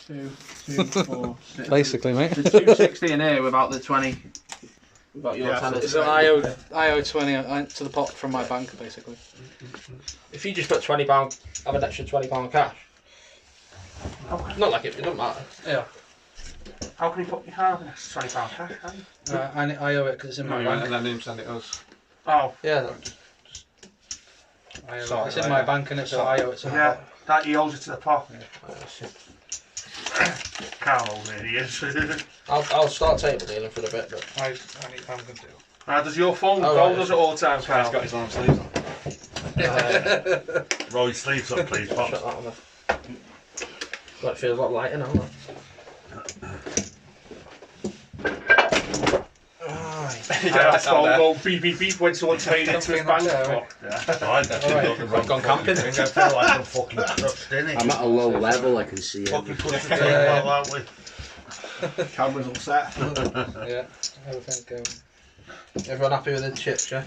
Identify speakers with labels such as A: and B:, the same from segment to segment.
A: 2, 4, 6.
B: Basically, mate.
A: There's 260 in here without the 20. Without your tennis.
B: So I owe 20 to the pot from my bank, basically.
A: If you just put £20, have an extra £20 cash. Not like it doesn't matter.
B: Yeah.
C: How can you put your card in £20 cash?
B: I owe it because it's in my bank.
D: And then him send it us.
C: Oh.
B: Yeah. It's in my bank, and so I owe it to the pot.
C: That he owes it to the pot.
A: Yeah.
C: Carl over here, he is.
A: I'll start table dealing for a bit, but
B: I'm going to do.
C: Does your phone go?
A: Right,
C: Does it all the time, Carl?
D: He's got his long sleeves on.
E: Roll your sleeves up, please, Pop.
A: shut that on off. Well, it feels a lot lighter now.
C: That's go beep beep beep when someone's paid into his bank.
E: I've
A: gone camping.
E: I feel like I'm fucking crushed, innit?
F: I'm at a low level, I can see it.
E: Fucking put the table, aren't we?
C: Cameras all set.
B: Yeah, everything's going.
A: Everyone happy with the chips, yeah?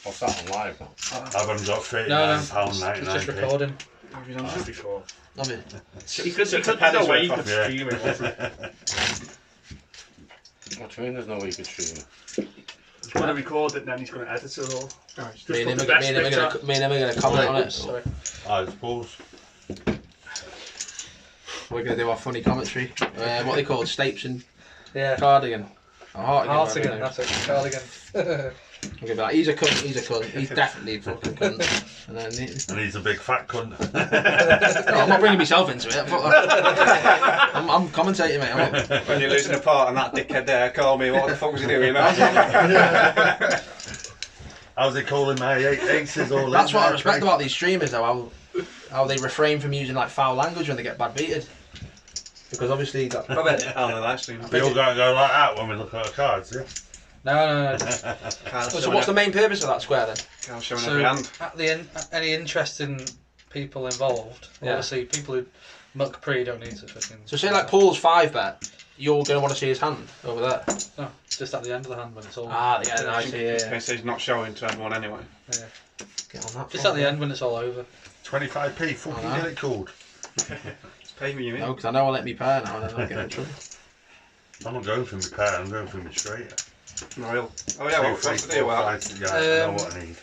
F: What's that on live now?
E: I haven't got £39.99.
B: It's just recording.
C: Before.
A: I mean,
C: You could no way you could stream it, wasn't it?
F: What do you mean there's no way you could stream it?
C: He's going to record it and then he's going to edit it all.
A: me and him are going to comment on it.
B: Sorry.
E: I suppose.
A: We're going to do our funny commentary. What are they called? Stapes and
B: Yeah.
A: cardigan.
B: Cardigan, that's it. Cardigan.
A: I'm going to be like, he's a cunt, he's definitely a fucking cunt. And then
E: And he's a big fat cunt.
A: no, I'm not bringing myself into it. I'm commentating, mate.
D: When you're losing a part and that dickhead there call me, what the fuck was he doing?
E: How's he calling my aces all
A: That's what I respect about these streamers, though, how they refrain from using like foul language when they get bad beated. Because obviously that.
D: On the live stream.
E: We all got to go like that when we look at our cards, yeah?
B: No.
A: So what's the main purpose of that square then?
D: Carl's showing every hand.
B: At the end, any interesting people involved, obviously people who muck pre don't need to fucking.
A: So say like Paul's 5-bet, you're going to want to see his hand over there.
B: No, just at the end of the hand when it's all.
A: Ah, yeah, I see.
D: Yeah. He's not showing to everyone anyway.
B: Yeah.
A: Get on that.
B: Just at the end when it's all over.
E: 25p, fucking get it called.
D: Just pay me, you mean?
A: No, because I know I'll let me pair now and then I'll get in trouble.
E: I'm not going for my pair, I'm going for my straight.
D: Royal. Oh yeah, what's the deal with that?
E: Yeah, I know what I need.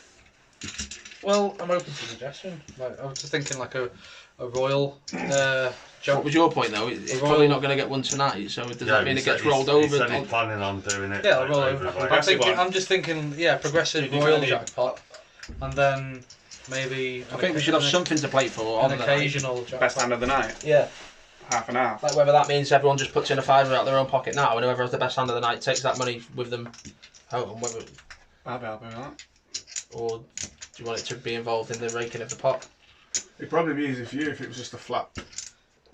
B: Well, I'm open to suggestion. Like, I was just thinking like a royal
A: What
B: jump.
A: was your point though? It's probably not going to get one tonight, so does that mean it gets rolled
E: He
A: over?
E: said he's planning on doing it.
B: Yeah, I'll roll over.
E: like,
B: I'm just thinking, progressive royal jackpot, and then maybe.
A: I think we should have something to play for on
B: an
A: the night.
B: occasional jackpot.
D: Best hand of the night.
A: Yeah.
D: Half and half.
A: Like whether that means everyone just puts in a fiver out of their own pocket now, and whoever has the best hand of the night takes that money with them home. Whether,
D: I'll be happy with that.
A: or do you want it to be involved in the raking of the pot?
C: It'd probably be easy for you if it was just a flat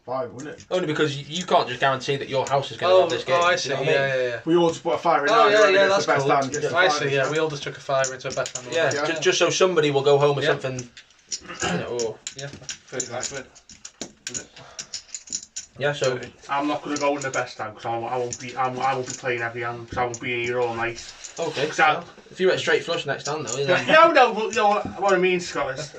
C: 5, wouldn't it?
A: Only because you can't just guarantee that your house is going to have this game.
B: I see.
A: You know what I mean?
B: Yeah.
C: We all just put a 5 in
B: Oh,
C: now,
B: yeah,
C: that's
B: that's
C: the best
B: cool.
C: hand. Gets the
B: I
C: five,
B: see. Yeah, we all just took a fiver into a best hand.
A: Yeah, just so somebody will go home with something. You know, or,
D: 35 quid.
A: yeah, so
C: I'm not going to go in the best hand because I won't be playing every hand because I won't be here all night.
A: okay.
C: So,
A: If you went straight flush next hand though, then
C: no, but you know what I mean, Scott, is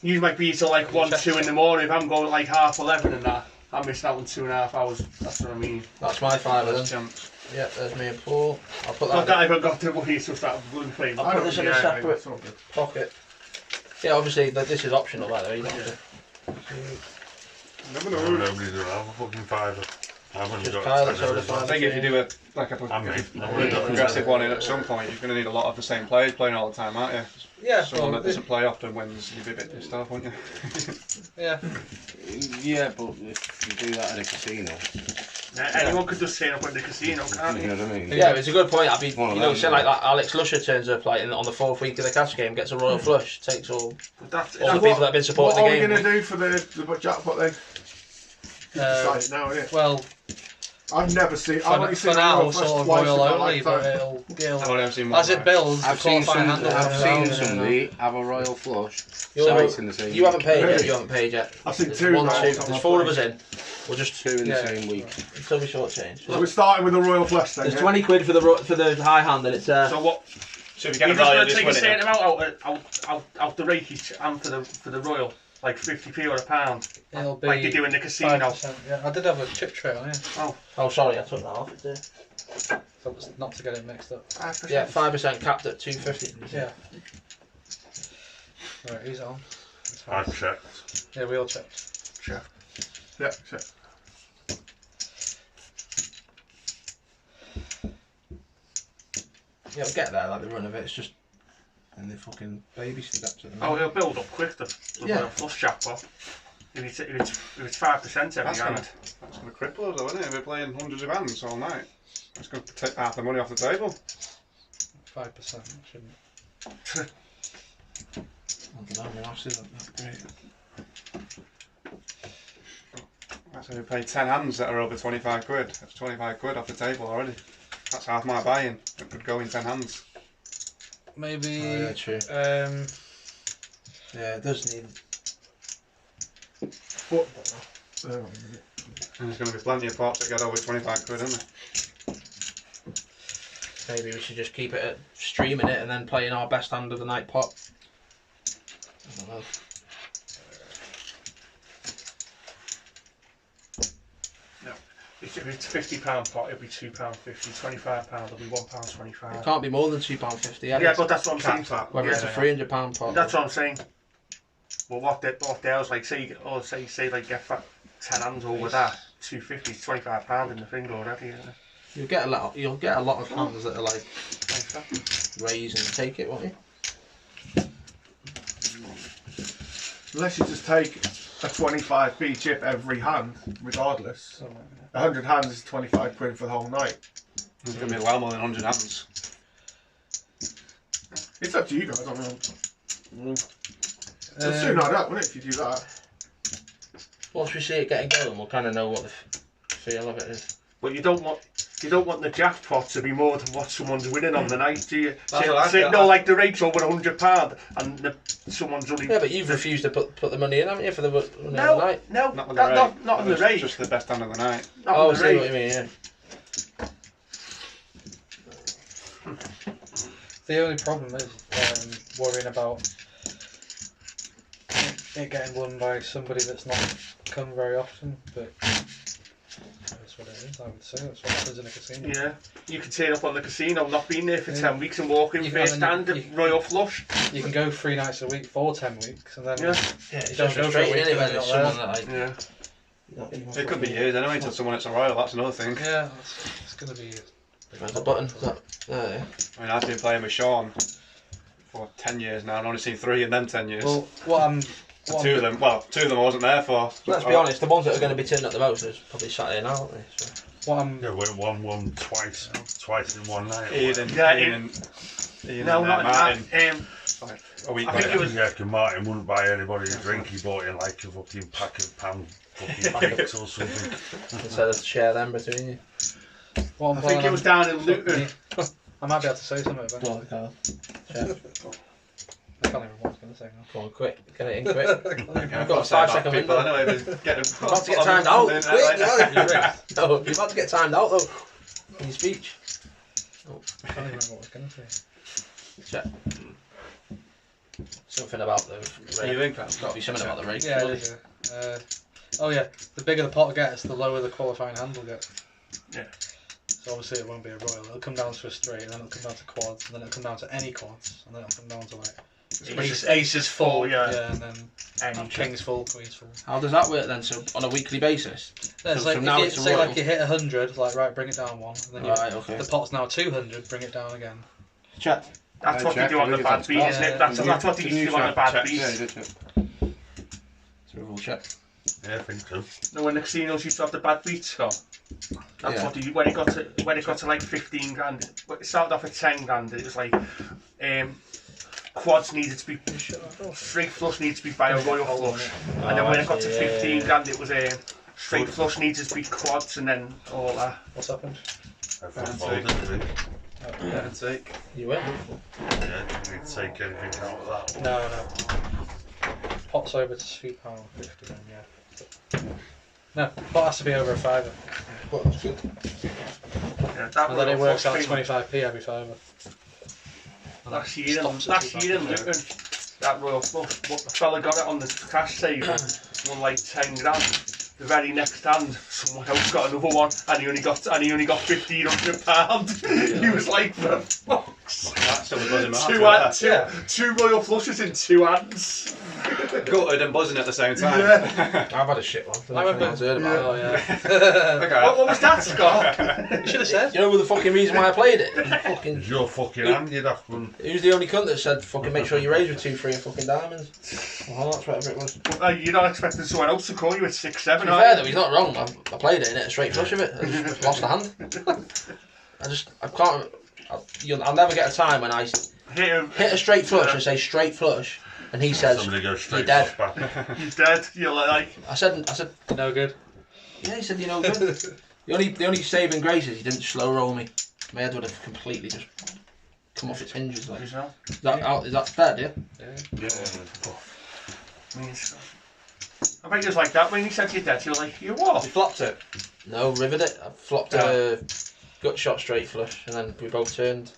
C: you might be till like 1, 2 in the morning. If I'm going at like 11:30 and that, I'm missing out on 2.5 hours. That's what I mean.
A: that's my fiver then.
D: Chance.
A: Yeah, there's me and Paul. I'll put
C: Not
A: that
C: that I've got the money to start bloody playing.
A: I'll put this in a separate
C: it's all good.
A: pocket. Yeah, obviously this is optional by the way. You don't have
D: Never
E: No,
D: know.
E: nobody's going to have a fucking fiver. I haven't
A: Just
E: got
A: pile
E: to
A: it
E: spend
A: over
E: everything.
D: I think if you do a progressive one in at some point, you're going to need a lot of the same players playing all the time, aren't you?
B: Yeah,
D: Someone
B: well,
D: that doesn't play often wins, you'd be a bit pissed off, wouldn't you?
B: yeah.
F: Yeah, but if you do that at a casino,
C: Anyone could just turn up at the casino, can't
F: you know
C: they?
F: what I mean?
A: Yeah, it's a good point. I'd be,
F: One of
A: you know,
F: them,
A: say like that. Alex Lusher turns up like on the 4th week of the cash game, gets a royal flush, takes all
C: That's
A: the people that have been supporting
C: what
A: the
C: are we
A: game.
C: going to do for the jackpot then? Decide it now, innit?
B: Well,
C: I've never seen. I've only
B: for
C: seen
B: now,
C: Royal Flush
B: sort of
C: twice in
B: royal
C: my
B: only, but
C: lifetime.
B: it'll
D: I've seen one
B: as it
D: like-
B: builds.
F: I've seen
B: handle.
F: somebody have a royal flush
A: You're-
F: twice in the same
A: You haven't paid yet.
C: Really?
A: You haven't paid yet.
C: I've seen
A: There's
C: 2.
A: one,
C: now,
A: 2.
C: so
A: There's
C: I'm
A: 4 of
C: not
A: us in. We'll just
F: 2 in the same week.
A: until we shortchange.
C: So we're starting with the Royal Flush then.
A: There's
C: yeah?
A: 20 quid for the high hand, and it's
C: So what?
D: So if you
C: You're
D: get a
C: just
D: value,
C: going to
D: just
C: take a
D: win
C: certain
D: it.
C: amount out the rake each and for the Royal. like 50p or a pound,
B: It'll be
C: like they do in the casino.
B: 5%. Yeah, I did have a chip tray on here.
A: Oh, sorry, I took that off. It did.
B: So it's not to get it mixed up.
C: 5%.
A: Yeah, 5% capped at 250.
B: Yeah. Right, he's on.
E: I checked.
B: Yeah, we all checked.
C: Check. Yeah, check.
A: Yeah, I'll get there, like the run of it. It's just and the fucking baby steps at the
C: Oh,
A: moment.
C: he'll build up quick. The flush jackpot. If it's 5% every
D: That's
C: hand.
D: gonna cripple us though, isn't it? We're playing hundreds of hands all night. It's gonna take half the money off the table.
B: 5%, shouldn't.
A: I don't know, I've seen that great.
D: So we played 10 hands that are over 25 quid. That's 25 quid off the table already. That's half my buy-in. It could go in 10 hands.
B: Maybe.
A: Oh, yeah, true. Yeah, it does need.
C: But
D: And there's going to be plenty of pots that get over 25 quid, isn't there?
A: Maybe we should just keep it at streaming it and then playing our best hand of the night pot. I don't know.
C: if it's £50 pot, it'll be £2.50. £25, it'll be £1.25.
A: It can't be more than £2.50.
C: Yeah, but that's what I'm saying.
A: Whether it's a £300 pot.
C: That's what I'm saying. Well, what theirs like? Say like get 10 hands over that, £2.50, it's £25 in the thing already. Isn't it?
A: You'll get a lot of hands that are like raise and take it, won't you?
G: Unless you just take a 25p chip every hand, regardless. 100 hands is 25 quid for the whole night.
D: There's going to be well more than 100 hands.
G: It's up to you guys, I mean. It'll soon add up, won't it, if you do that?
A: Once we see it getting going, we'll kind of know what the feel of it is.
C: But you don't want the jackpot to be more than what someone's winning on the night, do you? Like the rate's over £100 and someone's only.
A: Yeah, but you've refused to put the money in, haven't you, for the winning of the night?
C: No,
D: Not on
C: not on the rate.
D: Just the best hand of the night.
C: Not
A: Oh,
C: on
A: I
C: the
A: see what
C: rate.
A: you mean, yeah.
B: The only problem is worrying about it getting won by somebody that's not come very often, but that's what it is, I would say. That's what happens in a casino.
C: Yeah, you can turn up on the casino, not been there for 10 weeks and walk in
B: You
C: first
B: can-
C: stand
B: you-
C: royal flush.
B: You can go 3 nights a week for 10 weeks, and then
C: Yeah.
A: Yeah, it's
B: Don't
A: just
B: go for a
A: frustrating,
B: week
A: isn't it, when
B: if
A: it's
B: you're not
A: someone that like...
C: Yeah.
D: It could be years anyway until someone hits a royal, that's another thing.
B: yeah, it's going to be.
A: Where's the button? Is that... yeah.
D: I mean, I've been playing with Sean for 10 years now, and only seen 3 in them 10 years.
B: Well, what I'm.
D: Two of them I wasn't there for.
A: Let's be honest, the ones that are going to be turning up the most is probably Saturday now, aren't they? So.
B: What I'm.
E: Yeah, we won twice in one night.
D: Ian and
C: No, not
D: Martin.
C: that.
D: A week
C: I think
D: later.
C: it was.
E: Yeah, 'cause Martin wouldn't buy anybody a drink. He bought in like a fucking pack of pound fucking packets or something.
A: Instead of share them between you.
B: What I'm
C: I think it was down in Luton.
B: I might be able to say something eventually.
A: Go on, Carl. Share.
B: I can't even remember what I was going to say now.
A: Go on, quick. Get it in quick.
D: I've
A: got a 5-second
D: people
A: window.
D: anyway, but
A: You're about to get timed out. Quick, no, you're about to get timed out though. In your speech.
B: I can't even remember what I was going to say.
A: Check. Something about the rate.
D: You think
A: There's got to be something about the rate.
B: Yeah,
A: surely.
B: it is, oh yeah, the bigger the pot gets, the lower the qualifying hand will get.
C: Yeah.
B: So obviously it won't be a royal. It'll come down to a straight, and then it'll come down to quads, and then it'll come down to any quads, and then it'll come down to like
C: Ace is full, yeah.
B: yeah, and then
C: Any
B: king's full, queen's full.
A: How does that work then? So on a weekly basis?
B: Yeah, it's
A: So
B: like
A: from
B: if
A: now
B: you,
A: it's a
B: say
A: royal.
B: like you hit 100, like right, bring it down 1, and then you,
A: Right, okay.
B: the pot's now 200, bring it down again.
A: Check.
C: That's what they do on the bad beat, isn't it? That's what they used to do on the bad beat.
D: Yeah, you did check.
A: So we'll check.
E: Yeah, I think so.
C: No, when the casinos used to have the bad beats, Scott. That's
A: Yeah.
C: what they, when it got to like 15 grand. It started off at 10 grand. It was like quads needed to be straight flush needed to be by a royal flush, and then when it got to 15 grand, it was straight flush needed to be quads, and then all that.
B: What's happened?
E: Everyone folded, I think.
D: Yeah, and take.
A: You win.
E: Yeah, didn't need to take anything out of that.
B: No. Pot's over to £2.50 then, yeah. No, pot has to be over a fiver.
C: Yeah, that
B: And then it
C: royal
B: works out
C: flush thing.
B: 25p every fiver.
C: Last year in
B: Stops at
C: Luton, that Royal Flush, but the fella got it on the cash table, won like 10 grand. The very next hand, someone else got another one, and he only got £1,500. He was like, for fuck's sake.
D: That's still buzzing my heart.
C: Two Royal Flushes in 2 hands.
D: Gutted and buzzing at the same time.
C: Yeah.
A: I've had a shit one.
B: I remember.
A: Heard about it.
B: Oh yeah.
D: Okay.
C: What was that, Scott?
B: You should have said.
A: You know the fucking reason why I played it? Fucking,
E: It's your fucking hand, you'd have to.
A: who's the only cunt that said fucking make sure you raise with 2, 3 and fucking diamonds? Or hearts, whatever it was.
C: You're not expecting someone else to call you at 6, 7,
A: To be
C: are
A: fair
C: you?
A: though, he's not wrong. I played it and hit a straight flush of it. I just lost a hand. I can't. I'll never get a time when I hit a straight flush and say straight flush, and he says
E: Somebody goes straight
A: you're dead.
E: back.
C: You're dead. You're like,
A: I said,
B: No good.
A: yeah. He said, you know, good. The only saving grace is he didn't slow roll me. My head would have completely just come off its hinges. Like, is that dead? Yeah.
C: I bet you was like that when he said you're dead. You're like, you what?
D: You flopped it.
A: No, rivered it. I flopped a gut shot straight flush, and then we both turned.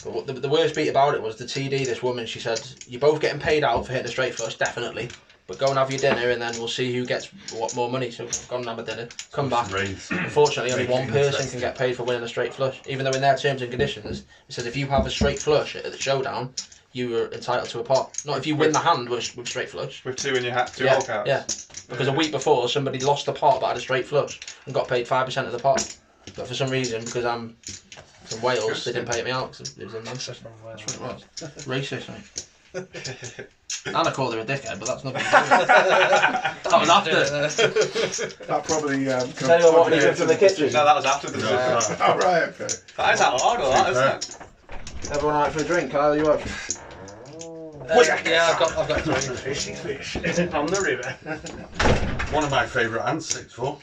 A: But what the worst beat about it was the TD. This woman, she said, "You're both getting paid out for hitting a straight flush, definitely. But go and have your dinner, and then we'll see who gets what more money." So I've gone and have a dinner. Come back. Unfortunately, only one person can get paid for winning a straight flush. Even though in their terms and conditions, it says if you have a straight flush at the showdown, you are entitled to a pot. Not if you win the hand with straight flush.
D: With 2 in your hat, 2
A: Yeah,
D: walkouts.
A: yeah. Because a week before, somebody lost the pot but had a straight flush and got paid 5% of the pot. But for some reason, because I'm from Wales, they didn't pay me out because it was in Manchester. That's what it was. Racist, mate. And I called her a dickhead, but that's nothing. That was after.
G: That probably.
A: Tell you what, when you went from the kitchen.
D: No, that was after the show.
G: Oh, right, okay.
D: That is hard, that, isn't it?
A: Everyone out for a drink? Can I have you up?
B: Yeah, I've got 3.
C: Fishy fish on the river.
E: One of my favourite hands, 6'4".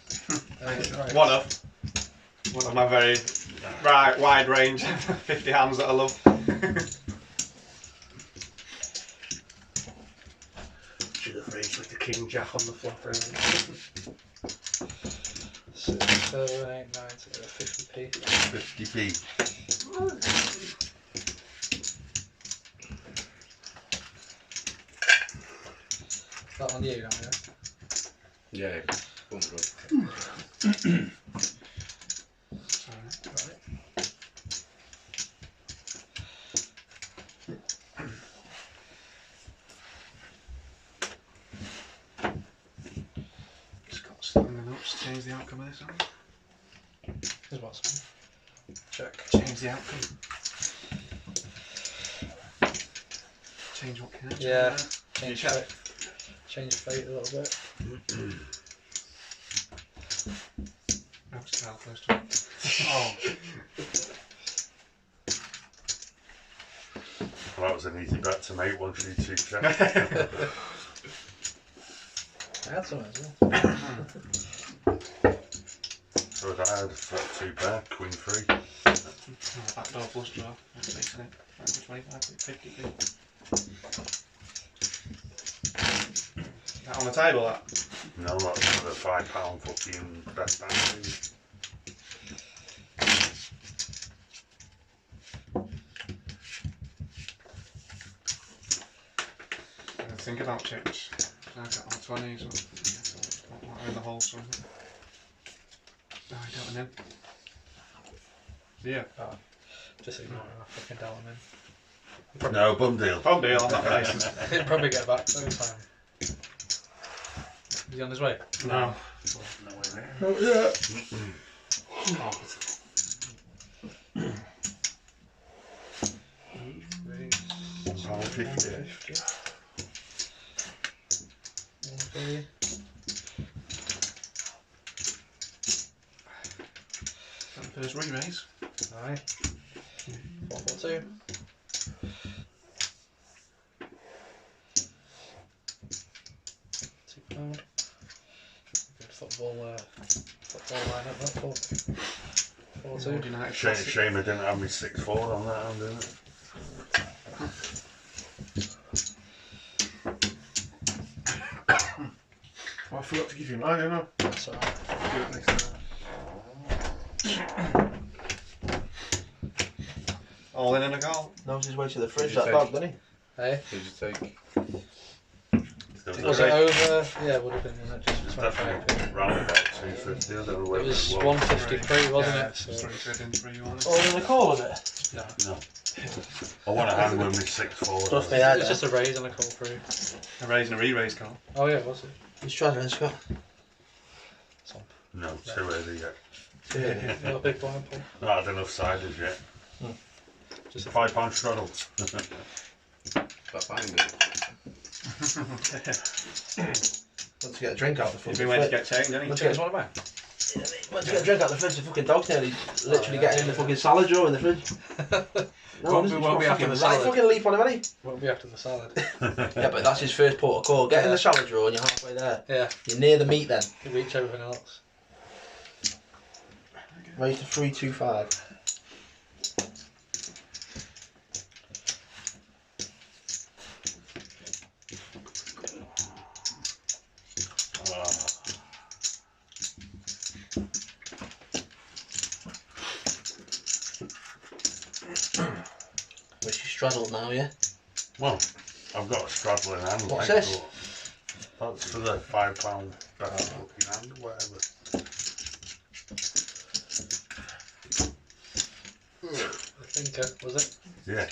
D: One of my very wide range 50 hands that I love.
C: Should have raised with the King Jack on the flop.
B: 6, 7, 8, 9, 50p.
E: 50p.
B: That on you, don't you?
F: Yeah. Wonderful.
D: Scott standing up to change the outcome of this one.
B: Here's what's check.
D: Change the outcome. Change what can
B: Yeah. Change
D: check.
B: fate. Change fate a little bit.
D: Oh, it's now close to it. Oh.
E: Well, that was an easy bet to make once you 2 check.
B: I had some as well.
E: So I had flat 2 pair, queen 3.
D: Backdoor flush draw. That's fixing it. Right for 25, 50p. That on the table, that?
E: No, that's for the £5 fucking best hand.
D: Think about chips. I got all 20s or in the hole something. No, I got them in. Yeah.
B: Oh, just ignore it. I'll fucking dial them in.
E: No, bum deal.
D: Bum deal, I'm not nice.
B: He'll probably get back every time. Is he on his way?
D: No.
G: Oh, yeah.
E: Pound 50.
B: Okay.
D: First re-raise.
B: Alright. 442. £2. Good football lineup, that 442.
D: United
E: Shame I didn't have me 6'4" on that hand, didn't it?
G: Oh, I forgot to give you mine, didn't I?
B: That's alright.
G: Do it next time.
D: All in and a goal.
A: Knows his way to the fridge,
B: Did you
A: that
B: say-
A: dog, doesn't he?
B: Hey?
F: Did you take?
B: Was it over? Yeah, it would have been, wasn't it?
E: It's
B: Just 25p.
E: definitely round about 250. I don't know where
B: It was
E: was.
B: 153, wasn't
D: Yeah,
B: it? So.
D: 3 quid in 3 1.
A: Oh, in the call, was it?
E: No. I want a hand with me 6'4".
A: Trust me,
B: It
A: I
B: was
A: don't.
B: just a raise and a call through.
D: A raise and a re-raise call.
B: Oh yeah, was it?
A: He's straddling, Scott.
E: No, too early yet.
A: Yeah.
B: Not a big blind pull.
E: Not had enough siders yet.
B: Just a
E: £5 straddle.
F: But find it.
A: Want to get a drink out of the
D: He's
A: fucking
D: been waiting to
A: fridge.
D: get changed, hasn't
A: Let's
D: he?
A: get-
D: Just want to buy.
A: Want to get a drink out of the fridge, the fucking dog's nearly literally getting in the fucking salad drawer in the fridge. No,
B: Won't be-
A: he's
B: won't be
A: got
B: after
A: fucking
B: the salad.
A: fucking leap on him, hasn't
B: Won't be after the salad.
A: he? Yeah, but that's his first port of call. Get in
B: Yeah.
A: the salad drawer and you're halfway there.
B: Yeah,
A: You're near the meat then.
B: you reach everything else.
A: Raise to 325. Which you straddled now, yeah?
E: Well, I've got a straddle in hand.
A: What's
E: like,
A: this?
E: but That's for the £5 better looking hand, or whatever.
B: I think was it?
E: Yeah.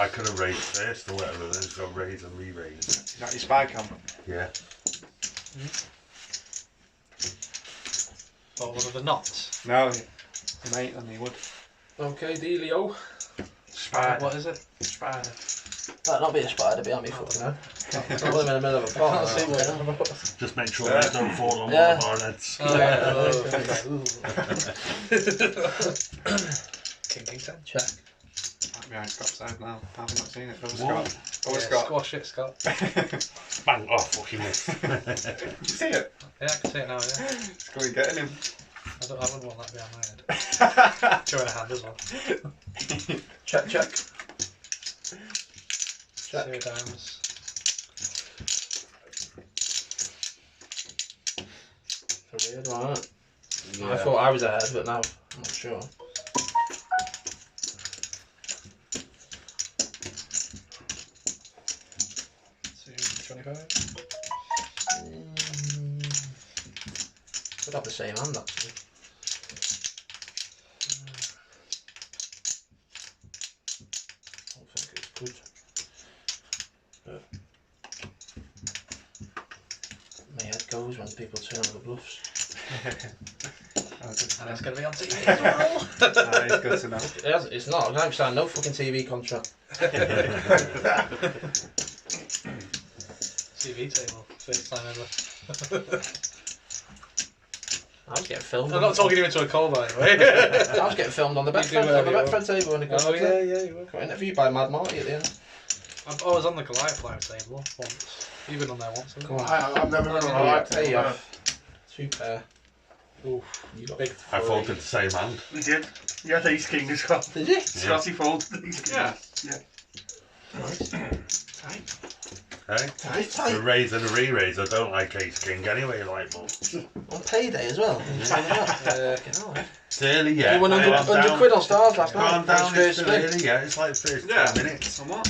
E: I could have raised first or whatever, then it's got raise and re-raise.
D: Is that your spy cam?
E: Yeah.
B: Or one of the knots?
D: No, mate, and he would.
A: Okay, dealio.
C: Spider.
B: What is it?
C: Spider.
A: That'd not be a spider behind me fucking head. I'm in the middle of a pot.
B: Can't see what
E: Just make sure they don't fall on
A: Yeah.
E: one of our heads.
B: Oh, yeah. King King 10.
A: Check.
D: Back behind Scott's head now. I've not seen it. Over
E: What?
D: Scott. Over
B: Yeah,
D: Scott.
B: squash it, Scott.
E: Bang! Oh, fucking missed.
D: Did you see it?
B: Yeah, I can see it now, yeah.
D: It's going getting him.
B: I wouldn't want that behind my head. Showing a hand as well.
A: Check, check.
B: Two dimes.
A: It's a weird one, isn't it?
F: Yeah.
A: I thought I was ahead, but now I'm not sure.
B: Two 25.
A: Could have the same hand actually. I don't think it's good. But my head goes when people turn on the bluffs.
D: Oh, good to
B: And
D: know.
B: it's going to be on TV as well.
D: It's good to know.
A: It's not. I haven't signed no fucking TV contract.
B: TV table. First time ever.
A: I was getting filmed.
B: I'm not talking you into a call, by the way.
A: I was getting filmed on the
B: You do
A: Betfred
B: whatever you want.
A: table when it got
B: Oh, yeah, yeah, you were.
A: got interviewed by Mad Marty at the end.
B: I was on the Goliath live table once. You've been on there once, haven't you?
G: I've never been on a live
A: Pay
G: table.
A: off. 2 pair.
B: Oof.
A: You got
B: Big.
E: I folded the same hand.
C: We did. Yeah, the Ace King as well.
A: Did you?
C: Scotty folded the Ace King.
D: Yeah.
A: Nice.
E: Hey?
A: Tight,
E: The
A: tight.
E: raise and the re-raise, I don't like Ace King anyway, like, but
A: On payday as well.
E: Yeah.
A: Fucking hell, eh?
E: it's early yet.
A: You won 100,
E: Calm
A: 100
E: down.
A: quid on stars last night.
E: Calm down, it's
A: First
E: still
A: spin.
E: early yet, it's like first
D: Yeah.
E: 10 minutes.
D: Somewhat.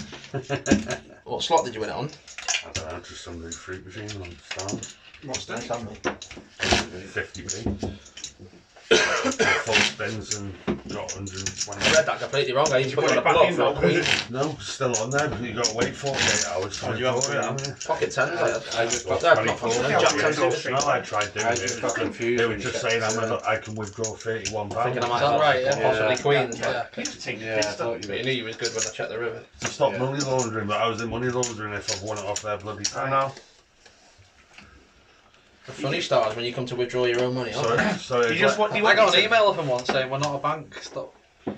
A: What slot did you win it on?
E: I don't know, just some new fruit machine on start.
D: What's that?
A: Nice, haven't we?
E: 50p. Full spins and got 120.
A: I read that completely wrong. I even put
C: put
A: it
C: it
A: on a
C: back in
A: block for a
C: though?
A: queen.
E: No, still on there, but you got to wait 48 hours to
D: Oh, you have
E: withdraw it,
D: to,
E: haven't you?
A: Pocket 10s.
F: I just got
A: They're not
E: 24.
A: fucking
C: Yeah,
A: Jack
C: yeah,
A: 10s.
C: yeah.
A: Thinking
E: No, I tried doing
F: I
E: it.
F: just got confused.
E: They were
F: when you
E: just
F: said
E: saying
F: that.
E: I can withdraw £31.
A: I might
B: Is that
A: have
B: right, yeah?
A: possibly
F: Yeah.
A: queens.
B: Yeah.
A: Like.
C: Used to take the
F: Yeah, I
C: piss though.
F: thought you
A: But you
F: were.
A: knew you was good when I checked the river.
E: To stop
F: Yeah.
E: money laundering, but I was in money laundering if I've won it off their bloody
C: I
E: time.
C: know.
A: The funny start is when you come to withdraw your own money, aren't they?
E: So
C: You just want. You
B: I
C: want
B: got
C: me
B: an
C: to-
B: email off him once saying we're not a bank. Stop. In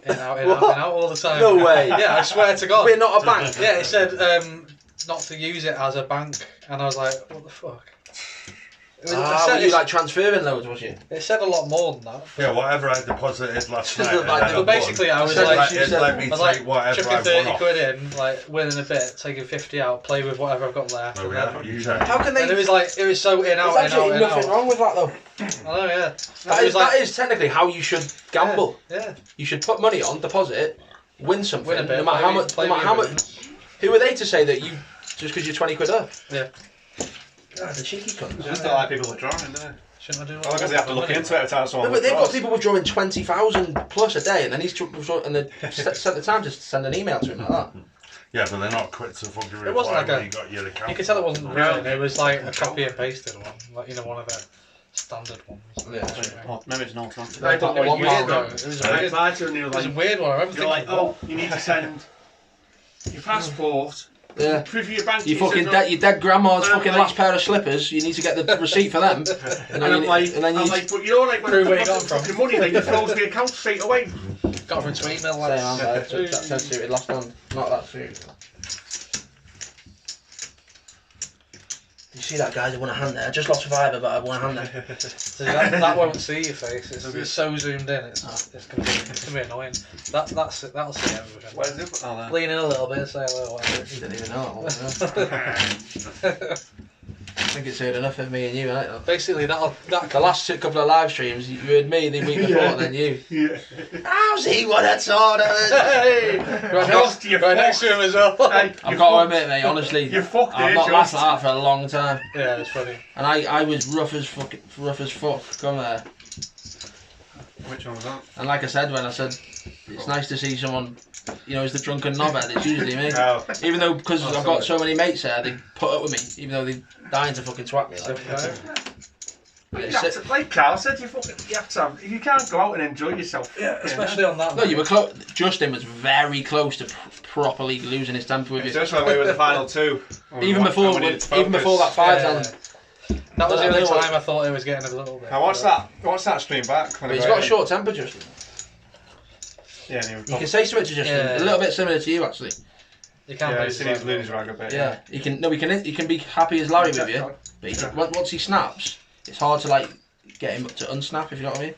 B: out all the time.
A: No way.
B: Yeah, I swear to God.
A: We're not a bank.
B: Yeah, it said not to use it as a bank, and I was like, what the fuck? It, was,
A: Ah, were you like transferring loads, was you?
B: it said a lot more than that.
E: yeah, whatever I deposited last
A: Just
E: night.
A: the-
E: and
A: like,
E: then
A: the-
E: I
B: But basically, I was
A: Said
B: like,
A: like-
E: it let me
B: I was like
E: take whatever
B: chucking
E: I
B: 30
E: won
B: quid in, like winning a bit, taking 50 out, play with whatever I've got left.
E: off.
B: And,
E: No,
B: then,
E: we haven't used it.
A: How can they?
B: and it was like, it was so in out,
A: There's
B: in out,
A: absolutely
B: in
A: nothing
B: out.
A: wrong with that though.
B: I know, yeah.
A: That is technically how you should gamble.
B: Yeah.
A: You should put money on, deposit, win something,
B: Win a bit,
A: no matter how much,
B: play
A: no matter how
B: with
A: much. Who are they to say that you just because you're 20 quid up?
B: Yeah.
A: God, the cheeky cunts.
D: Just don't like people withdrawing, do they?
B: Shouldn't I do
D: Well, because they have to look into it every time
A: No,
D: someone
A: but they've got
D: withdraws.
A: people withdrawing 20,000 plus a day, and then he's and they set the time to send an email to him like that.
E: Yeah, but they're not quick to fucking reply
B: It wasn't like
E: when
B: a-
E: you got your account.
B: You could tell it wasn't
C: Yeah.
B: written. It was like a copy and pasted one, like one of the standard ones.
A: Yeah.
D: Oh, maybe it's an automatic.
C: I don't know
A: One
C: what you
A: man,
C: mean,
A: though.
C: though.
B: It was
C: I
B: weird.
C: replied to him and he was
B: It was a
C: like,
B: weird one. I remember
C: you're like,
B: thinking,
C: oh, you need to send your passport,
A: Yeah.
C: proof of your bank
A: You fucking
C: details.
A: your dead grandma's
C: And I'm
A: fucking
C: like-
A: last pair of slippers. You need to get the receipt for them.
C: And
A: then
C: I'm
A: you,
C: like,
A: and then you
C: I'm like, but you're like, when
B: Prove
C: I
B: where you
C: got
B: got
C: the
B: from.
C: fucking money, then you froze the account straight away.
B: got from to email
A: same
B: lads.
A: hand, that suited last time. Not that suit. You see that guy who won a hand there? I just lost Survivor, but I won a hand there.
B: So that won't see your face. It's so zoomed in. It's gonna be annoying. That'll see everything.
D: Where's it? Oh, there.
B: Lean in a little bit, say hello. Whatever.
A: He didn't even know that one. I think it's heard enough of me and you, right?
B: Basically,
A: The last couple of live streams, you heard me the week before, and then you.
C: Yeah.
A: How's he won a tournament?
B: Hey,
C: Just you
B: right next to him as well.
C: Hey,
A: I've
C: you
A: got to
C: fucked-
A: admit, mate, honestly,
C: You fucked
A: I've
C: it,
A: not laughed
C: just.
A: like that for a long time.
B: Yeah, it's funny.
A: And I was rough as fuck, come there.
D: Which one was that?
A: And like I said, when I said, it's nice to see someone, you know, as the drunken knobhead, it's usually me.
D: Oh,
A: Even though, because I've got so many mates there, they put up with me, even though they're dying to fucking twat me. Like.
C: You have to, like Carl said, you have to have, if you can't go out and enjoy yourself.
B: Yeah, especially on that.
A: No, you were close. Justin was very close to properly losing his temper with
D: it's
A: you.
D: just when we were the final two.
A: Even before that five
B: Yeah.
A: hand.
B: That was the
A: I
B: only
A: know what-
B: time I thought it was getting a little bit.
D: I watched that stream back. When
A: But
D: I
A: he's
D: got
A: got a
D: in.
A: short temper, Justin.
D: Yeah, and he was
A: You can say something to Justin,
B: Yeah.
A: a little bit similar to you actually.
B: You can't
D: yeah,
B: lose
D: he needs
B: it.
D: to lose his rag a bit.
A: Yeah, he can be happy as Larry with you, but once he snaps, it's hard to like get him to unsnap, if you know what I mean.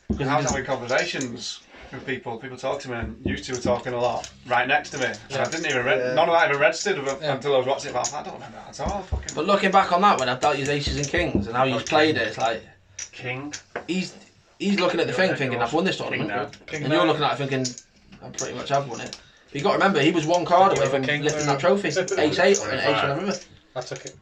A: Because
D: I was having conversations with people. People talk to me, and used to were talking a lot right next to me. And I didn't even none of that even registered until I was watching it. But I don't remember that at all. Fucking.
A: But looking back on that, when I've dealt his aces and kings and how he's played it, it's like
C: King.
A: he's looking at the thing thinking I've won this
C: King
A: tournament,
C: now.
A: and you're looking at it thinking I pretty much have won it. But you got to remember he was one card away from
B: King.
A: lifting that trophy, ace 8 and ace on the river.
B: I took it.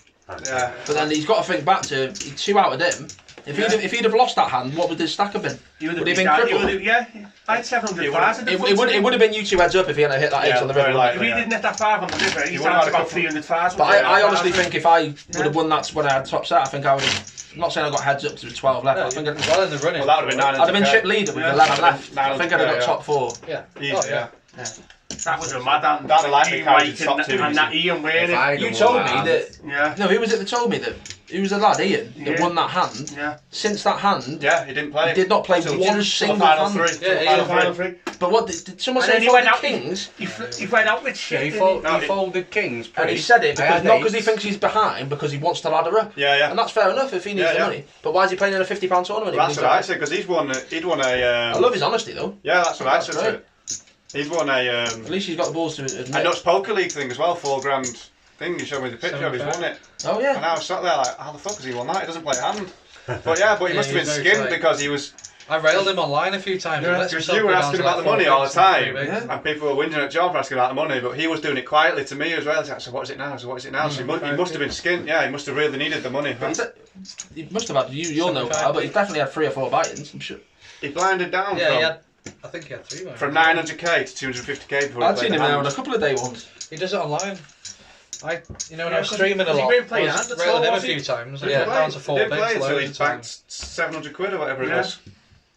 D: Yeah.
A: But then he's got to think back to he 2 out of him. If he'd have lost that hand, what would his stack have been?
C: You would
A: Would he
C: have
A: have been
C: been
A: crippled?
C: Yeah, I had 700,000.
A: It would have been you 2 heads up if he hadn't hit that ace on the river.
D: very
A: wouldn't it?
C: If he didn't hit that 5 on the river, he's
D: would've
C: down
D: had
C: to
D: a
C: about
D: couple-
C: 300,000.
A: But I honestly think if I would have won that when I had top set, I think I would have. I'm not saying I got heads up because there was 12 left.
B: No,
A: I think I'd,
B: well in the running.
D: Well, that would have been 900.
A: I'd have been chip leader with 11 left. I think I'd have got
D: Yeah.
A: top 4.
B: Yeah.
D: Easy,
B: Oh,
D: yeah.
C: that was a mad hand.
D: That'd like
C: Gene
D: the carriage
C: White
D: to top two,
C: and that Ian
F: If
C: Wayne.
F: I'd
A: You
F: have
A: told
F: won
A: me
F: that,
A: that.
C: Yeah,
A: No, who was it that told me that? It was a lad, Ian, that
C: Yeah.
A: won that hand.
C: yeah.
A: Since that hand,
D: Yeah, he didn't play.
A: he did not play
D: Till-
A: one
D: till
A: single
D: the final
A: hand.
D: three.
B: Yeah,
D: till
B: he
D: the
B: was
D: final three.
A: But what did someone
C: And
A: say?
C: then he
A: He
C: went
A: went
C: out-
A: Kings,
C: He went out with
F: Yeah,
C: shit.
F: he,
C: didn't
F: he
D: No, it-
F: folded kings.
A: and he
F: pretty.
A: said it
F: I
A: because
F: had
A: not because he
F: ace.
A: thinks he's behind, because he wants to ladder up.
D: Yeah, yeah.
A: And that's fair enough if he needs
D: Yeah,
A: the
D: yeah.
A: money. But why is he playing in a £50 tournament?
D: Well,
A: if
D: that's
A: he's
D: what I
A: got-
D: said because he'd won a.
A: I love his honesty though.
D: Yeah, that's what I
A: That's
D: said.
A: great.
D: To it. He's won a.
A: At least he's got the balls to admit.
D: A Nuts Poker League thing as well, $4,000 thing. You showed me the picture of. He's won it,
A: Oh
D: and
A: yeah.
D: I was sat there like, how the fuck has he won that? He doesn't play a hand. But yeah, but he
B: Yeah,
D: must have been
B: he's very
D: skinned
B: tight.
D: because he was.
B: I railed him online a few times.
D: Yeah,
B: He lets
D: because
B: himself
D: you were
B: go down
D: asking
B: to
D: about
B: like
D: the money
B: 4
D: all the
B: bigs and
D: time,
B: 3 bigs.
D: and people were whinging at John for asking about the money, but he was doing it quietly to me as well. He's like, so what is it now? So what is it now? So he must have been skinned. Yeah, he must have really needed the money.
A: But he must have had you'll know,
B: 75.
A: Carl, but he's definitely had 3 or 4 buy-ins. I'm sure.
D: He blinded down
B: Yeah,
D: from,
B: he had. I think he had 3. man.
D: from 900k to 250k before
A: I'd
D: he
A: seen
D: played
A: him
D: the
A: there on
D: hand.
A: a couple of day ones.
B: He does it online. When I was
C: Yeah,
B: streaming a
C: has he
B: lot,
C: been playing
B: I
C: hands
B: was
C: at
B: railing
C: all,
B: him a
C: was he?
B: few times.
A: Yeah.
B: Yeah, down to 4
D: He didn't play
B: bigs
D: until
B: loads
D: he's
B: of
D: back
B: times.
D: 700 quid or whatever it
C: Yeah.
D: was.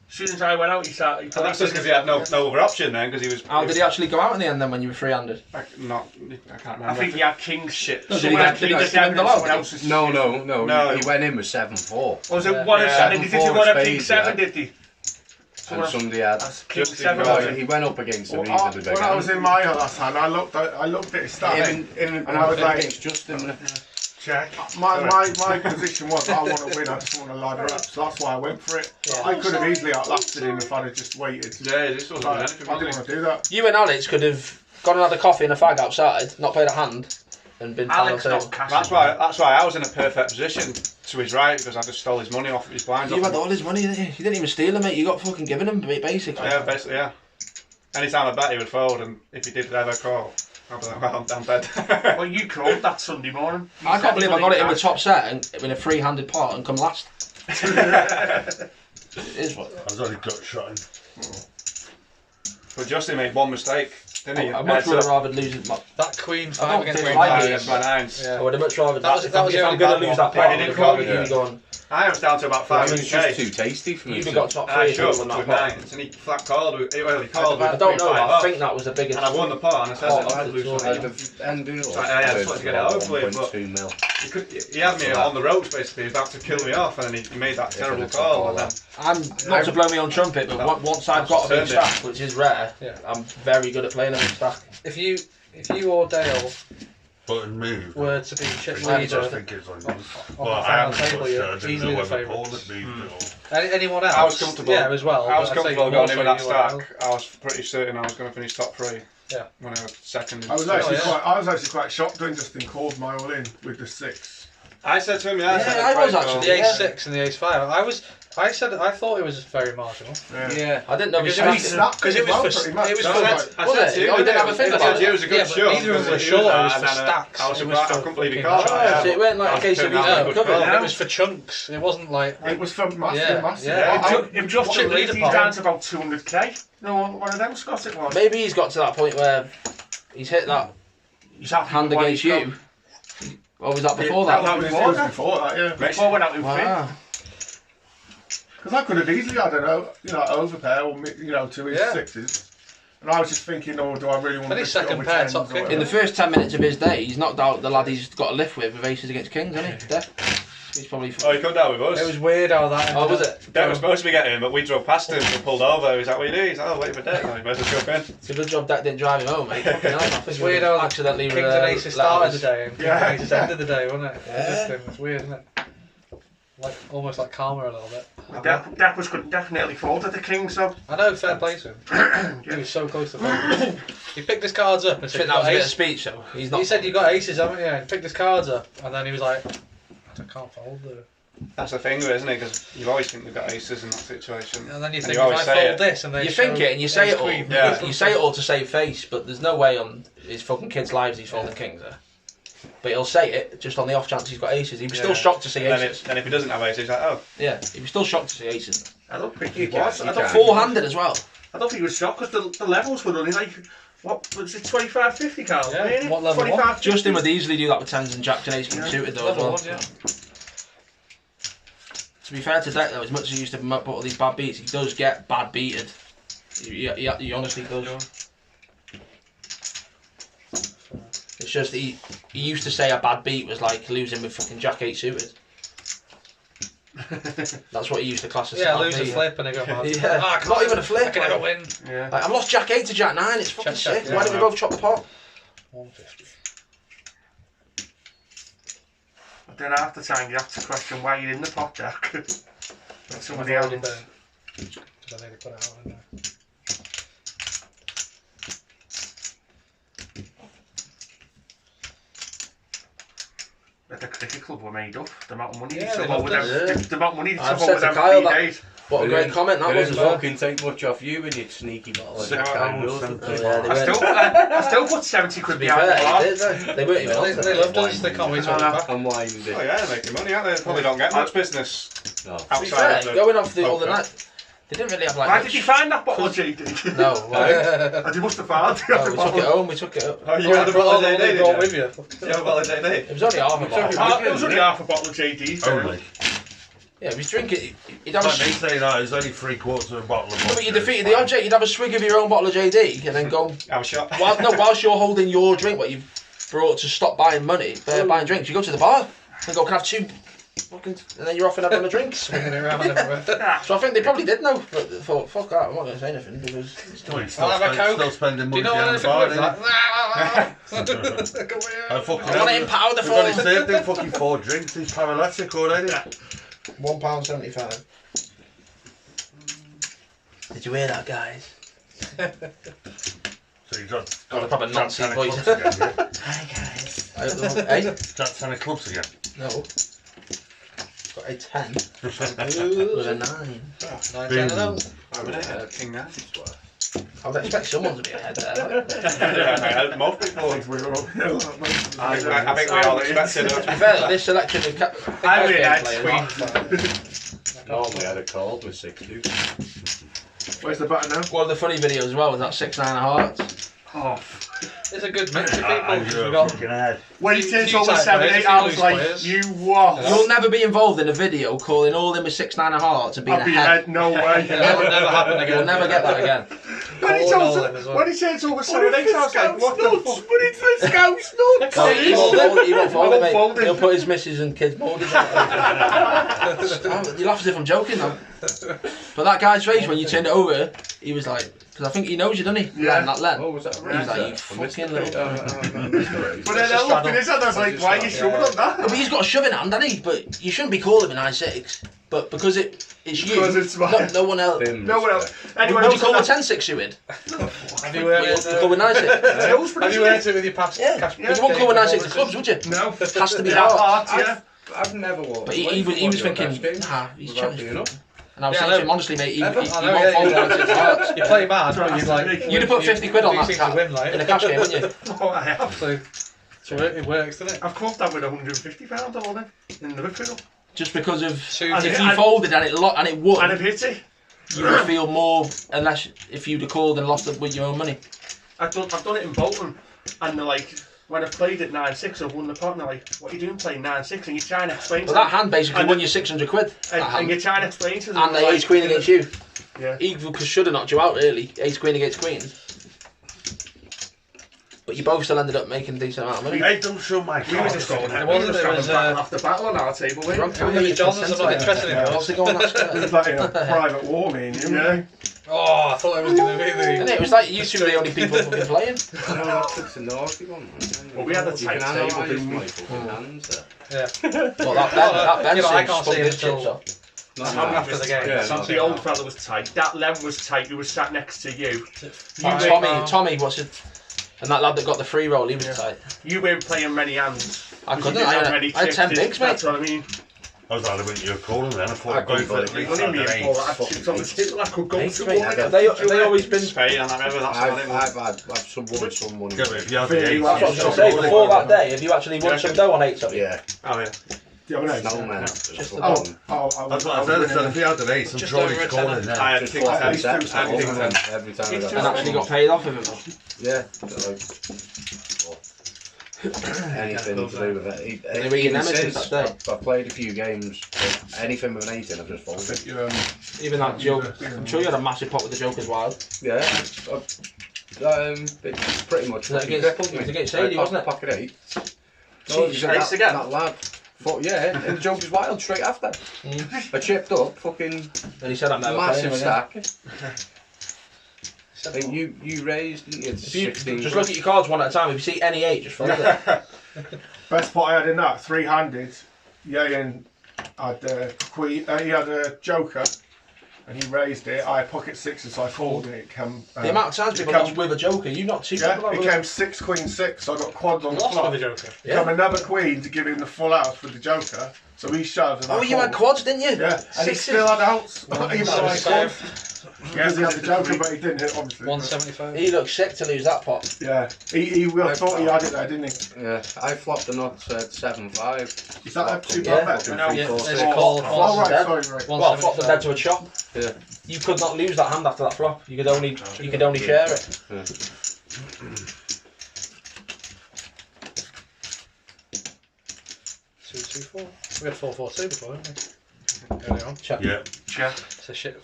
C: As soon as I went out, he started.
D: And that's just because he had no other option then, because he was.
A: How did he actually go out in the end then when you were free-handed?
D: I can't remember.
C: I think he had King's shit.
A: No, did
C: Someone
A: he
C: had
A: get- did he
C: King's
A: get
C: seven and
A: swindled out?
C: someone else's.
F: No.
D: No.
F: He went in with 7-4.
C: Was it
A: Yeah.
C: one of
D: Yeah.
C: seven? Did he want a King
F: Spades,
C: 7?
F: yeah.
C: Did he?
F: And somebody had.
C: That's King
D: Just
C: 7.
D: ignore
C: was
F: Well,
C: it?
F: he went up against him.
G: Well,
F: He's the big
G: when I was
F: hand.
G: in my last hand, I looked at his stat.
F: Him
G: and I was like,
F: against Justin.
C: Check.
G: my position was I want to win. I just want to ladder up. So that's why I went for it.
B: Yeah.
G: I could have easily outlasted him if I'd have just waited.
D: Yeah, this wasn't
G: But
D: anything.
G: I
D: was
G: didn't
D: it?
G: want to do that.
A: You and Alex could have gone and had a coffee and a fag outside, not played a hand, and been
C: Alex
A: final
C: not
A: table.
C: cash.
D: That's why I was in a perfect position to his right, because I just stole his money off his blinds.
A: You had all his money, didn't you? You didn't even steal him, mate. You got fucking given him, basically.
D: Yeah, basically, yeah. anytime I bet he would fold, and if he did ever call, I'd be like, well, I'm dead.
C: Well, you called that Sunday morning. You
A: I
C: said
A: can't believe I
C: you
A: got it in the
C: wouldn't
A: top set and in a free-handed pot and come last. It is what.
E: I was only gut shotting.
D: But Justin made one mistake, didn't he?
A: I'd much rather lose it.
B: That Queen
A: I
B: 5
A: don't
B: against
A: think
B: Queen
A: I
B: 5.
A: did.
D: Against my nines.
B: Yeah.
A: I would have much rather
B: That was
A: if
B: the
A: I'm
B: only
A: going
B: bad
A: to lose
B: one.
A: that pot,
D: I
A: I
D: didn't
A: would
D: call
A: have
D: it.
A: you going.
D: I was down to about 5
F: It was
D: minutes.
F: just too tasty for me.
A: You've
F: to-
A: got top
D: I
A: three.
D: shoved
A: on that
D: with
A: pot.
D: nines, and he flat called. Well, he called.
A: I
D: with
A: don't know,
D: 3-5
A: but I
D: off,
A: think that was the biggest.
D: and I won the pot, and I said
A: Oh,
D: I'd lose
A: that's
D: one.
F: I'd have ended up.
D: I just wanted to get it over with, but
F: 1.2 mil.
D: He had me on the ropes basically. He was about to kill me off, and then he made that terrible call. And then
A: I'm not to blow me on trumpet, but once I've got a big
D: Turned it.
A: stack, which is rare,
B: Yeah.
A: I'm very good at playing a big stack.
B: If you or Dale
E: Button move.
B: were to be chip
E: I
B: leader
E: just think it's on you.
B: on
E: But
B: the
E: I
B: final
E: haven't
B: table,
E: touched it.
B: you're
E: I didn't
B: easily
E: know
B: the
E: whether Paul
B: favourites.
E: had moved it or...
B: Anyone else?
D: I was comfortable.
B: Yeah, as well.
D: I was
B: but I'd say
D: comfortable
B: more
D: going
B: so
D: in with that
B: you or Dale.
D: stack. I was pretty certain I was going to finish top 3.
B: Yeah.
D: When I was second. In
G: I was
D: stakes.
G: actually
B: yeah.
G: quite shocked when Justin called my all in with the 6.
D: I said to him,
A: Yeah,
D: said,
A: I was
D: "Great
A: actually.
B: The
D: call."
A: Yeah.
B: ace 6 and the ace 5. I thought it was very marginal.
F: Yeah.
A: I didn't know
B: Because
A: he
B: it
G: He
A: stacked it.
G: snapped
B: Because
G: it
B: it
G: as well,
B: was for-
G: pretty much.
B: it was
G: So
B: for-
G: I was
D: I
G: like,
A: Was
D: said
A: it?
D: to you,
A: Oh, he didn't have a thing
D: I
A: about
D: said you
A: it.
D: it was a good
B: Yeah, but
D: shot.
B: neither of them were
D: because
B: sure
D: it
B: it was
D: was
B: for
D: that, and
B: stacks.
D: I was
B: It was
D: surprised. I
B: for
D: couldn't believe he
B: fucking
D: called.
B: shots.
A: So it weren't like a case of
D: Yeah.
A: he's
D: Yeah.
A: covered.
B: It was for chunks. It wasn't like.
G: it was for massive,
B: Yeah,
G: massive.
B: yeah.
C: If Justin
B: Chip
C: leads,
B: leader
C: he's
B: pot.
C: down to about 200k. No, one of them Scott it was.
A: Maybe he's got to that point where he's hit that
C: He's happy
A: hand
C: with what
A: against
C: he's got.
A: you. Or was that before
C: that
A: that?
C: was
G: It was before that, yeah.
C: Before went out with
A: Wow.
G: Because I could have easily had an overpair or 2
B: Yeah.
G: 6s. And I was just thinking, oh, do I really want
B: Any
G: to risk it
B: second
G: on with
B: pair
G: 10s
B: top
G: or
B: king.
A: In the
G: whatever?
A: first 10 minutes of his day, he's knocked out the lad he's got a lift with aces against kings, hasn't he? Def. He's probably.
D: Oh, he come down with us.
B: It was weird how that.
A: Oh, was
B: ended up.
A: it?
D: Deck was supposed to be getting him, but we drove past him and pulled over. He's like, what are you doing? He's like, oh, waiting for Deck. No, he better jump in.
A: It's a good job Deck didn't drive him home, mate. Fucking hell, I think
B: It's
A: he
B: weird
A: would've
B: how
A: accidentally
B: Kings and aces started the day and Kings and aces ended the day, wasn't it?
A: Yeah.
B: It was weird, isn't it? Like almost like karma a little bit.
C: Depp was definitely folded the king, so
B: I know, fair play to him. He was so close to folding. He picked his cards up and
A: I
B: said,
A: think that was a bit of speech, though. He's not.
B: he said, you got aces, haven't you? And he picked his cards up and then he was like, I can't fold the.
D: That's the thing, isn't it? Because you always think they've got aces in that situation.
B: And then you
D: And
B: think,
D: you
B: if
D: always
B: I
D: say
B: fold
D: it.
B: this and they
A: You
B: show
A: think it and you say
B: ace
A: it all.
B: queen,
D: Yeah.
A: You say it all to save face, but there's no way on his fucking kids' lives he's folding kings there. But he'll say it just on the off chance he's got aces. He'd be still
D: Yeah.
A: shocked to see
D: And
A: aces.
D: then if he doesn't have aces, he's like, oh.
A: Yeah, he'd be still shocked to see aces.
C: I don't think he
F: You can,
C: was.
F: you
C: I don't
F: can.
C: think
A: Four-handed as well.
C: I don't think he was shocked because the levels were only like, what was it, 25, 50 Carl?
B: Yeah,
C: Really?
B: what level
C: 25, 50?
A: Justin would easily do that with tens and jacks and aces
C: Yeah.
A: suited though as
B: Level
A: well.
B: one, yeah.
A: To be fair to Deck though, as much as he used to put all these bad beats, he does get bad beated. He honestly does. It's just he used to say a bad beat was like losing with fucking jack 8 suited. That's what he used to class as
B: Yeah,
A: a bad
B: lose a
A: beat.
B: flip and they go mad.
A: Yeah,
B: Ah, I
A: not
B: can't-
A: even a flip.
B: I can never
A: like-
B: win.
C: Yeah.
A: Like, I've lost jack 8 to jack 9, it's fucking
B: Check,
A: sick.
B: yeah.
A: Why did we both chop the pot?
B: 150.
C: But then after time you have to question why you're in the pot, Jack. Like somebody
B: I've
C: else.
B: already been. Because I need to put it out in there.
C: That the cricket club were made up. The amount of money
B: Yeah,
C: they
B: they
C: took over
B: loved
C: them.
A: it.
C: The amount of money they
A: I've
C: took
A: said
C: over
A: to
C: them
A: Kyle
C: 3
A: that-
C: days.
A: What a great comment that was as well.
F: Fucking take much off you with your sneaky bottle of
E: £6
F: Jack Daniels.
E: and
A: Oh, yeah, they
C: I still put 70
A: To
C: quid
A: be
C: behind the
A: fair,
C: bar.
A: they did, they weren't even
B: They,
A: on
B: they
A: it.
B: loved us, they can't wait to have it back.
F: Unwind
D: Oh
F: it.
D: yeah, they're making money, aren't they? They probably don't get much business
F: No.
A: To be
D: outside
A: fair,
D: of the...
A: going off the other
D: Okay.
A: night, they didn't really have like
C: Why
A: much.
C: did you find that bottle of JD?
A: No, why?
C: And you must have found
A: No, we took it home, we took it up.
D: Oh, you had a bottle of JD,
B: they
D: did
B: brought
D: you?
B: with you.
D: You had a bottle of JD?
A: It was only half a bottle.
C: Oh, it was only half a bottle of JD. so-
E: Only.
A: Yeah, he was drinking. He'd have a.
E: Like me saying that, it's only 3/4 of a bottle of
A: No,
E: vodka.
A: but you defeated the object. You'd have a swig of your own bottle of JD and then go.
D: I was shocked.
A: Whilst you're holding your drink, what you've brought to stop buying buying drinks, you go to the bar and go, can I have 2 fucking, and then you're off and having a drink.
B: Swinging it around everywhere.
A: So I think they probably did know, but they thought, fuck that, I'm not going to say anything because it's
E: Well,
A: not.
E: he's still,
B: I'll have a Coke.
E: still spending
B: Do you
E: money
B: know
E: down the
B: anything
E: bar,
B: with that?
E: I fucking
A: I want it in powder
E: We've only
A: form.
E: served him fucking 4 drinks, he's paralytic already.
A: £1.75. Did you hear that, guys?
E: So you got
A: Got a proper
E: Jack
A: Nazi
E: 10 of
A: voice.
E: clubs again, yeah?
A: Hi guys. Hey?
E: Jack 10 of clubs again.
A: No. Got a 10 with a 9.
B: 9, 10 and 0.
D: I would have King 9.
A: I would expect someone to be ahead there. Like.
D: Yeah, mate, most people.
G: We were uphill that much.
D: I think we all expected
A: To be
D: it.
A: fair, this selection of
C: I really had
A: players.
F: Normally I had a cold with 60.
G: Where's the button now?
A: One of the funny videos as well was that 6 9 of hearts.
C: Oh.
B: It's a good mix of people.
E: And
B: We
E: you're a
B: got
E: fucking head.
C: When he
B: Few
C: turns over
B: tight
C: 7
B: players,
C: 8
B: few
C: I was
B: loose
C: like,
B: players.
C: you what?
A: You'll never be involved in a video calling all them a 6 9 of hearts and being
C: I'll be
A: ahead.
C: ahead, no way.
B: Never happen again.
A: You'll never get that again.
C: When he
B: Calling all
C: turns
B: them as well.
C: when he turns over 7 8 I was like, what the fuck? When it's the scouts nuts.
A: No, he won't fold it, mate.
C: fold it.
A: He'll put his missus and kids' mortgage on it. You laugh as if I'm joking though. But that guy's face when you turned it over, he was like, because I think he knows you, doesn't he?
C: Yeah.
A: Len, that Len.
F: Oh, was that a
A: He was
F: race?
A: like, you
F: I missed
A: fucking
F: it.
A: little...
C: But then I looked at his hand, I was like, why are you shoving on
A: Yeah, but
C: that?
A: he's got a shoving hand, hasn't he? But you shouldn't be calling him a 9-6. But because it's you,
C: Because it's mine.
A: no one else.
C: No one else. Anyone
A: Would you
C: else
A: call a
C: on that?
A: 10-6 shoe in?
B: Have you
A: Would you call a 9-6?
C: Hills,
B: Have you earned it with your past?
A: Yeah.
B: cash
A: But you won't call a 9-6 to
B: performances?
A: clubs, would you?
C: No.
A: It has to be
C: That
A: hard.
C: hard, yeah.
F: I've never walked.
A: But he
F: away
A: was
F: from one of your
A: thinking,
F: best games
A: nah, he's
F: without
A: changed.
F: being up.
A: And I was
B: Yeah,
A: saying
B: I
A: to him,
B: know.
A: honestly, mate, he
B: Ever?
A: won't
B: I know,
A: fold
B: yeah,
A: a 9-6 hearts.
B: You play bad, but you like.
A: You'd have put 50 quid on
B: you
A: that
B: seem
A: cat
B: to win, like.
A: in a cash game, wouldn't you?
C: Oh, I have.
B: So it works, doesn't it?
C: I've caught that with £150 on it in Liverpool.
A: Just because of
B: Two
C: And
A: if
C: it-
A: you folded and it
C: And I've
A: won,
C: hit it.
A: you would feel more unless if you'd have called and lost it with your own money.
C: I've done it in Bolton, and they're like, when I've played at 9-6, I've won the pot, and they're like, what are you doing playing 9-6? And you try and explain
A: But
C: to
A: that
C: them,
A: hand basically
C: And
A: won
C: the-
A: you 600 quid. That
C: and
A: hand.
C: you try and explain to them.
A: And the
C: like,
A: ace queen against you.
C: Yeah.
A: He should have knocked you out really. Ace queen against queens. But you both still ended up making a decent amount of money.
E: Hey, don't show my
C: We were just going
B: It wasn't,
C: we
B: it
C: were
B: was,
C: just battle after battle on our table, weren't
A: Wrong
C: we?
A: time.
B: It was Johnson's, I'm not interested in
G: Yeah.
A: What's
B: yours.
A: the goal on that
G: It was
A: square?
G: like in a private war, me and you.
C: Yeah.
B: Oh, I thought it was going to be
A: And
B: the.
A: it was like you two were the only people fucking playing.
F: No, that's a naughty one.
C: Well, we had a
F: You
C: tight
F: can
C: table,
F: analyse
C: didn't we?
F: my fucking hands there.
B: Yeah.
A: Well, that Ben
B: You know, I
A: seems
B: can't
A: spun
B: see
A: his
B: until-
A: chips off.
F: Not
B: Long
F: now.
B: after the game.
F: Yeah,
B: Something
C: The old
B: like
C: fella was tight. That Len was tight. Who was sat next to you.
B: Five.
A: Tommy, what's it? And that lad that got the free roll, he was
C: Yeah.
A: tight.
C: You weren't playing many hands.
A: I
C: You
A: couldn't.
C: didn't
A: I
C: have
A: had,
C: many
A: I had 10
C: chips,
A: bigs,
C: That's
A: mate.
C: what I mean.
E: I was like, when you were calling then, I thought
F: I
E: I'd go
F: couldn't
E: for at
F: believe
E: least
C: Only me
E: like
C: and
E: an
C: Paul
E: eight.
C: had chips on the table. I could go
A: Mates,
C: to
A: mate,
C: one.
A: have they always been.
D: Spain, and I remember that's what it was.
F: I've someone.
E: Yeah, but if you had the
G: Really
E: eight,
G: well.
A: That's what I was going to say. Before that day, have you actually won
D: Yeah.
A: some dough on 8 of you?
F: Yeah,
D: Oh, yeah.
G: The other night.
F: snowman.
A: Just
F: Fucking-
E: That's what I said. I said if you had an eight, I'm
B: Just
E: sure
B: over
E: he's
B: a
E: calling
B: tenner.
E: then.
D: I had
F: Just
D: six
F: fucking
C: I used to-
F: sets
C: I
F: all
C: used
F: the
C: to-
F: time, every time I
C: used
F: got
C: to-
A: And
F: that
A: actually
F: one.
A: got paid off of him.
F: Yeah, anything to do with it.
A: They were your
F: Even
A: nemesis
F: since,
A: that day.
F: I've played a few games, but anything with an 8 in, I've just
G: I
F: folded.
G: think you're,
A: Even that joke. I'm sure you had a massive pot with the Joker's Wild.
F: Yeah, it's pretty much.
A: Was that against- it was against Sadie, wasn't it?
F: Pocket 8.
A: Jeez,
F: that,
D: ace again?
F: That lad. Yeah, and the Joker's Wild straight after. I chipped up, fucking
A: And he said I'm never playing him
F: massive
A: again.
F: stack. I think you raised, didn't you?
A: If you
F: 16.
A: just look at your cards one at a time, if you see any 8, just fold it.
G: best pot I had in that, 3-handed. Yayan had a queen. He had a joker, and he raised it. I had pocket 6s, so I folded it. It came,
A: The amount of times people lost with a Joker, you not too
G: yeah,
A: bad.
G: it came 6 queen 6, so I got quads on the
B: Lost
G: flop.
B: with the Joker.
A: Yeah.
G: Come another queen to give him the full house with the joker. So he shoved. And
A: Oh,
G: I
A: you had
G: folded.
A: quads, didn't you?
G: Yeah, and he
A: Sixes.
G: still had outs. Even though I
B: seven.
G: quad. Yes, he had the joker, but he didn't hit, obviously.
B: 175.
A: He looked sick to lose that pot.
G: Yeah, he I thought he had it there, didn't he?
F: Yeah, I flopped a nut at 7-5.
G: Is that a two
A: Yeah.
G: bet?
B: No,
A: Yeah,
B: it's
A: it's
B: called.
G: Oh, right,
A: dead.
G: sorry, right.
A: Well, flop the dead to a chop.
F: Yeah.
A: You could not lose that hand after that flop. You could only share it.
F: Yeah.
B: 2-2-4. We had 4-4-2 before, didn't we? Early on.
A: Check.
E: Yeah.
C: Yeah.
B: It's a shit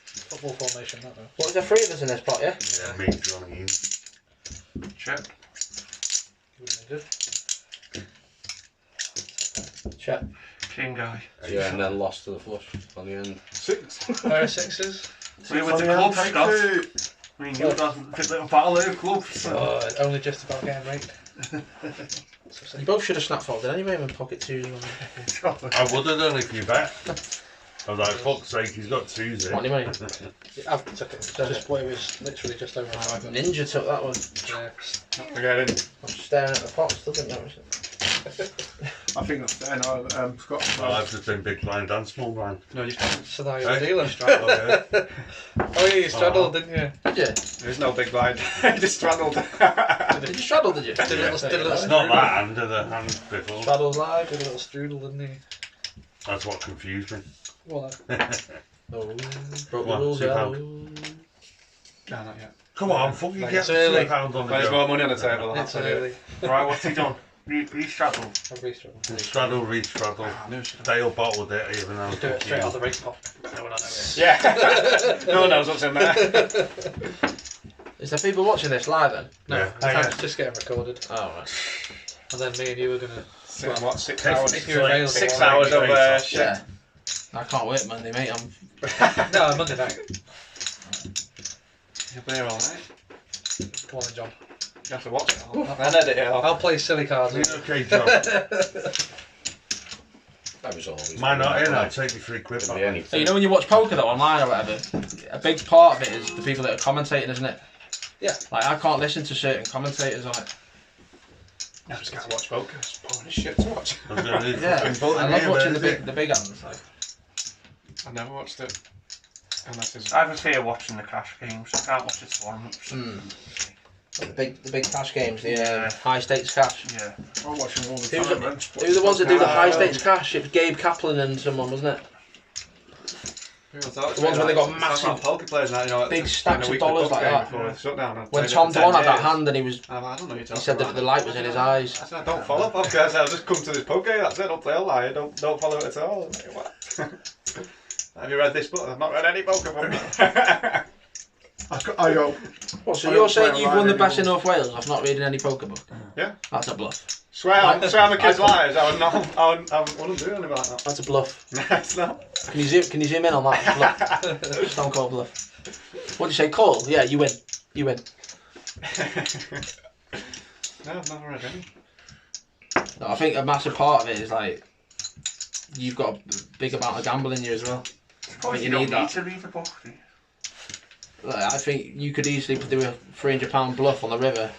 B: football formation, that though.
A: What was there 3 of us in this pot? Yeah.
E: Yeah, me, Johnny, you.
C: Check.
B: Would have been good.
A: Check.
C: King guy.
F: Yeah, and then lost to the flush on the end.
C: 6.
B: Pair of 6s.
C: So you went to clubs, Scott. I mean, you got a little battle there, clubs.
B: Oh, only just about getting right.
A: You both should have snap folded anyway when pocket 2s.
E: I would have done if you bet. I was like, fuck's sake, he's got 2s there.
A: What money?
B: I've took it. Just what it was literally just over 5 minutes.
A: Ninja took that one.
B: Yeah.
D: Again,
A: I'm staring at the pot, still didn't notice it.
G: I think that's the NR Scott.
E: Well, I've just been big blind and small blind.
D: No, you
B: So now you're
E: Hey.
B: a dealer.
E: Oh, yeah.
B: Oh yeah, you straddled, didn't you?
A: Did you?
D: There's no big blind. Just straddled.
A: Did you straddle, did you?
B: Did a little
E: It's not that hand, the hand before.
A: Straddle live.
B: Did a little strudel, didn't he?
E: That's what confused me.
B: What?
A: Oh, broke the
E: Come on,
A: rules,
E: £2.
A: yeah.
D: No, not yet.
E: Come on, fucking
B: Like,
E: get
B: it's early.
E: £2 on the
D: There's
E: go.
D: more money on the table.
B: It's
D: I'll tell you.
B: early.
C: Right, what's he done? Re-straddle.
B: I've restraddled.
E: Straddle, re-straddle.
D: I knew I should have.
E: Dale bottled it even though
B: Just do it straight out the race pot.
D: No one knows. Yeah. No one knows what's in there.
A: Is there people watching this live then?
B: No,
E: Yeah.
B: it's just getting recorded.
A: Oh, right.
B: And then me and you were gonna.
D: Sitting, what, 6
E: If
D: hours?
B: If you're available.
D: 6 hours of shit.
A: Yeah. I can't wait Monday, mate. I'm
B: No, Monday night.
D: You'll be here all night.
B: Come on, then, John.
D: You have to watch it all. And edit it all.
B: I'll play silly cards. with you.
E: Okay, John.
F: That was always.
E: Mine not in, I'll take you £3 back.
F: Could be anything.
A: So you know when you watch poker though online or whatever, a big part of it is the people that are commentating, isn't it?
B: Yeah.
A: Like I can't listen to certain commentators on it.
D: I just can't watch poker. It's boring as shit to watch.
E: I was gonna leave
A: Yeah.
E: fucking voting
A: I love
E: here,
A: watching
E: where is it?
A: the big hands. Like.
D: I've never watched it. Unless it's.
C: I was here watching the cash games. I can't watch the tournaments.
A: The big cash games, the high stakes cash.
C: Yeah.
G: I watch them all the
A: Who's
G: time.
A: the-
G: man.
A: Who are the ones that do the high stakes cash? It was Gabe Kaplan and someone, wasn't it?
D: The
A: ones when they got massive
D: poker players now, you know,
A: big
D: it's
A: stacks
D: a
A: of
D: weekly
A: dollars
D: poker
A: like
D: game
A: that.
D: before they shut down.
A: When Tom Dwan had that hand and he
D: I don't know what you're talking
A: said that
D: about.
A: the light was in his eyes.
D: I said, I don't follow poker. I said, I'll just come to this poker game, that's it, don't play online, don't follow it at all. I'm like, what? Have you read this book? I've not read any poker book.
G: I go.
A: What, so
G: I
A: you're
G: don't
A: saying
G: play
A: you've won the
G: online
A: best in North Wales after not reading any poker book?
D: Yeah.
A: That's a bluff.
D: Swear on the kids' lives, I wouldn't do anything like that.
A: That's a bluff.
D: No, it's not.
A: Can you zoom in on that? Bluff. Stone cold bluff. What do you say? Call? Yeah, you win. You win.
D: No, I've never read any.
A: No, I think a massive part of it is like you've got a big amount of gamble in you as well.
C: Probably
A: you
C: you don't
A: need that.
C: need to read the book, do you?
A: Like, I think you could easily do a £300 bluff on the river.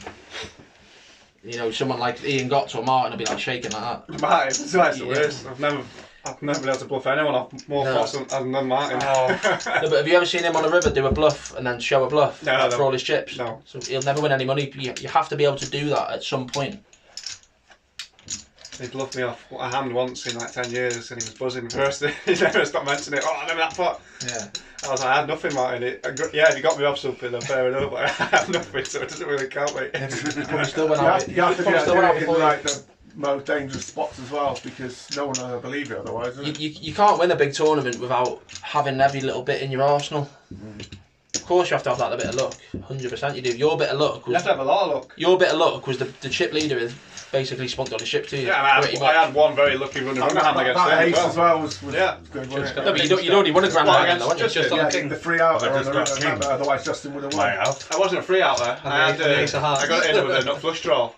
A: You know, someone like Ian Gotts or Martin would be like shaking like that.
D: Martin, that's the worst. I've never been able to bluff anyone off more
A: No.
D: pots than Martin.
A: No, but have you ever seen him on a river do a bluff and then show a bluff
D: No,
A: for
D: no.
A: all his chips?
D: No.
A: So he'll never win any money. You have to be able to do that at some point.
D: He bluffed me off a hand once in like 10 years and he was buzzing first. He never stopped mentioning it. Oh, I remember that pot.
A: Yeah.
D: I was like, I had nothing, Martin. Yeah, if you got me off something, then fair enough. But I have nothing, so it doesn't really count, mate.
A: Probably still went
G: You
A: out.
G: have, you have to
A: probably
G: get
A: still went out
G: it in
A: before you.
G: like the most dangerous spots as well because no one will believe it otherwise. Is it?
A: You can't win a big tournament without having every little bit in your arsenal. Of course, you have to have that a bit of luck. 100% you do. Your bit of luck
D: You have
A: was
D: to have a lot of luck.
A: the chip leader is basically spunked all his chips to you.
D: Yeah, I
A: pretty
D: mean, I
A: much.
D: had one very lucky running
G: And
D: hand against
G: that
D: him
G: ace as well was
D: Yeah.
G: good, wasn't
A: No,
G: it?
A: but you'd only won a grand
D: Well,
A: hand though, wouldn't you?
D: against
A: Just on
G: Yeah,
A: the king.
G: the free out
E: I
G: there on
E: just
G: the
E: got
G: river,
E: king.
G: remember? Otherwise Justin would have won.
E: Might have.
D: I wasn't a free out there. I had
B: the ace of hearts.
D: I got it in with a nut flush draw.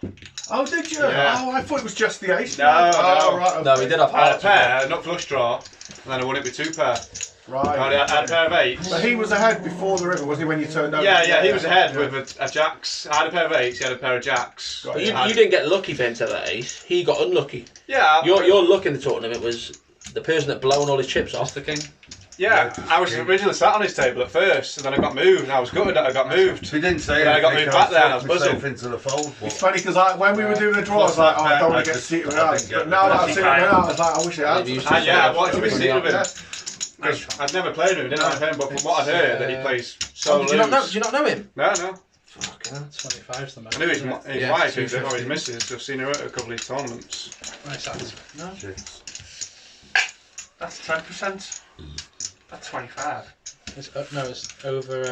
G: Oh, did you?
D: Yeah.
G: Oh, I thought it was just the ace.
D: No,
G: Oh,
D: no.
G: right,
A: No,
G: okay.
A: he did have
D: I had a
A: hearts.
D: pair, a nut flush draw, and then I won it with 2 pair.
G: Right.
D: I had a pair of 8s.
G: But he was ahead before the river, wasn't he, when you turned over?
D: Yeah, he was ahead
G: Yeah.
D: with a jacks. I had a pair of 8s, he had a pair of jacks.
G: Got
A: But
G: it.
A: you didn't get lucky for him to that ace. He got unlucky.
D: Yeah,
A: Your luck in the tournament was the person that blown all his chips off.
B: The king.
D: yeah. I was originally sat on his table at first, and then I got moved, and I was gutted that I got moved.
E: He didn't say
D: Then I got
E: anything,
D: moved back there and I was
E: myself
D: buzzing.
E: into the fold.
G: It's
E: But
G: funny because when we were doing the draw, I was like, oh, I don't want to get seated with
E: I
G: us.
E: didn't get
G: But now that
E: the
G: I've seen it now, I was like, I wish I
A: Maybe you
G: had.
A: should-
D: Yeah, I wanted to be seated with him.
G: Yeah.
D: Because I'd never played with him, didn't I? But from what I'd heard, that he plays so
A: Oh, did you not know?
D: loose.
A: Did you not know him?
D: No, no.
A: Fucking hell.
B: 25's the most.
D: I knew his,
B: isn't it?
D: his
A: Yeah,
D: wife, or his
B: 250.
D: missus. I've seen her at a couple of tournaments.
B: Nice hands.
C: That's 10%. That's 25.
B: It's no, it's over.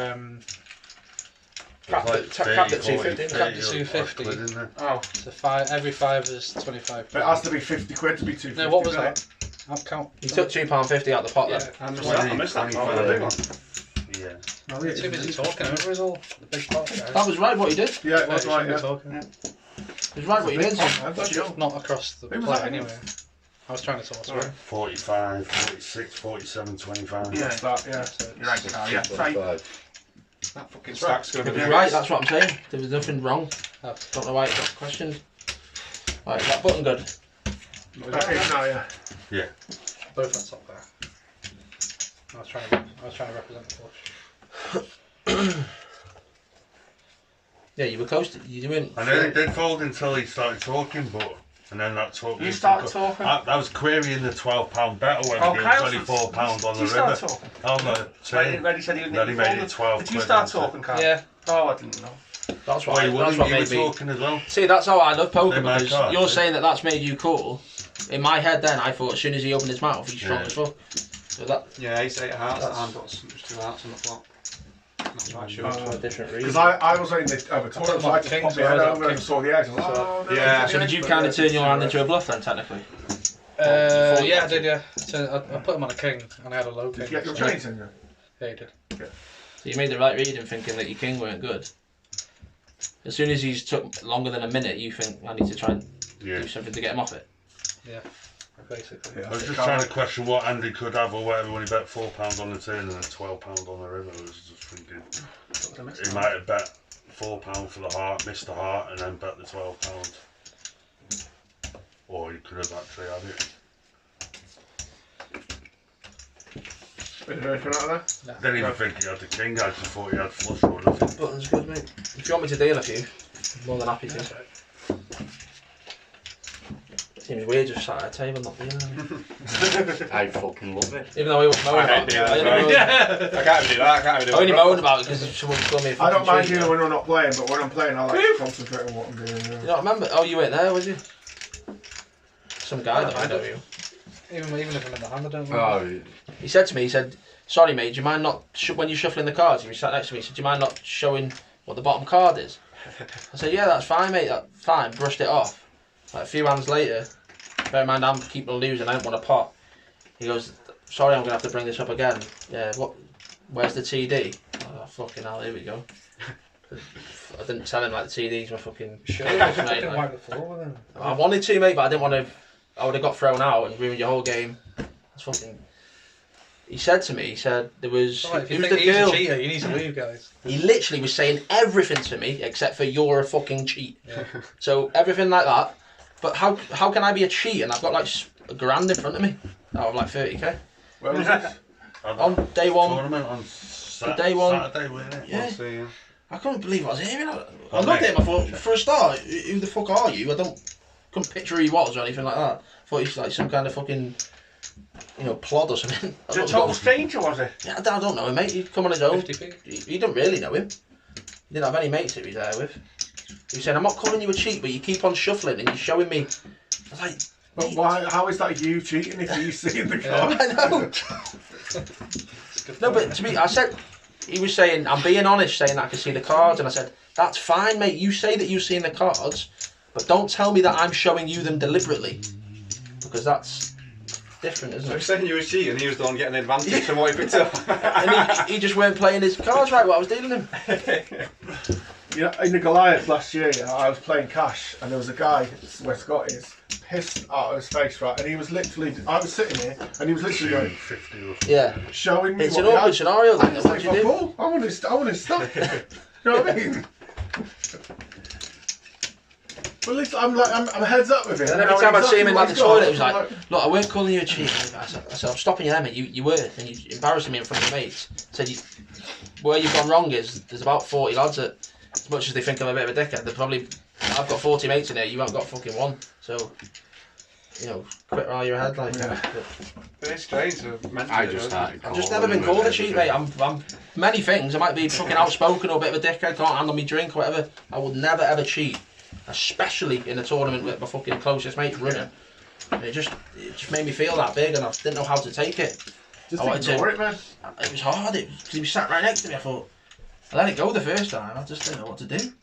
A: Capped at 250.
B: Capped at 250.
C: Oh,
B: So 5. Every 5 is 25.
G: But it has to be 50 quid to be 250.
B: No, what was
G: doesn't
B: that? I'll count.
A: He took £2.50 out the pot
B: Yeah.
A: then.
D: I missed that one. The big one.
E: Yeah.
G: it? No,
B: You're too busy talking over us all. The big pot, guys.
A: That was right what he did.
G: Yeah, that's
B: You
G: right,
B: shouldn't be
G: yeah.
B: talking.
A: It was right what he did.
G: That's
B: But not across the
G: Who was
B: play
G: that?
B: anyway. I was trying to talk. Sorry.
E: 45, 46, 47, 25.
C: yeah.
G: that, yeah.
C: You're right, Carl. Yeah, right.
D: That fucking stack's going to
A: It
D: be
A: was right, that's what I'm saying. There was nothing wrong.
B: Oh.
A: Don't know why it got questioned. Right, is that button good?
G: That is now, yeah.
B: Both on top there. I was trying to represent the flush.
A: Yeah, you were close to. You didn't.
E: I know it did fold until he started talking, and then that talk.
C: You started talking?
E: I was querying the £12 bet or whether
C: Kyle,
E: it was £24 on the
C: did you
E: river.
C: start talking?
E: On the train.
C: Reddy said he would
E: Then he made it 12
C: Did you
E: quid,
C: start
E: didn't he?
C: talking, Carl?
B: Yeah.
C: Oh, I didn't know.
A: That's
E: Well,
A: what.
E: you
A: That's
E: wouldn't,
A: what
E: you were
A: made me.
E: talking as well.
A: See, that's how I love poker
E: In my
A: because
E: card,
A: you're
E: yeah.
A: saying that's made you cool. In my head, then I thought as soon as he opened his mouth, he's strong
E: Yeah.
A: as fuck. So that.
D: Yeah, ace 8 of hearts, that
A: That's-
D: hand got some 2 hearts on the flop. Not quite sure.
A: For a different reason.
G: Because I was in the other tournament, so I just popped my head over and saw the edge. I was like, oh, no,
D: Yeah.
A: So did you kind of turn your hand into a bluff then, technically?
B: Yeah, I did. Yeah. So I put him on a king, and I had a low king.
G: Did you get your chains in there?
B: Yeah, he did.
A: So you made the right reading thinking that your king weren't good. As soon as he's took longer than a minute, you think I need to try and
E: Yeah.
A: do something to get him off it.
B: Yeah, basically.
G: Yeah,
E: I was just trying to question what Andy could have or whatever when he bet £4 on the turn and then £12 on the river. I was just thinking he might have bet £4 for the heart, missed the heart, and then bet the £12. Or he could have actually had it.
G: Did you anything out of there?
E: Didn't even think he had the king. I just thought he had flush or nothing.
A: Buttons good, mate. If you want me to deal a few, I'm more than happy to. Seems weird just sat at a table not dealing them.
F: I fucking love it.
A: Even though I was moaning about it. I only
D: I can't even do that, I can't even do
A: only
D: it.
A: moaned about it because someone told me.
G: I don't mind dealing when I'm not playing, but when I'm playing, I like to concentrate on what I'm doing.
A: You
G: Yeah.
A: don't remember? Oh, you weren't there, was you? Some guy that I know you.
B: Even if I'm in the hand, I don't.
F: Oh,
A: He said to me, he said, "Sorry, mate, do you mind not when you're shuffling the cards?" He sat next to me. He said, "Do you mind not showing what the bottom card is?" I said, "Yeah, that's fine, mate. That's fine." Brushed it off. Like a few hands later, bear in mind I'm keeping losing. I don't want to pot. He goes, "Sorry, I'm gonna have to bring this up again." Yeah, what? Where's the TD? Oh, fucking hell, here we go. I didn't tell him like the TD's my fucking
B: Sure.
A: mate,
B: I can
A: like.
B: wipe the floor with him.
A: I wanted to, mate, but I didn't want to. I would have got thrown out and ruined your whole game. It's fucking. He said to me, he said there was.
B: Alright, if
A: It
B: you
A: was
B: think
A: the
B: he's
A: girl.
B: a cheater, you need to leave, guys.
A: He literally was saying everything to me except for you're a fucking cheat.
B: Yeah.
A: So everything like that. But how can I be a cheat and I've got like a grand in front of me out of like 30k
G: Where was this?
A: on day one?
E: Tournament on
A: day one.
E: Saturday, wasn't it?
A: Yeah.
D: We'll see, yeah.
A: I couldn't believe what I was hearing. I
E: Oh,
A: looked at
E: mate.
A: him. I thought, for a start, who the fuck are you? Couldn't picture who he was or anything like that. I thought he's like some kind of fucking, plod or something.
C: Was it a total stranger, was it?
A: Yeah, I don't know him, mate. He'd come on his own.
B: 50p.
A: You don't really know him. He didn't have any mates that he was there with. He said, "I'm not calling you a cheat, but you keep on shuffling and you're showing me." I was like,
G: But why? How is that you cheating if you see the
B: Yeah.
G: card?
A: I know. No, but to me, I said, he was saying, "I'm being honest, saying that I can see the cards," and I said, "That's fine, mate. You say that you've seen the cards, but don't tell me that I'm showing you them deliberately, because that's different, isn't
D: I was
A: it?"
D: saying you were cheating, he was the one getting advantage from what he picked up.
A: And he just weren't playing his cards right. What I was dealing him.
G: You know, in the Goliath last year, I was playing cash, and there was a guy where Scott is pissed out of his face, right? And he was literally, I was sitting here, and he was literally going,
E: 50 or something.
A: Yeah,
G: showing me
A: it's
G: what
A: an
G: he
A: awkward
G: had.
A: scenario.
G: And
A: Then,
G: it's
A: what
G: like,
A: do you do?
G: "Fuck all, I want to stop. You know what I mean? But at least I'm heads up with it.
A: And
G: I
A: every
G: know
A: time I'd
G: exactly
A: see him in
G: what
A: like the
G: he's got.
A: toilet, it was
G: I'm
A: like, "Look, I weren't calling you a cheat." I said, "I'm stopping you there, mate. You were, and you embarrassing me in front of your mates." I said, "Where you've gone wrong is there's about 40 lads that, as much as they think I'm a bit of a dickhead, I've got 40 mates in here. You haven't got fucking one. So, quit while you're ahead, like."
G: Yeah.
D: But it's strange, so mentally,
F: I just started.
A: I've just never been called a cheat, mate. I'm many things. I might be fucking outspoken or a bit of a dickhead, can't handle me drink or whatever. I would never ever cheat, especially in a tournament with my fucking closest mates running. And it just made me feel that big, and I didn't know how to take it.
G: Just
A: I wanted
G: ignore it, man.
A: It was hard. Because he was sat right next to me. I thought, I let it go the first time. I just didn't know what to do.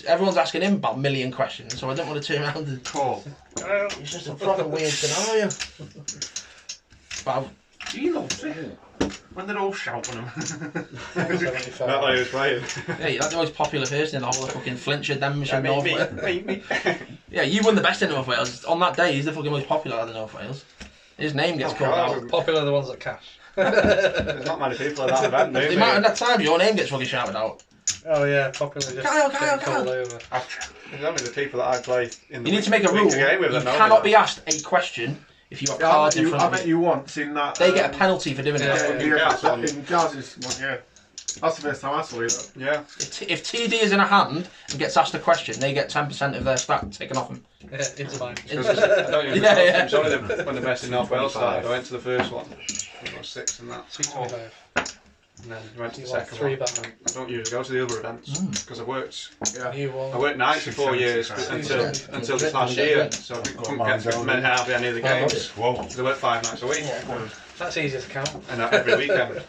A: Everyone's asking him about a million questions, so I didn't want to turn around and.
C: Cool.
A: It's just a proper weird scenario. But
C: He loves it. When they're all shouting him.
D: Not when he was playing.
A: yeah, that's the most popular person in the whole of fucking Flintshire, Denbighshire, North Wales.
D: me.
A: Yeah, you won the best in North Wales. On that day, he's the fucking most popular out of North Wales. His name gets called out.
B: Popular the ones that cash.
D: There's not many people at that event,
A: The
D: maybe.
A: amount of that time your name gets fucking shouted out.
B: Oh yeah, popular. Just
A: Kyle.
B: getting called over.
D: It's only the people that I play in the
A: You need to make a rule.
D: weekly game with
A: You
D: that know
A: cannot
D: me
A: be asked a question if you have cards in front
G: I
A: of
G: met
A: you.
G: you once in that.
A: They get a penalty for doing
B: yeah,
A: it.
G: In Gaz's one, yeah. That's the first time I saw you. Though.
D: Yeah.
A: If TD is in a hand and gets asked a question, they get 10% of their stat taken off them.
B: Yeah, into mine.
D: I don't even
A: Yeah,
D: know.
A: yeah.
D: It was only when the best in North Wales started. I went to the first one. I was 6 and that.
B: 225.
D: And then went to the
B: You want
D: second
B: 3
D: one.
B: back.
D: I don't usually go to the other events because I worked.
B: You won.
D: I worked nights for 4 years until this last year, so I couldn't get hardly any of the games.
E: Whoa.
D: Because I worked 5 nights a week,
B: That's easier to count.
D: and every weekend,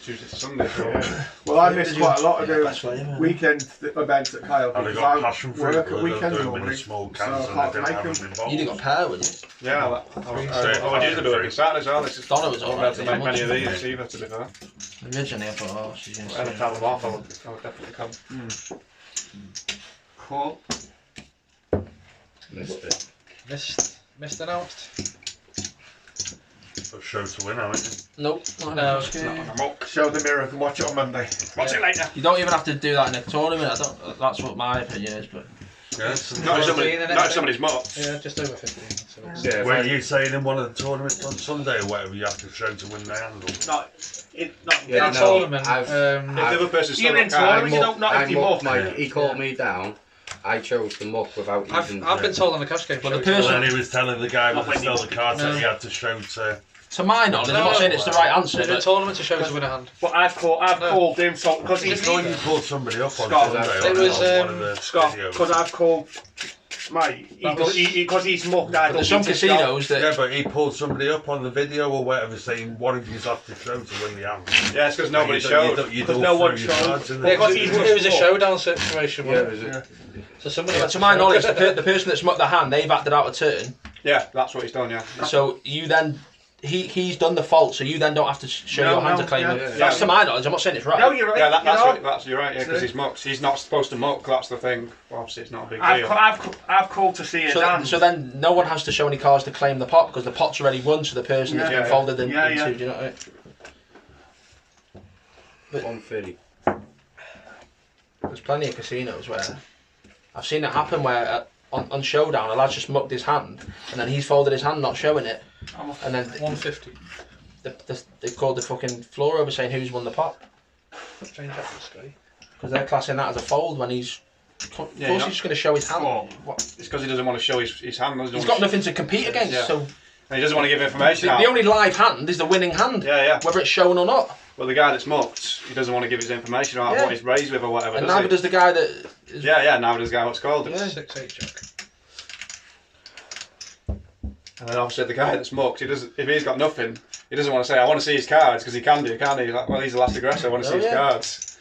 D: Tuesday to Sunday. So.
G: Well, I missed quite a lot of
A: Best
G: those
A: way, yeah.
G: weekend events at Kyle
E: And they
G: because
E: got
G: I
E: passion fruit,
G: work
E: but
G: at
E: they don't
G: weekends
E: do them in
G: normally,
E: the small
G: so
E: cans
G: I
E: and they
G: can't
E: don't
G: make
E: have
G: them.
E: them in bottles.
A: You didn't got pair, would you?
D: Yeah, I would use the Burger Saturday as well. This is
A: Donna was
D: not
A: alright.
D: able to make many of these either, to be fair.
A: Originally, I thought, oh, she's going to
D: And
A: say.
D: if I have them off, I would definitely come.
C: Cool.
F: Missed it.
B: Missed announced.
E: Got a show to win, haven't
A: Nope.
B: No,
G: Show the mirror and watch it on Monday.
D: Watch it later.
A: You don't even have to do that in a tournament. I don't. That's what my opinion is. But
E: you? Yes.
D: Not if
B: 15 and
D: somebody's mucked.
B: Yeah, just over 15. So it's,
F: Yeah,
E: Were you saying in one of the tournaments on Sunday or whatever you have to show to win the handle?
C: Not
B: in
F: Yeah,
B: a
F: no,
B: tournament,
D: If the other person's still
C: even in
D: got cards,
C: tournaments, you don't not
F: I
C: if you
F: mucked
C: muck.
F: Mike. He called me down. I chose to muck without even.
B: I've been told on the cash game.
A: But the
B: show it's
A: person-
E: And then he was telling the guy with
C: Not
E: the
C: when
E: still the cards that
B: No.
E: he had to show to.
A: to my knowledge, I'm not
B: No.
A: saying it's the right answer.
B: in a
A: But
B: tournament to show to win a hand.
C: But I've called him so because
E: He's
C: he's
E: going to pull somebody up on
C: Scott,
E: Sunday.
B: it
E: on
B: was,
E: one of the
C: Scott
E: videos.
C: because I've called mate
B: That was-
C: because he's mucked. I don't
A: there's some
C: need to stop.
A: casinos that.
E: Yeah, but he pulled somebody up on the video or whatever saying what if you have to show to win the hand.
D: Yeah, it's because nobody
E: You
D: showed.
E: don't- you
C: Because
E: don't
C: no
E: throw
C: one
E: your
C: showed.
E: cards in
B: Yeah,
E: the
C: because
B: it
C: he's
B: was a showdown situation.
F: Yeah,
B: wasn't
F: was
B: it?
F: it?
B: So somebody.
A: But
B: had
A: to my
B: show.
A: knowledge, the person that's mucked the hand, they've acted out a turn.
D: Yeah, that's what he's done, yeah.
A: So you then. He's done the fault, so you then don't have to show
C: No,
A: your hand
C: no,
A: to claim
C: yeah.
A: it.
D: Yeah.
A: That's to my knowledge. I'm not saying it's right.
C: No, you're right.
D: Yeah,
C: you know.
D: you're right, yeah, because he's mucked. He's not supposed to muck, that's the thing. Well, obviously, it's not a big deal.
C: I've called to see his hand.
A: So then no one has to show any cards to claim the pot because the pot's already won, so the person that's
C: Yeah.
A: been folded
C: Yeah,
A: into,
C: yeah.
A: do you know what I mean?
F: 130.
A: There's plenty of casinos where I've seen it happen where on Showdown a lad's just mucked his hand and then he's folded his hand not showing it and then
B: 150.
A: they called the fucking floor over saying who's won the pot
B: Change that to Scotty.
A: because they're classing that as a fold when he's of course
D: Yeah,
A: he's just going to show his hand.
C: Oh.
A: What?
D: It's because he doesn't want to show his hand.
A: He's got nothing to compete against,
D: Yeah.
A: so
D: And he doesn't want to give information out.
A: the only live hand is the winning hand,
D: Yeah, yeah.
A: whether it's shown or not.
D: But the guy that's mucked, he doesn't want to give his information out
A: Yeah.
D: what he's raised with or whatever,
A: And
D: does
A: neither
D: he?
A: does the guy that is,
D: Yeah, now does the guy what's called.
A: Yeah.
B: 6-8 jack.
D: And then obviously the guy that's mucked, he doesn't. If he's got nothing, he doesn't want to say, "I want to see his cards," because he can do, can't he? He's like, well, he's the last aggressor. I want to see
A: Oh,
D: his
A: yeah.
D: cards.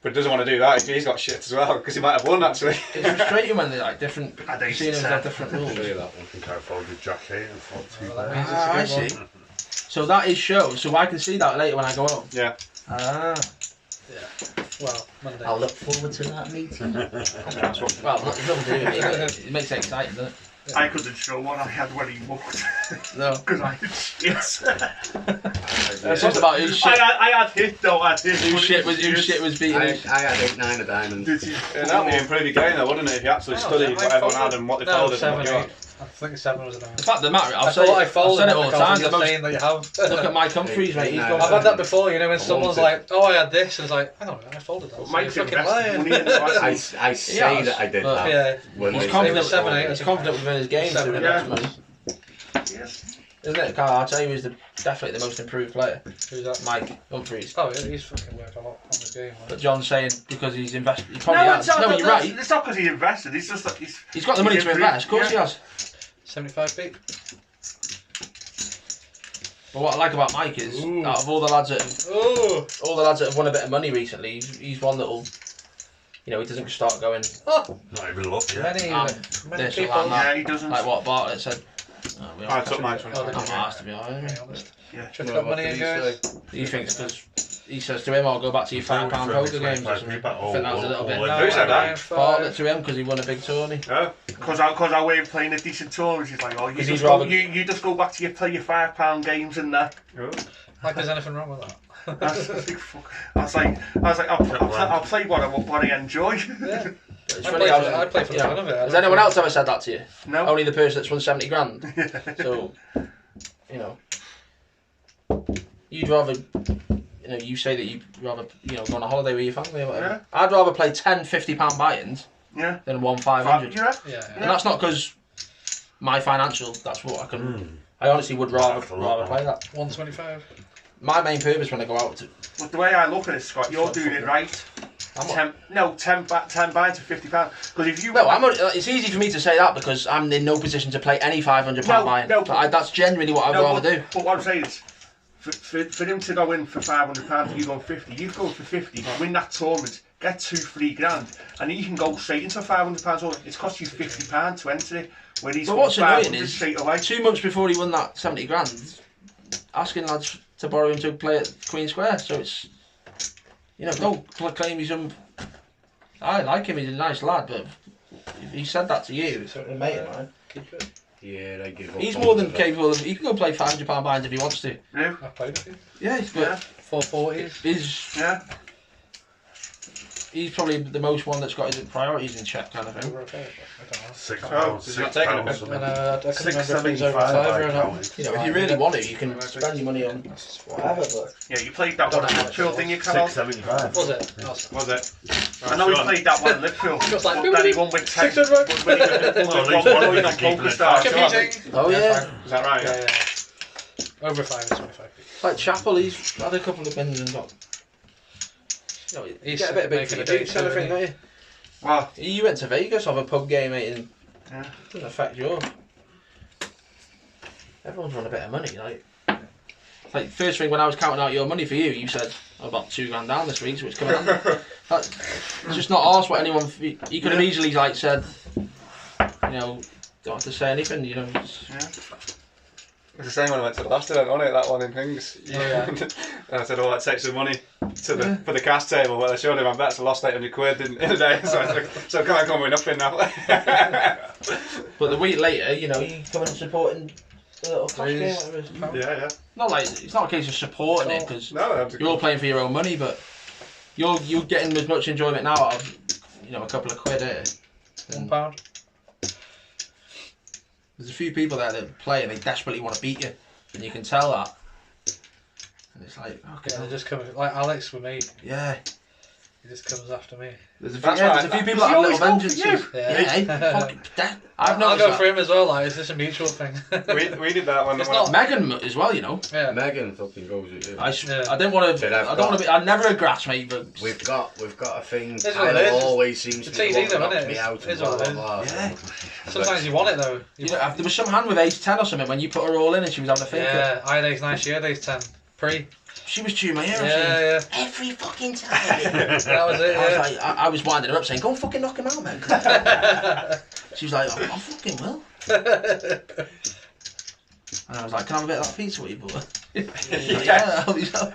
D: But he doesn't want to do that. He's got shit as well because he might have won actually.
A: it's frustrating when they're like different
C: I think
A: casinos
C: it's
A: have different rules.
F: Show you that
E: I
F: one.
E: think I folded Jack 8 and thought two.
B: Well, that means
A: Ah, I
B: it's a good
A: see.
B: one.
A: So that is shown, so I can see that later when I go home.
D: Yeah.
A: Ah.
B: Well, Monday.
A: I'll look forward to that meeting.
D: That's what.
A: Well, it's nothing to do with it. It makes it exciting, doesn't it?
C: I couldn't show what I had when he mucked
A: No.
C: because I had shit.
A: It's just about whose shit,
C: I had hit though. I did.
A: whose shit was beating
F: I
A: whose.
F: had 8-9 of diamonds.
C: Did you?
D: That would improve your game though, wouldn't it? If you actually studied what everyone had and what they
B: No,
D: folded. and
B: 7,
D: what you
B: 8.
D: had.
B: I think 7 was a
A: The fact of the matter,
B: I
A: I've said
B: thought I
A: it, I've
B: folded
A: said it all the time.
B: You're
A: The most,
B: saying that you have.
A: look at Mike Humphries, mate. He's gone
F: I've
B: I've had that before, you know, when someone's
F: wanted-
B: like, "Oh, I had this," and it's like, "Hang on, I folded that."
C: But
B: So
C: Mike's
B: you're fucking
C: invested
B: lying.
C: money in it.
F: I say
A: has,
F: that I did
A: but-
F: that.
B: Yeah.
F: When
A: He's
F: they
A: confident.
F: said
B: 7, 8.
A: He's confident within his game, so
B: 7,
A: he
C: yeah.
A: makes money.
C: Yes.
A: Isn't it, Carl? I'd say he was definitely the most improved player.
B: Who's that?
A: Mike Humphries.
B: Oh, yeah, he's fucking worked a lot on the game.
A: But John's saying because he's invested. He probably
C: No,
A: has.
C: it's not.
A: No, you're right.
C: It's not because he invested. It's just that
A: He's got the money to invest. Of course he has.
B: 75p.
A: But what I like about Mike is, out of all the lads that have won a bit of money recently, he's one that'll, he doesn't start going
E: Not even look yet.
B: Many
A: Um,
B: many
A: this or
B: people.
A: that.
C: Yeah, he doesn't.
A: like what Bartlett said. No, we
D: I
A: are
D: took my
B: Oh,
D: 25.
B: did
A: not
B: you?
A: asked to be honest.
B: honest.
C: Yeah.
B: Chuck
F: No,
B: up
F: what
B: money
F: did
B: in,
F: he
B: guys.
F: say?
A: He thinks because he says to him, "I'll go back to your £5 poker games." Or something. I think that was a little bit.
D: Who said that?
A: Bartlett to him because he won a big tourney.
D: Oh,
C: Because I weren't playing a decent tournament. He's like, oh, you
A: Because
C: just
A: he'd
C: go,
A: rather-
C: you just go back to play your £5 games and that.
D: oh.
B: Like there's anything wrong with that.
C: I was like, I'll play what I enjoy.
B: Yeah.
A: It's
B: I
A: funny
B: play
A: how-
B: for, I play for the
A: you know,
B: fun of it.
A: Has anyone else ever said that to you?
C: No.
A: Only the person that's won 70 grand. So, you know, you'd rather, you know, you say that you'd rather, you know, go on a holiday with your family or whatever.
C: Yeah.
A: I'd rather play 10 £50 buy-ins
C: Yeah.
A: than one 500.
C: Yeah.
B: Yeah.
A: And that's not because my financial, that's what I can, I honestly would rather play that.
B: 125.
A: My main purpose when I go out to,
C: But the way I look at it, Scott, you're doing it right.
A: I'm
C: 10 buys for £50. Because if you
A: no, it's easy for me to say that because I'm in no position to play any £500
C: No,
A: buy-in.
C: no,
A: But that's genuinely what I'd rather do.
C: But what I'm saying is, for him to go in for £500 and you go 50, you go for 50, win that tournament, get 2-3 grand, and then you can go straight into a £500 tournament. It's cost you £50 to enter it. Where he's
A: But what's annoying is,
C: straight away.
A: 2 months before he won that 70 grand, asking lads to borrow him to play at Queen Square. So it's, you know, don't claim he's I like him, he's a nice lad, but if he said that to you, it's a mate of mine.
B: Keep it.
F: Yeah, they give up.
A: He's more than capable of, he can go play £500 buy-ins if he wants to.
C: Yeah.
B: I've played a few.
A: Yeah, but
B: 440s.
C: Yeah.
A: he's probably the most one that's got his priorities in check, kind of thing.
B: Over a fair, I don't know.
E: £6,
D: he's not taking a
E: £6
D: bit.
E: something.
B: And I can
E: Six,
B: remember if he's over
E: 75
B: 5
E: I
B: or not.
E: counted.
A: You know, if you really want to, you can spend your money on whatever, but...
C: Yeah, you played that
A: Don't
C: one
A: know how
C: at
A: much
C: Liverpool,
A: it
C: didn't you, Carol?
G: £6.75.
B: Was it? Awesome.
D: Was it?
C: I know he
D: Sean.
C: played that one at Liverpool,
B: Just like,
C: but then he won with 10.
B: 600.
C: When he won with
E: Well, at least
C: 1
E: one of
C: million
E: them
C: on
E: keeping
C: Poker
E: it
C: Stars.
E: down.
B: Competing.
A: Oh yeah,
D: Is that right?
B: Yeah, yeah. Over 5 is 25.
A: it's like Chapel, he's had a couple of wins and got... You know, you
B: He's
A: get a bit of big
B: making
A: for
B: a
A: your
B: day
A: boots kind of
B: too,
A: thing,
B: isn't
A: don't you?
C: Well,
A: You went to Vegas off a pub game, mate, and
C: Yeah.
A: it doesn't affect you. Everyone's won a bit of money, like. Like first thing when I was counting out your money for you, you said I'm about $2 grand down this week, so it's coming up. It's just not asked what anyone. You could have easily like said, you know, don't have to say anything, you know. Just,
C: yeah.
D: It was the same when I went to the last event, wasn't it? That one in things.
B: Oh, yeah.
D: And I said, "Oh, let's take some money to the for the cash table." Well, I showed him my bets. I lost £800 in a day, so I was like, "So can I come with nothing now?"
A: but the week later, you know, you coming and supporting the little cash game.
B: Please.
A: Whatever it is.
D: yeah.
A: Not like it's not a case of supporting it because
D: No,
A: you're all playing for your own money, but you're getting as much enjoyment now out of, you know, a couple of quid here.
B: £1.
A: There's a few people there that play and they desperately want to beat you, and you can tell that. And it's like, okay,
B: Yeah, they just come like Alex with me.
A: yeah.
B: He just comes after me.
A: There's a few,
D: That's
A: yeah,
D: right.
A: there's a few people
C: Does
A: that
C: he
A: have little
C: always go for
A: vengeances.
C: you?
B: Yeah.
A: I've
B: I'll
A: noticed
B: go
A: that.
B: for him as well. Like, is this a mutual thing?
D: we did that one.
B: It's
D: when
B: not-
A: Megan as well, you know.
B: Yeah.
F: Megan fucking goes with you.
A: I
B: Yeah.
A: didn't want to.
F: But I've
A: I don't want to be. I'm never a grass mate, but
F: We've got a thing.
B: It's what
F: Kyle
B: it is.
F: always seems to
B: It's
F: be the
B: easy
F: one
B: though,
F: that
B: isn't
F: knocks
B: it?
F: me out.
B: It's
F: and
B: what
F: blah,
B: it
F: blah,
B: is.
F: blah.
A: yeah.
B: Sometimes you want it though.
A: You know, there was some hand with ace 10 or something when you put her all in and she was having a think.
B: Yeah, I had ace 9, she had ace 10. Pre.
A: She was chewing my ear.
B: Yeah, yeah.
A: Every fucking time.
B: That was it,
A: I was
B: yeah.
A: like, I was winding her up saying, go and fucking knock him out, man. She was like, oh, I fucking will. And I was like, can I have a bit of that pizza what you bought? Yeah, I'll be so.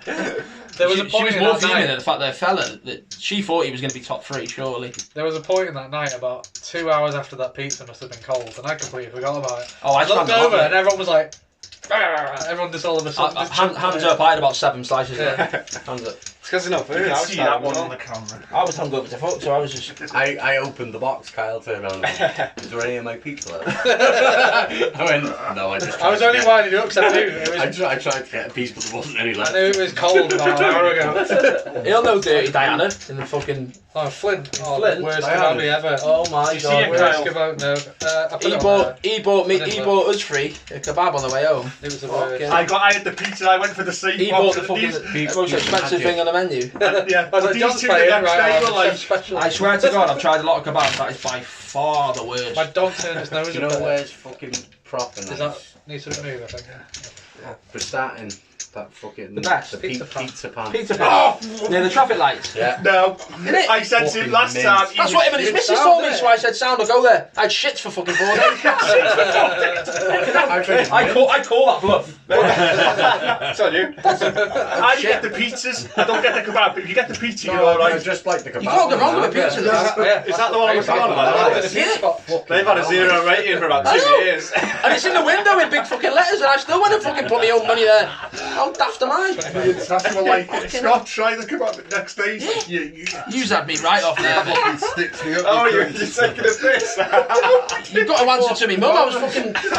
B: There was
A: she,
B: a
A: she
B: point
A: was
B: in
A: more
B: that
A: fuming
B: night.
A: at the fact that a fella, that she thought he was going to be top 3, surely.
B: There was a point in that night about 2 hours after that pizza must have been cold, and I completely forgot about it.
A: Oh, I
B: I looked
A: spammed a lot
B: over
A: of
B: and
A: it.
B: everyone was like, everyone just all of a sudden. just jumped
A: Hands
B: on it.
A: up, I had about 7 slices.
B: Yeah.
A: Hands up.
D: It's because there's no food.
C: You can
D: I was
C: see
D: starving
C: that one
D: as
C: on
D: well.
C: the camera.
A: I was hungover to fuck, so I was just...
F: I opened the box, Kyle turned around and went, is there any of my pizza left? I went, no, I just
B: I was only winding you up because I knew it was.
F: I tried to get a piece, but there wasn't any
B: I
F: left.
B: knew it was cold about an hour ago.
A: He'll know Dirty Diana in the fucking...
B: Oh, Flint. Oh,
A: Flint?
B: the worst
F: Diana.
B: kebab ever.
A: Oh my
C: You see it,
A: god.
B: Worst
C: Kyle?
B: kebab, no. I put it on there.
A: He bought
B: I didn't
A: bought us free a kebab on the way home.
B: It was the
A: Fucking-
B: worst.
C: I had the pizza. I went for the safe
A: He
C: box.
A: bought the
C: and
A: fucking
C: these-
A: most expensive thing on the menu.
C: Yeah,
B: I was like,
C: these
B: John's
C: two
B: playing,
C: the next
B: right?
C: day
B: I'll
C: were
B: have
C: like,
B: a special.
A: I swear to God, I've tried a lot of kebabs. That is by far the worst.
B: My dog turned his nose
F: Do you
B: up
F: know
B: at it.
F: where's fucking proper
B: Does
F: nice?
B: that need to move, I think?
F: For starting, that fucking...
A: The best?
F: Pizza pan.
A: Pizza pan. Near the traffic lights.
F: Yeah.
C: No,
A: Isn't it?
C: I said to him last
F: Fucking
C: time.
A: That's what him and his missus told me, so I said, sound, I'll go there. I had shits for fucking 4 days. I call that bluff.
C: It's on you. I get the pizzas. I don't get the kebab, but if you get the pizza, you're
F: No, I
C: alright.
F: just like the kebab.
A: You can't go wrong with a pizza.
B: Yeah.
C: Is that the one on the phone? They've had a 0 rating for about 2 years.
A: And it's in the window in big fucking letters, and I still went and fucking put my own money there. How daft am I?
C: That's what like Scott tried the kebab the next day.
A: You've had me right off there.
E: Fucking sticks me up.
C: Oh, you're taking a piss.
A: You've got to answer to me mum. I was fucking threw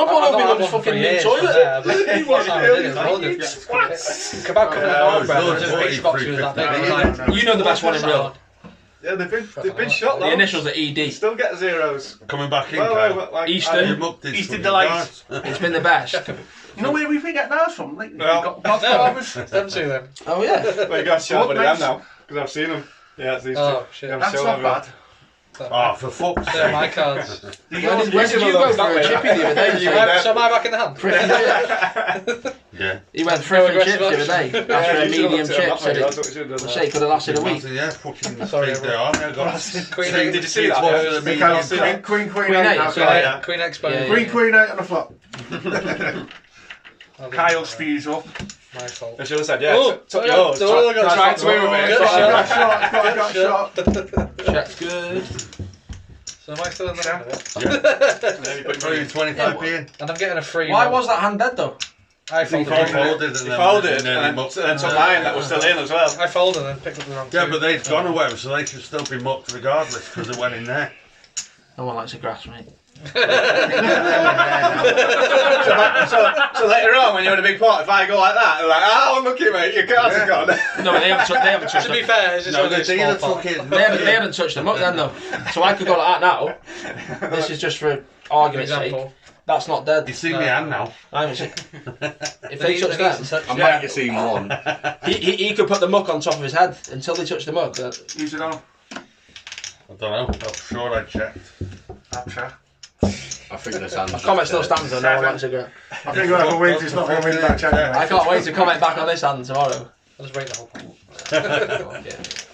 A: up all over my mum's fucking new toilet.
B: Kebab coming
E: Yeah,
B: out
E: it
B: of
E: was
B: his
E: good.
B: pizza box was that big. I was like,
A: You know the best one in real.
C: Yeah, they've been shot.
A: The initials are ED.
C: Still get zeros.
E: Coming back in,
C: Well,
E: Kyle.
C: like,
A: Eastern.
E: You mucked his
C: Eastern
E: fucking
C: Delights.
E: cards.
A: It's been the best.
C: You know where we get ours from? Like,
B: Well,
C: we've got Godfathers.
B: them two then.
A: Oh yeah.
C: Well, you got shot with them now because I've seen them. Yeah, it's these
B: Oh shit.
C: That's not bad.
E: Oh, for fuck's
B: They're
E: sake.
B: my cards.
A: Where did you go for a chippy the other day?
B: So am I back in the hand?
E: Yeah.
A: He went frick and chips the other day. After a medium chip, said it. I say it could have lasted a week.
E: Yeah, fucking
B: Sorry,
E: big there, aren't they? I got
B: Queen
C: Did you see that?
E: the medium chip.
G: Queen
A: Queen
G: 8.
A: eight,
G: now,
A: so
G: Kyle.
C: yeah.
B: Queen Expo.
A: Yeah,
G: Queen 8 on the flop.
C: Kyle speeds up.
B: My fault.
C: I should have said, yeah,
B: Oh,
C: took
B: yeah,
C: yours.
B: the one I got
C: Tried to win with it.
G: Got shot.
A: Check's good.
B: So am I still in the hand of it?
E: Probably 25p in.
B: And I'm getting a free.
A: Why
B: one.
A: was that hand dead though?
B: I
E: He
B: folded.
E: folded and
C: He
E: then
C: folded
E: and then he
C: and
E: mucked.
C: then took mine that was still in as well.
B: I folded and picked up the wrong
E: Yeah,
B: two.
E: but they've gone away, so they should still be mucked regardless because they went in there.
A: No one likes a grass, mate.
C: So later on, when you're in a big pot, if I go like that, they're like, oh, unlucky mate, your cards are gone.
A: No, but they haven't touched
B: To be
A: them.
B: fair, it's just
E: No,
B: only
E: the
B: a small
E: dealer
B: pot.
E: took it.
A: They haven't touched them up then though. So I could go like that now. This is just for argument's sake.
B: Example.
A: That's not dead.
E: You see me hand now.
A: I haven't seen. If they touch them,
F: I might have seen one.
A: he could put the muck on top of his head until they touch the muck.
C: Use it on.
E: I don't know. I'm sure I checked.
C: I'll try.
F: I think this hand's
A: My comment
F: just
A: still stands though, no one likes a grass.
G: I think whoever wins is not going to win back anyway.
A: I can't wait to comment back on this hand tomorrow.
B: I'll just wait the whole pot.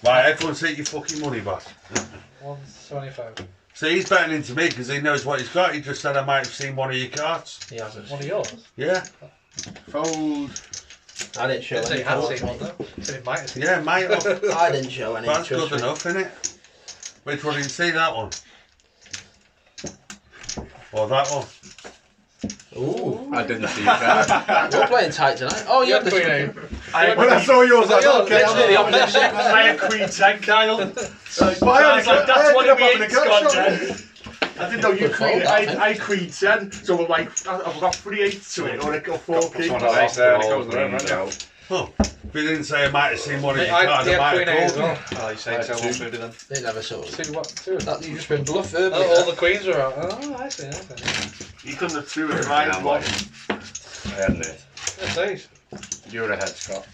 E: Right, everyone take your fucking money back.
B: 125.
E: See, he's betting into me because he knows what he's got. He just said I might have seen one of your cards.
A: He hasn't.
B: One of yours?
E: Yeah.
G: Fold.
A: I didn't show
B: Didn't say
A: any.
B: you had seen one though. Said it might have seen
E: Yeah, might have.
A: I didn't show any.
E: That's
A: trust
E: good
A: me.
E: enough, isn't it? Which one did you see, that one? Or that one?
A: Ooh.
F: I didn't see that.
A: We're playing tight tonight. Oh, you
B: Yeah,
A: had the
B: Queen
A: fucking-
B: eight.
G: When I saw yours, I thought, okay,
A: Literally the opposite.
C: I had Queen 10, Kyle. So
G: But I
C: was like, that's
G: ended
C: what
G: up
C: we
G: having a
C: ain't
G: gut
C: got
G: shot.
C: then. I didn't know you
A: Good
C: Queen.
A: fold, that,
C: I Queen 10, so I'm like, I've got 3 8s to it, or I got 4 kings.
F: One of those there and it goes around.
E: Oh, if he didn't say I might have seen one of
B: Mate,
E: your cards, I
B: yeah,
E: might
B: Queen eight
E: have
B: as
E: called
B: well.
E: him.
C: Oh, you say so, 150 then.
A: They never saw it.
B: Two what? Two of them.
A: That, you've just been bluff earlier.
B: Oh, all the queens are out. Oh, I see.
C: You couldn't have threw it right.
F: Yeah,
C: What?
F: I hadn't it.
B: That's ace.
F: You're ahead, Scott.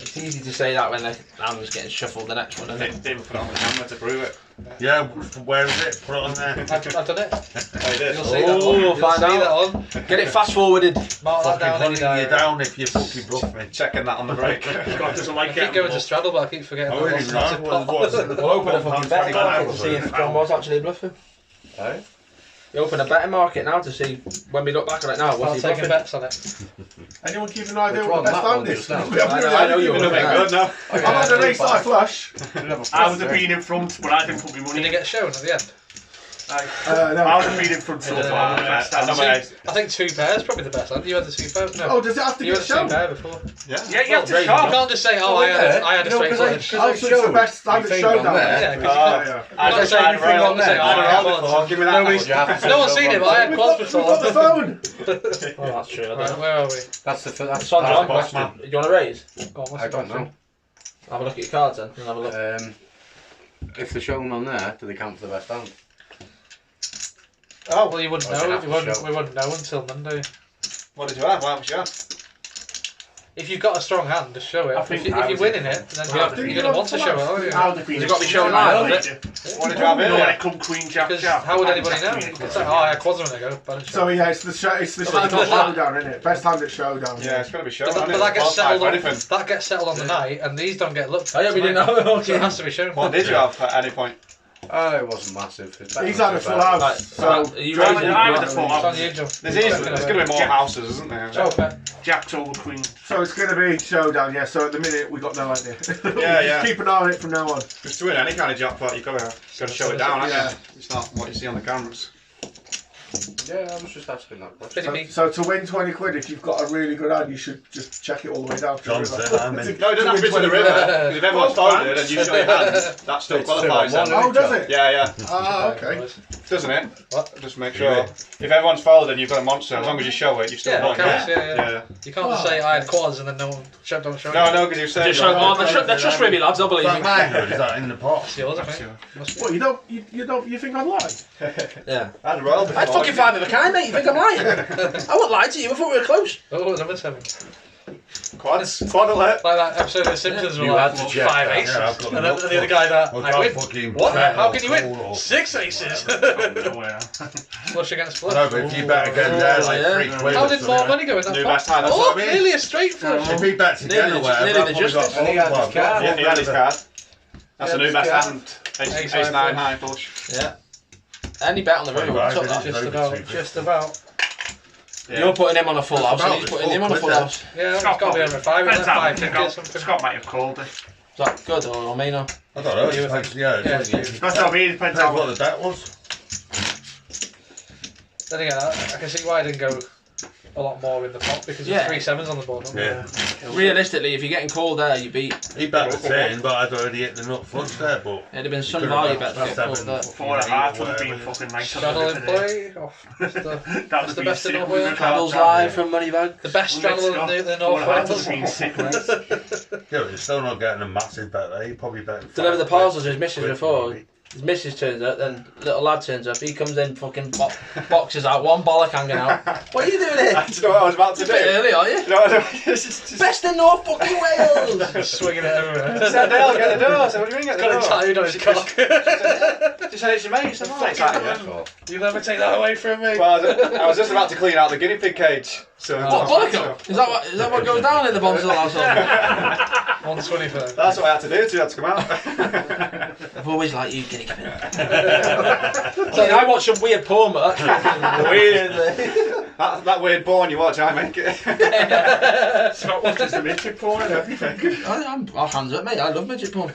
A: It's easy to say that when the hand's getting shuffled the next one, isn't it?
C: David put it on the camera to prove it.
E: Yeah, where is it? Put it on there.
B: I've done it.
C: Oh, you did?
B: You'll see that one.
A: Oh,
B: You'll
A: find
B: see
A: out.
B: that one.
A: Get it fast forwarded.
B: Mark that
E: Fucking
B: down in
E: hunting
B: your
E: you
B: diary.
E: down if you fucking bluff me.
C: Checking that on the break. Scott doesn't
B: I
C: like
B: keep
C: it.
B: going to straddle, but I keep forgetting.
E: I
B: about
E: wouldn't
B: what's
E: even
B: in
E: know.
B: the
E: What's
B: pot.
E: it?
A: We'll open a fucking betting market to see if John was actually bluffing.
F: Eh?
A: You open a betting market now to see when we look back on it now.
B: Start
A: Was he
B: taking
A: bluffing?
B: bets on it.
G: Anyone keep an idea
F: Which
G: what the
F: one?
G: best
F: That
G: hand
F: one
G: is?
F: just now?
A: I know you're
C: You're good now.
G: I've had an ace high flush.
C: I would have been in front, but I didn't put my
B: Did
C: money
B: you
C: in.
B: get shown at the end?
G: No.
C: I would have been in front, so I would have
B: I
C: best hand.
B: think two pairs probably the best hand. You had the two pairs. No.
G: Oh, does it have to
B: You
G: get
B: had the two
G: shown?
B: pair before.
C: Yeah, you have to
A: Well,
B: You
C: show.
B: can't just say, oh, I had a straight flush.
G: Oh, so it's the best. I haven't
F: Think
G: shown
F: on
G: that
F: there.
G: one.
B: Yeah,
C: I
B: Not
C: just
B: saying
C: had
B: anything
C: a
B: wrong to say, I had a
C: before. Give me that.
F: Would you have to
B: No one's seen it, but I had quads
G: We've got the
B: before.
G: phone.
A: Oh, that's true. I don't
B: Right,
A: know.
B: where are we?
F: That's the that's
A: It's on
E: That's
A: John.
E: boss man.
A: Do you want to raise?
B: Go on, what's
F: I
B: the
F: don't
B: question?
F: know.
A: Have a look at your cards then. And have a look.
F: If they're shown on there, do they count for the best hand?
B: Oh, well, you wouldn't
F: Oh,
B: know.
F: you have to show.
B: We wouldn't know until Monday.
C: What did you have? What was you have?
B: If you've got a strong hand, just show it.
C: I think
B: If you're winning it, then you're going to want to show it, aren't you?
C: How would it be?
A: Has it got to be shown live?
D: What did you have in
C: No,
D: there?
C: when it come Queen Jack.
B: Because
C: Jack,
B: how would anybody
C: Jack,
B: know?
C: Queen,
B: It's like, oh, I had quads a minute ago. But
G: So yeah, it's the showdown, isn't it? Best hand at showdown.
D: Yeah, it's got to be shown.
B: but
D: hasn't
B: that
D: it?
B: gets settled on,
D: Anything.
B: that gets settled on the night, and these don't get looked at.
A: Oh yeah, we didn't know.
B: So it has to be shown.
D: What did you have at any point?
F: Oh, it wasn't massive. It's better
G: He's
F: than
G: had a
F: it's
G: full
F: better.
G: house. So
A: Are you
C: I
A: raising
C: had
A: it?
C: a full
B: It's on
C: house.
B: you, Joe.
D: There's going to be more houses, isn't there?
B: Okay.
C: Jack's over Queen.
G: So it's going to be showdown, yeah. So at the minute we got no idea.
D: Yeah, yeah.
G: Keep an eye on it from now on.
D: Just to win any kind of jackpot, you've got to show it down, haven't
G: Yeah.
D: you? It's not what you see on the cameras.
F: Yeah, I was just asking that question.
G: So to win 20 quid, if you've got a really good hand, you should just check it all the way down to the
E: John
G: river.
E: said, I'm in.
D: No, it doesn't have to be to the river. Because if everyone's folded and you show your hand, that still qualifies.
F: two on
D: Then.
F: one,
G: Oh, does it?
D: Yeah, yeah.
G: Ah, okay.
D: Doesn't it?
B: What?
D: Just make sure. If everyone's folded and you've got a monster, as long as you show it, you've still
B: Yeah,
D: won.
B: it counts, yeah. You can't just
G: Oh,
B: say I had quads and then no one don't show it.
D: No, because you said.
A: Just show that's just really lads, I believe
E: Is
A: me.
E: that mine or is that in the pot?
B: It's yours, I think. Must be.
G: What, you think I'd lie?
A: Yeah.
D: I had a royal before.
A: I'd fucking 5 of a kind, mate. You think I'm lying? I wouldn't lie to you. I thought we were close.
B: Oh, number 7.
D: Quads. Quad alert.
B: Like that episode of The Simpsons where
F: You
B: like
F: had to check
B: 5
F: that.
B: aces.
E: Yeah, I've got
B: And
E: the
B: then the other guy that
E: Well,
B: I
E: can't
B: win.
E: fucking
B: What?
E: bet
B: How
E: or
B: can you win?
E: fold or-
B: 6 aces.
C: Nowhere.
B: Flush against flush.
E: No, but if you bet again there, like
A: yeah.
E: 3 quid
B: How
E: or
B: did more
E: something,
B: money go in that
D: New
B: pot?
D: best hand, that's
B: Oh,
D: what I mean.
B: nearly a straight flush.
E: if he bets again or whatever,
A: nearly
E: I've
A: the
E: probably got
A: justice.
F: And he had his card.
D: Yeah, he had his card. That's a new best
F: Yeah.
D: hand.
B: Ace
D: Ace 9
B: high
D: high flush.
A: Yeah. Any bet on the river,
E: Right,
A: we'll
E: right,
A: top that.
E: right.
B: Just about. Just about.
A: You're putting him on a full
E: That's
A: house, and
E: about
A: he's
E: the
A: putting him on a
E: full
A: full
E: quid
A: house.
B: Yeah, it's got to be over 5, isn't it?
C: Depends how
B: 550 or something.
C: Scott might have called it.
A: Is that good or me no?
E: I don't know.
B: You would
E: Depends, yeah,
B: Yeah.
E: depends
C: That's how it depends how.
E: what the bet was.
B: Then again, I can see why I didn't go a lot more in the pot because there's
A: Yeah.
B: 3 sevens on the board.
E: Yeah.
A: Realistically, if you're getting called there, you beat.
E: He bet the 10, but I'd already hit the nut flush there, but
A: It'd have been some
E: Could've
A: value
E: bet
A: bet to get called there.
C: 4.5 would have been fucking nice.
B: Straddle in play. Oh, that's the,
C: That
B: that's
C: would
B: the
C: be
B: best in
C: sick.
B: North Wales.
A: Candles live from Moneybag.
B: The best straddle in the North
C: That would
B: Wales.
C: have been sick, mate.
E: yeah, but you're still not getting a massive bet there. You probably bet.
A: Deliver the
E: 5
A: parcels
E: quid,
A: his missus
E: quid,
A: before.
E: maybe.
A: His missus turns up, then little lad turns up. He comes in, fucking boxes out, one bollock hanging out. What are you doing here?
D: Do you know what I was about to
A: It's
D: do?
A: a bit early, are you?
D: You know what I mean? Just
A: Best in North fucking Wales.
B: Just swinging it everywhere.
D: said they'll get the door. I said, what do you mean get the
B: Got
D: door?
B: it tattooed on his cock.
D: She said it's your mate. She said, oh, it's
B: You never take that away from me.
D: Well, I was just about to clean out the guinea pig cage. So
A: What, bollock? Is that what goes down in the Bondsville household?
B: 125.
D: That's what I had to do to have to come out.
A: I've always liked you, guinea pig. I watch some weird porn, but that's fucking weirdly.
D: that weird porn you watch, I make it.
C: Scott watches the midget porn and everything.
A: I'll hands up, mate. I love midget porn.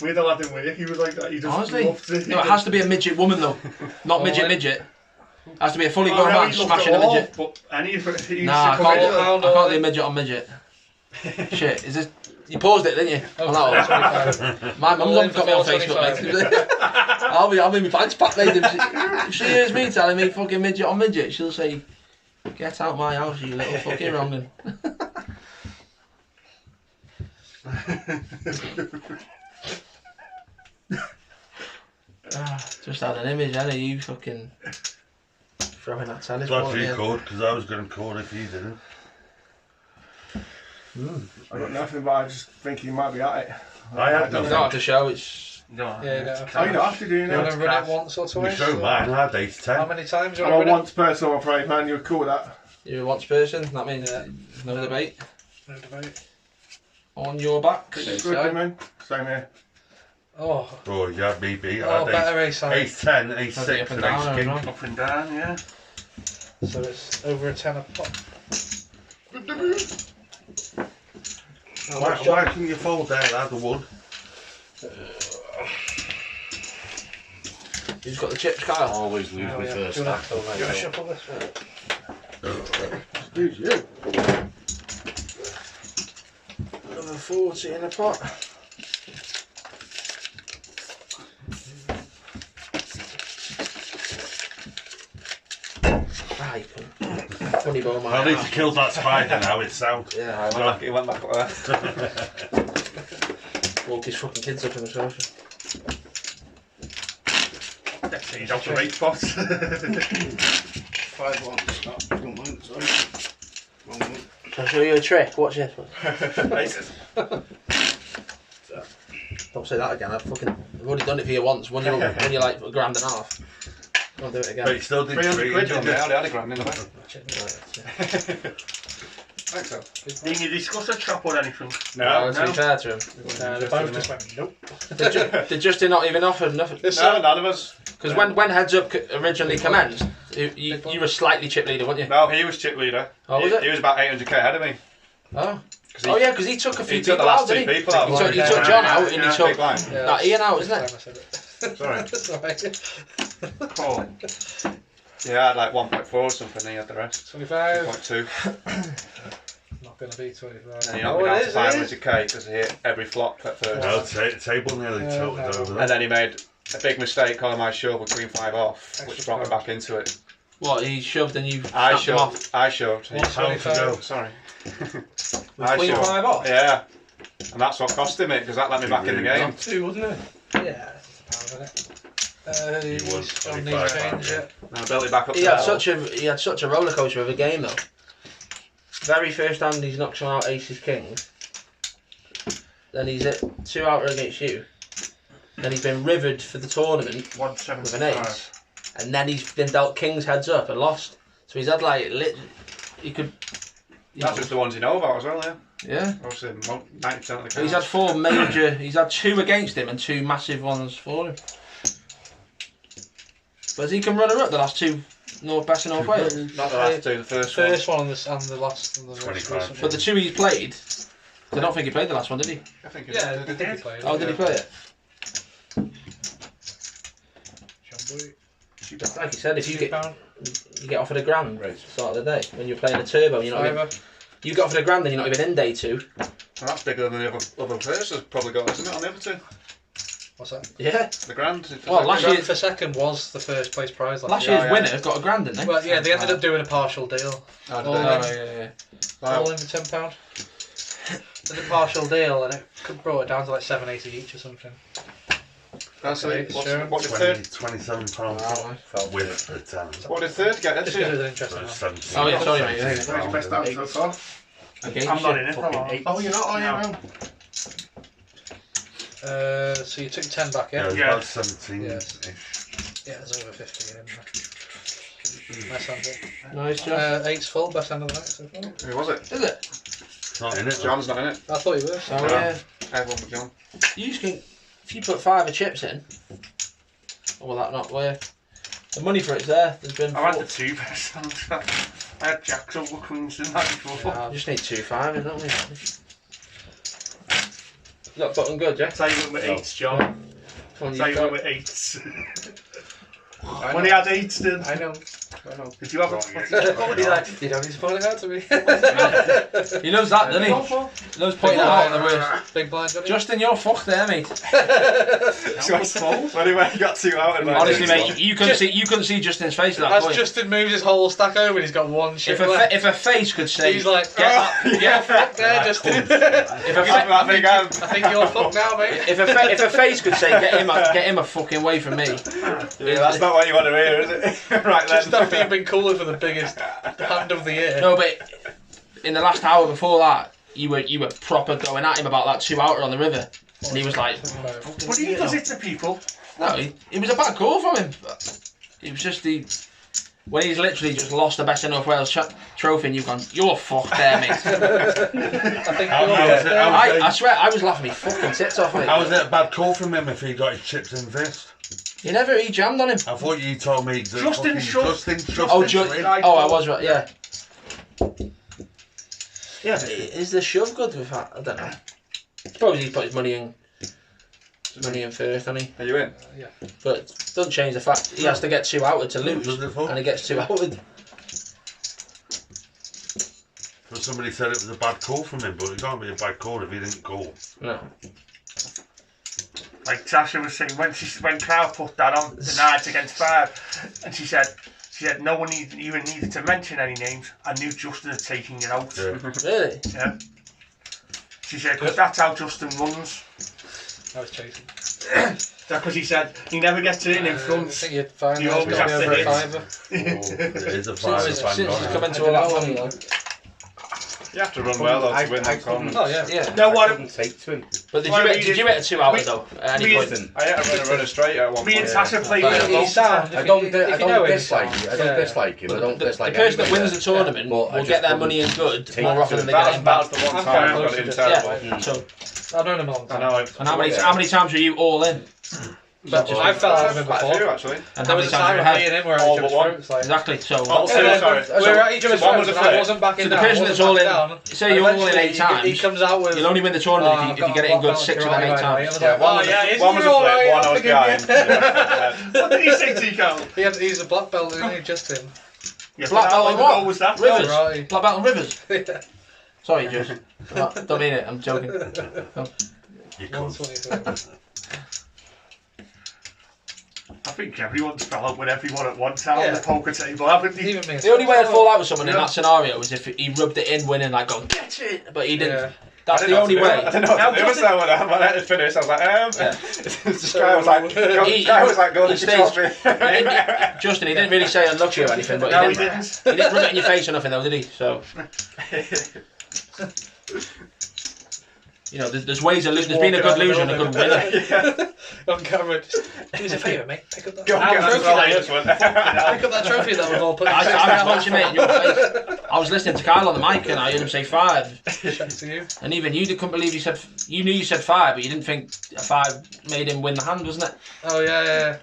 C: We're the lad in work, he was like that. He just
A: Honestly.
C: loved it.
A: No, it has to be a midget woman, though. Not midget. It has to be a fully grown
C: Oh, no,
A: man
C: he loved
A: smashing
C: it
A: a
C: all,
A: midget.
C: But any of it, he used
A: Nah, I
C: to come in.
A: can't do a midget on midget. Shit, is this... You paused it, didn't you?
B: Oh,
A: On that
B: 25.
A: one. My mum's got me on Facebook, mate. I'll be in my pants packed, mate. If she hears me telling me fucking midget on midget, she'll say, "Get out my house, you little fucking wrong'un." Just had an image, then, of you fucking throwing that tennis
E: Glad
A: ball.
E: you
A: Yeah.
E: called, because I was going to call if you didn't.
G: I got nothing, but I just think he might be at it.
E: I had
A: You
E: nothing.
A: don't have to show, it's...
C: No,
B: Yeah, no.
G: Oh, you don't have to do
B: You want
G: now.
B: to run it once or
E: You
B: twice?
E: showed mine, I had 8 to 10.
B: How many times do you
G: I'm a
B: want to run
G: once person, I'm afraid, man. You're cool with that.
A: You're a once person, that means
B: Yeah.
A: no debate.
B: it? No debate.
A: On your back.
G: Good,
F: so.
G: man. Same here.
B: Oh,
E: Oh, you had me beat.
B: oh,
E: I
B: better
E: had
B: ace side.
E: 8 10, 8
A: Has it
E: 6,
A: up and
E: and 8
A: down as
E: king.
A: well?
C: up and down, yeah.
B: So it's over a 10 a pop.
E: Why can you fold there, lad, the 1?
A: Who's got the chips, Kyle?
F: Always lose
B: Oh,
F: me
B: yeah.
F: first
B: Do you
F: stack,
B: want
F: though,
B: to
F: mate.
B: shuffle this one?
G: Who's you?
A: Another 40 in the pot. Right, funny bone,
E: Well, at least you killed that spider now, it's out.
A: Yeah,
D: He went back there.
A: woke his fucking kids up in the sofa.
C: He's out the right spot.
F: 5 1. Don't mind, sorry. Wrong one.
A: I'll show you a trick. Watch this one.
C: Places.
A: Don't say that again. I've already done it for you once. When you're like £1.50. Don't do it again.
E: But he still did
D: 300 quid on
E: didn't
D: there.
E: he?
D: I had a grand in the bank. Thanks, so.
C: Didn't you discuss a trap or anything?
A: No, to be fair to him.
B: They both just went, nope.
A: Did Justin not even offer nothing?
D: No, none of us.
A: Because when Heads Up originally commenced, you were slightly chip leader, weren't you?
D: No, he was chip leader.
A: Oh, was it?
D: He was about 800k ahead of me.
A: Oh. Oh yeah, because he took a few
D: He took
A: people
D: the last
A: out,
D: two
A: didn't he?
D: people out.
A: He took John out and he
C: Yeah.
A: took
D: Big line.
A: that Ian out, isn't it?
D: Sorry.
C: Cool.
D: Yeah, I had like 1.4 or something, and he had the rest.
B: 25.
D: 1.2.
B: Not going to be 25.
D: And he knocked me down to 500k because he hit every flop at first.
E: No, table nearly tilted over.
D: And then he made a big mistake calling my shove with queen 5 off, which
B: Extra
D: brought me
B: pound.
D: back into it.
A: What, he shoved and you
D: I
A: snapped him off?
D: shoved.
E: What time to go?
D: Sorry.
A: With Queen 5 off?
D: Yeah. And that's what cost him it, because that let me back in the game.
F: 2, wasn't it?
B: Yeah, it's a pound, isn't it?
E: He was
B: On
E: 25
B: these change
E: pounds,
B: yet.
D: And I built it back up
A: He
D: to
A: had
D: level.
A: he had such a roller coaster of a game though. Very first hand he's knocked someone out aces kings. Then he's at 2 outer against you. Then he's been rivered for the tournament with an
C: 175.
A: ace. And then he's been dealt kings heads up and lost. So he's had like he could.
D: That's just the ones you know about as well, yeah.
A: Yeah.
D: Obviously, 90% of the cards.
A: He's had 4 major. He's had 2 against him and 2 massive ones for him. But has he come runner up the last 2 best of North Wales?
D: Not the last two, the first one.
B: First one and the last. And the most
E: 25.
B: recent
A: But the 2 he's played, I don't think he played the last one, did he?
D: I think
B: Yeah,
D: it's
B: they did play it.
A: Oh, did he play it?
B: Jumbo.
A: Like you said, if you get
B: £2.
A: offered a grand at the start of the day when you're playing a turbo, and you're not even,
B: Fiver.
A: you get offered a grand and you're not even in day 2.
D: Well, that's bigger than the other players has probably got, isn't it, on the other two?
B: What's that?
A: Yeah.
D: The grand.
A: Well, last
B: Grand
A: year,
B: for second was the first place prize
A: last
B: year.
A: year's
D: yeah.
A: winner got a grand, didn't they?
B: Well, yeah, they ended up doing a partial deal.
D: Oh,
B: All
A: Oh,
B: in.
A: yeah.
B: All in for £10. Did a partial deal and it brought it down to like 7.80 each or something.
D: That's
B: Okay,
D: it.
B: sure.
D: What did third?
E: £27 with a 10.
D: What did third get?
B: Just
D: Didn't
B: because
D: you?
B: it was
E: So
B: interesting.
E: it's
B: one.
E: 17.
A: Oh yeah, sorry mate.
G: Where's your best answer so far?
A: Against
C: I'm not
A: you.
C: in it.
F: Fucking
C: I'm
F: 8.
G: Oh, you're not, are you?
C: No.
G: No.
B: So you took 10 back,
E: Yeah,
B: yeah?
E: it was
C: Yeah.
E: about 17-ish.
B: Yeah, there's over 50 in there. Nice hand.
A: Nice job.
B: 8's full, best hand of the night so far.
D: Who was it?
A: Is it?
E: It's not in it.
D: John's not in it.
B: I thought you were.
A: Oh yeah.
D: Everyone but John.
A: You just can, if you put 5 of chips in, or will that not work? The money for it's there. There's been.
C: I had the
A: 4.
C: 2 best hands. I had jacks over queens in that before.
A: You just need 2 5s, don't we? You got button good, yeah?
C: That's how you went with 8s, John.
A: Come on,
C: That's how
A: you
C: you went
A: got.
C: with 8s. When he had 8s, didn't
B: I know.
C: did you have a
A: What would he like?
B: You don't need to point it out to me.
A: He knows that, doesn't he? He knows pointing it out on the worst.
B: Big blind, Johnny.
A: Justin, you're fucked there, mate.
D: Anyway, you got 2 out. And
A: Honestly, mate, you couldn't see Justin's face at that
B: As
A: point.
B: Justin moves his whole stack over and he's got 1 chip left.
A: If a face could say,
B: He's like,
A: get that,
B: yeah, fuck there, Justin.
A: if a
D: that big hand.
B: I think you're fucked now, mate.
A: if a face could say, get him a fucking way from me.
D: Yeah, that's not what you want to hear, is it? Right then.
B: Just after you've been calling for the biggest hand of the year.
A: No, but in the last hour before that, you were proper going at him about that 2 outer on the river, and he was like,
C: But he does it to people.
A: no, it was a bad call from him. It was just when he's literally just lost the best of North Wales trophy, and you've gone, you're fucked there, mate.
B: I think
E: How
B: you're
E: was
B: fucked
E: it?
B: there.
A: I swear, I was laughing my fucking tits off, mate.
E: How was it a bad call from him if he got his chips in fist?
A: He jammed on him.
E: I thought you told me that
C: Justin
E: fucking
C: Shrub.
E: Justin Shrub.
A: Oh,
E: Shrub.
A: I was right, yeah. Yeah, but is the shove good with that? I don't know. I suppose he put his money in first, hasn't he?
D: Are you in?
B: Yeah.
A: But it doesn't change the fact he has to get 2 outed to lose,
E: Does it for?
A: and he gets 2 outed.
E: But somebody said it was a bad call from him, but it can't be a bad call if he didn't call.
A: No.
C: Like Tasha was saying, when Crow put that on the night against 5, and she said no one even needed to mention any names. I knew Justin had taken it out.
E: Yeah.
A: Really?
C: Yeah. She said, because that's how Justin runs.
B: I was chasing.
C: Because he said he never gets it in
B: I
C: front.
B: think you'd find
C: You
B: that's
C: always
B: got
C: have
B: me
C: to
B: over
C: hit.
B: a £5.
E: Oh, it is a
A: Since
E: five.
A: he's come into all that money, though.
D: You have to run well though to win that tournament.
B: Oh yeah.
A: Yeah.
C: No,
F: I
C: what?
F: couldn't take to him.
A: But did
C: Well,
A: you hit a 2-outer though at any
C: we-
A: point?
F: Listen,
D: I had to run a straight at one
C: Me and
D: point.
C: Tasha played
A: But
C: with him
A: he's
C: loads of
B: sound.
C: times.
F: I don't
B: if you know him,
F: dislike
B: he's
F: you. I
B: sound.
F: don't
B: Yeah.
F: dislike him. I don't
A: The
F: dislike
A: person that
F: anybody
A: wins the tournament
F: But I
A: will
F: just
A: get their
F: wouldn't
A: money in good
F: take
A: more
F: to
A: often
F: it.
A: than they get it in
D: That was
A: bad.
D: the one
B: I'm
D: time I
B: quite
D: got
B: close
D: in
B: to
D: terrible.
A: Yeah. So,
B: I've known him a long
D: I
B: time.
D: know.
A: and
F: Yeah.
A: how many times were you all in?
B: But I fell out of him
D: Quite a few
B: before.
D: actually.
A: And
B: There
A: how
B: was
A: many
B: a
A: times
B: time
A: were
B: with
A: you
B: me and him where
D: All
B: each
D: but
B: other's
D: one.
B: throats. Like,
A: Exactly. So,
C: Oh,
B: and then
C: sorry.
B: we were at each other's
D: one
B: throats
D: was a
B: and I
D: flip.
B: wasn't backing
A: so the
B: down.
A: person
B: wasn't
A: that's all
B: backing
A: in,
B: down.
A: say you're all in
B: Eventually
A: 8 times,
B: He comes out with.
A: you'll only win the tournament if you get it in good 6 of them 8 times.
B: Oh yeah, is
D: One
B: he
D: was a
B: all
D: flip,
B: right?
D: one I
B: I'll
D: was
B: forgive you.
D: behind.
C: What did he say to you, Carl?
B: He's a black belt, isn't he? Just him.
C: Yeah,
A: Black belt
C: how long
A: and what?
C: ago was that?
A: Rivers.
B: Right.
A: Black belt and Rivers.
B: Yeah.
A: Sorry, Josh. Don't mean it. I'm joking.
E: You could.
B: 123.
C: I think everyone's fell out with everyone at one time on
B: Yeah.
C: the poker table, haven't they?
B: Even me.
A: The only way I'd fall out with someone in
C: Yeah.
A: that scenario was if he rubbed it in, winning, like, going, get it! But he didn't.
B: Yeah.
A: That's
D: I
A: the only
D: I
A: way.
D: didn't know what to do with that when I had to finish. I was like, This guy was like, go
A: He
D: to
A: stays-
D: trophy.
A: Justin, he didn't really say unlucky or anything, but
C: No,
A: he
C: he
A: didn't,
C: didn't.
A: he didn't rub it in your face or nothing, though, did he? So, you know, there's ways of there's been a good loser and a good winner.
B: On camera, just do us a favour, mate. Pick up that
D: Go and get
B: trophy.
D: that this one.
B: Pick up that trophy that we've all put.
A: I was watching it in your face. I was listening to Kyle on the mic and I heard him say 5.
B: Shout to you.
A: And even you couldn't believe you knew you said 5, but you didn't think a 5 made him win the hand, wasn't it?
B: Oh yeah.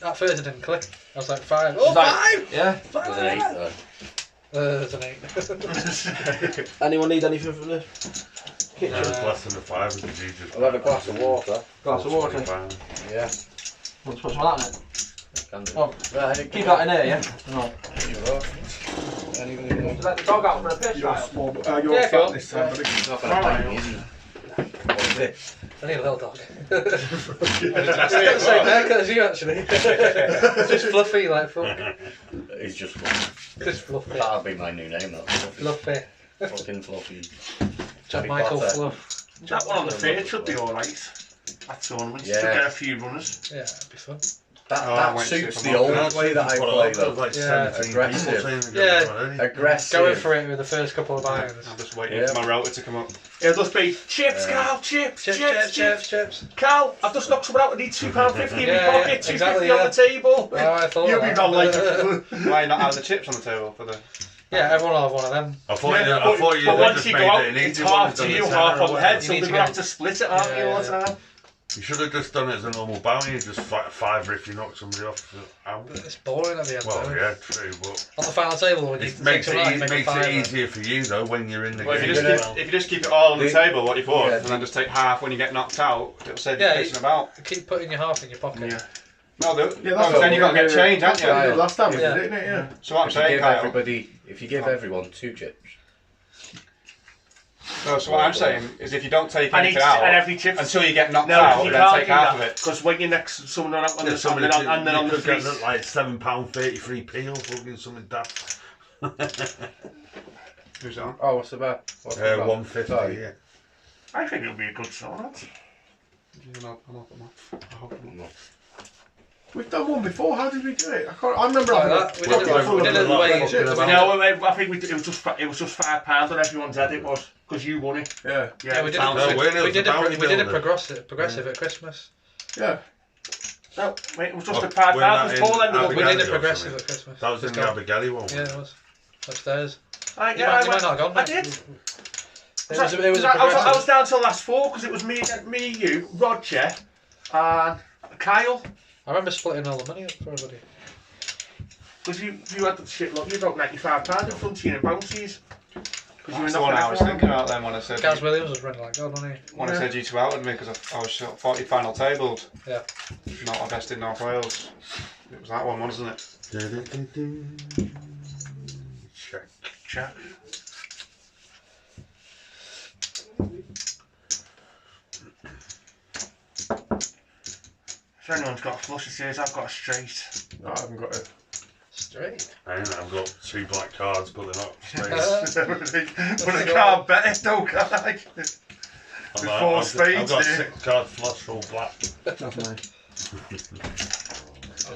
B: At first it didn't click. I was like 5.
A: It was
B: Oh,
A: like-
B: 5!
A: Yeah.
F: There's an 8 though.
B: There's an 8.
A: Anyone need anything from the kitchen?
E: It was less than a 5 because you just.
F: I'll have a glass of water.
A: Glass of water.
E: £25.
F: Yeah.
A: What's that in it?
F: Can do.
A: Oh,
F: Right,
A: keep that in there, yeah? No.
F: Anything
A: Let the dog out for a piss,
G: You're
A: right?
G: small, you're
B: Yeah,
G: fat
B: go on.
G: this time, buddy.
F: It's not gonna bite me, is it? What is it?
B: I need a little dog. He's got the same haircut as you actually. Just fluffy like fuck.
F: It's just fluffy.
B: Just fluffy.
F: That'll be my new name, that's fluffy.
B: Fluffy.
F: Fucking fluffy.
B: Jack
F: Harry
B: Michael
F: Potter.
B: Fluff.
C: That one on the field should be alright. That tournament.
F: Yeah.
C: Should get a few runners.
B: Yeah, it'd be fun.
F: That
D: went
F: suits
D: to
F: the
D: the
F: old way that I play though.
E: Like
B: Yeah.
E: 17
F: Aggressive.
E: people saying
B: Yeah.
E: they're going to
F: Aggressive.
B: Going for it with the first couple of irons.
D: I'm just waiting
F: Yeah.
D: for my router to come up.
C: It'll just be chips,
F: Yeah.
C: Carl, chips,
B: Chips.
C: Carl, I've just knocked someone out. I need £2.50 in my
B: Yeah,
C: pocket. £2.50
B: exactly,
C: on
B: yeah.
C: the table.
B: Oh, I thought
C: You'll
B: of
C: be
B: that.
C: not like
D: Why not have the chips on the table for the?
B: Yeah, everyone will have one of them.
E: I thought you,
C: Yeah,
E: I thought you
C: but
E: had
C: once
E: just
C: you
E: made
C: go out,
E: it an
C: it's
E: easy one
C: half
E: and
C: to
E: done
C: you,
E: the
C: half
E: tenner
C: on
E: or
C: the head,
B: You
C: so
B: need
C: they're
B: to
C: going to
B: get-
C: have to split it, aren't you, all the
B: Yeah,
C: time?
E: You should have just done it as a normal bounty, just five if you knock somebody off the out.
B: It's boring at the end.
E: Well,
B: though.
E: yeah, true, but
B: On the final table, when you
E: it
B: take
E: makes
B: someone out, you make a
E: it
B: fiver.
E: easier for you though when you're in the
D: Well, if
E: game.
D: you, just
E: as
D: keep,
E: well.
D: if you just keep it all on the
F: The-
D: table, what you thought,
F: Yeah.
D: and then just take half when you get knocked out, it'll save you
B: Yeah,
D: pissing about.
B: Keep putting your half in your pocket.
C: Yeah.
D: No,
G: Yeah, that's
D: no,
G: what
D: then
G: we
D: you got to get
G: did,
D: change,
G: that's
D: haven't
G: what we
D: you?
G: did last time, we
B: Yeah.
G: did, isn't it? Yeah.
D: So what I'm
F: If you
D: saying,
F: give
D: Kyle.
F: everybody, if you give everyone 2 chips,
D: No, so what I'm saying is if you don't take
C: And,
D: anything
C: each,
D: out
C: and every chip.
D: until you get knocked
C: No,
D: out,
C: you
D: then
C: can't
D: take
C: do
D: half of
C: that.
D: it.
C: Because when you're next, someone on
E: Yeah,
C: the
E: somebody
C: top, and then on the
E: could get
C: freeze.
E: like £7.33 or fucking something daft.
D: Who's that on?
F: oh, what's the bet? What's the bet?
E: 150,
F: Sorry.
E: yeah.
C: I think it'll be a good tournament.
D: I'm up, I hope I'm up.
G: We've done one before. How did we do it? I remember
B: Like
G: having
B: that. We
G: a
B: did it the way
G: Fucking about-
C: No, I think it was just £5 on everyone's head. It was because you won it.
G: Yeah,
B: Yeah, we did
C: sounds
E: No,
B: it.
E: we're
B: We did
E: the bounty
B: it. We did it
E: builder.
B: progressive at Christmas.
G: yeah.
C: No, wait, it was just
E: Oh,
C: a £5.
E: we're not
C: Paul
E: in
C: ended up
B: We
C: with
E: Abigail
B: did it
E: or
B: progressive
E: something.
B: at Christmas.
E: That was in
B: Just
E: the
B: gone.
E: Abigail one.
B: Yeah, it was upstairs.
C: You
B: You might not have gone.
C: I did.
B: It was a
C: I was
B: progressive.
C: down till last 4 because it was me, you, Roger, and Kyle.
B: I remember splitting all the money up for everybody.
C: Because you had the shit. Look, you got £95 in front of you in bounties. Because you were
D: That's the one I was
C: knocking
D: thinking about then when I said
B: Gaz Williams was running like God, wasn't he?
D: when I said you two outed me because I was thought you final tabled.
B: Yeah.
D: Not my best in North Wales. It was that one, wasn't it?
E: Check.
C: Check. If anyone's got a flush, it says I've got a straight.
G: No, I haven't got it.
B: Straight.
E: I've got 2 black cards, but they're not straight.
C: But I can't bet it, though, can I?
E: I've got
C: spades,
E: a
C: yeah.
E: 6 card flush all black.
G: That's mine.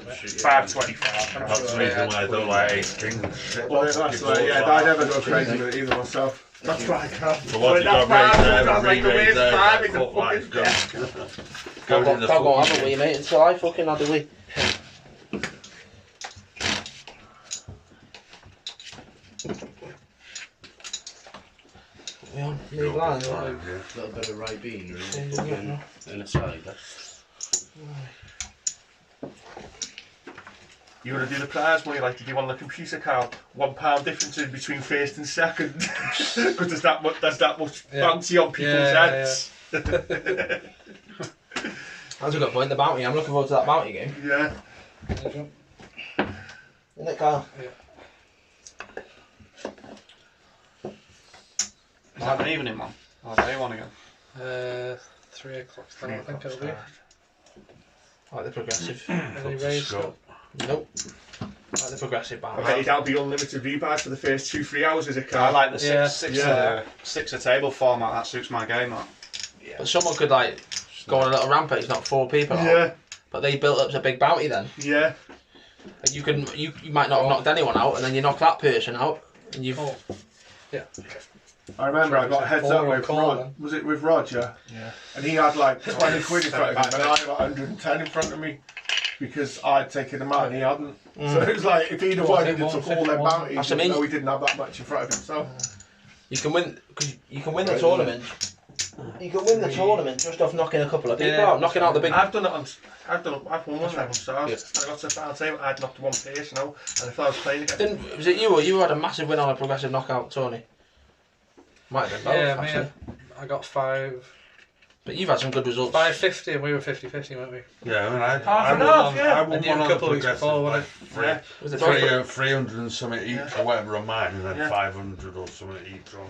C: 525.
E: That's the reason why I don't like ace king and shit.
G: Well, that's right, yeah, I never go crazy with it either myself. That's why I can't.
E: So what you got raised there and re-raised there,
C: five in
E: that
C: the
E: fuck life
C: fucking
E: goes in the
A: Can't go
E: fucking
A: have it with you, mate, until I fucking had a wee. Yeah, leave lines,
E: Go
A: right?
E: on, yeah.
F: A little bit of rye bean,
A: Yeah.
F: really. And a cider.
C: You want to do the prize money like you do on the computer card? £1 difference in between first and second. Because there's that much bounty on people's heads.
A: That's a good point, the bounty. I'm looking forward to that bounty game.
C: Yeah.
A: Isn't it, Carl?
D: Is that an evening one? Or a day one again?
B: 3 o'clock start, I think it'll be.
A: Like the progressive.
B: Any raised
E: Scott.
B: up?
A: Nope. Like the progressive bounty.
C: Okay, that'll be unlimited rebuys for the first 2-3 hours as a
D: I
C: card.
D: like the
B: Yeah.
D: six a table format. That suits my game. That.
A: But someone could like go on a little rampage, knock 4 people out.
C: Yeah,
A: But they built up a big bounty then.
C: yeah.
A: And you might not have knocked anyone out, and then you knock that person out, and you've.
B: Oh. Yeah.
G: I remember I got a heads up
B: Four
G: with
B: call
G: Rod.
B: then.
G: Was it with Roger?
C: Yeah.
G: And he had like 20 quid in front of him, and I got 110 in front of me because I'd taken them out and he hadn't. So it was like if he'd have won, he'd have took all their bounties.
A: That's what I mean.
G: Even though he didn't have that much in front of himself.
A: You can win because you can win the tournament. You can win the tournament just off knocking a couple of people out, knocking out the big.
C: I've won one of them on stars. And I got to the final table, I'd knocked one person out, and if I was playing again.
A: Was it you or you had a massive win on a progressive knockout, Tony? Might have been both,
B: Yeah,
A: actually.
B: me. I got 5.
A: But you've had some good results.
B: 550 and we were 50-50, weren't we?
E: Yeah, I mean,
C: Half
E: I
C: and
E: won
C: half,
E: one,
C: yeah.
E: I won
B: And you
E: one
B: a
E: on
B: couple
E: the
B: of weeks
E: progressive,
B: before,
E: like,
C: Yeah.
A: Was it
E: 300 and something each
C: Yeah.
E: or whatever on mine, and then
C: Yeah.
E: 500 or something each on.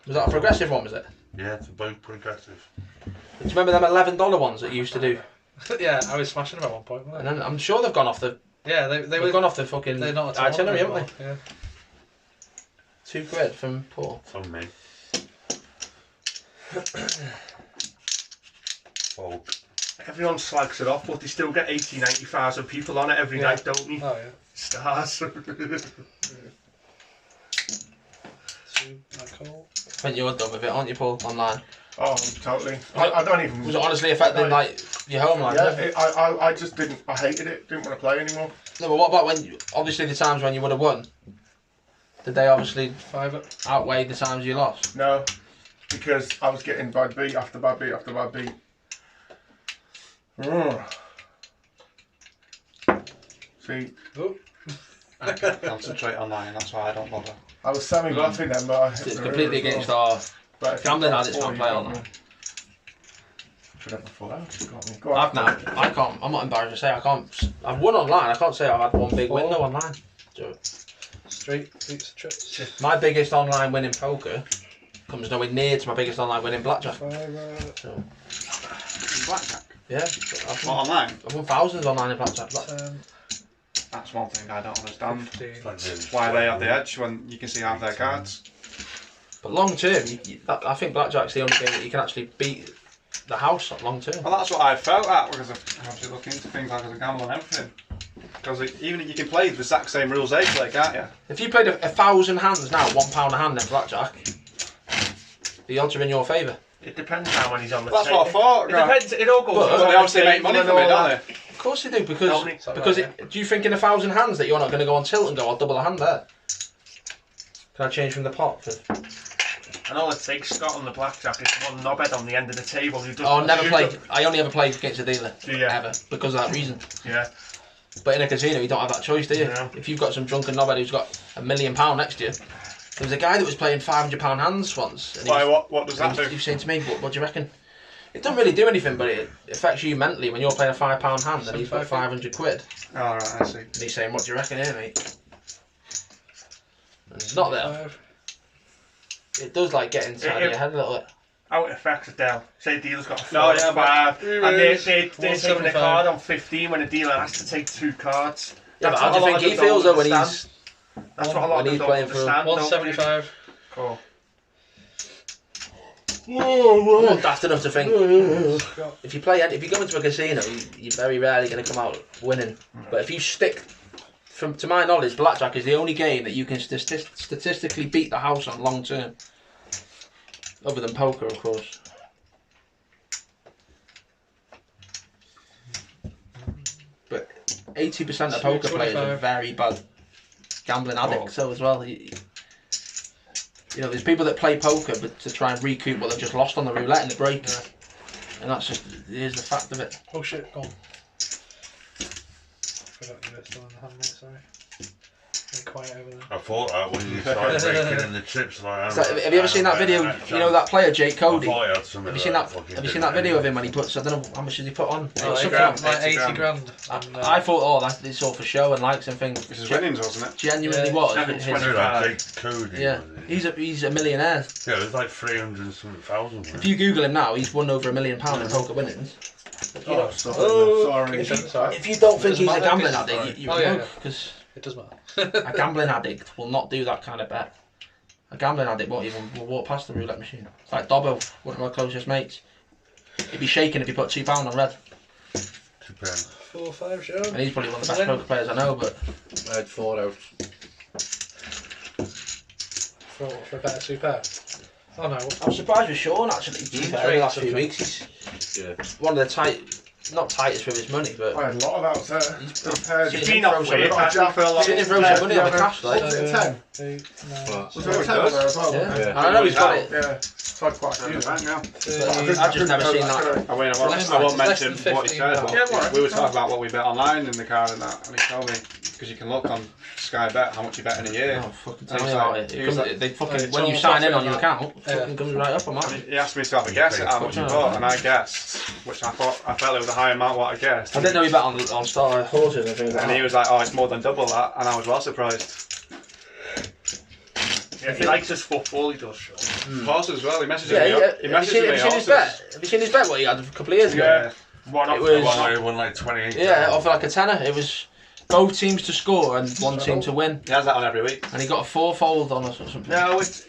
A: Was that a progressive one? Was it?
E: Yeah, it's both progressive.
A: Do you remember them $11 ones that you used to do?
B: Yeah, I was smashing them at one point,
A: And
B: weren't I?
A: then I'm sure they've gone off the.
B: Yeah, they
A: They've
B: were.
A: gone off the fucking
B: They're not at all
A: itinerary, haven't they?
B: anymore, Yeah.
A: £2 from Paul.
E: From me. Folk.
C: Everyone slags it off, but they still get 80,000-90,000 people on it every
B: Yeah.
C: night, don't they?
B: Oh, yeah.
C: Stars.
B: So, I call.
A: I think you're done with it, aren't you, Paul? Online.
G: Oh, totally. I don't even.
A: Was it honestly affecting like your home life?
G: Yeah, I just didn't. I hated it. Didn't want to play anymore.
A: No, but what about when? Obviously, the times when you would have won. Did they obviously
B: 5 up.
A: outweigh the times you lost?
G: No, because I was getting bad beat after bad beat after bad beat. See,
D: I can't concentrate on mine. That's why I don't bother.
G: I was semi-bluffing them, but I hit
A: It's
G: the
A: completely
G: river as
A: against
G: well.
A: our.
G: But if
A: Gambling
G: you
A: addicts
G: got
A: can't
G: four,
A: play
G: you
A: on
G: got
A: that.
G: me. Should have a full out. You got me. Go on.
A: I've now. I can't. I'm not embarrassed to say I can't. I've won online. I can't say I've had one big win though online. So
B: Straight beats the trips.
A: my biggest online win in poker comes nowhere near to my biggest online win in blackjack.
B: 5
A: So
D: Blackjack.
A: yeah, I've
D: What
A: won,
D: online?
A: I've won thousands online in blackjack.
B: 10,
D: That's one thing I don't understand.
B: 15.
E: Like nearly
D: Why they have the
E: 12.
D: edge when you can see half their cards.
A: But long term, I think blackjack's the only game that you can actually beat the house at long term.
D: Well, that's what I felt at because of obviously looking into things like as a gamble and everything. Because even if you can play the exact same rules they play, can't you?
A: If you played 1,000 hands now, £1 a hand in blackjack, the odds are in your favour.
C: It depends how many's on the
D: That's
C: table.
D: what I thought.
C: It depends, it all goes
A: But
C: on
D: They
C: the
D: obviously make
C: table
D: money
C: and
D: from it,
C: all
D: don't
C: that.
D: they?
A: Of course they do, because
C: Don't
A: do you think in 1,000 hands that you're not going to go on tilt and go, I'll double a hand there? Can I change from the pot?
C: And all it takes, Scott, on the blackjack is one knobhead on the end of the table who doesn't.
A: Oh, never
C: who
A: played.
C: doesn't-
A: I only ever played against a dealer.
C: Do you?
A: Ever. Because of that reason.
C: Yeah.
A: But in a casino, you don't have that choice, do you?
C: No.
A: If you've got some drunken knobhead who's got £1 million next to you. There was a guy that was playing £500 hands once. And he
D: Why?
A: was,
D: What does that
A: he
D: do?
A: was saying to me, what do you reckon? It doesn't really do anything, but it affects you mentally when you're playing a £5 hand and he's got 500 quid.
D: All right, I see.
A: And he's saying, what do you reckon here, mate? And it's not there.
B: 5.
A: It does like get inside your head a little bit.
C: How it affects it down. Say a dealer's got a 4
D: No,
C: and
D: yeah, but-
C: 5, and they're taking a
B: 175.
C: card on 15 when a dealer has to take 2 cards.
A: Yeah, but
C: That's
A: how do
C: what
A: you
C: a
A: think
C: lot
A: he
C: of them
A: feels
C: don't
A: though when
C: understand.
A: he's...
C: That's what a lot
A: when
C: of them
A: he's
C: don't
A: playing for
C: understand. don't they?
B: 175.
C: Cool.
A: I'm not daft enough to think if you go into a casino, you're very rarely going to come out winning. But if you stick, to my knowledge, blackjack is the only game that you can statistically beat the house on long term, other than poker, of course. But 80% of poker players are very bad gambling addicts, so as well. You know, there's people that play poker but to try and recoup what they've just lost on the roulette in the break. Yeah. And that's just, here's the fact of it.
B: Oh shit, go on. Forgot you were still in the hand, mate, sorry. Quiet over there.
E: I thought that when you started breaking in the chips. Like,
A: have you ever seen that video? You know that player, Jake Cody?
E: Have
A: you seen that video of him when he puts, I don't know how much did he put on?
B: Something like 80 grand.
A: I thought, it's all for show and likes and things.
D: This is winnings, wasn't it?
A: Genuinely was.
E: Jake Cody.
A: Yeah, he's a millionaire.
E: Yeah, it was like 300,000.
A: If you Google him now, he's won over £1 million in poker winnings.
G: Sorry.
A: If you don't think he's a gambling addict, you know, because
B: it does matter.
A: a gambling addict will not do that kind of bet. A gambling addict won't even walk past the roulette machine. It's like Dobbo, one of my closest mates. He'd be shaking if he put £2 on red.
B: 4 or 5 show.
A: And he's probably one of the best poker players I know, but
F: I had 4 out.
B: For a better super. Oh no.
A: I'm surprised with Sean actually. To be fair, the last few weeks, he's one of the not tightest with his money, but
G: I had a lot of outs there.
C: He's been off weight.
A: He's in his rose money on the cash, like.
G: Was it 10?
B: 8, 9.
G: Was there a 10 there as well?
A: Yeah. I know he's got it.
G: Yeah. So quite a few.
A: I've just never seen that.
D: I mean, I won't mention what he said, but we were talking about what we bet online in the car and that, and he told me, because you can look on Sky Bet how much you bet in a year.
A: Oh, fucking tell me about it. They fucking, when you sign in on your account, it fucking comes right up on mine.
D: He asked me to have a guess at how much he bought, and I guessed, which I felt it was a high amount what I guessed.
A: I didn't know you bet on Star Horses and things like that.
D: And he was like, oh, it's more than double that, and I was well surprised.
C: Yeah, he likes his football, he does.
D: Horses as well, he messaged me. He
A: Have you seen his bet? Have you seen his bet what he had a couple of years ago?
D: Yeah.
E: He won like 28.
A: Yeah, off like a tenner. It was both teams to score and one team to win.
D: He has that on every week.
A: And he got a 4-fold on us or something.
C: No, it's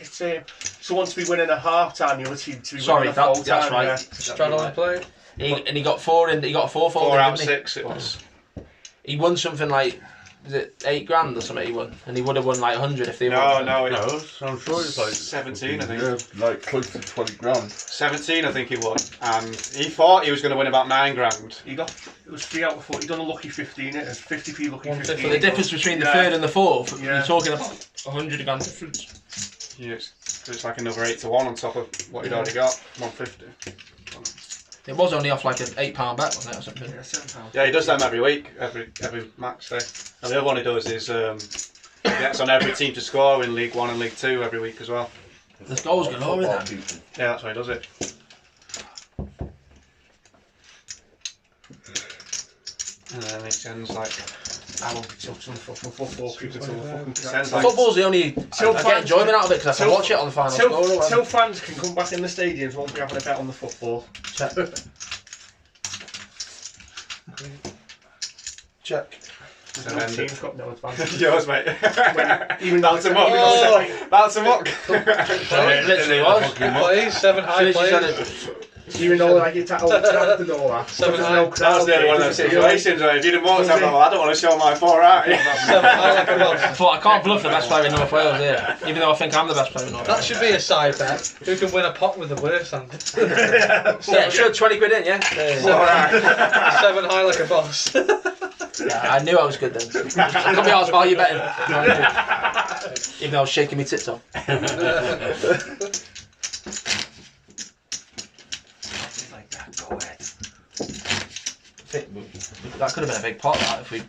C: someone to be winning a half time, the other team to be
A: Sorry,
C: winning a full
A: that's
C: time.
A: right.
C: Yeah.
B: Straddle and play.
A: He got 4 in. He got a 4-fold.
D: 4 out of 6 it was.
A: He won something like, was it 8 grand or something? He won, and he would have won like 100 if they won.
D: No,
E: I'm sure it's like
D: 17, I think.
E: Yeah, like close to 20 grand.
D: 17, I think he won, and he thought he was going to win about 9 grand.
C: It was 3 out of 4. He done a lucky 15. It was 50p lucky 15.
A: So the difference between the third and the fourth,
C: Yeah.
A: you're talking about 100 grand difference.
D: Yes, it's like another 8 to 1 on top of what he'd already got, 150.
A: It was only off like an £8 bet, wasn't it, or something?
C: Yeah, £7.
D: Yeah, he does them every week, every match day. And the other one he does is he gets on every team to score in League 1 and League 2 every week as well.
A: There's goals galore in that.
D: Yeah, that's why he does it. And then he sends like...
C: I won't be touching the football people until the fucking
D: Sends like...
A: Football's the only. I get enjoyment out of it because I can watch it on the final score. Or
C: Till
A: whatever.
C: fans can come back in the stadiums, won't be having a bet on the football.
A: Check.
C: No team's got no advantage.
D: Yours, mate.
C: Even
D: Bounce him up. Bounce him up.
A: It literally was.
B: Plays, 7 high plays.
C: Even though like you tackle the door,
B: 7 high.
C: no
D: That was the only one of those situations where if you'd have walked up, I don't want to show my 4 out.
B: 7 high like a boss.
A: But I can't bluff the best player in North Wales here, even though I think I'm the best player in North
B: That
A: Wales.
B: should be a side bet. Who can win a pot with the worst hand?
A: Yeah, sure, 20 quid in, yeah.
B: 7 high like a boss.
A: Yeah, I knew I was good then. I could be honest, value betting. Even though I was shaking my tits off. That could have been a big pot, that, if we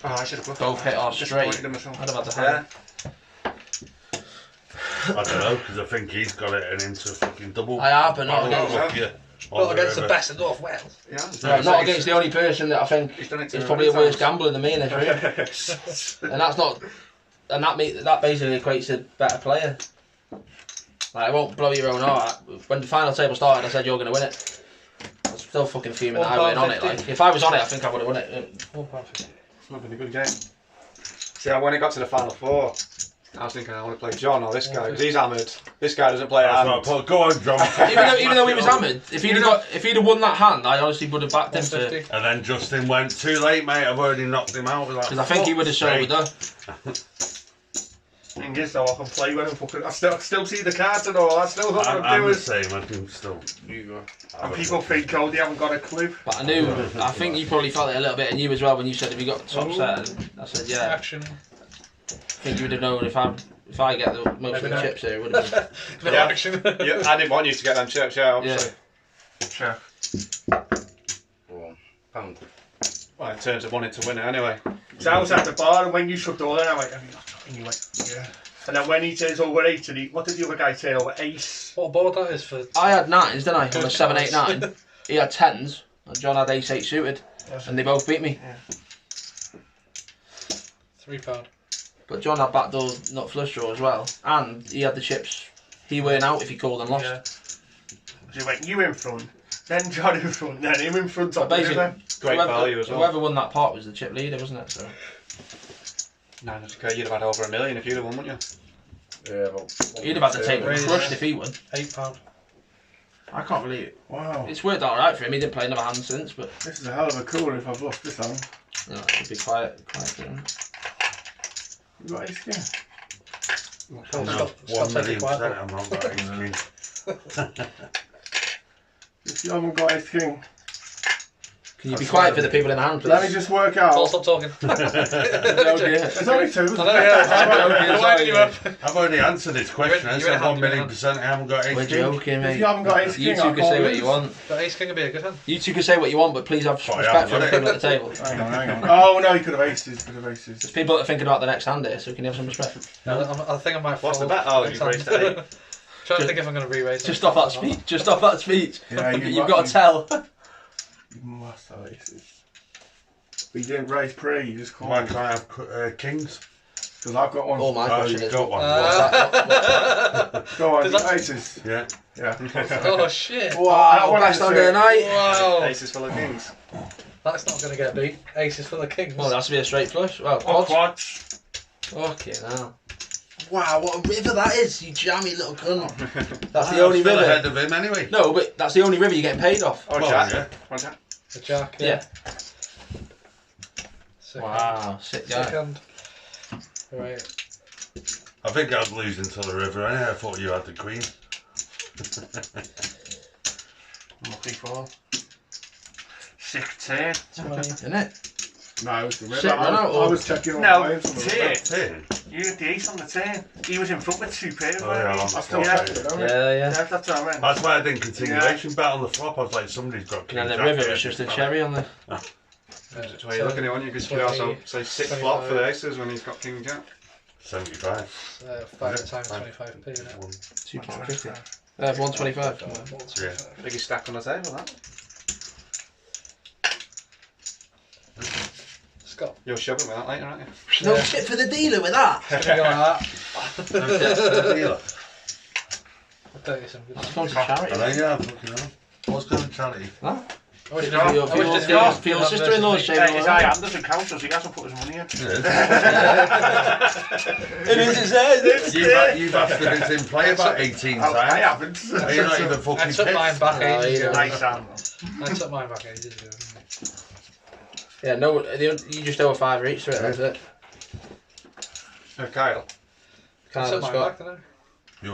D: I should have
A: both hit ours straight. I'd have had the hand.
E: I don't know, because I think he's got it and into fucking double.
A: I have, but not
E: barrel
A: against,
E: luck, yeah.
B: Well, against the best of North Wales.
D: Yeah.
A: not against the only person that I think
D: He's done it
A: is
D: to
A: probably a
D: many
A: worse
D: times.
A: gambler than me in this room. And that's not, and that basically equates to better player. Like, I won't blow your own heart. When the final table started, I said you're going to win it. I was still fucking fuming that I wasn't on it. Like, if I was on it, I think I would have won it.
B: £1.50.
D: It's not been a good game. See, when it got to the final 4, I was thinking I want to play John or this guy because he's hammered. This guy doesn't play a
E: That's
D: hand.
E: what I put. Go on, John.
A: even though he was hammered, if he'd have won that hand, I honestly would have backed him to.
B: 150.
E: And then Justin went, too late, mate. I've already knocked him out with that.
A: Because I think he would have sobered up.
C: Thing is though, I can play when I'm fucking. I still see the cards and all. I still know what I'm
E: I'm the
C: doing.
E: same. I can still.
C: And people think, oh, they haven't got a clue.
A: But I knew, I think you probably felt it a little bit, and you as well when you said if you got top set. And I said, yeah.
B: Action.
A: I think you would have known if I get the most of the chips here, it would have been.
B: No action.
D: Yeah, I didn't want you to get them chips, yeah, obviously.
C: Sure.
F: £1.
D: Well, in terms of wanting to win it anyway.
C: So I was at the bar, and when you shut the door, I'm like, have you got something? You went, yeah. And then when he turns over 8, and what did the other guy turn over? Ace.
B: What board that is for?
A: I had 9s, didn't I? On
B: Good
A: a 7, 8,
B: cards.
A: 9. He had 10s, and John had ace 8 suited, and they both beat me.
B: £3.
A: But John had backdoor nut flush draw as well, and he had the chips. He weren't out if he called and lost.
C: Yeah. So he went, you in front, then John in front, then him in front on
A: Basically,
C: the river.
D: Great value as well.
A: Whoever won that pot was the chip leader, wasn't it? So.
D: £900k, you'd have had over $1 million if you'd have won, wouldn't you?
F: Yeah, about
A: He'd have had the table
B: Raise
A: crushed
B: it.
A: if he won.
B: £8.
A: I can't believe it.
G: Wow.
A: It's worked out alright for him. He didn't play another hand since, but
G: This is a hell of a cooler if I've lost this hand.
A: you know, it should be quiet for him.
G: You got ace king?
E: I'm
B: Stop-
E: not
B: stop
E: 1
B: taking
E: million
B: quiet.
E: percent. I'm not got ace king.
G: If you haven't got ace king,
A: Can you be quiet for the people in the hand, please?
G: let me just work out.
B: Paul, stop talking.
G: There's only 2.
B: I know, yeah. I'm winding you up.
E: I've already answered this question. I
B: You
E: said
B: were
E: 1 million percent. I haven't got ace
A: We're
E: king.
A: joking,
G: If
A: mate.
G: you haven't got ace
A: You
G: king,
A: two
G: I
A: can say
G: can't
A: what
G: lose.
A: you want.
B: But ace king would be a good hand.
A: You two can say what you want, but please have
E: Sorry,
A: respect for
E: I've
A: the
E: got
A: people at the table.
G: Hang on, hang on. Oh no, you could have aces. Could have
A: There's
G: aces.
A: people that are thinking about the next hand here, so can you have some respect?
B: I think I might.
D: What's the
B: fold
D: bet? Oh,
B: next
D: you've raised
B: hand.
D: to 8.
B: Trying to think if I'm going to re-raise.
A: Just off that speech. Just off that speech.
G: Yeah,
A: You've got to tell.
G: You must have aces. But you didn't raise pre. You just
E: Why
G: called.
E: can't I have kings?
G: Because I've got one.
A: All my
E: Oh,
A: question
E: you've
A: is.
E: got one.
G: Go on,
B: Does that-
G: aces.
E: Yeah.
G: Yeah.
B: Oh shit!
A: Wow, best hand of the night.
B: Wow,
D: Aces full of kings.
B: that's not going to get beat. Aces for the kings.
A: Well, that has to be a straight flush. Well,
C: Or
A: quads.
C: quads.
A: Fucking hell. Wow, what a river that is, you jammy little cunt. That's
E: I'm
A: the only
E: still ahead
A: river.
E: of him anyway.
A: No, but that's the only river you're getting paid off.
D: Or
E: Well,
D: jack.
E: yeah.
D: Or jack.
B: The jack.
A: Yeah.
B: Sick
A: Wow, sick guy.
B: Second. Right.
E: I think I'd lose until the river anyway. I thought you had the queen.
C: Lucky for. 16.
B: 20.
A: Isn't it?
G: No, it's the river.
A: Shit, run out,
G: I was checking on
C: No,
G: mine from the river.
C: 10.
E: Hey.
C: You had the ace on the 10. He was in front with 2 pairs.
E: Oh, yeah,
G: I still
C: Yeah.
G: checked it, don't I?
A: Yeah.
C: Yeah, that's what I meant.
E: That's why I didn't continuation bet on the flop. I was like, somebody's got king
A: And then the
E: jack
A: river
E: here.
A: was just a cherry on the.
D: That's why you're looking at one. You could also say 6 flop for the aces when he's got king jack.
E: 75.
B: 5 times 25p. Isn't it?
A: 2.50. 125.
E: Yeah.
D: Biggest stack on the table, that.
B: Scott.
D: You're shoving with that later, aren't you?
A: No
B: Yeah.
A: shit for the dealer with that.
B: Something like that.
E: Dealer.
B: I'll tell you some good
A: It's
B: stuff.
A: going to charity.
E: I know, yeah, fucking hell. What's going to charity?
B: I wish
C: It's
B: it-
C: not.
B: I wish
A: Your
B: it did.
A: feel sister-in-law's
C: His
A: shaving all
C: eye
A: right.
C: hand doesn't count, so he hasn't put his money in.
A: It is, it says.
E: You've asked if it's in play about 18 times.
C: I haven't.
E: Are you not even
B: I
E: fucking
B: took mine
E: pissed?
B: back
A: No,
B: ages
A: you
B: ago.
C: Nice hand.
B: I took mine back ages ago. didn't
A: Yeah, no, you just owe a five each for it, that's it.
D: Kyle.
B: I
A: Can't
B: took mine
A: Scott.
B: back, didn't I?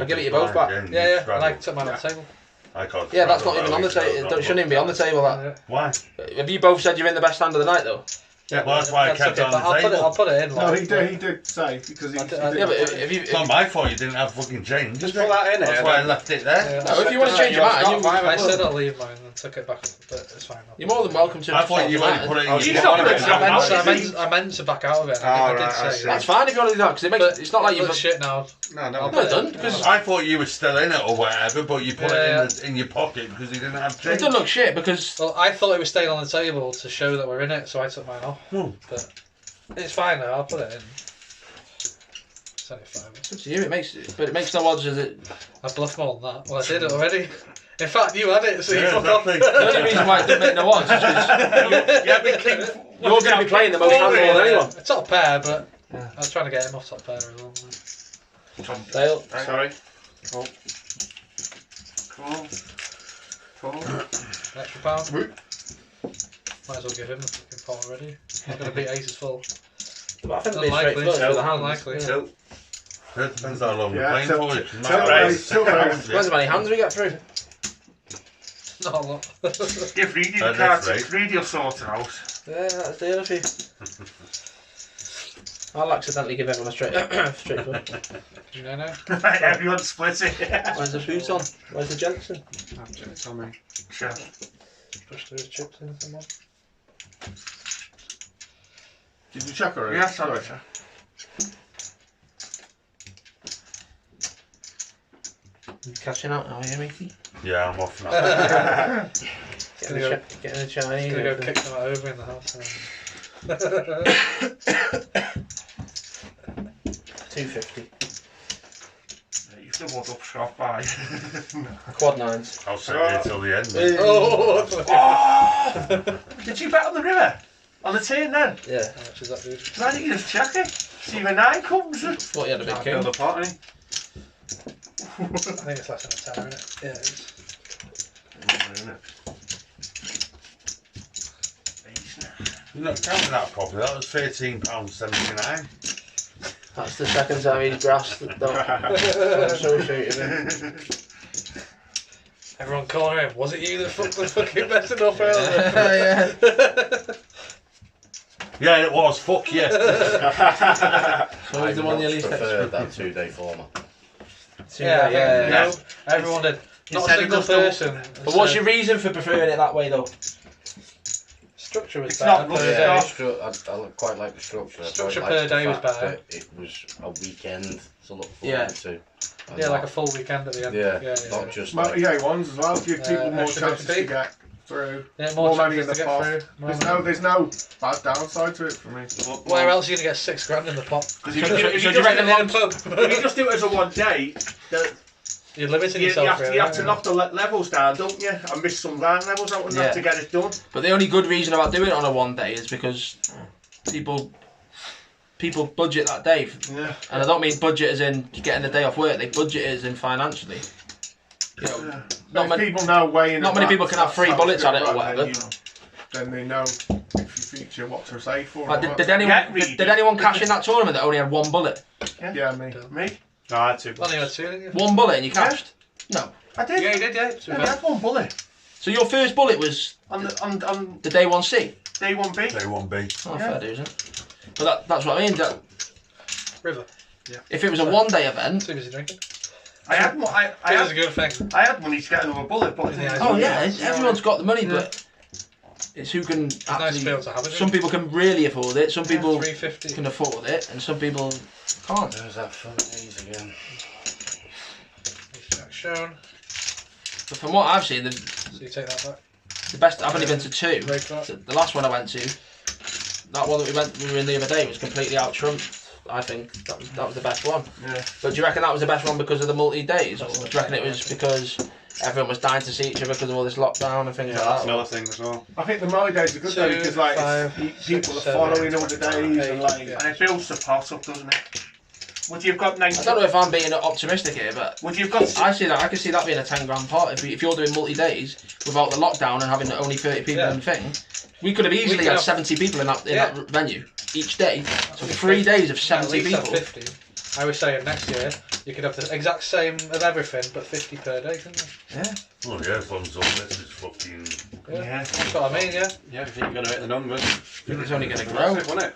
A: I'll give it you both back.
B: Yeah, and I took mine off the table.
E: I can't.
A: Yeah, that's not even on the table. It shouldn't even be on the table. That.
E: Why?
A: Have you both said you're in the best hand of the night though?
D: Yeah,
E: Well, that's why I kept it on the
B: I'll
E: table.
B: put it in.
G: No,
B: Like,
G: he did say because he.
B: I did-
G: he did-
A: Yeah, but if you.
E: It's not my fault you didn't have fucking change.
D: Just
E: is
D: put
E: it?
D: that in
E: That's
D: here.
E: why I left it there.
B: Yeah,
A: No, if you want to change your mind,
B: I said I'll leave mine and took it back, but it's fine.
A: you're more than welcome to.
E: I thought you
A: change
E: only
A: your
E: put
A: mind.
E: it
D: Oh,
E: in
C: you
E: your
C: stopped
E: pocket.
C: it.
B: I meant to back out of it.
D: Oh,
B: I
D: right,
B: did
D: I
B: say
D: see.
A: That's fine if you want to do that because it makes. It's not like
B: you've
A: you've.
B: shit now.
D: No, no.
B: I'll
A: No,
B: put
A: it doesn't because
E: I thought you were still in it or whatever, but you put
B: Yeah.
E: it in your pocket because you didn't have
A: it
E: change.
A: doesn't look shit because.
B: Well, I thought it was staying on the table to show that we're in it, so I took mine off. But it's fine though. I'll put it in. It's only 5.
A: It's up to you. It makes no odds as it.
B: I bluffed more than that. Well, I did it already. In fact, you had it, so you
E: Yeah,
B: fuck off.
E: exactly.
A: The only reason why it didn't make no odds is because you're going to be playing the most hands more than anyone.
B: It's top pair, but I was trying to get him off top pair as well.
A: Dale.
C: Sorry. Cool.
B: Extra pound. Might as well give him the fucking pot already. Not going to beat aces full.
A: But I think it'd be straight
B: Unlikely.
A: flush with the hands.
B: Unlikely.
A: Yeah.
C: Two.
E: It depends how long we're
G: Yeah,
E: playing
G: tilt-
E: for. It
G: tilt
E: might
G: raise, tilt raise.
A: Depends how many hands we get through.
B: Not a lot.
C: Give Reedy the
E: That's
C: cards.
E: right.
C: Reedy will sort it out.
A: Yeah, that's the other few. I'll accidentally give everyone a straight flush.
B: Do you know?
C: Everyone split it.
A: Where's the boot on? Where's the Jensen?
D: It's on me.
C: Sure.
A: Push those chips in someone.
G: Did you check already?
C: Yeah, sorry.
A: You catching out now, you matey?
E: Yeah, I'm off now.
A: Getting
B: Gonna
A: the Chinese.
B: Gonna go
A: over.
B: kick them out over in the house.
A: 250.
C: You still want up shop by.
A: Quad nines.
E: I'll sit here till the end. mate.
B: Oh!
C: Did you bet on the river? On the turn then?
A: Yeah.
B: How much is that, dude?
C: Why didn't you just check it? See when 9 comes.
A: Thought you had a big
D: Can't
A: king.
D: build a pot, eh?
B: I think it's less than a tenner, isn't it? Yeah, it is.
E: No, counting that properly, that was £13.79.
A: That's the second time he's grasped it though. I'm associated with him.
B: Everyone calling him. Was it you that fucked the fucking messing up earlier?
A: Yeah.
E: Yeah, it was, fuck yeah.
A: So he's the one you least
F: preferred that 2-day format.
B: Yeah,
A: yeah.
B: no, everyone did. Not a
C: said it
B: single
C: was the-
B: person.
A: But what's your reason for preferring it that way though?
B: Structure was
C: It's
B: better
C: not
B: per
C: rushed
B: day.
C: off.
F: I quite like the structure. I
B: Structure
F: quite
B: per
F: liked the
B: day was
F: fact
B: better.
F: that It was a weekend to look
A: Yeah.
F: forward to. and
B: Yeah, like
F: not-
B: a full weekend at the end.
F: Yeah, not just
G: Well,
F: like,
G: yeah, ones as well. Give people more
B: extra
G: chances
B: 50p.
G: to get through.
B: Yeah,
G: More money
B: chances
G: in the
B: to get
G: pot.
B: through.
G: There's no bad downside to it for me.
B: Where else are you going to get £6 in the pot?
C: Because if
A: So-
C: you
A: so
C: do
A: do you
C: it
A: reckon
C: in a
B: In a pub.
C: if you just do it as a one day,
B: You're limiting
C: you
B: yourself.
C: have to,
B: really,
C: you have to
B: yeah.
C: knock the levels down, don't you? And miss some round levels out and
A: Yeah.
C: that to get it done.
A: But the only good reason about doing it on a one day is because people budget that day.
C: Yeah.
A: And I don't mean budget as in getting the day off work, they budget it as in financially. You know,
C: Yeah.
A: not
G: If
A: many,
G: people know way in
A: not many
G: advance
A: people can have
G: that's
A: 3
G: how
A: bullets
G: it's
A: at it or
G: gonna run,
A: whatever.
G: then they know if you feature what to say for.
A: Like,
G: or not.
A: did anyone
C: Reedy.
A: did anyone cash in that tournament that only had 1 bullet?
G: Yeah, me.
C: Me?
D: No, I had two.
B: Only had 2, didn't you?
A: 1 bullet and you cashed? No.
C: I did.
B: Yeah, you did, yeah.
C: Yeah, I had one bullet
A: So your first bullet was
C: on
A: the day 1C?
C: day 1B.
E: They won't be.
A: Oh,
C: Yeah.
A: fair dues, isn't it? But that's what I mean. That
B: River.
A: if it was a 1-day event,
B: Too busy drinking.
C: I had mo- I
B: It was a
C: had
B: good thing.
C: I had money to get another bullet, but
B: Yeah.
A: oh yeah, everyone's got the money, but it's who can
B: It's nice to be
A: actually.
B: able to have it.
A: Some people can really afford it. Some people
B: 350.
A: can afford it, and some people can't.
F: there's that fun days again.
B: Jack shown.
A: But from what I've seen,
B: So you take that back.
A: the best I've only been to 2.
B: Break that.
A: The last one I went to, that one that we were in the other day, was completely out trumped. I think that was the best one.
C: Yeah.
A: But do you reckon that was the best one because of the multi-days, or do you reckon it was because everyone was dying to see each other because of all this lockdown and things
D: Yeah,
A: like
D: that's
A: that?
D: another thing as well.
G: I think the Molly days are good though
B: 2,
G: because like
B: 5,
G: people are
B: 6, 7,
G: following all the days and like.
B: yeah.
C: And it builds the pot up, doesn't it? Would you have got 90?
A: I don't know if I'm being optimistic here, but
C: Would you have got?
A: I can see that being a 10 grand pot. If you're doing multi-days without the lockdown and having only 30 people
B: Yeah.
A: in the thing, we could have easily
B: could
A: had
B: have-
A: 70 people in that
B: Yeah.
A: venue each day. So 3 days of
B: At
A: 70
B: least have
A: people.
B: 50. I was saying next year you could have the exact same of everything, but 50 per day, couldn't you?
A: Yeah.
E: Oh yeah, as long as all this is fucking...
C: Yeah.
B: That's what I mean, yeah.
D: Yeah, if you're going to hit the numbers.
A: I think it's only going to
D: That's
A: grow.
D: it, wasn't it?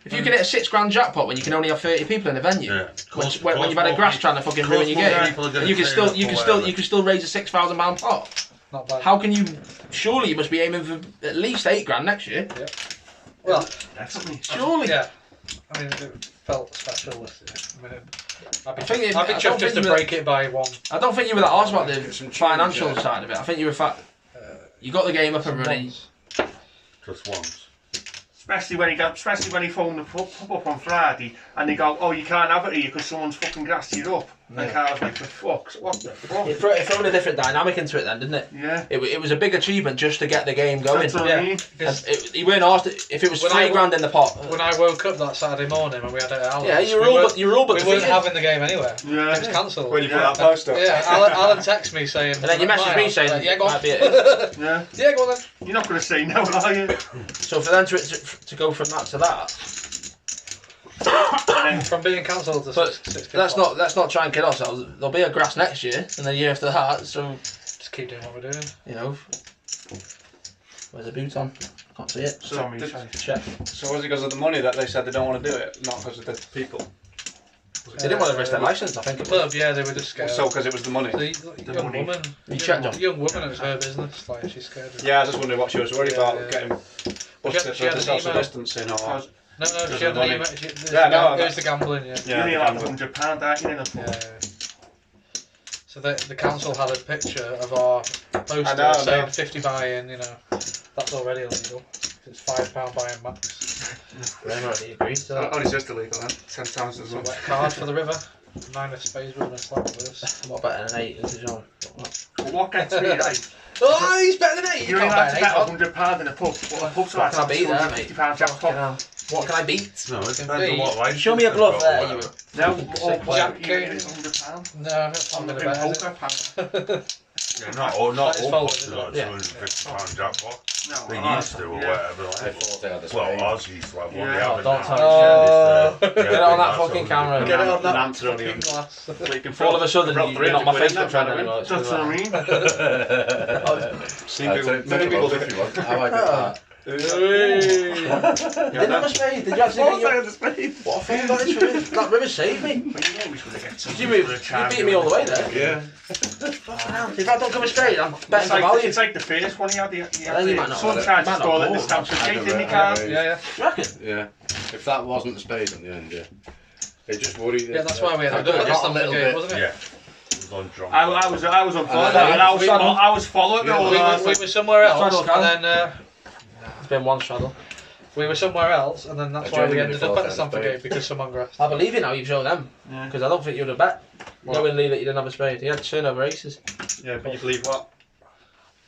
A: If you can hit a 6 grand jackpot when you can only have 30 people in a venue,
E: Yeah.
A: when you've had a grass trying to fucking ruin your game, and you can still raise a £6,000 pot.
B: Not bad.
A: How can you? Surely you must be aiming for at least 8 grand next year.
B: Well,
C: Definitely.
A: Surely.
B: yeah. I mean, it felt special this year. I mean, I'd be
A: I
B: chuffed
A: don't
B: just
A: think
B: to
A: you were-
B: break it by 1.
A: I don't think you were that arsed about the
D: Get some tunes,
A: financial
D: yeah.
A: side of it. I think you were you got the game up and running.
B: Once.
E: Just once.
C: Especially when he phoned the pub up on Friday and they go, oh, you can't have it here because someone's fucking grassed you up. And Carl's like, for fuck's, what the fuck?
A: It threw a different dynamic into it then, didn't it?
C: Yeah.
A: It was a big achievement just to get the game going.
C: That's what I mean.
A: He weren't asked if it was £3,000 in the pot.
B: When I woke up that Saturday morning and we had it out.
A: Yeah, you were all but
B: we weren't
A: defeated.
B: having the game anyway.
C: Yeah.
B: It was cancelled.
H: When you put that post up.
B: Yeah, Alan texted me saying.
A: And then you messaged me saying,
B: yeah, go on.
A: might be it.
C: Yeah.
B: Yeah, go on then.
C: You're not going to say no, are you?
A: So for them to go from that to that.
B: From being cancelled to
A: But
B: 6
A: let's not try and kid ourselves. There'll be a grass next year and the year after that. So
B: just keep doing what we're doing.
A: you know, where's the boot on? Can't see it.
H: So,
C: Tommy,
A: Check.
H: so was it because of the money that they said they don't want to do it, not because of the people?
A: They didn't want to risk their license. I think it was.
B: Yeah, they were just scared.
H: So because it was the money.
B: The young
C: money.
B: woman.
A: You checked on.
B: Young woman, it was her business. Like she's scared.
H: Yeah, I was just wondering what she was worried about, getting busted
B: she had
H: for the
B: an
H: social
B: email.
H: distancing or.
B: No,
H: Because
B: she
H: of
B: had
H: the
B: an
H: money.
B: email.
H: Yeah, no,
B: There's the gambling. Yeah.
C: You're nearly like £100, aren't you, in a
B: Yeah.
C: pub?
B: So the council had a picture of our poster
H: I know.
B: saying 50 buy-in. You know, that's already illegal. It's £5 buy-in max.
A: They've already agreed to that.
H: Only just illegal then. 10 times as
B: So
H: much.
B: wet card for the river. 9 spades would have been slapped with us.
A: What better than 8 is John?
C: But what gets me, right?
A: Oh, he's better than 8.
C: You're only allowed to bet £100 in a pub. Well, a pub's
A: What
C: like
A: can I beat there, mate?
C: £250 jackpot.
A: What can I beat?
E: No, it depends on what license
A: Show me a
E: they've
A: glove
E: got,
A: there.
E: whatever.
A: You.
C: No,
A: Sick
C: what
B: Jack
C: you get
B: King.
C: is £100.
B: No, that's
C: On
B: not
C: the
B: going to
C: poker, pal.
E: Yeah, not all
B: That is folded,
E: pubs are like
A: yeah.
E: £250 jackpot.
C: No,
E: They used to or
C: yeah.
E: whatever.
F: I
E: Like.
F: thought they had a
E: Well,
F: spade.
E: ours used to have one.
C: Yeah.
E: They haven't
A: Don't
E: now.
A: tell me.
E: Yeah,
A: Get it on that
E: that's
A: fucking
E: what
A: camera.
E: we
B: Get it
E: do.
B: on that
H: Answer on
B: fucking
H: you.
B: glass.
H: So you can
A: All of a sudden,
H: throw
A: you're not my
H: 300 quid in
A: Facebook
H: that
A: friend
H: kind of
A: anymore.
C: That's what I mean.
H: Seen
F: I'll
H: people,
F: take
H: many people
F: it if you want. I like that.
A: You didn't have a spade. Did you actually get your...
H: the spade.
A: What a fun that is for me. That river saved me.
C: But you always would have get some.
A: You beat me all the way there.
F: Yeah.
A: If I don't come straight, I'm betting
C: It's
A: the
C: like,
A: value.
C: it's like the first one he had. He
A: Then
C: had
A: you might not
C: some
A: have it.
C: tried
A: You might
C: to
A: not
C: stall
A: have
C: it, the
A: bought.
C: Stamford
F: I
C: Gate,
F: don't
C: didn't he,
F: know.
C: Carl?
B: Yeah, yeah.
A: Do you reckon?
F: Yeah. If that wasn't the spade in the end, yeah. They just worried.
B: Yeah, that's why we had
F: I
B: a
F: got
B: good
F: a little bit.
B: wasn't it?
E: Yeah. It was on drunk.
C: I was on fire,
A: then
C: and I was following it all.
B: We
C: and I was
B: were
C: like,
B: somewhere else,
A: Straddle, Carl.
B: and then
A: It's been one straddle.
B: we were somewhere else, and then that's
F: I
B: why we
F: genuinely
B: ended up
F: thought
B: at
F: I
B: the
F: had a
B: Stamford
F: spade.
B: Gate because someone grasped.
A: I believe you now, you've shown them.
C: Yeah.
A: Because I don't think you'd have bet. Knowingly that you didn't have a spade. He had turnover aces.
H: Yeah, but you believe what?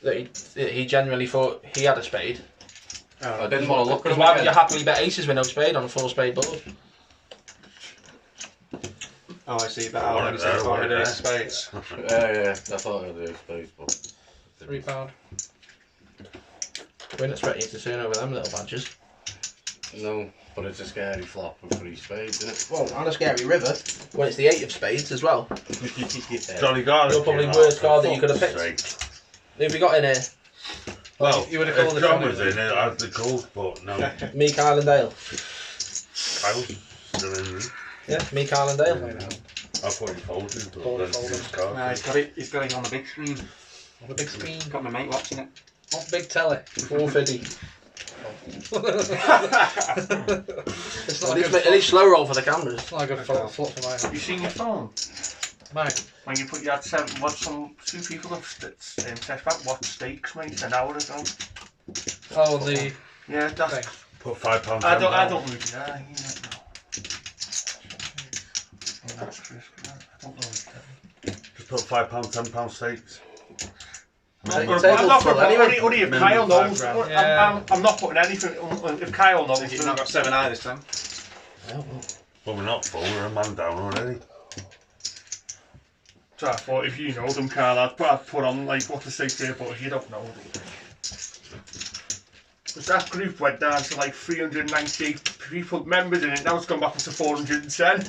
A: That he genuinely thought he had a spade.
F: I didn't want to look at
A: Because
F: them
A: why would you
F: again.
A: happily bet aces with no spade on a full spade board?
H: Oh, I see. But how many times
E: Right
H: I
E: there.
H: did spades?
F: Yeah, I thought I had a spade, but...
B: £3.
A: We're not expecting you to turn over them little badgers.
F: No, but it's a scary flop with 3 spades, isn't it?
A: Well, and a scary river when it's the 8 of spades as well.
F: Yeah.
E: Johnny Garner.
A: You're probably
E: came
A: worst
E: out,
A: card
E: for
A: that you could have
E: fuck's
A: picked.
E: sake.
A: Who have we got in here?
E: Well,
B: You would have
E: if
B: called it
E: John
B: Johnny.
E: was in it, I'd the gold, but no.
A: Me, Kyle and Dale.
E: Kyle's still in it.
A: Yeah, me, Kyle and Dale.
E: I thought he folded, but
B: Folded,
E: then
B: folded.
E: his card.
H: No, he's got it on the big screen.
B: On the big screen.
H: Got my mate watching it.
B: On big telly.
A: 450.
B: It's
A: At
B: not a
A: least,
B: good
A: at least slow roll for the cameras.
B: It's not a good flop for mine.
C: have you seen your phone?
B: Mine.
C: When you put you had two people have test back what stakes, mate, an hour ago.
B: Oh, the
C: Yeah, that's.
B: thing.
E: Put £5
C: I don't
E: down.
C: really. Yeah, you don't know. Yeah, that's risky, man. I don't know.
E: Just put £5, £10 stakes.
A: Take
C: I'm
A: the table
C: not
A: full
C: going
A: anyway.
C: only if Kyle
E: Minimum
C: knows.
E: £5.
B: Yeah.
C: I'm not putting anything. If Kyle knows,
H: He's not got 7 eye this time.
E: Well, we're not full, we're a man down already.
C: so I thought if you know them, Kyle, I'd put on like what to say there, but if you don't know them. Because that group went down to like 398 people, members in it, now it's gone back up to 410.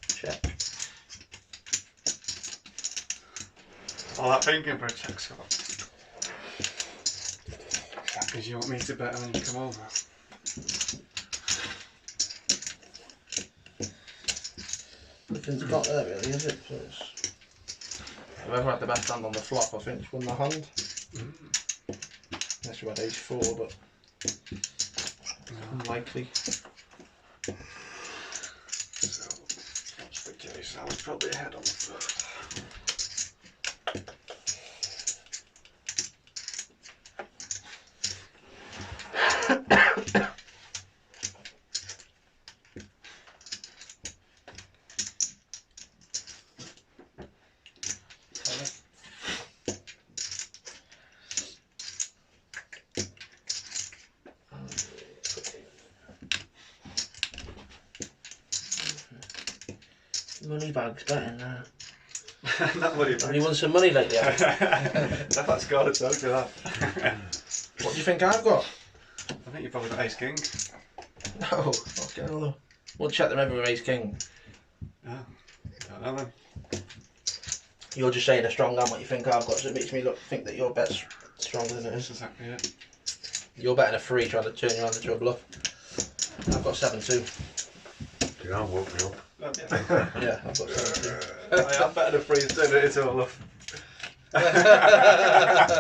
A: Check.
H: All that thinking for a check, Scott. Because you want me to bet and then you come over.
A: Nothing's got there really, is it? So it's... Whoever had the best hand on the flop, I think, won the hand. Unless you had ace 4, but unlikely.
H: So, what's the case?
D: 6, I was probably ahead on the first.
A: Money bag's better than that.
D: Not money
A: Have you
D: bags.
A: won some money lately? Have you?
D: That's got a total of that.
A: What do you think I've got?
D: I think you probably got Ace King.
A: No, I'll get another. We'll check the river with Ace King.
D: Oh, don't know then.
A: You're just saying a strong hand what you think I've got, so it makes me think that your bet's stronger than it
D: That's
A: is.
D: exactly it.
A: You're betting a 3 trying to turn you around into a bluff. I've got 7-2.
E: You know, woke me up.
A: Yeah, I've got 7-2.
D: I'm better than 3 and turn it into a bluff.
A: What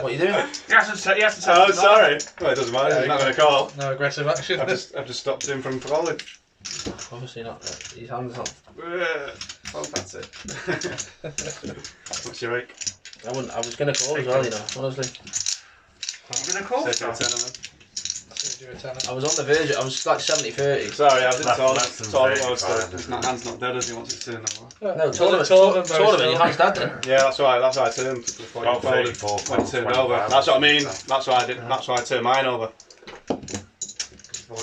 A: are you doing?
C: He has to
D: Oh, sorry. Well, it doesn't matter. He's not going to call.
B: No aggressive action.
D: I've just stopped him from falling.
A: Obviously not. His hand's not.
D: Oh, that's it. What's your rake?
A: I was going to call as well, you know, honestly.
C: You're going to call?
D: Say to a tenner, then.
B: Do a tenner.
A: I was on the verge, I was like 70-30.
D: Sorry, I didn't
E: Less
D: tell him.
E: than
D: Told him I
E: 35,
D: was still.
E: isn't
D: My hand's not dead as he wants it to no more.
A: No, tournament,
B: Tournament,
A: your hand's dead then.
D: Yeah, that's why I turned before you
E: About
D: folded.
E: 34
D: When it
E: pounds,
D: turned
E: 25.
D: over. That's what I mean. That's why I did. That's why I turned mine over. I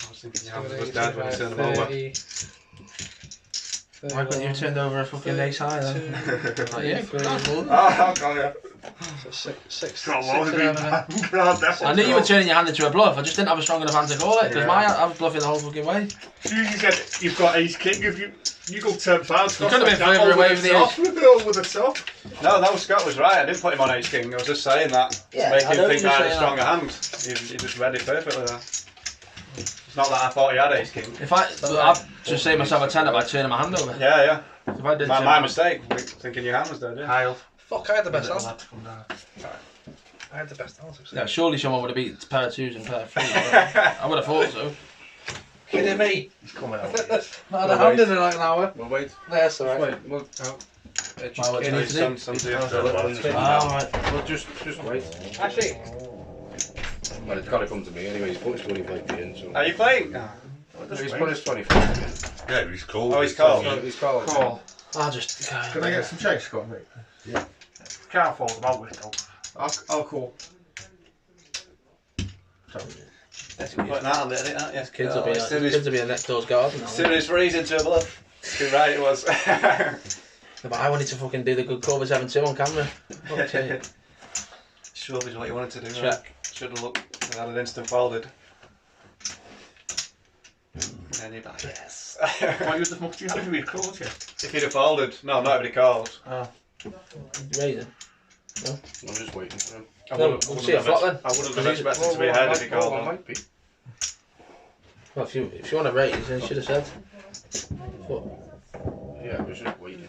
D: was thinking your hand was dead when I turned them over.
B: 30,
A: Why couldn't you have turned over a fucking ace high then? Like, yeah,
B: Three.
C: Oh, God, yeah.
B: So six,
C: Got a
B: six
C: lot of
B: and
C: big
B: a half.
C: God, that's
A: I knew you were turning your hand into a bluff, I just didn't have a strong enough hand to call it, because I was bluffing the whole fucking way.
C: As soon as you said you've got Ace King, if you go £10,
A: You could have been further away with the
C: top. Over the top.
D: No, Scott was right. I didn't put him on Ace King. I was just saying that.
A: Yeah,
D: Make
A: I
D: him
A: know
D: think
A: you
D: I had a
A: saying
D: stronger hand. He just read it perfectly there. It's not that I thought he had Ace King.
A: If I'd just saved myself a tenner by turning my hand over.
D: Yeah.
A: If I did
D: My mistake. Thinking your hand was dead, yeah.
C: Kyle.
B: Fuck, I had the best hand.
C: Lad to come down.
B: I had the best hand.
A: Yeah, surely someone would have beat pair of 2s and pair of 3s. I would have thought so.
B: Kidding me?
C: He's coming out.
B: I had a hand in like an hour.
F: Well, wait.
B: That's alright.
F: Wait. Well,
A: Why, what do you need to do?
D: Some
E: Yeah,
A: Alright.
F: well, just wait.
B: Actually,
F: Well, it's got to come to me anyway. He's put his 25p in, so.
D: Are you playing?
F: He's put his 25p in.
E: Yeah, he's cool.
D: Oh, he's cold.
F: So he's calling.
C: Call.
A: I'll just.
G: Can I get some change, Scott, mate?
C: Can't fold them out with though.
G: I'll call.
D: Putting that on there, aren't you?
A: Kids will be in next door's garden now.
D: As soon as he's freezing to a bluff. Too right it was.
A: Yeah, but I wanted to fucking do the good call with 7-2 on camera. Fuck's sake.
D: Sure is what you wanted to do.
A: Check.
D: Right? Should have looked. I had an instant folded. And then you're back. Yes.
C: Why you the fuck do you have to read calls yet?
D: If he'd have folded, no, not everybody called.
A: Raising.
F: I'm just waiting for him.
D: I
A: No,
D: wouldn't-
A: we'll
D: wouldn't
A: see a
D: have
A: flop
D: ex-
A: then.
D: I wouldn't have expected to be ahead if he called.
F: I
D: though.
F: might be.
A: Well, if you want to raise, then you should have said. What?
F: Yeah, I was just waiting.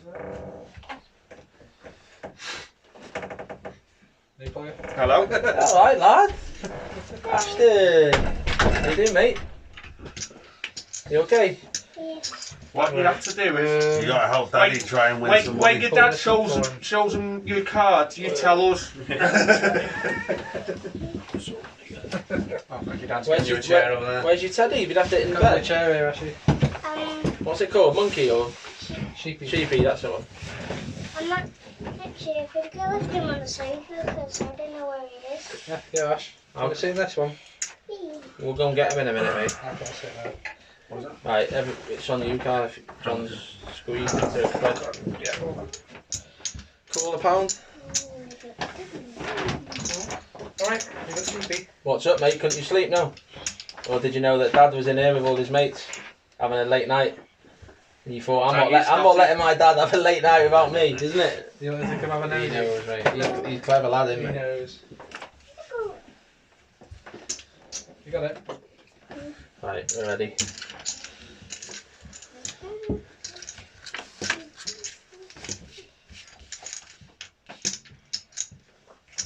B: new player.
D: Hello?
A: Alright, lad. Bastard. How you doing, mate? You okay?
C: What you have to do is,
E: You gotta help Daddy try and win some
C: when
E: money.
C: your dad shows him your card, you tell us.
D: Oh, thank you, Dad's
A: Where's
D: giving you
A: your,
D: a chair over there.
A: where's your teddy? You'd have to in
B: Got a
A: bed.
B: chair here actually.
A: What's it called? Monkey or
B: Sheepy.
A: sheepy? That's the one.
I: I'm not actually, I think I left him on the sofa because I don't know where he is.
B: Yeah, Ash. Have you seen this one?
A: We'll go and get him in a minute, mate.
B: I can't sit there.
A: Right, it's on you, Carl. If John's squeezed into a thread.
B: Yeah.
A: Cool, a pound.
B: Alright, you got Sheepy.
A: What's up, mate? Couldn't you sleep now? Or did you know that Dad was in here with all his mates having a late night? And you thought, I'm not letting my dad have a late night without me, isn't it?
B: You don't think I'm having
A: He
B: any?
A: knows, mate. He's a clever lad,
B: He
A: isn't he?
B: knows. You got it.
A: Right, we're ready.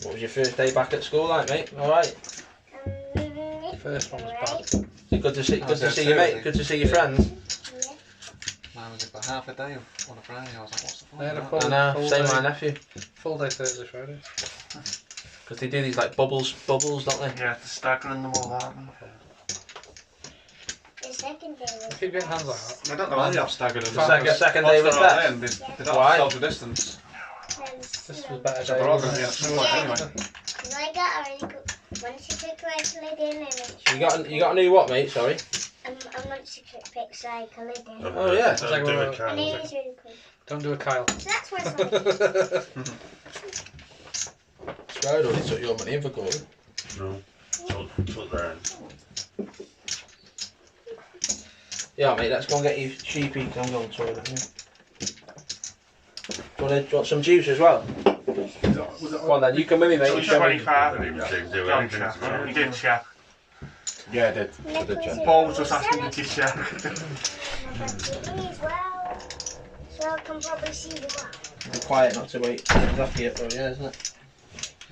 A: What was your first day back at school like, mate? Alright?
B: First one was bad.
A: Good to see
D: Oh,
A: your mate, good to see your friends.
D: Mine was in for half a day on a Friday. I was like, what's the point?
B: They had a
D: of
B: full,
D: that?
A: I know,
B: full
A: same
B: day,
A: my nephew.
B: full day Thursday, Friday.
A: Because they do these like bubbles, don't they?
C: Yeah, the staggering them all out.
I: The second day was.
B: Keep getting hands like that.
D: I don't know why they have staggered them.
A: Second day was best.
D: They don't
A: Why?
D: have social distance.
B: This was better
D: It's a
B: day.
D: problem,
B: wasn't
D: yeah.
B: it?
D: So anyway.
I: Because I got a really good. Once you pick like lid in and it's.
A: You got a new what, mate? Sorry.
I: I want to pick like a lid in.
A: Oh, yeah.
E: Don't do a
I: And it
E: can.
I: is really cool.
B: Don't do a Kyle.
I: So that's why it's like.
A: Swear I already took your money in for gold.
E: No. Took there.
A: Yeah, mate, let's go and get you sheepy. I'm going to the toilet. Do you want some juice as well? Come on then, you come with me, mate. You show me.
C: 25.
E: Didn't even do
C: John
E: anything.
C: check. You did check.
F: Yeah, I did. I did check.
C: Paul was just asking to check.
I: as well. So I can probably see the one.
A: Be quiet, not to wait. Exactly it, though, yeah, isn't it?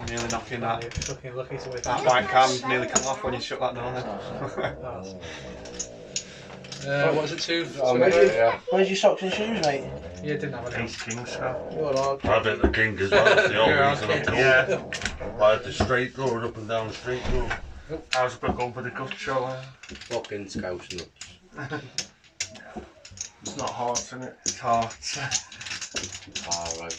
D: Nearly knocking that.
B: You're fucking lucky to wait.
D: That white can nearly come off when you shut that door then.
B: What was it, 2?
F: Oh, mate, yeah.
A: Where's your socks and shoes, mate?
B: Yeah, didn't have any.
C: Ace King, so.
A: You're all
E: I bet the king as well. That's the
B: Yeah,
E: only reason I'm cool.
C: Yeah.
E: I had the straight door up and down the straight door.
C: I was about going for the gut show.
F: Fucking scouse nuts.
G: It's not hard, isn't it?
C: It's hard.
F: Ah, right.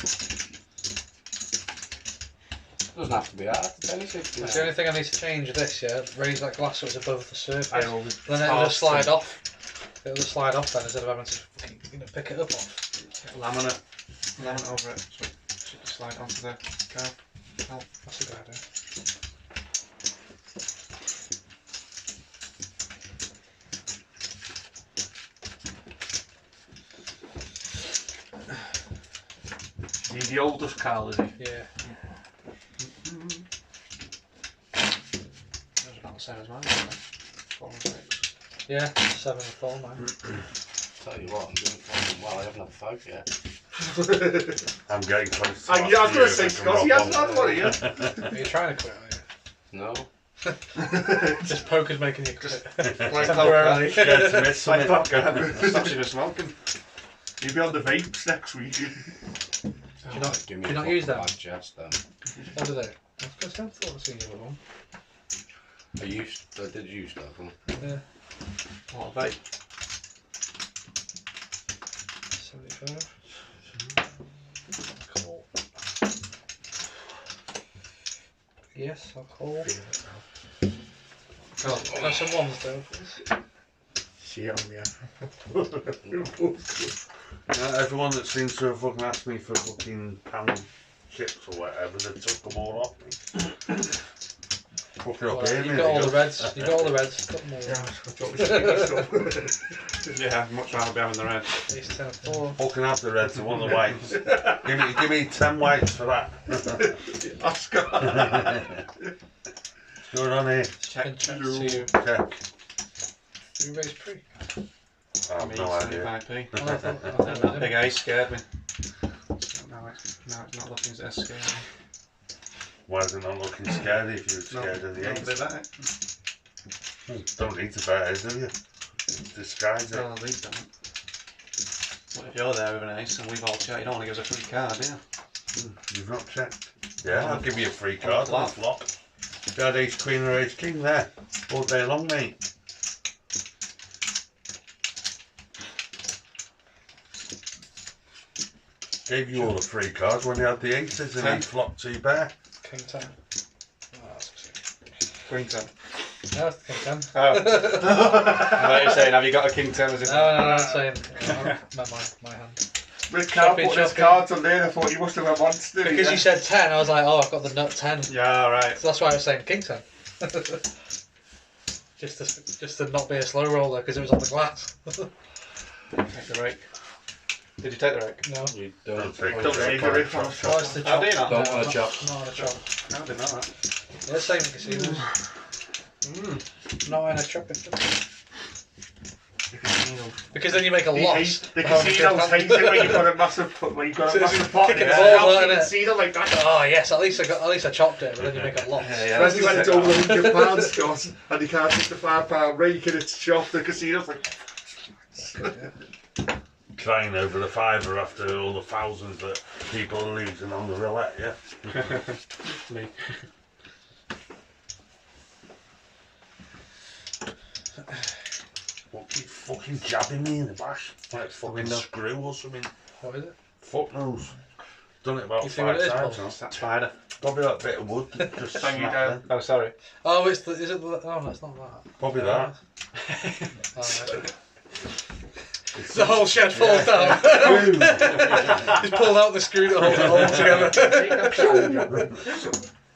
F: Doesn't have to be hard. It's only 60.
B: That's the only thing I need to change this, yeah. Raise that glass so it's above the surface.
C: I always.
B: Then it'll just slide off. It'll just slide off then instead of having to fucking, pick it up off.
D: Laminate over it. So it should just slide onto the car. Oh,
B: That's a good idea.
C: He's the oldest Carl, is he?
B: Yeah.
D: that's about the same as mine. Isn't it? 4 and 6.
B: Yeah, 7 and 4, man.
F: Tell you what, I'm doing fucking well. I haven't had 5 yet.
E: I'm getting close to
C: Yeah, I was going to
E: last
C: say,
E: year,
C: Scott, he hasn't
E: Rob
C: had one of you.
B: Are you trying to quit, are you?
F: No.
B: Just poker's making you quit.
D: Like
B: Temporarily.
E: Scared to miss
C: Like
E: something.
C: that.
D: Stops you from smoking.
C: You'll be on the vapes next week.
B: Do you not,
F: Give me
B: do
F: a
B: you not
F: fucking
B: use them?
F: bad chest then.
B: What do they? I thought I'd seen you with one.
F: I did use that one.
B: Yeah.
D: What a vape.
B: 75. Cool. Yes, I'll call. Can I have some ones though, please?
E: Everyone that seems to have fucking asked me for fucking pound chips or whatever, they took them all off me. Fucking up here,
B: You've
E: mate.
B: got all the reds. You've got all the reds. Got them all.
D: Yeah, I'd much rather be having the red.
B: Ace 10 4.
E: Fucking have the reds, I want the whites. give me 10 whites for that.
C: Oscar.
E: What's going on here?
B: Check to
E: Check.
B: you raise pre.
E: I have no idea.
D: 75p.
B: Oh, I thought
D: That big ace scared me. So now it's not looking as scary.
E: Why is it not looking scary if you're scared of the
D: Don't do
E: ace?
D: that.
E: Don't need to bet it, do you? Disguise it.
D: Well, these don't. What if you're there with an ace and we've all checked? You don't want to give us a free card, do you?
E: You've not checked. Yeah, I'll give you a free card on the flop. You had ace queen or ace king there all day long, mate. Gave you all the free cards when you had the aces and he flopped 2 pair.
B: King 10. Oh, that's
D: Queen 10.
B: no, it's King 10.
D: Oh. I thought you were saying, have you got a king 10 as if...
B: No, I'm saying. My hand.
C: With Carl
B: Choppy,
C: put his
B: choppy.
C: cards on there, I thought you must have had once, didn't
B: Because you said 10, I was like, oh, I've got the nut 10.
D: Yeah, alright.
B: So that's why I was saying King 10. just to not be a slow roller because it was on the glass.
D: Take the rake. Did you take the rake?
B: No.
F: You
E: Don't
F: don't.
E: take
C: Don't take the rip on the
B: Oh,
C: shot.
B: it's the
D: How
B: chop.
D: do you not?
F: Don't want to chop.
B: Not on a chop.
D: I didn't know that.
B: Yeah, same in casinos. Not in a chopping. Because then you make a loss.
C: The
B: for having a
C: casinos
B: good
C: hate
B: hand.
C: it when you've got a massive pot.
B: Kicking
C: Yeah.
B: balls out,
C: You can
B: innit?
C: see them like that.
B: Oh yes, at least I chopped it, but then you make a loss.
C: Especially when it's over £100, Scott, and you can't take the £5 rake and it's chopped. The casino's like,
E: crying over the fiver after all the thousands that people are losing on the roulette, yeah?
B: Me.
E: What keep fucking jabbing me in the bash? Like it's fucking
B: Window.
E: screw or something.
B: What is it?
E: Fuck knows. Done it about
B: You see what
E: 5
B: it is,
E: times
B: Paul?
E: now.
H: That spider.
E: Probably that bit of wood that just
C: Thank you,
E: snapped
C: Dad.
B: Oh, sorry. Oh, is it the... Oh, it's not that.
E: then. Probably that.
B: Alright. The whole shed falls down. He's pulled out the screw to hold it all together.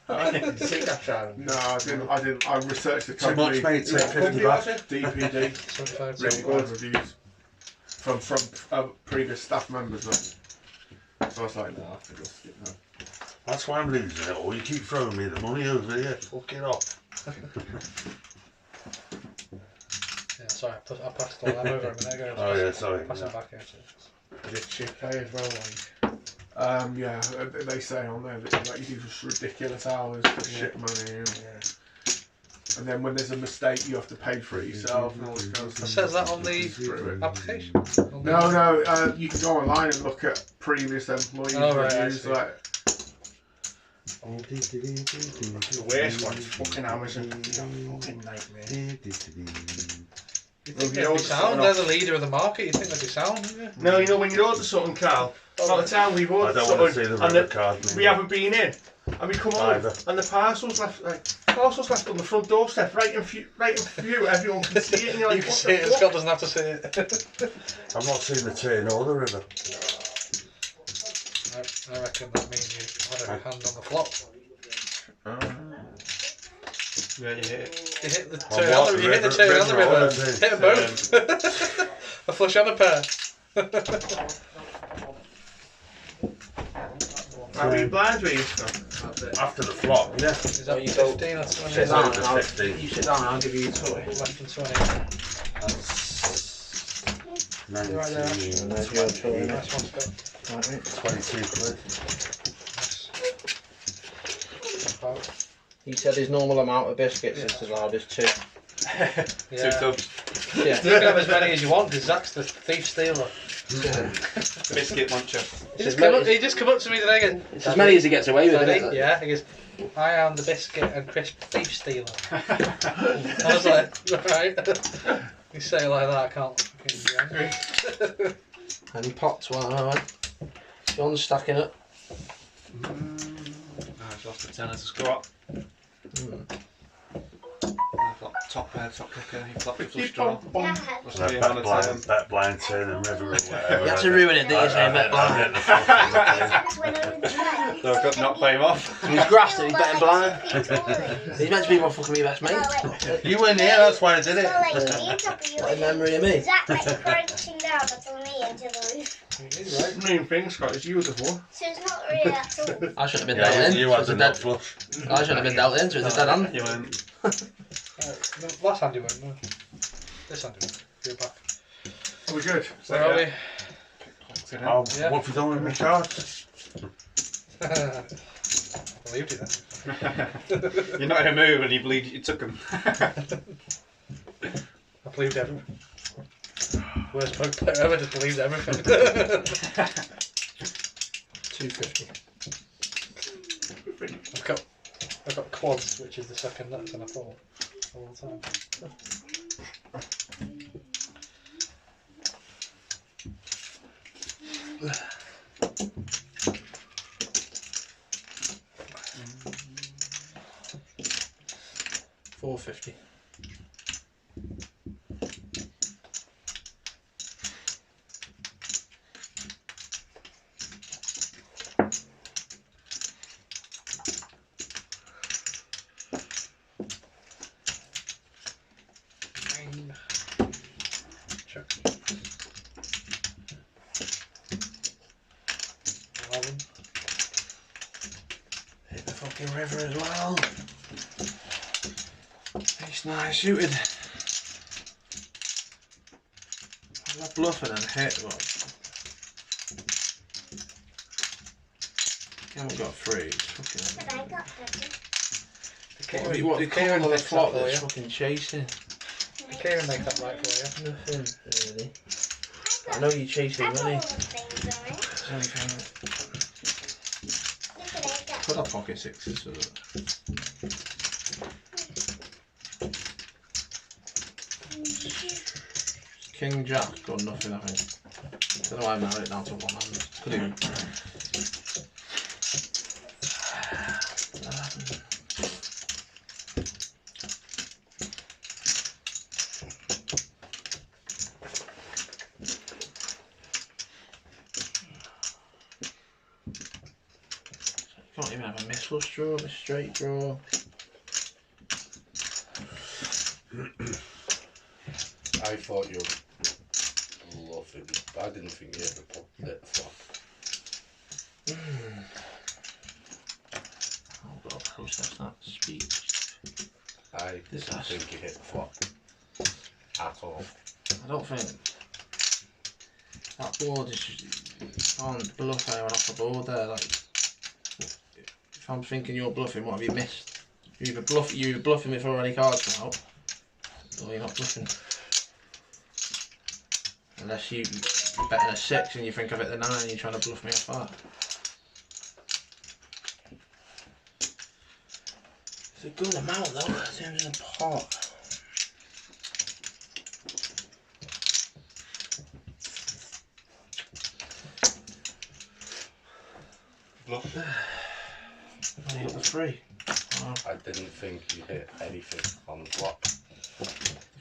G: No, I didn't. I researched the
E: Too
G: company.
E: much, mate. Take 50 back.
G: DPD.
B: Sometimes
G: Really good reviews from previous staff members. Though. So I was like, no, I think I'll skip that.
E: That's why I'm losing it all. You keep throwing me the money over here. Fuck it off.
B: Yeah, sorry, I passed all that over a minute ago.
E: Oh yeah, sorry.
B: Pass it back here.
G: Did she play as well? Yeah, they say on there that like, you do just ridiculous hours for shit money. And then when there's a mistake, you have to pay for it yourself. And all this kind of
B: It
G: stuff.
B: says that on the
G: Screw it.
B: application.
G: No, you can go online and look at previous employees'
B: Oh, right, I
G: reviews.
B: see.
G: Like,
C: The worst one's fucking Amazon. Fucking nightmare.
B: You think
C: you
B: they'd
C: order
B: be sound?
C: something
B: They're
C: off-
B: the leader of the market. You think they'd be sound, wouldn't you?
C: No, you know when you order something, Carl. A lot of the time we've
E: I
C: ordered
E: don't want to see
C: something
E: the
C: and
E: river card.
C: we haven't been in, and we come home
E: Either.
C: and the parcel's left on the front doorstep, right in view. Everyone can see it. And you're like,
B: You can
C: what
B: see
C: the
B: it.
C: fuck?
B: Scott doesn't have to see it.
E: I've not seen the train or the river.
B: I reckon that means you had a hand on the flop.
H: Yeah, you hit it.
B: You hit the
E: On
B: turn
E: what?
B: on the, you hit the
E: River-
B: turn on the
E: river or
B: river.
E: the
B: Hit them both. A flush and a pair.
C: Are we blind with you, Scott?
E: After the flop, yeah.
B: Is that
A: you go-
B: 15 or 20?
A: Sit down
E: Over
A: and I'll,
E: 15.
A: you sit down and I'll give you 20.
B: Less than 20.
E: That's 19,
B: Right there.
A: And there's your 20.
B: Nice one, Scott.
A: Right, mate.
E: 22 quid.
B: Nice.
A: He said his normal amount of biscuits is as loud as 2.
B: Yeah.
H: 2 tubs.
A: Yeah.
B: You can have as many as you want because Zach's the thief stealer.
H: Biscuit muncher.
B: He just come up to me today and
A: It's as many as he gets away with,
B: Daddy,
A: isn't it?
B: yeah, he goes, I am the biscuit and crisp thief stealer. I was like, right. You say it like that, I can't fucking be angry.
A: Any pots, alright. John's stacking up.
H: I've lost a 10 as a squat. I've got top kicker, he flopped the flush draw. Must
E: And
H: be
E: then
H: one of 10.
E: bet blind turn and river or whatever.
A: You had to ruin it, didn't you, saying bet blind?
H: So I've got to not pay him off.
A: He's grassed it, he's betting blind. He's meant to be my fucking best mate.
E: You weren't here, that's why I did it.
A: What a memory of me.
I: Zach like crouching down until me into the roof.
B: He's right.
C: The main thing, Scott, is you were the one.
I: So it's not really at all.
A: I shouldn't have been
E: Yeah,
A: dealt in.
E: you
A: So
E: had
A: it's a
E: the
A: dead,
E: nut flush.
A: I shouldn't have been dealt in, so it's a dead hand.
H: You went.
B: No, last hand you went, no. This hand you went. You're back.
C: Are we good?
B: Where are we?
E: Oh,
B: Yeah.
E: what have you done with my cards?
B: I believed you then.
H: You're not in a move and you believe you took him.
B: I believed everything. Worst poker player ever, just believed everything.
A: 250.
B: I've got quads, which is the second nuts, and I thought all the time.
A: $4.50.
B: Check. 11.
A: Hit the fucking river as well. It's nice suited. That bluffing and hit one. You haven't got 3. It's fucking.
I: But I got 30.
A: What, what
B: the
A: colour
B: Kieran
A: of the
B: makes
A: flop
B: that for
A: that's
B: you.
A: fucking chasing?
B: Kieran make that right for you.
A: Nothing really. I know you're chasing
I: That's all
A: money.
I: the things on it. Look at it.
A: Could have pocket sixes. So King Jack got nothing, I think. I don't know why I narrowed it down to one hand. Could even. Can't even have a misflush draw, a straight draw.
F: I thought you were bluffing. I didn't think you ever put it flop.
A: I've got to process that speech.
F: I didn't think you hit the flop at all.
A: I don't think that board is just, you can't bluff anyone off the board there. Like, if I'm thinking you're bluffing, what have you missed? You're either bluffing before any cards come out, or you're not bluffing. Unless you're betting a 6 and you think I've hit the 9 and you're trying to bluff me off that. It's a good amount though, in terms of the pot.
F: Bluff.
A: You got the 3. Wow.
F: I didn't think you hit anything on the flop.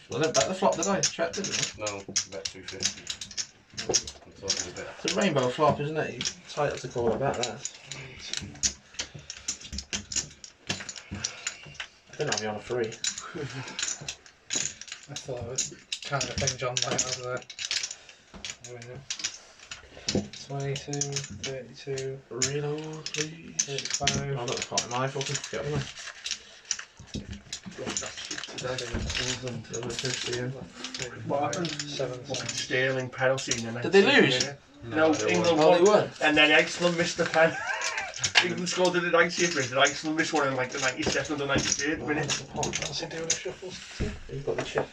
A: Well, I didn't bet the flop, did I? Checked, didn't I?
F: No, bet 250. I thought it was a bit.
A: It's a rainbow flop, isn't it? You're entitled to call it back there. I didn't have you on a 3.
B: I thought it was kind of thing John might have there. There we go. 22, 32,
A: Reload, please.
B: 35.
A: I've got the pot in my fucking pocket, haven't I?
C: What happened?
B: 7.
C: Sterling penalty in the
A: Did they
C: 19th
A: lose?
C: minute. No, England
A: Oh, they
C: won.
A: won.
C: And then Iceland missed the pen. England scored in the 90th minute, and Iceland missed one in like the 92nd or 93rd minute.
B: What's he doing a shuffle?
A: You've got the chip.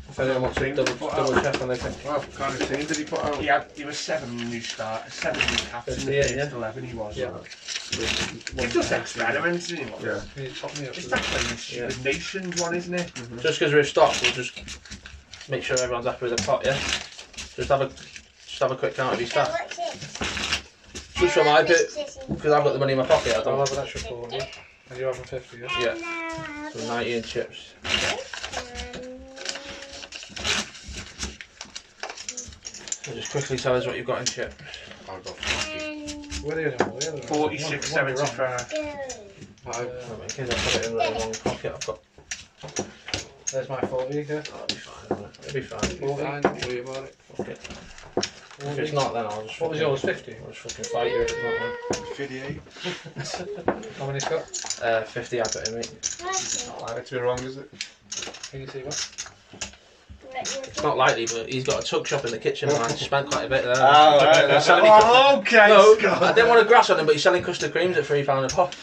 A: If anyone wants to double check when they think.
G: Well, what kind of team did he put out?
C: He was 7 new captains in the
A: 58,
C: first
A: yeah.
C: 11 he was.
B: Yeah.
C: He just experimenting, you know.
G: Yeah.
B: Can you top me up?
C: It's that kind of stupid nations one, isn't it?
A: Just because we're stopped, we'll just make sure everyone's happy with the pot, yeah? Just have a quick count of your
I: So
A: stats.
I: what's it?
A: Just from my bit, because I've got the money in my pocket, I
B: I'll
A: don't
B: have an extra 40. And you're having 50, yeah?
A: Yeah. So 90 in chips. So just quickly tell us what you've got in chips.
F: I've got 50.
B: Where are you now?
C: 46.75.
A: In case I put it in the wrong pocket, I've got.
B: There's my 40, yeah?
A: That'll be fine, won't it? It'll be fine.
F: Don't worry about it.
A: Fuck it. If it's not, then I'll just.
B: What was
A: fucking-
B: yours, 50?
A: I'll just fucking fight you if it's not, then.
H: 58.
B: How many's got?
A: 50 I put in, mate.
H: Not likely to be wrong, is it?
B: Can you see that?
A: It's not likely, but he's got a tuck shop in the kitchen and I spent quite a bit there.
H: Oh, right.
A: He's selling
C: Okay,
A: no,
C: Scott.
A: I didn't want to grass on him, but he's selling custard creams at £3 a pop.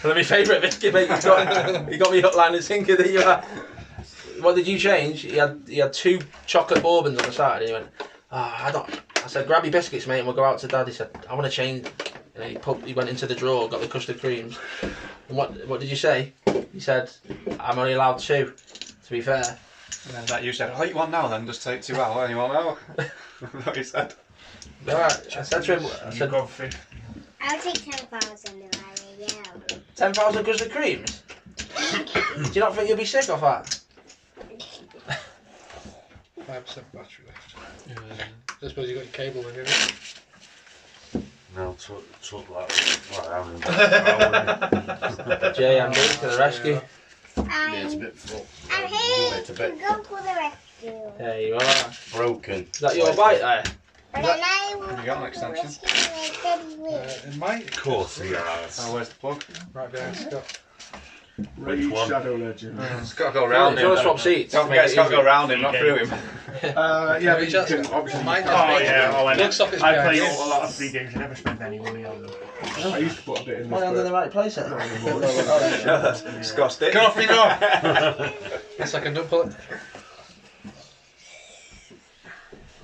A: They're my favourite biscuit, mate. He got me hook, line and sinker that you had. What did you change? He had 2 chocolate bourbons on the side and he went, I said, grab your biscuits, mate, and we'll go out to Dad. He said, I want to change. And then he went into the drawer, got the custard creams. And what did you say? He said, I'm only allowed 2, to be fair.
H: And then that you said, oh, you want now then? Just take 2 out. And you want now? That's what he said.
A: Alright, I said to him,
C: You got 50.
I: I'll take 10,000 if I may, yeah.
A: 10,000 custard creams? Do you not think you'll be sick off that?
B: 5% battery left. I suppose you got your cable in here.
E: No, took that. Well, I
A: JMB to the rescue.
F: Yeah, it's a bit full.
I: I'm here
F: It's a
I: to
F: bit
I: go for the rescue.
A: There you are.
F: broken.
A: Is that your bite there?
I: And then I will
H: Have you got an
I: go for the
H: extension?
I: rescue with Daddy Wick.
B: It might.
E: Of course he has.
H: Oh, where's the plug?
B: Right behind Scott.
G: Raid
E: one?
G: Shadow Legend.
H: It's got to go
A: If
H: round
A: you
H: him.
A: want to swap seats,
H: Don't
A: make
H: forget,
A: it
H: it's got to go
A: easy.
H: round him, not through him.
G: Yeah, but you can obviously.
B: Mine
C: Oh, yeah. Oh, and
B: Looks like it's
C: I
B: behind
C: play
B: you.
C: a lot of free games. I never spend any money on them.
G: I used to put a bit in
A: Am I
G: this.
A: under the
G: But
A: right place then?
G: not anymore.
H: Scott's it.
B: Get off me, go! Yes, I can do pull it.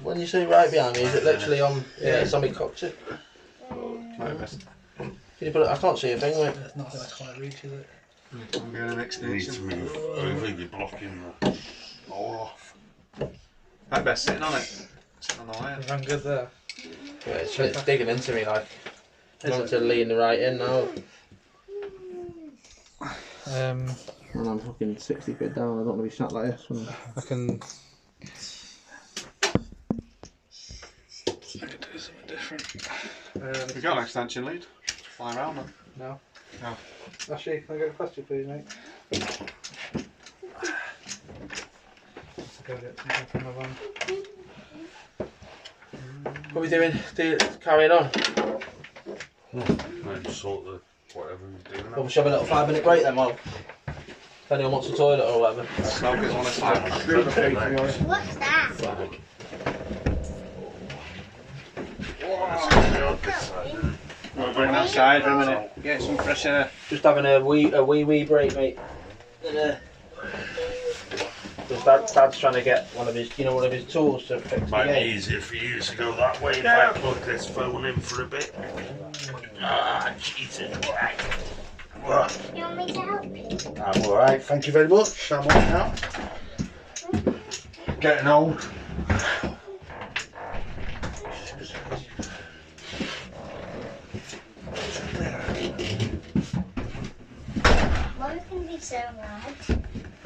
A: When you say right behind me, is it literally on? Yeah, it's on my coccyx.
H: Right, best.
A: Can you put it? I can't see a thing, mate.
B: There's nothing that's quite reach, is it?
H: I'm going to the next
E: You need to
H: station.
E: move over, you're blocking the hole off.
H: Right, best. Sitting on it. Sitting on the wire.
B: I'm good there.
A: Yeah, it's digging into me like.
B: Is
A: I'm
B: it?
A: to lean the right in now. And I'm fucking 60 feet down. I don't want to be sat like this.
B: I can do something different.
H: We've got an extension lead. Fly around them.
B: No.
H: No.
B: Actually, can I get a question please, mate? Go get something from my van.
A: What are we doing? Carrying on?
E: Maybe sort the whatever you're doing.
A: Well, we should have a little 5-minute break then, while if anyone wants the toilet or whatever.
H: Smokers want to smoke.
I: What's that?
H: We're going outside for a minute. Get some fresh air.
A: Just having a wee break, mate. Because Dad's trying to get one of his tools to fix the
E: Might be
A: game.
E: easier for you to go that way if I plug this phone in for a bit. Ah, Jesus. What?
I: You want me to help you?
E: I'm alright, thank you very much. I'm on now. Getting old.
I: Mum's gonna be so mad.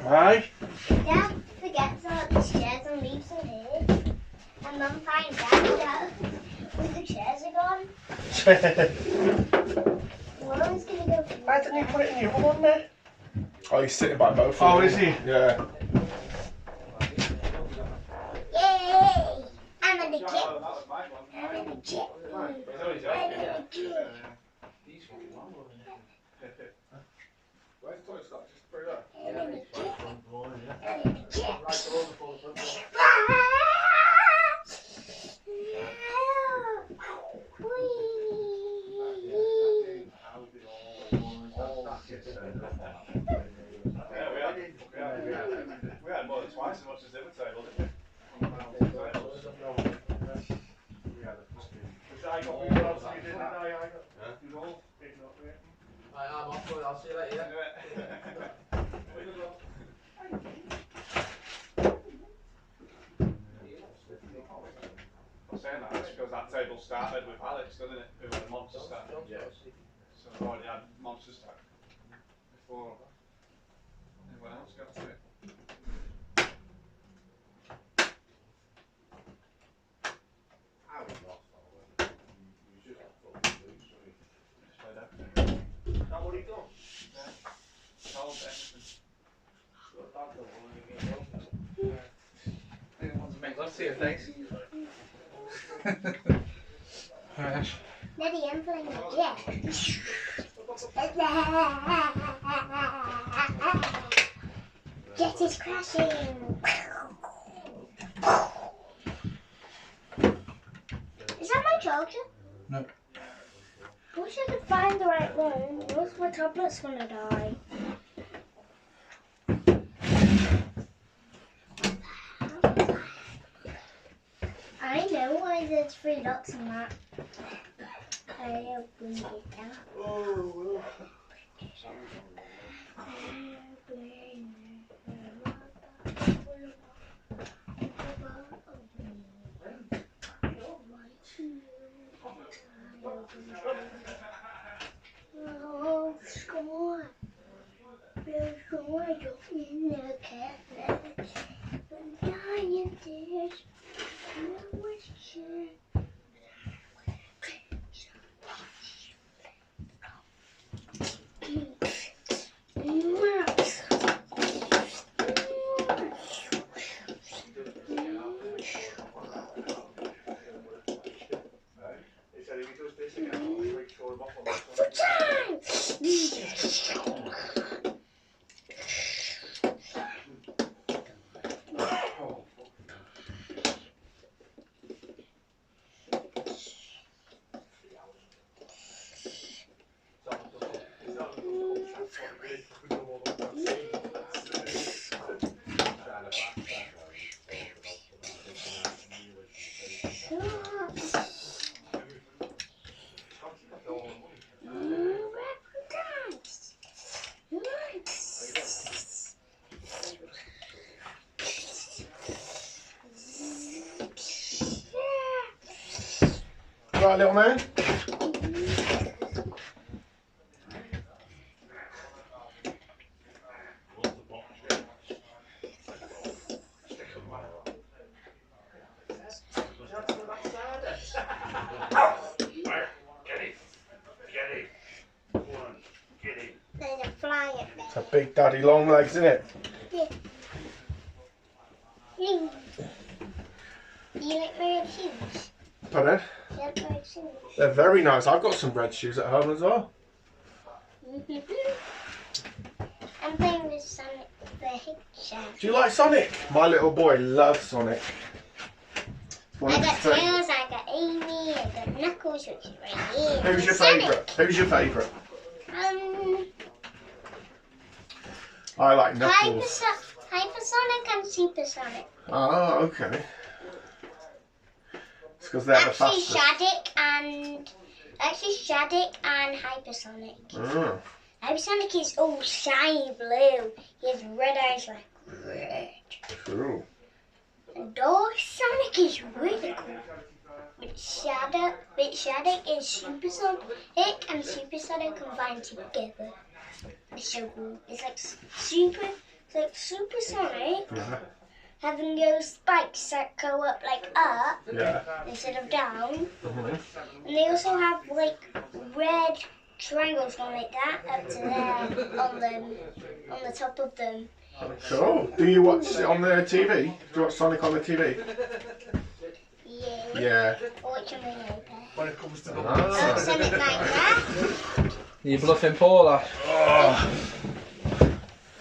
E: Why?
I: Dad forgets about the chairs and leaves them here. And Mum finds out when the chairs are gone. Mum's gonna go.
C: Why didn't you put it in your one there?
G: Oh, he's sitting by both of
C: Oh,
G: them.
C: is he?
G: Yeah.
I: Yay! I'm in the kit. I'm in the kit. I'm in the kit. I'm in the kit. I'm in the kit.
H: We had more than twice as much as dinner table, didn't
A: I'm off, I'll see you later.
H: I'm saying that just because that table started with Alex, doesn't it? Who had a monster stack. Yeah. So we've already had monster stack before anyone else got to it.
B: Let's see your face. Alright.
I: Daddy, I'm playing the jet. Jet is crashing. Is that my charger?
B: No.
I: I wish I could find the right one. Or else my tablet's gonna die. I know why there's 3 dots on that. I'll bring it down. Oh, score. There's score in the cafe. The giant dish. No question.
G: Right, little man?
I: There's a fly up there.
G: It's a big daddy long legs, isn't it?
I: Do you like my red shoes?
G: Pardon?
I: Do you like my red shoes?
G: They're very nice. I've got some red shoes at home as well.
I: I'm playing with Sonic the Hedgehog.
G: Do you like Sonic? My little boy loves Sonic. It's one
I: I
G: of
I: got
G: his favourites.
I: Tails, I got Amy, I got Knuckles, which is right here.
G: Who's your
I: Sonic.
G: favourite? Who's your favourite?
I: Um,
G: I like Knuckles.
I: Hypersonic and Supersonic.
G: Oh, okay. It's because they're the
I: Actually,
G: fastest.
I: Shaddick and Hypersonic.
G: Oh.
I: Hypersonic is all shiny blue. He has red eyes like red.
G: Cool.
I: And Dark Sonic is really cool. But Shaddick is Supersonic and Supersonic combined together. It's so cool. It's like Supersonic
G: Yeah.
I: having those spikes that go up like up
G: Yeah.
I: instead of down.
G: Mm-hmm.
I: And they also have like red triangles going like that up to there on the top of them.
G: Cool. Do you watch it on the TV? Do you watch Sonic on the TV?
I: Yeah.
G: Yeah.
I: Or which on my iPad.
C: When it comes to the
I: Oh, Sonic Minecraft.
A: You bluffing Paula?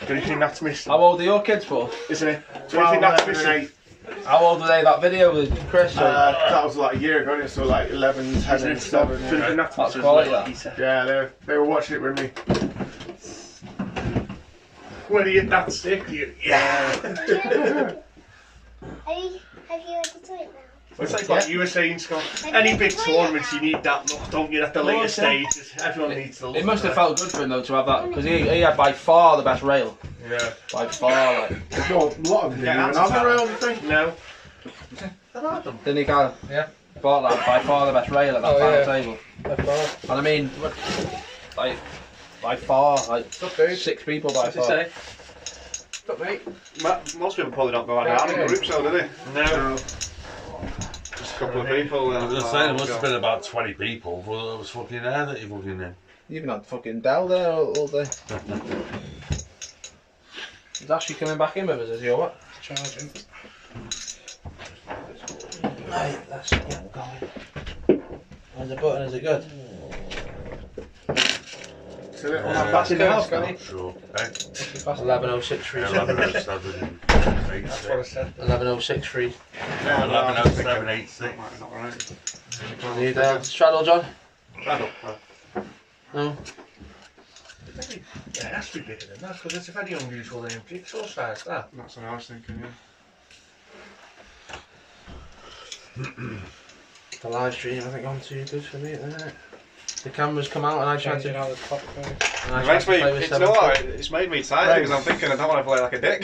C: Do you think that's missing?
A: How old are your kids, Paul?
C: Isn't it? Do you think that's missing?
A: How old were they that video with Chris?
G: That was like a year ago, so like 11, 10 and 7.
C: Do you think that's
A: That's
C: missing?
A: quality.
G: Yeah, they were watching it with me.
C: When you get that sick, yeah.
I: Have you had to do it now?
C: It's like what you were saying, Scott. Any big tournaments, you need that look, don't you, at the later stages? Everyone needs to look.
A: It must have felt good for him though to have that, because he had by far the best rail.
C: Yeah.
A: By far, like.
G: Well, a lot of them didn't even have a rail, I think.
C: No.
A: Didn't he, Kyle?
B: Yeah.
A: Bought that by far the best rail at that
B: Oh,
A: final
B: yeah.
A: table.
B: By far.
A: And I mean, like, by far, like, 6 people by
B: What's it
A: far.
B: say?
C: Stop, mate.
H: Most people probably don't go out down in groups, though, do they?
C: No.
H: Just a couple of people.
E: I was going to say, there must have been about 20 people, but it was fucking air that you're fucking in.
A: You even had fucking Dell there all day. He's actually coming back in with us, is he, or what?
B: Charging.
A: Right, let's get going. Where's the button? Is it good?
G: So little
E: Yeah,
G: back in the house,
B: Scotty.
G: Scotty.
E: Sure. Hey,
A: 1106 free.
E: 1107,
B: That's what I said.
A: 1106 free.
E: 1107, 86.
H: Not right.
A: Need straddle, John?
C: Rattle.
A: No?
C: Yeah, it has to be bigger than that, because it's a very unusual name. Jigsaw size, that.
D: That's what I was thinking, yeah.
A: The live stream hasn't gone too good for me at the minute. The cameras come out and I tried
B: Changing
A: to.
B: out the top phone.
A: And I
H: It
A: tried
H: makes
A: to
H: me,
A: play with
H: it's,
A: 7
H: no,
A: foot.
H: it's made me tired because I'm thinking I don't want to play like a dick.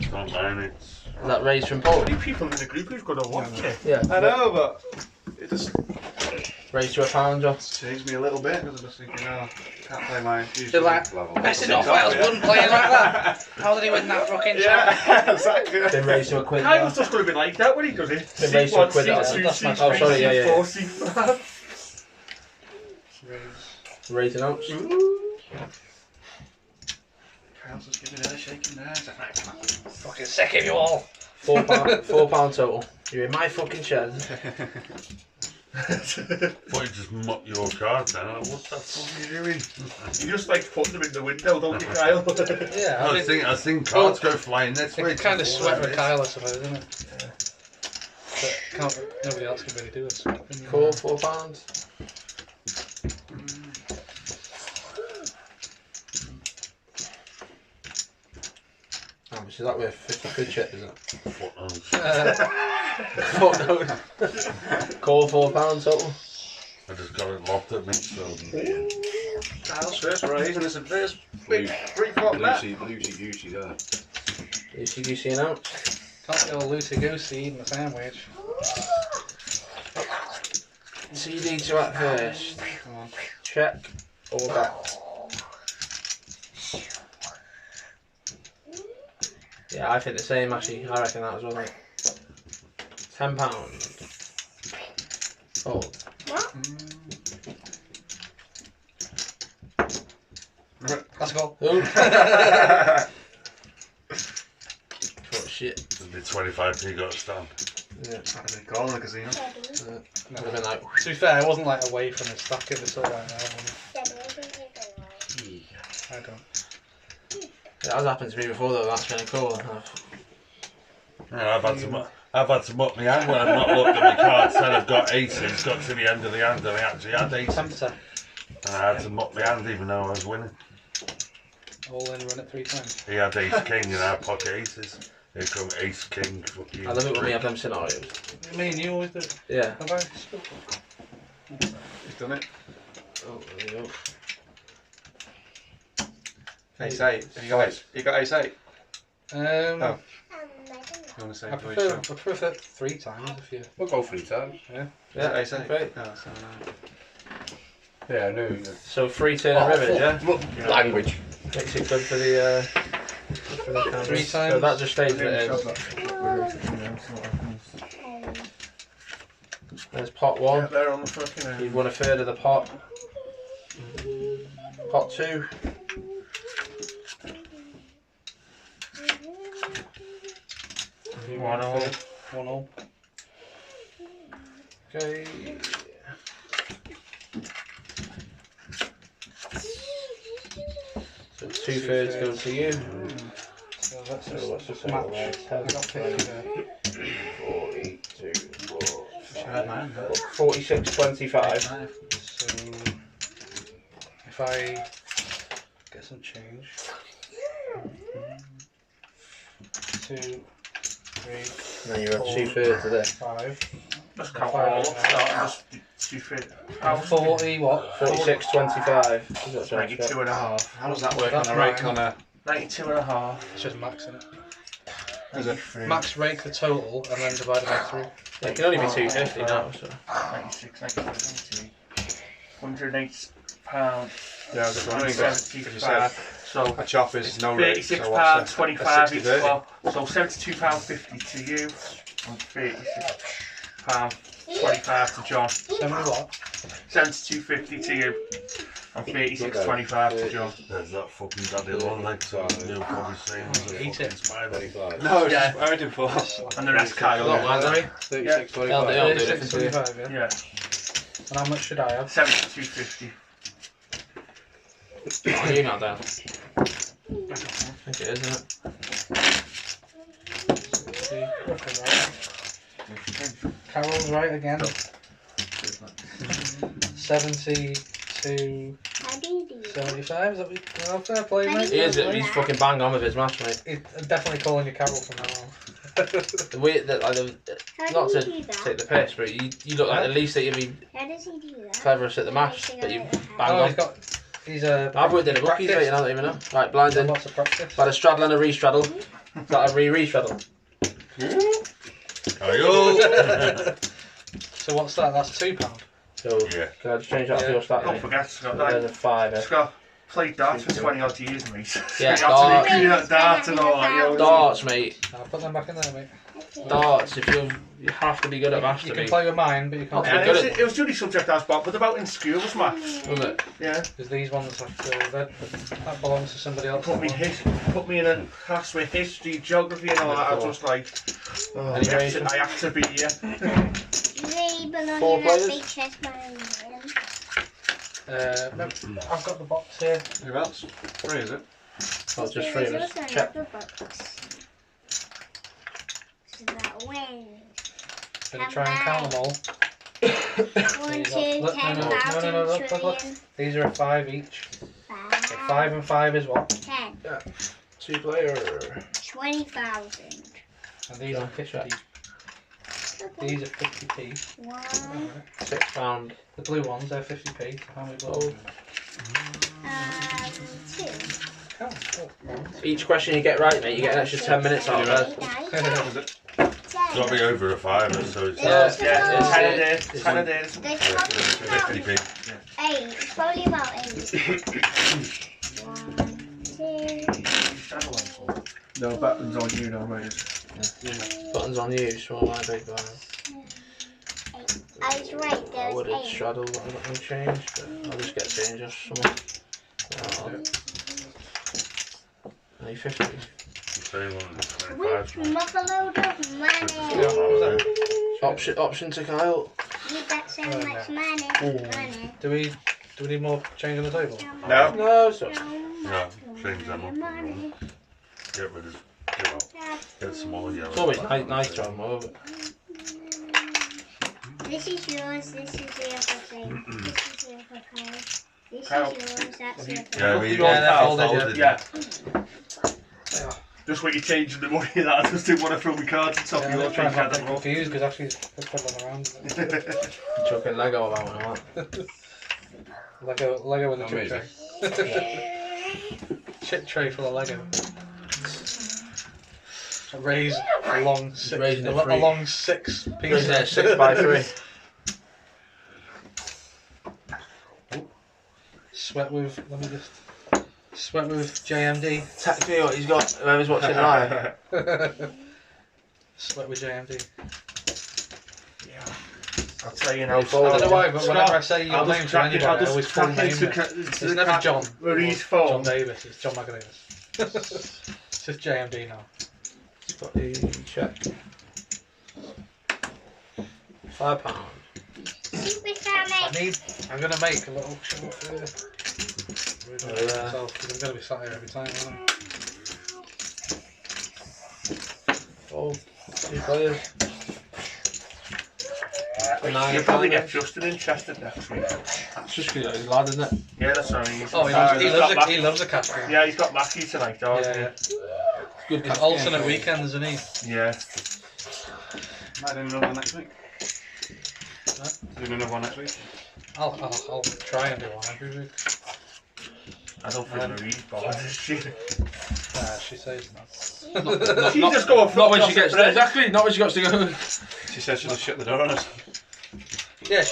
E: It's not mine, it's.
A: Is that raised from Paul?
C: Many people in the group who've got to watch it.
A: Yeah.
H: I know, but it just
A: Raised to a pound, John.
H: changed me a little bit because I'm just thinking, oh, can't play my
B: They're
H: usual
B: like,
H: level.
B: Messing up Wales wouldn't playing like that. How did he win that fucking shot?
H: Yeah, exactly.
A: Been raised to a quid.
C: Kyle's just going to be like that when he does it.
A: Been raised to a
C: C1,
A: quid.
C: C2,
A: That's my.
C: C3,
A: Oh, sorry, yeah, yeah.
C: C4, C5.
A: Raised an ounce.
H: Kyle's just giving her a shaking there. It's like, right, come on.
B: Fucking sick of you all.
A: £4 total. You're in my fucking shed.
E: Why you just muck your card down? What the fuck are you doing?
C: You just like put them in the window, don't you, Kyle?
B: Yeah,
E: I think cards go flying this way.
B: It kind of sweat with Kyle, I suppose, isn't it? But nobody else can really do it.
A: Cool, £4. How much is that worth? 50 quid chip, is it?
E: Fuck knows.
A: Fuck no. Call £4 total.
E: I just got it lobbed at me, so.
H: Kyle's first raise and it's a first big 3-4 net.
F: Lucy goosey there.
A: You see an ounce?
B: Can't be all loosey goosey eating the sandwich.
A: TD to act first.
D: Come on.
A: Check or bet? Yeah, I think the same actually. I reckon that as well, mate. £10. Hold.
B: That's a goal.
A: Oh. What shit.
E: It'd be 25p got a stand.
A: Yeah.
D: That's a goal in the casino.
A: Would have been like.
B: To be fair, I wasn't like away from the stack, it was sort of like that. I don't.
A: It has happened to me before though, that's kind of cool.
E: Yeah, I've had to muck my hand when I've not looked at my card, said I've got aces, got to the end of the hand and I actually had aces.
B: Tempter.
E: And I had to muck my hand even though I was winning.
B: All in, run it 3 times.
E: He had ace king and I had pocket aces. Here come ace king, fucking.
A: I love it when we have them scenarios.
B: Me and you always do.
A: Yeah.
B: Have I?
D: He's done it.
A: Oh, there you go.
D: Ace 8. Have you got ace? You got ace 8?
B: Oh.
D: You want to say
B: I prefer 3 times if you.
F: We'll go 3 times.
A: Yeah,
D: ace 8?
A: great.
D: Oh, so
F: Yeah, I knew.
A: So 3 turn and rivers, yeah?
F: Language.
A: Makes it good for the cameras.
B: 3 times.
A: So that just stays that there's pot 1.
G: They're on the fucking
A: You've won a third of the pot. Pot 2.
B: One all. 1 all.
A: Okay. So 2/3 go to you.
B: So let's
A: So what's the
B: just
A: total
B: match.
A: there? 10,
B: I got 50 there.
A: 46.25.
B: So if I get some change. 2, 3,
A: And then you're at 2/3 of this.
B: 5.
C: Let's count all up. Just 250.
B: 40 what?
A: 46.25.
C: 92 and a half.
D: how does that work
B: That's
D: on a rake
B: mine.
D: on a...
C: 92 and a half.
B: It's just max in it.
D: Is it?
B: Max rake the total and then divide it by 3.
A: It can only be 250 now, so.
C: 96, 97, 108 pounds.
D: Yeah, I was just wondering, because you said
C: 75. So
D: a chop is no rake,
C: £36,
D: so what's a
C: 25 each
D: 60-30?
C: pot. So £72.50 to you, and £36.25 to John.
B: 70 what?
C: £72.50 to you, and £36.25 to John.
E: There's that fucking daddy long leg so you'll probably say it was a
B: Eat
E: fucking
B: it.
E: spider.
D: No, it's
C: Yeah.
D: just waiting for us.
C: And the rest Kyle.
A: Not mine, sorry.
F: 36,
A: They'll
F: 25.
A: do different to you.
B: 36.25, yeah.
C: Yeah,
B: And how much should I have?
C: £72.50.
A: Oh, you're not down. I think it is, isn't it?
B: See, roughly right. Carol's right again. 70 to
I: How do you do that?
B: 75. Is that what you fair play, mate?
A: He is, he's fucking bang on with his match, mate.
B: He's definitely calling you Carol from now on.
A: The way that, like,
I: How
A: not
I: do
A: to
I: you do that?
A: take the piss, but you look like the least that you'd be
I: How does he do that?
A: cleverest at the mash, but you bang
B: Oh,
A: on.
B: he's
A: I've worked in a bookies, mate, and I don't even know. Right, blinding.
B: Lots of practice.
A: Had a straddle and a re-straddle. Is that a re-straddle?
B: So what's that? That's £2.
A: So,
E: Yeah.
A: can I just change that
B: Yeah.
A: to your start,
C: Don't
A: mate?
C: forget, Scott,
A: There's a 5.
C: Scott played darts for 20 odd years, mate.
A: Yeah,
C: You have to be good at darts and all that, you know.
A: Darts, mate.
B: I'll put them back in there, mate.
A: Darts, if you have to be good at maths
B: You
A: to
B: can
A: be.
B: play with mine, but you can't.
A: Yeah,
C: Yeah, it was the only subject I was but about in school was maths.
A: Was it?
C: Yeah.
B: Because these ones have to, that belongs to somebody else.
C: Put me in a class with history, geography and all that. I was just like, oh, I have to be here.
I: They belong
A: 4
I: in that
A: players?
I: big chest man.
B: No, I've got the box here.
D: Who else? 3, is it?
A: Oh, just 3 of us. Check.
I: So that wins.
B: Gonna try and count them all.
I: 1,
B: Look,
I: 2,
B: look,
I: 10,
B: no,
I: 1,000
B: look.
I: trillion.
B: These are a 5 each. So
I: 5,
B: 5 and 5 is what?
I: 10,
A: 2 player.
I: 20,000.
B: And these are 50. These are 50p.
I: 1,
A: £6.
B: The blue ones, they're 50p. So how many blue?
I: 2.
B: Count.
A: Each question you get right, mate, you get an extra 10 minutes out of it.
I: 10,
E: got to be over a fiver, so it's
A: Yeah.
C: It's 10 a day.
I: There's probably about
E: 50p.
I: 8. It's probably about 8. 1, 2.
G: No buttons on you, no mate.
A: Buttons on you, small my big blind.
I: I was right,
A: I
I: there's
A: would have
I: 8.
A: straddled what I'm not going to change, but I'll just get change off someone. Only 50.
I: With motherload of money.
A: Option to Kyle.
I: You got so much money. Money.
B: Do we need more change on the table?
C: No.
A: No, so
E: No, change them up. Get rid of, get some more yellow.
A: it's always nice to have more. But
I: This is yours, this is the other thing. This is the other card. This
C: Kyle.
I: is yours, that's the other
E: Yeah, we
B: they're folded,
C: Yeah. Just when you're changing the money, that I just didn't want to throw my cards on top
B: Yeah,
C: of
B: I'm
C: your
B: trying
C: thing.
B: not to get confused because actually it's fiddling around.
A: chucking Lego about and all that.
B: Lego with a chip
F: Amazing.
B: tray. Chip tray full of Lego. Raise a long six.
A: Raising it
B: A
A: free.
B: long 6
A: Raising it
B: pieces.
A: 6x3.
B: Sweat with. Let me just. Sweat with JMD.
A: Technically, what he's got, whoever's watching live.
B: Sweat with JMD.
C: I'll tell you now.
A: I
B: I don't know why, but
C: Scott,
B: whenever I say your
C: I'll
B: name
C: just
B: to anybody, I
C: I'll
B: always
C: just
B: full
C: track
B: name
C: into
B: it.
C: It's
B: It's never John.
C: Marie's
B: John
C: phone.
B: Davis. It's John McAdavis. It's just JMD now.
A: Scotty, check. £5.
I: Super Sonic.
B: I'm gonna make a little short for you.
A: Yeah.
B: Myself, 'cause I'm gonna be sat here every time, aren't
A: Oh, 2 players.
C: You'll probably get Justin interested next week.
A: It's just because he's a lad, isn't it?
C: Yeah, that's what I mean.
B: I? Oh, he loves a cash game.
C: Yeah, he's got Mackie tonight, doesn't
B: Yeah.
A: Good
B: It's
A: catch
B: alternate
A: game.
B: weekends, isn't he?
C: he? Yeah.
D: Might do another one next week.
B: Huh?
D: Do another one next week.
B: I'll try and do one every week.
C: I don't think Marie's bothered, is she?
B: She says no.
C: She just go
A: Not when she gets there, exactly. Not when she gets to go.
D: She said she'll just shut the door on us.
B: Yeah,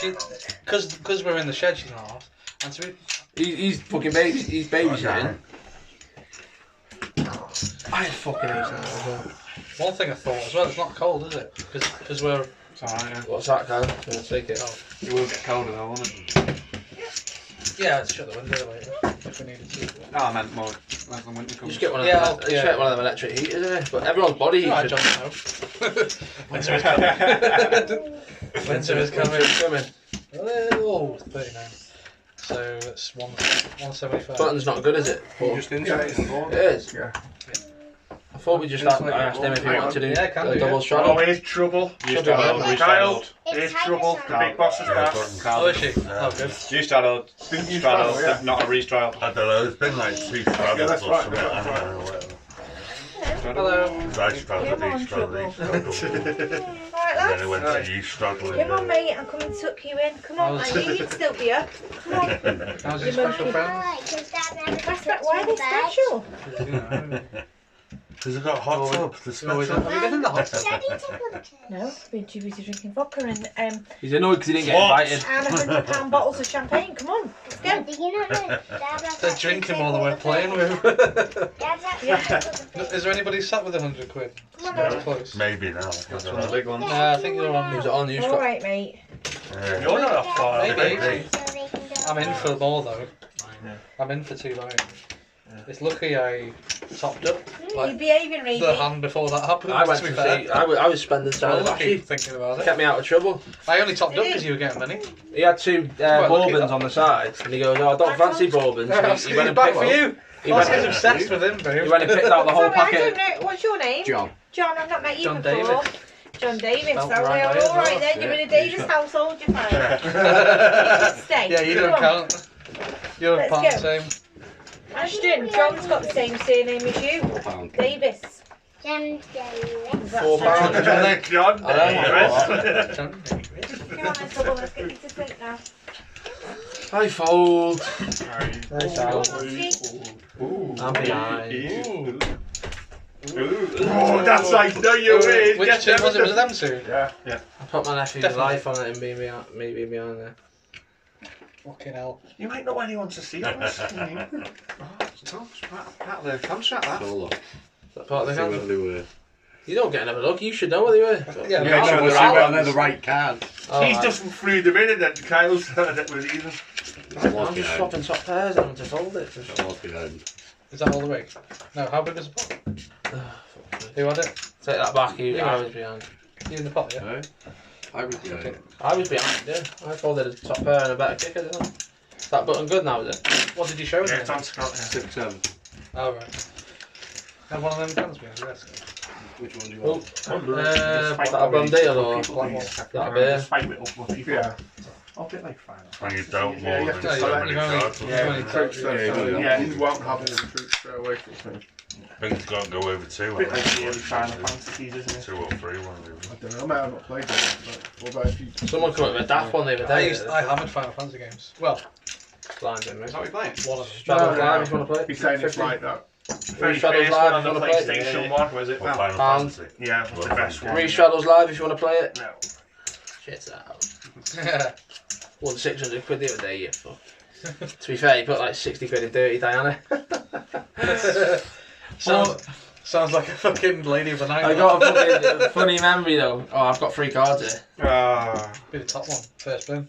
B: because we're in the shed, she's not off. And to be,
A: He's fucking baby. He's babysitting. I fucking hate that as well.
B: one thing I thought as well, it's not cold, is it? Because we're.
D: It's alright, yeah.
A: What's that, Kyle? I'm gonna take it.
B: Oh.
D: It will get colder though, won't it?
B: Yeah, I'd shut the window later if we needed to.
D: No, I meant more as the winter
A: You
D: comes.
A: just get one of
B: Yeah,
A: them.
B: I'll-
A: Just
B: yeah.
A: get one of them electric heaters, innit? But everyone's body heat.
B: I
A: should-
B: don't know. Winter is coming. Winter is coming. Oh, 39. So it's 175.
A: Button's not good, is it?
D: You just inside the board.
A: It is.
G: Yeah.
A: I thought we just I asked him if he wanted to do
B: Yeah, can
A: a
B: do,
A: double
B: yeah.
C: Oh,
A: straddle.
C: here's trouble.
D: You
A: Should be
D: straddled,
A: right.
D: we
C: Kyle,
D: straddled.
C: here's
I: It's
C: trouble.
I: Tiger
C: The big boss is
E: Yeah,
C: back.
B: Oh, is she?
E: Yeah.
B: Oh, good.
D: You straddled,
G: Didn't you
D: straddled,
G: straddle, yeah.
D: not a re-straddle.
E: I don't know, it's been like 2 straddles
G: that's
E: or
G: right,
E: something.
G: that's
E: I don't know, whatever.
B: Hello.
E: I straddled, he straddled, he straddled.
J: Right,
E: And then
J: lads.
E: it went to you straddling.
J: Come on, mate. I'm coming to tuck you in. Come on,
B: How's-
J: mate. You'd still be up. Come on.
B: How's your special friend?
I: Alright, because Dad never
J: That's
I: puts
J: right. Why are they
I: me back.
J: special?
E: Because I've got hot tub, the
B: Have you
E: special.
B: been in the hot tub?
I: Daddy took all the kids.
J: No, I've been too busy drinking vodka and
A: He's annoyed because he didn't get
E: What?
A: invited.
J: £100 bottles of champagne. Come on, let's
I: Yeah,
J: go.
I: do you not know? Dad has
B: They're
I: actually
B: drinking
I: took
B: more than
I: all
B: we're
I: the
B: playing
I: kids.
B: with.
I: Dad's actually took all the
B: Is there anybody sat with £100?
J: Come on,
B: That's
J: then.
B: close.
E: Maybe now. I
D: That's
E: don't
D: one of the
E: know.
D: big ones.
B: Nah, I think you're on.
A: Was it on you,
J: All
A: Scott?
J: right, mate.
E: Yeah.
C: You're not that far.
B: Maybe.
I: So they can go
B: I'm in for
I: away.
B: more though. I'm in for 2 nights. It's lucky I topped up
J: You're
B: like
J: behaving, Reedy.
B: the hand before that happened.
A: I went
B: to
A: to
B: be fair.
A: see. I was spending time
B: Well,
A: with
B: lucky
A: Ashy.
B: thinking about it.
A: Kept me out of trouble.
B: I only topped up because you were getting money.
A: He had 2
B: quite lucky,
A: bourbons
B: that.
A: on the side, and he goes, "Oh, I don't fancy bourbons." So he went and
B: back
A: picked
B: for
A: one.
B: you.
A: He
B: Oscar's
A: went,
B: obsessed with him, bro.
A: he went and picked out the whole
J: Sorry, I don't
A: packet.
J: know. What's your name?
A: John.
J: John, I've not met you
B: John
J: before.
B: Davis.
J: John Davis.
B: Spelt
J: So
B: the right
J: we're
B: way as
J: all right
B: well.
J: then. You're in a
A: Yeah.
J: Davis household. You're fine. Stay.
B: Yeah, you
J: Come
B: don't
J: on.
B: count. You're
J: Let's
B: part
J: go.
B: the same.
J: Ashton, John's got the same surname as you. Davis.
I: John Davis.
J: That's
A: £4.
J: right.
C: John.
A: I know.
B: John Davis.
J: Come on, let's go. Let's get you to sleep now.
A: I fold.
G: Right.
A: Nice out.
J: Three.
G: Ooh.
A: I'm behind.
B: Ooh.
C: Oh, that's like, no, you win.
B: Which two was it? Was it them two?
C: Yeah.
A: I put my nephew's
B: Definitely.
A: life on it and me behind there.
B: Fucking hell.
C: You might not anyone to see that.
D: It's part of the contract, that.
F: So look.
A: Is that part of the
F: See whether
A: hand?
F: they were.
A: You don't get another look. You should know where they were.
B: Yeah,
C: Yeah,
F: No,
C: no,
F: we'll see
C: they're
F: whether
C: out.
F: they're the right card.
A: Oh,
C: He's
A: right.
C: just threw them in and then Kyle's that was even.
A: I'm just swapping top pairs and I'm to fold it.
F: That was behind.
B: Is that all the way? No, how big was the pot? Who had it?
A: Take that back. I
B: Yeah.
A: was behind.
B: You in the pot, yeah?
F: Right? I was behind.
A: I was behind. Yeah. I folded a top pair and a better kicker, didn't I? Is that button good now? Is it?
B: What did you show
C: Yeah,
B: them?
C: it's on Scott.
F: 6-7.
B: Oh, right. Have one of them guns behind the desk.
F: Which one do you
A: Oh,
F: want?
A: that a Brandale or that beer?
C: Just fight with up people.
G: Yeah.
C: I'll get like fine.
E: And you don't
C: Yeah, you
E: more
C: have
E: than
C: to
E: so
B: select
E: many
B: your own-
E: cards.
B: yeah,
E: Yeah,
B: you
G: Troops
F: Yeah,
G: there,
F: yeah.
G: you won't have any troops straight away from me.
E: Things can't go over two.
C: A bit like the early Final Fantasies, isn't it?
E: 2 or 3, one of them.
G: I don't know, I may have not played it, but what about if you...
A: Someone come up with a daft one the other day.
B: I hammered Final Fantasy games. Well,
A: Blind in me.
D: Is that what you're playing?
B: one of them.
A: Shadows
G: No,
A: Live
G: no.
A: if you want to play.
G: He's saying it's
A: 50.
G: like that.
C: Very
A: Shadows
C: first
A: Live
C: one on
A: if you
C: the
A: want to play it.
C: PlayStation 1, was it?
E: Or
C: Well,
E: Final
A: Um,
E: Fantasy.
C: yeah, it was the best one.
A: Read Shadows Live if you want to play it.
C: No.
A: Shit out. Won 600 quid the other day, you fuck. To be fair, you put like 60 quid in Dirty Diana.
B: Sounds like a fucking lady of the night.
A: I got a fucking funny memory though. Oh, I've got 3 cards here.
B: Be the top one. First bin.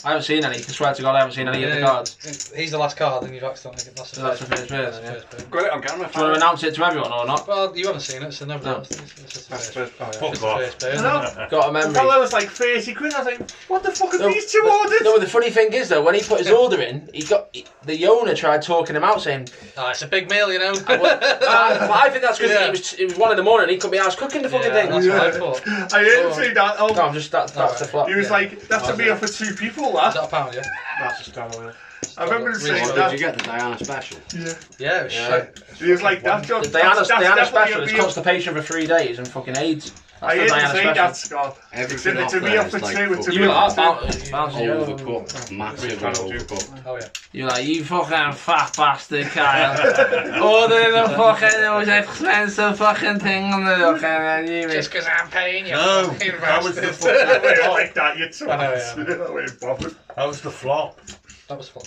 A: I haven't seen any. I swear to God, I haven't seen any of the cards.
B: He's the last card, and you've accidentally. That's the
A: That's
B: first
A: the first bin,
B: That's the
A: yeah.
B: first bin.
D: Got it on camera.
A: Do you want to announce it to everyone or not?
B: Well, you haven't seen it, so nobody
A: No.
B: else. It's just the
D: That's
B: first.
D: the first.
B: Oh, yeah, it's the
E: Fuck
B: first bin.
C: I know.
A: Got a
C: The
A: memory.
C: fellow was like 30 quid. I was like, what the fuck are
A: No,
C: these two ordered?
A: No, the funny thing is though, when he put his order in, the owner tried talking him out, saying,
B: Oh, it's a big meal, you know.
A: I think that's because
B: Yeah.
A: it was 1 in the morning. He couldn't be asked cooking the fucking
B: Yeah,
A: thing.
B: that's what I thought.
C: I heard him say that. Oh,
A: No, I'm just that's the flop.
C: he was
A: yeah.
C: like, that's a meal for 2 people,
B: Is
C: that.
B: that a pound, yeah?
C: That's just down oil. I remember him saying
B: Really
F: What
C: that.
F: did you get? The Diana special?
C: Yeah.
B: Yeah, it was
A: Yeah.
B: shit.
C: He was like, that's
A: The
C: just.
A: Diana
C: that's
A: special
C: definitely
A: is
C: a meal.
A: constipation for 3 days and fucking AIDS.
C: I
A: That's the
C: heard him
A: Diana
C: say
A: special.
C: that, Scott.
F: Everything
C: It's
F: off
C: a
F: there
C: meal
F: is
C: for
F: like
C: 2, it's a
A: You
C: meal
A: were
C: for
A: like
C: 2.
A: bouncing you over.
F: overcooked. Massively overcooked.
B: Oh, yeah.
A: You're like, you fucking fat bastard, Kyle. Ordering a fucking most expensive fucking thing on the fucking menu.
B: Just because I'm paying you.
E: No,
B: fucking
E: that was the
B: bastard.
E: fucking
C: I like that, you twat.
B: I know, yeah.
C: I ain't bothered.
E: That was the flop.
B: That was fun.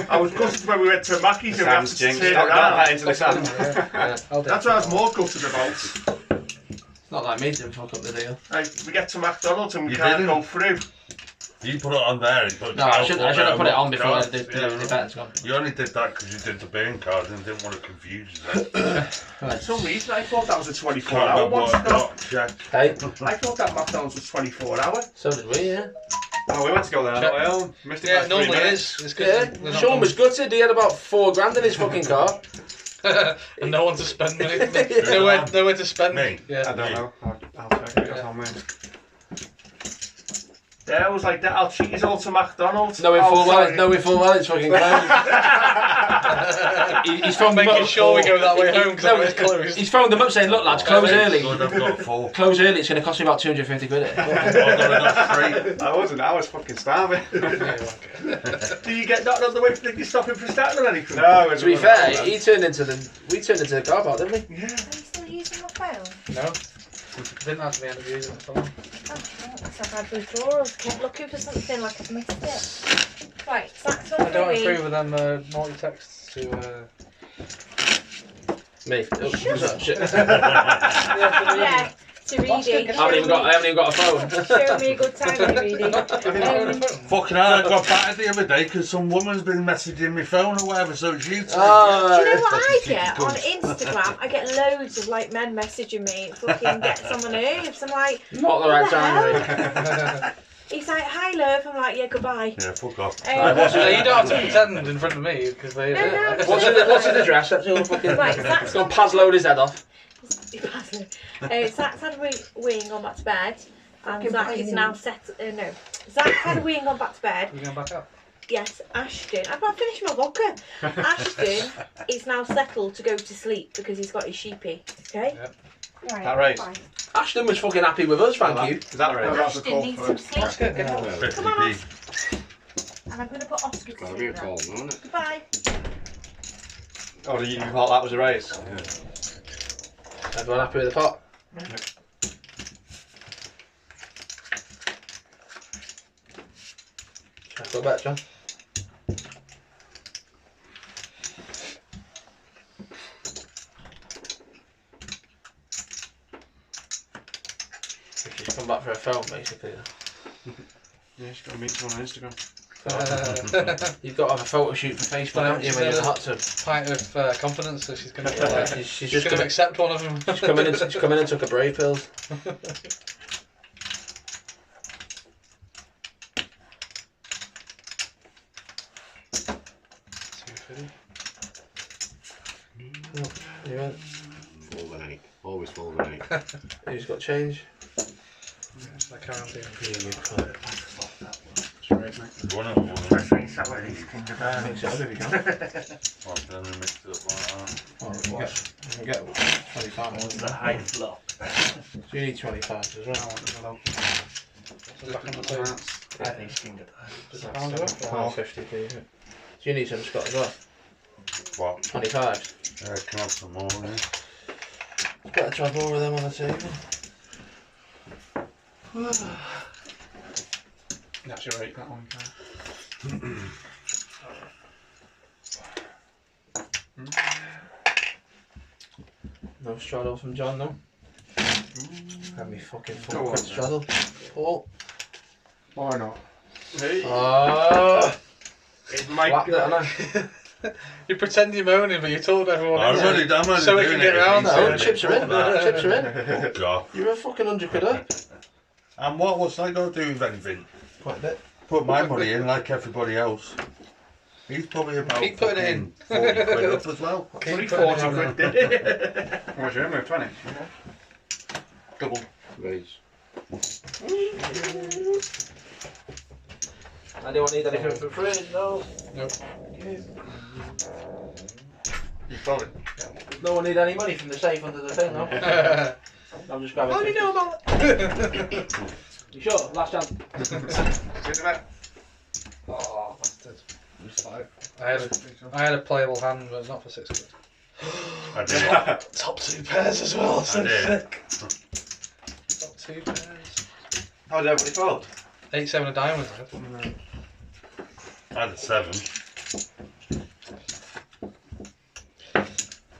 C: I was gutted when we went to Mackey's and we had
D: Sam's
C: to
D: jinx.
C: turn
D: Don't
C: around.
D: that into the sand.
C: That's what I was more gutted about.
A: It's not like me to fuck up the deal.
C: Like, we get to McDonald's and we
E: You
C: can't
E: didn't.
C: go through.
E: You put it on there. And put
A: No, I should have put it on before the event's gone.
E: You only did that because you did the burn card and didn't want to confuse you.
C: For some reason, I thought that was a
E: Can't
C: 24-hour
E: remember
C: one.
E: what I got. Check.
A: Hey,
C: I thought that McDonald's was 24-hour.
A: so did we, yeah.
D: Oh, we went to go there on the way home. Missed it
B: Yeah,
D: by
B: it normally
D: 3 minutes.
B: is. It's good.
A: Yeah,
B: They're not
A: Sean was gutted. He had about 4 grand in his fucking car.
B: and no one to spend money. Nowhere to spend.
E: Me?
D: I
B: Yeah.
D: don't know. I'll check it. That's on me.
C: Yeah, I was like, that. I'll treat you all to McDonald's.
A: Knowing
C: Oh,
A: full
C: sorry.
A: well it's fucking closed. He's phoned them
B: Making
A: up.
B: sure we go that way home because it's closed.
A: He's phoned them up saying, look lads, close early.
E: Good, I've got 4.
A: Close early, it's going to cost me about 250 quid.
E: I've got 3.
D: I wasn't. I was fucking starving.
C: Do you get knocked on the way for you stopping for starting or anything?
D: No,
A: To be fair, we turned into the car park, didn't we?
C: Yeah.
J: Are you still using my phone?
B: No. Didn't have to be end of using it for long.
J: Oh, I've had withdrawals. Kept looking for something like I've missed it. Right, Zach's on
B: I don't
J: the
B: approve of them naughty texts to.
A: Me. Oh, shit.
J: Yeah, to Reedy.
A: I haven't even got a phone.
J: Show me a good time, Reedy.
E: Fucking hell, I got battered the other day because some woman's been messaging my phone or whatever, so it's you two.
J: Do you know what I get on Instagram? I get loads of like men messaging me, fucking gets on my nerves. I'm like,
A: Not the right time, mate.
J: he's like, hi love. I'm like, yeah, goodbye.
E: Yeah, fuck off.
B: Yeah, you don't have to pretend in front of me because they.
J: No, no.
A: What's his address? That's all fucking.
J: Right, Zach's
A: It's gonna Paz load his head off.
J: Zach's had a wee and gone back to bed, and Zach is now set. No, Zach's had a wee and gone back to bed.
B: You going back up?
J: Yes, Ashton. I've not finished my vodka. Ashton is now settled to go to sleep because he's got his sheepy. Okay.
B: Yep.
J: Right.
D: That right?
J: Fine.
A: Ashton was fucking happy with us, thank you.
D: Is that right?
G: That's a
J: Ashton
G: call
J: needs
G: for
J: some
G: it.
J: sleep.
B: That's good. Get on.
E: 50p.
J: Come on, and I'm going to put Oscar to
F: Gotta be a
J: sleep now.
F: call, isn't it?
J: Goodbye.
D: Oh, you thought that was a race?
A: Everyone happy with the pot? Shall I go back, John? She's come back for a film, basically.
D: Yeah, she's got to meet someone on Instagram.
A: You've got to have a photo shoot for Facebook, haven't you, when you're in the hot tub?
B: Pint of confidence, so she's going to
A: She's
B: just going to accept one of them.
A: She's come in and took a brave pills. You went.
F: Full of an 8. Always full of an 8.
A: Who's got change?
B: I can't do it.
E: One of them.
A: Mix it up if you can.
E: Oh, then we mixed it up like that.
A: Oh, you can get 25 more.
C: The high flop.
A: So you need 25 as well.
B: Back on the table.
C: I think she can get
B: Does it sound good?
A: 450p. So you need some Scott as well.
E: What?
A: 25.
E: Yeah, can have some more, yeah.
A: Better try more of them on the table.
D: That's your 8, that one, Kyle.
A: No straddle from John, no? Have me fucking
G: Go
A: full
G: on,
A: quick
G: then.
A: straddle. Paul.
G: Why not?
D: Hey.
C: It might
A: Slapped
C: be.
A: it, haven't I?
B: You pretend you're moaning, but you told everyone.
E: I'm only
B: So we
E: doing
B: can get
E: it
B: round
E: if
B: that.
E: he
A: No,
E: said
A: chips
E: it.
A: are in. Chips are in.
E: Oh, God.
A: You're a fucking 100 quidder.
E: And what's that got to do with anything?
A: Quite a bit.
E: Put my money in like everybody else. He's probably about
B: Keep putting it in.
E: 40 quid up as well.
C: Only 40 quid did.
D: What's your move? 20? Double.
F: Raise.
A: Anyone need anything for free? No.
B: Nope.
D: You fold it.
A: No one need any money from the safe under the thing, no? I'm just grabbing.
B: How do you know about it?
A: You sure? Last chance.
B: Oh, bastard. I had a playable hand, but not for 6 quid.
E: I did.
B: Top 2 pairs as well. So
E: I did.
B: sick. Top 2 pairs.
F: How did everybody fold?
B: 8-7 of diamonds.
E: I had a 7.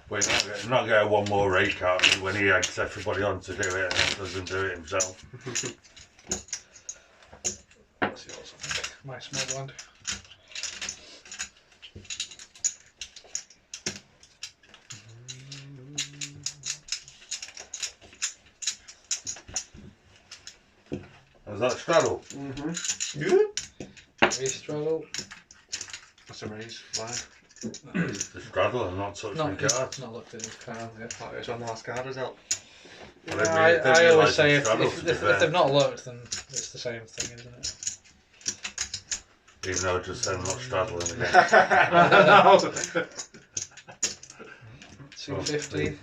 E: We're not getting one more rake out of me when he eggs everybody on to do it and doesn't do it himself.
B: What's yours? I think. My small blind.
E: Is that straddle?
B: Raise straddle.
D: That's a raise. Blind.
E: The straddle and not touching
B: Not,
E: the cards.
B: not looked at his card yet.
D: Oh, it's on the last card as well.
E: Well,
B: Yeah,
E: they
B: I always
E: realise
B: say
E: it's straddle, to be
B: if
E: fair.
B: they've not looked, then it's the same thing, isn't it?
E: Even though I just said I'm not straddling again.
B: 250.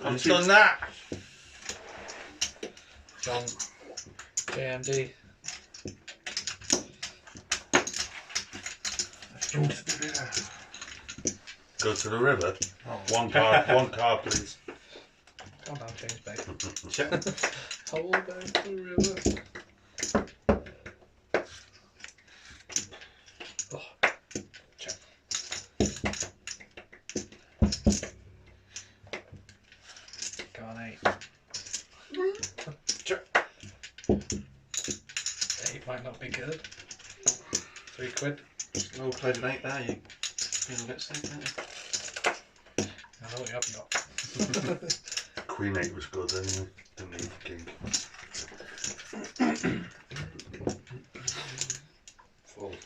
E: I'm done that!
B: John. JMD.
E: Go to the river. One card, please.
B: Calm down, change babe. Hold down the river. Oh. Check. Go on, 8. Check. 8 might not be good. 3 quid.
D: Slow played an 8 there, you feel a bit sick, don't you?
B: I know what you haven't got.
E: Queen 8 was good anyway. Didn't need the king.
F: Fold.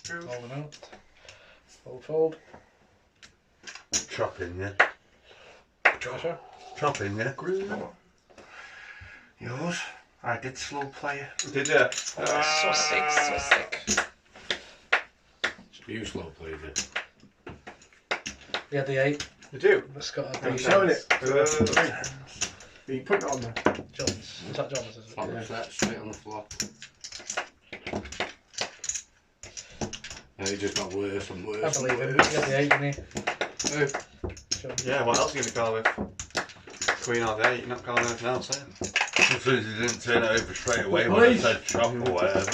B: Fold them out. Fold.
E: Chopping, yeah.
B: Treasure.
E: Chopping, yeah.
C: Yours? I did slow play it.
D: Did you?
B: So sick.
F: You slow played it.
B: We had the 8.
G: You do?
B: Let's got
G: Are
B: a
G: you showing it? Are you putting it on there?
B: John's. Is that John's? Is it?
F: Top set straight on the floor. And it just got worse and worse.
B: I believe him. He had the 8, didn't he?
F: Oh,
B: John.
D: Yeah, what else are you going to call with? Queen all day, you're not calling anything else, eh?
E: As soon as he didn't turn it over straight away when I said shop or whatever.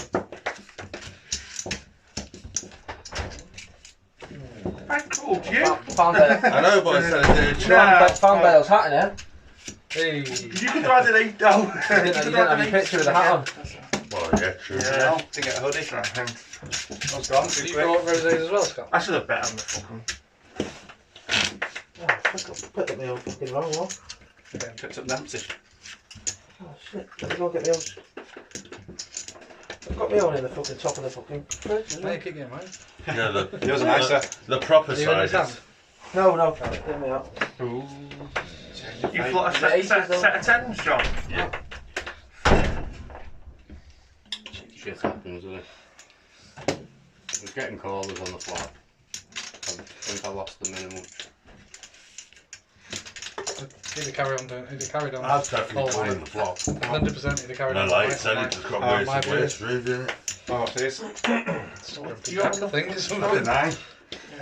C: I called you.
A: Found it.
E: I know, but I said I did.
A: Found Bale's hat in here.
B: Hey.
C: You could have had an 8 down.
A: You didn't have your picture with the hat on.
E: Well, yeah, true.
C: Yeah.
D: To get a hoodie.
C: I was gone too
B: You
C: quick.
B: brought rosés as well, Scott?
C: I should have bet on the fucking.
A: Put me on fucking wrong one.
D: Yeah, picked up Dempsey.
A: Oh shit, let me go get me own. I've got me own in the fucking top of the fucking fridge as well.
B: Make it game, right?
E: Yeah,
D: Yours are nicer.
E: the proper
B: Are you in his
E: side.
B: hand?
A: No, get me out.
D: Ooh.
C: You've got a set of 10s, John?
E: Yeah.
F: Shit happens, doesn't it? I was getting callers on the flat. I think I lost the minimum.
B: He'd have carried on doing it. He'd have carried on.
E: I was definitely
B: Oh,
E: calling the flop.
B: 100% he'd have carried
E: And I
B: on.
E: like said it just got worse
B: my
E: and worse, really, didn't it?
D: Oh, what's this?
B: Do you have nothing?
E: Probably 9.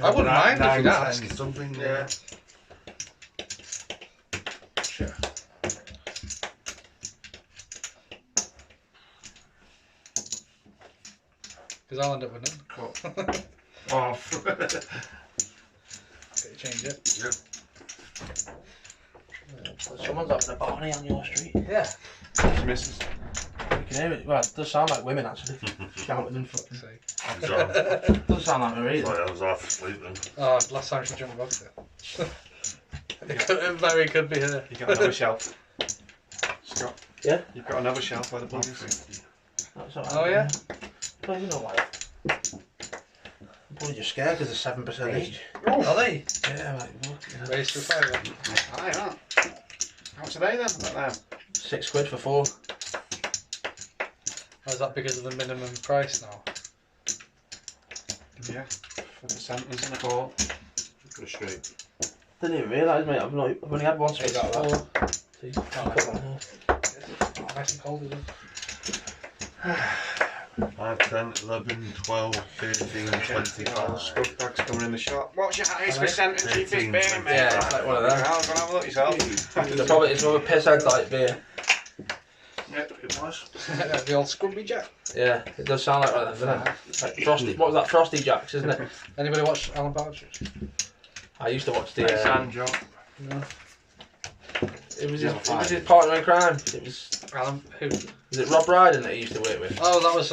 B: I wouldn't mind if you'd ask.
E: 10, something.
C: Yeah.
B: Because I'll end up winning.
C: Oh.
B: Get you change it.
E: Yep.
A: Someone's having a Barney on your street.
B: Yeah.
D: She misses.
A: You can hear it. Well, it does sound like women actually. Shouting and fucking.
B: See.
E: So,
A: Doesn't sound like me either.
E: sorry, I was half asleep then.
B: Oh, last time she jumped above it. It very could be her.
D: You got another shelf. Scott.
A: Yeah?
D: You've got another shelf where the bug is.
A: That's all right.
B: Oh yeah?
A: Well, you know why. I'm probably just scared because they're 7% each.
B: Are they?
A: Yeah, like, what?
B: Raised to a fire.
D: Aye, right. How much are they then? About now?
A: £6 for 4.
B: Or is that because of the minimum price now?
D: Yeah. For the centres and a ball.
F: Go straight.
A: Didn't even realise, mate. I've only had one switch
B: got
A: before.
B: that.
A: See,
B: Oh,
A: put that here.
B: Oh, nice and cold, is it?
E: 5, 10, 11, 12, 13, 25.
D: Scrub bags coming in the shop. What's your highest
B: Are they?
D: percentage cheapest
E: 18,
D: beer,
E: 25.
D: mate?
A: Yeah, it's like one of them.
D: Well, go and have a look yourself.
A: The problem is with a pisshead like beer.
C: Yep, it was.
B: The old Scrubby Jack.
A: Yeah, it does sound like one of them, doesn't it? It's like Frosty. What was that? Frosty Jacks, isn't it?
B: Anybody watch Alan Partridge?
A: I used to watch the.
C: Nice hand job.
B: No.
A: It was his partner in crime. It was.
B: Alan, who?
A: Was it Rob Brydon that he used to work with?
B: Oh, that was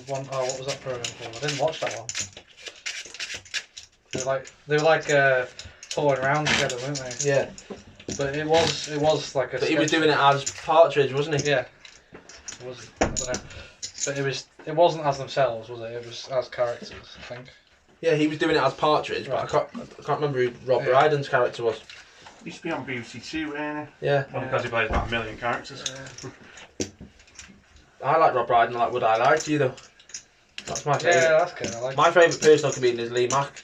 B: one. Oh, what was that program called? I didn't watch that one. They were like touring around together, weren't they?
A: Yeah.
B: But it was like a.
A: But he was
B: sketch.
A: doing it as Partridge, wasn't he?
B: Yeah. It was. I don't know. But it wasn't as themselves, was it? It was as characters, I think.
A: Yeah, he was doing it as Partridge, but I can't remember who Rob
B: Yeah.
A: Brydon's character was.
C: Used to be on BBC Two, weren't
A: Yeah.
D: Well, because he plays about 1 million characters.
A: I like Rob Brydon. Like, would I lie to you though? That's my favourite.
B: Yeah, that's good. I like.
A: My favourite personal comedian is Lee Mack.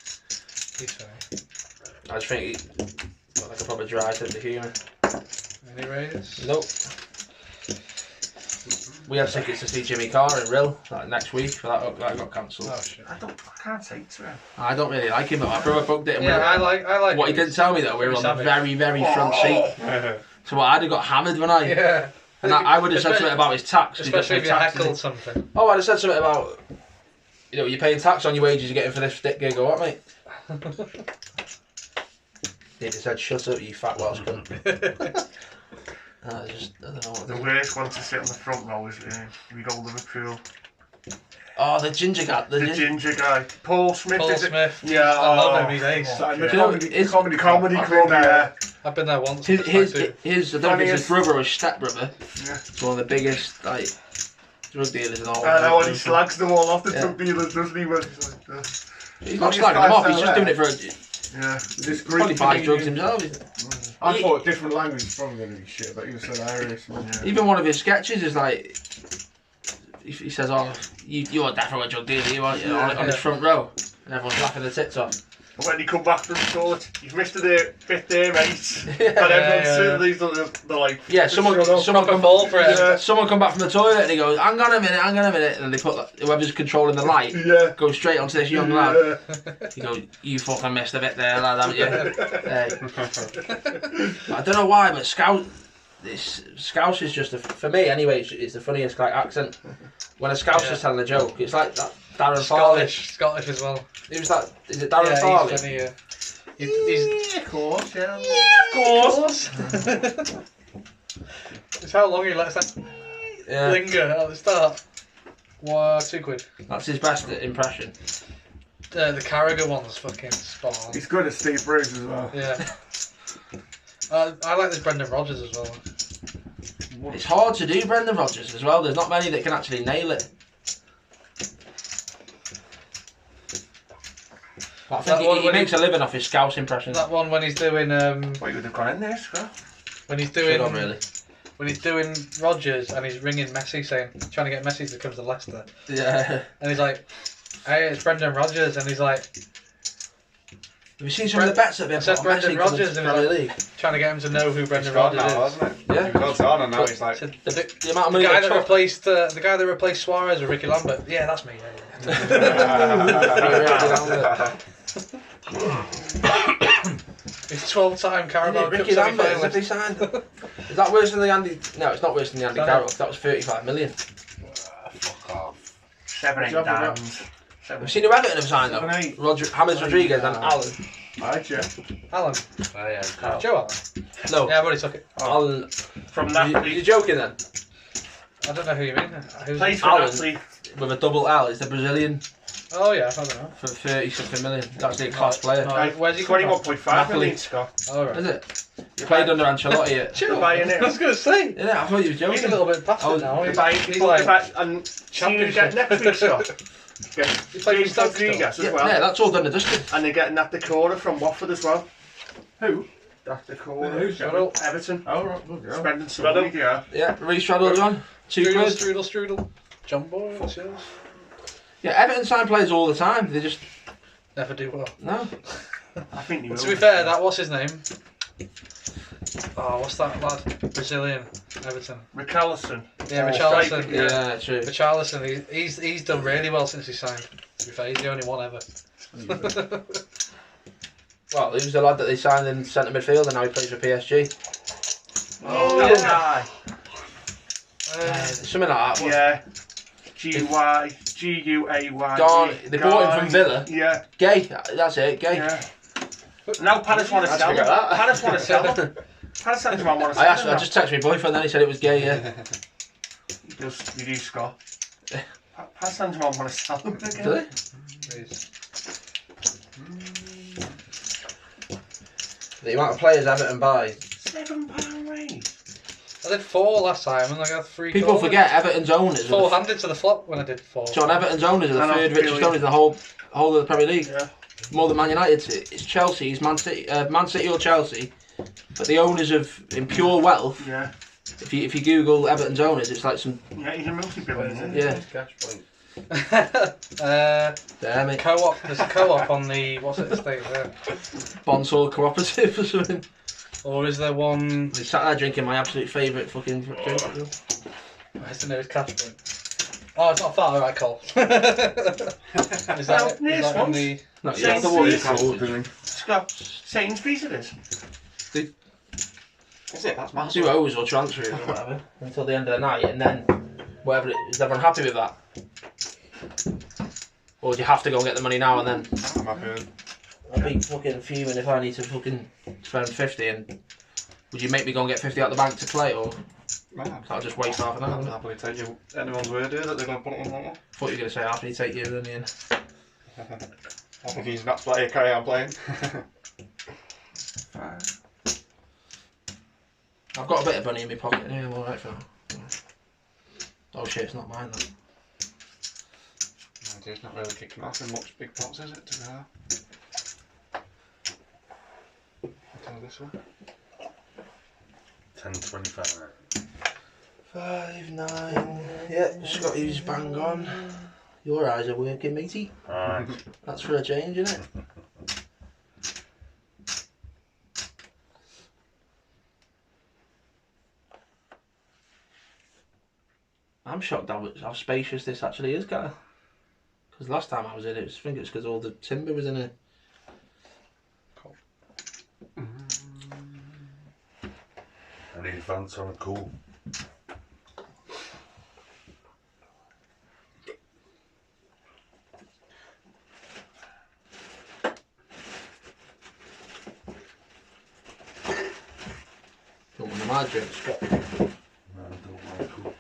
B: He's funny.
A: I just think he's got like a proper dry sense of humour.
B: Any ratings?
A: Nope. We have tickets to see Jimmy Carr in Rill like next week, but that got cancelled.
B: Oh shit.
C: I can't take to him.
A: I don't really like him, but my brother booked it. And
B: Yeah, I like.
A: what he didn't tell me though, we were on the very, very front seat. So I'd have got hammered when I.
B: Yeah.
A: And I would have said something about his tax.
B: Especially if you heckled something.
A: Oh, I'd have said something about, you know, you're paying tax on your wages you're getting for this gig or what, mate? He'd have said, shut up, you fat Welsh cunt. I don't know what
C: The worst one to sit on the front row is we go Liverpool.
A: Oh, the ginger guy.
C: The ginger guy. Paul Smith,
B: Paul
C: is it?
B: Smith.
C: Yeah.
B: I love him. He's ace.
C: Like
A: Do you know,
C: the comedy club, yeah.
B: I've been there once.
A: His I don't know if it's his
C: Funniest.
A: brother or his stepbrother.
C: Yeah.
A: It's one of the biggest, like, drug dealers in all.
C: I know, and he slags them all off the
A: Yeah.
C: drug dealers, doesn't he? When he's like,
A: He's not slagging them off, he's just doing it for.
C: yeah.
G: This
A: He probably
G: Greek
A: buys drugs
G: comedian-
A: himself.
G: I thought different language was probably going to be shit, but he was hilarious, man.
C: Yeah.
A: Even one of his sketches is like, he says, "Oh, you're definitely a drug dealer, you aren't you?" On his front row, and everyone's laughing their tits off.
C: And when he come back from short, you've missed a bit there, mate. And everyone's they're like,
A: yeah, someone come
B: fall for it.
C: Yeah.
A: Someone come back from the toilet and he goes, hang on a minute, and they put whoever's controlling the light,
C: yeah.
A: goes straight onto this young lad. He goes, you fucking missed a bit there, lad, haven't you? I don't know why, but Scouse is just for me anyway. It's the funniest like accent. When a Scouse is telling a joke, it's like that Darren Farley.
B: Scottish as well.
A: It was that. Is it Darren Farley?
B: He's funny, he's
C: of course, yeah.
B: of course. It's how long he lets that linger at the start. Wow, £2.
A: That's his best impression.
B: The Carragher one's fucking spot on.
G: He's good at Steve Bruce as well.
B: Yeah. I like this Brendan Rodgers as well.
A: It's hard to do Brendan Rodgers as well. There's not many that can actually nail it. But I think he makes a living off his Scouse impressions.
B: That one when he's doing
C: Well, you would have gone in there, Scott.
B: when he's doing
A: Shut up, really.
B: when he's doing Rodgers and he's ringing Messi saying trying to get Messi to come to Leicester.
A: Yeah.
B: And he's like, hey, it's Brendan Rodgers, and he's like
A: Have you seen some of the bets that have been
B: said
A: put on
B: Brendan
A: Messi coming
B: Rodgers
A: to
B: and
A: the
B: he's
A: Premier
B: like,
A: League?
B: trying to get him to know who Brendan
D: He's gone
B: Rodgers
D: now,
B: is.
D: hasn't it?
A: Yeah.
D: He was on and now he's like...
B: Said,
A: The amount of
B: the
A: money
B: guy
A: they
B: that
A: chuck.
B: replaced the guy that replaced Suarez with Ricky Lambert. Yeah, that's me. It's 12-time Carabao Cup
A: Ricky Lambert,
B: semi-finalist.
A: if they signed. Is that worse than the Andy? No, it's not worse than the Andy Carroll. That was 35 million.
F: Fuck off.
C: 7, 8
G: Job about-
C: downs.
A: Have you seen who Everton have signed though?
C: 7, 8.
A: James Rodriguez and Alan.
G: Hi, Jeff.
B: Alan.
F: Oh, yeah, Carl.
B: Joe Allen.
A: No,
B: Yeah, I've already took it.
A: Alan.
C: From
A: You're
C: Napoli.
A: joking then?
B: I don't know who you mean. Who's
C: Plays for
A: Alan.
C: Napoli.
A: With a double L, it's the Brazilian
B: Oh yeah, I don't know.
A: for 30 something million. That's the class player.
B: Right, where's he come from?
C: 21.5 million, Scott.
B: Oh, right.
A: Is it? He played under Ancelotti at.
B: Chill.
C: Buying it.
B: I was going to say.
A: Yeah, I thought you were joking.
B: He's a little bit past
A: I
B: it
A: was-
B: now.
C: They
B: He's,
C: buy
B: he's
C: people
B: like
C: and see who they get next week, Scott. Get
B: He played
C: James
B: for Stoke still.
C: Rodriguez as
A: Yeah,
C: well.
A: yeah, that's all done and dusted.
C: And they're getting that Decora from Watford as well.
G: Who?
C: That
G: Who's
C: Decora.
G: Sheffield?
C: Everton.
G: Oh, right. Good girl.
C: Spending some money, yeah.
A: Yeah, restraddled on. £2.
B: Strudel. John Boy, what's yours?
A: Yeah, Everton sign players all the time. They just
B: Never do well.
A: no.
C: I think they will.
B: To be fair, that what's his name? Oh, what's that lad? Brazilian, Everton.
C: Richarlison.
B: Yeah,
C: striker,
B: Richarlison.
C: yeah.
A: Yeah, true.
B: Richarlison, he's done really well since he signed. To be fair, he's the only one ever.
A: Well, he was the lad that they signed in centre midfield, and now he plays for PSG.
C: Oh, yeah.
A: Something like that.
C: Yeah. Guay.
A: Gone. They bought him from Villa.
C: Yeah.
A: Gay. That's it. Gay.
C: Yeah. Now Palace want to
D: How'd
C: sell
D: you
C: him.
D: get that?
C: Palace want to sell him. Palace Saint-Germain want to
A: I
C: sell him.
A: just texted my boyfriend, then he said it was gay. Yeah.
C: You do, Scott. Palace Saint-Germain want to sell him again.
A: Do they? The amount of players Everton buy.
C: £7 raise.
B: I did 4 last time and I got 3
A: People
B: goals.
A: forget Everton's owners. are the
B: 4-handed to the flop when I did 4.
A: John Everton's owners are the
C: I know,
A: third richest
C: really.
A: owners in the whole of the Premier League.
C: Yeah.
A: More than Man United. It's Chelsea, it's Man City or Chelsea. But the owners of in pure wealth.
C: Yeah.
A: If you Google Everton's owners, it's like some
C: Yeah, he's a multi-billionaire.
A: yeah.
F: Cash point.
A: There, mate.
B: Co-op. There's a co-op on the what's it estate there?
A: Bonsall Cooperative or something.
B: Or is there one?
A: They sat there drinking my absolute favourite fucking drink.
B: Where's the nearest cash point? Oh, it's not far, alright, Cole. Is that,
C: Well,
B: is that on the?
A: No, you have to worry. It's cold.
C: Scott, Sainsbury's it is.
D: Is it? That's massive.
A: 2 O's or transfers or whatever until the end of the night, and then whatever. Is everyone happy with that? Or do you have to go and get the money now and then?
D: I'm happy with it.
A: I'd be fucking fuming if I need to fucking spend 50 and would you make me go and get 50 out the bank to play or
D: Man,
A: I'll just waste half an hour?
D: I'll happily take you anyone's word here that they're going to put it in like that.
A: Thought you were going to say happy to take you then Ian.
D: I think he's not playing, carry on playing.
A: I've got a bit of money in my pocket anyway, I'm alright for now. Oh shit, it's not mine then.
D: It's not really kicking off in much big pots, is it, to be fair? I'll this one.
E: 10.25.
A: 5, 9. Yeah, Scotty's bang on. Your eyes are working, matey.
E: Alright.
A: That's for a change, isn't it? I'm shocked how spacious this actually is, guy. Because last time I was in it, I think it's because all the timber was in it.
E: And these vents are cool.
A: Don't want my drink, Scott.
E: No, I don't like cool.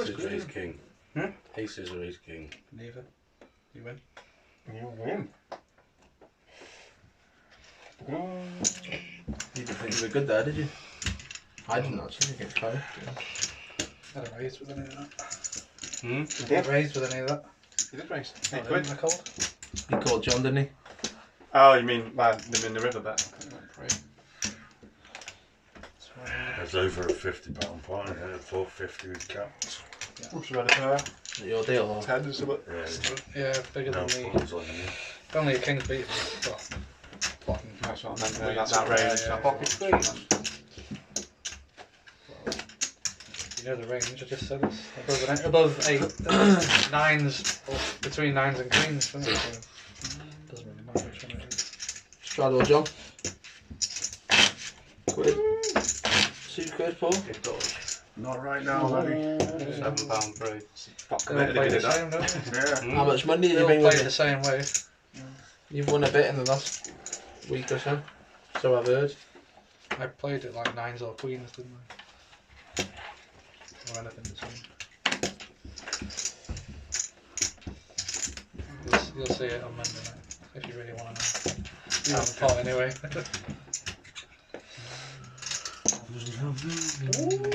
F: Aces or ace king. Aces or ace king.
B: Neither. You win.
C: You win.
A: You didn't think you were good there, did you? I didn't actually get close.
B: I had a raise with any of that.
F: Hmm?
B: I did raise with any of that.
C: You did raise.
B: Oh,
C: 8 quid.
B: I called.
A: He called John, didn't he?
C: Oh, you mean them in the river bet?
E: It's over a £50 point, and I thought 50 was capped.
C: What's the pair?
A: Is it your deal or?
C: 10 or something.
E: Yeah,
B: Yeah, bigger
E: no
B: than me.
E: funds on you.
B: Only a king's beat. Well, bottom.
C: That's what I meant.
B: Yeah,
C: That range.
B: yeah,
C: That pocket squeeze.
B: You know the range, I just said it's above 8, nines, or between nines and queens. Isn't it? So it doesn't really matter which one it is.
A: Straddle or John? Quid? 2 quid, Paul?
C: Not right now, buddy.
F: £7 free.
C: Fuck
B: They all play the same, don't they?
C: Yeah.
A: How much money did
B: They
A: you
B: all
A: bring
B: play
A: with
B: the
A: you?
B: same way.
A: You've won a bit in the last week or so. So I've heard.
B: I played it like nines or queens, didn't I? Or anything between. You'll see it on Monday night, if you really want to know. You haven't fought anyway.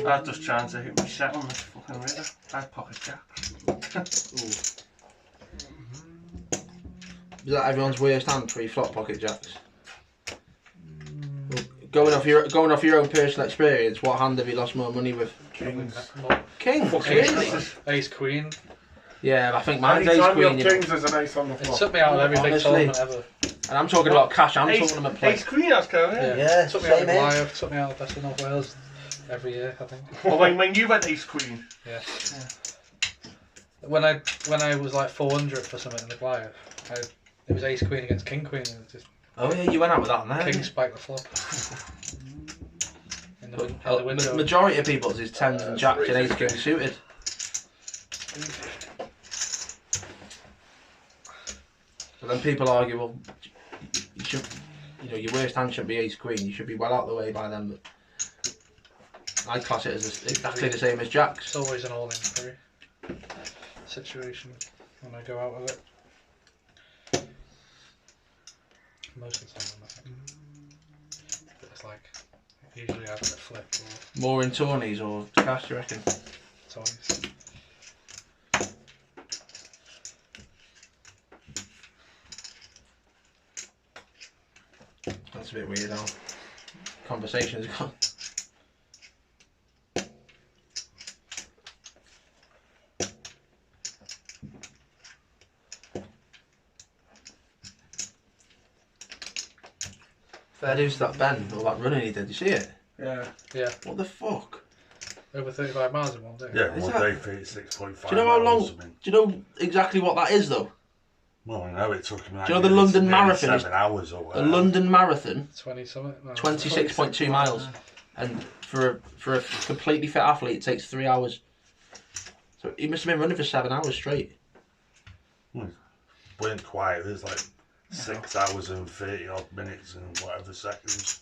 C: I was just trying to hit my set on this fucking river. I had pocket jack.
A: Is that everyone's worst hand, 3 flop pocket jacks? Going off your own personal experience, what hand have you lost more money with?
C: Kings.
A: King.
C: Really?
B: Ace queen.
A: Yeah, I think mine's ace
G: Anytime you
A: queen.
G: have
A: You know.
G: kings, there's an ace on the
B: It
G: floor.
B: took me out of every big
A: Honestly.
B: tournament ever.
A: And I'm talking about cash. I'm
C: Ace,
A: talking about play.
C: Ace Queen, that's kind of it.
A: Yeah,
B: Took me out
A: same
B: of
A: here.
B: Goliath, took me out of Best of North Wales every year, I think.
C: Well, when you went Ace Queen.
B: Yeah. When I was like 400 for something in the Goliath, it was Ace Queen against King Queen, and it was just
A: Oh yeah, you went out with that, man.
B: King spiked the flop. In the window.
A: Majority of people's is 10s and jacks and ace king suited. So then people argue, well, you should, your worst hand shouldn't be ace queen. You should be well out of the way by then. But I class it as exactly the same as jacks.
B: It's always an all-in free situation when I go out with it. Most of the time, I think. But it's like usually either a flip or
A: More in tourneys or cash, do you reckon?
B: toys.
A: That's a bit weird how conversation's gone. Fair dues to that bend or that running he did. You see it?
G: Yeah.
B: Yeah,
A: What the fuck?
B: over 35 miles in one day.
E: Yeah,
A: Is
E: one
A: that-
E: day for 6.5
A: Do you know how long?
E: miles, I mean.
A: Do you know exactly what that is though?
E: Well, I know it took him like
A: Do you know the London
E: nearly
A: Marathon is-
E: 7 hours or
A: A
E: whatever.
A: London Marathon,
B: 20 something. No,
A: 26.2 miles, and for a completely fit athlete, it takes 3 hours. So he must have been running for 7 hours straight.
E: Weren't quiet, there's like 6 hours and 30 odd minutes and whatever seconds,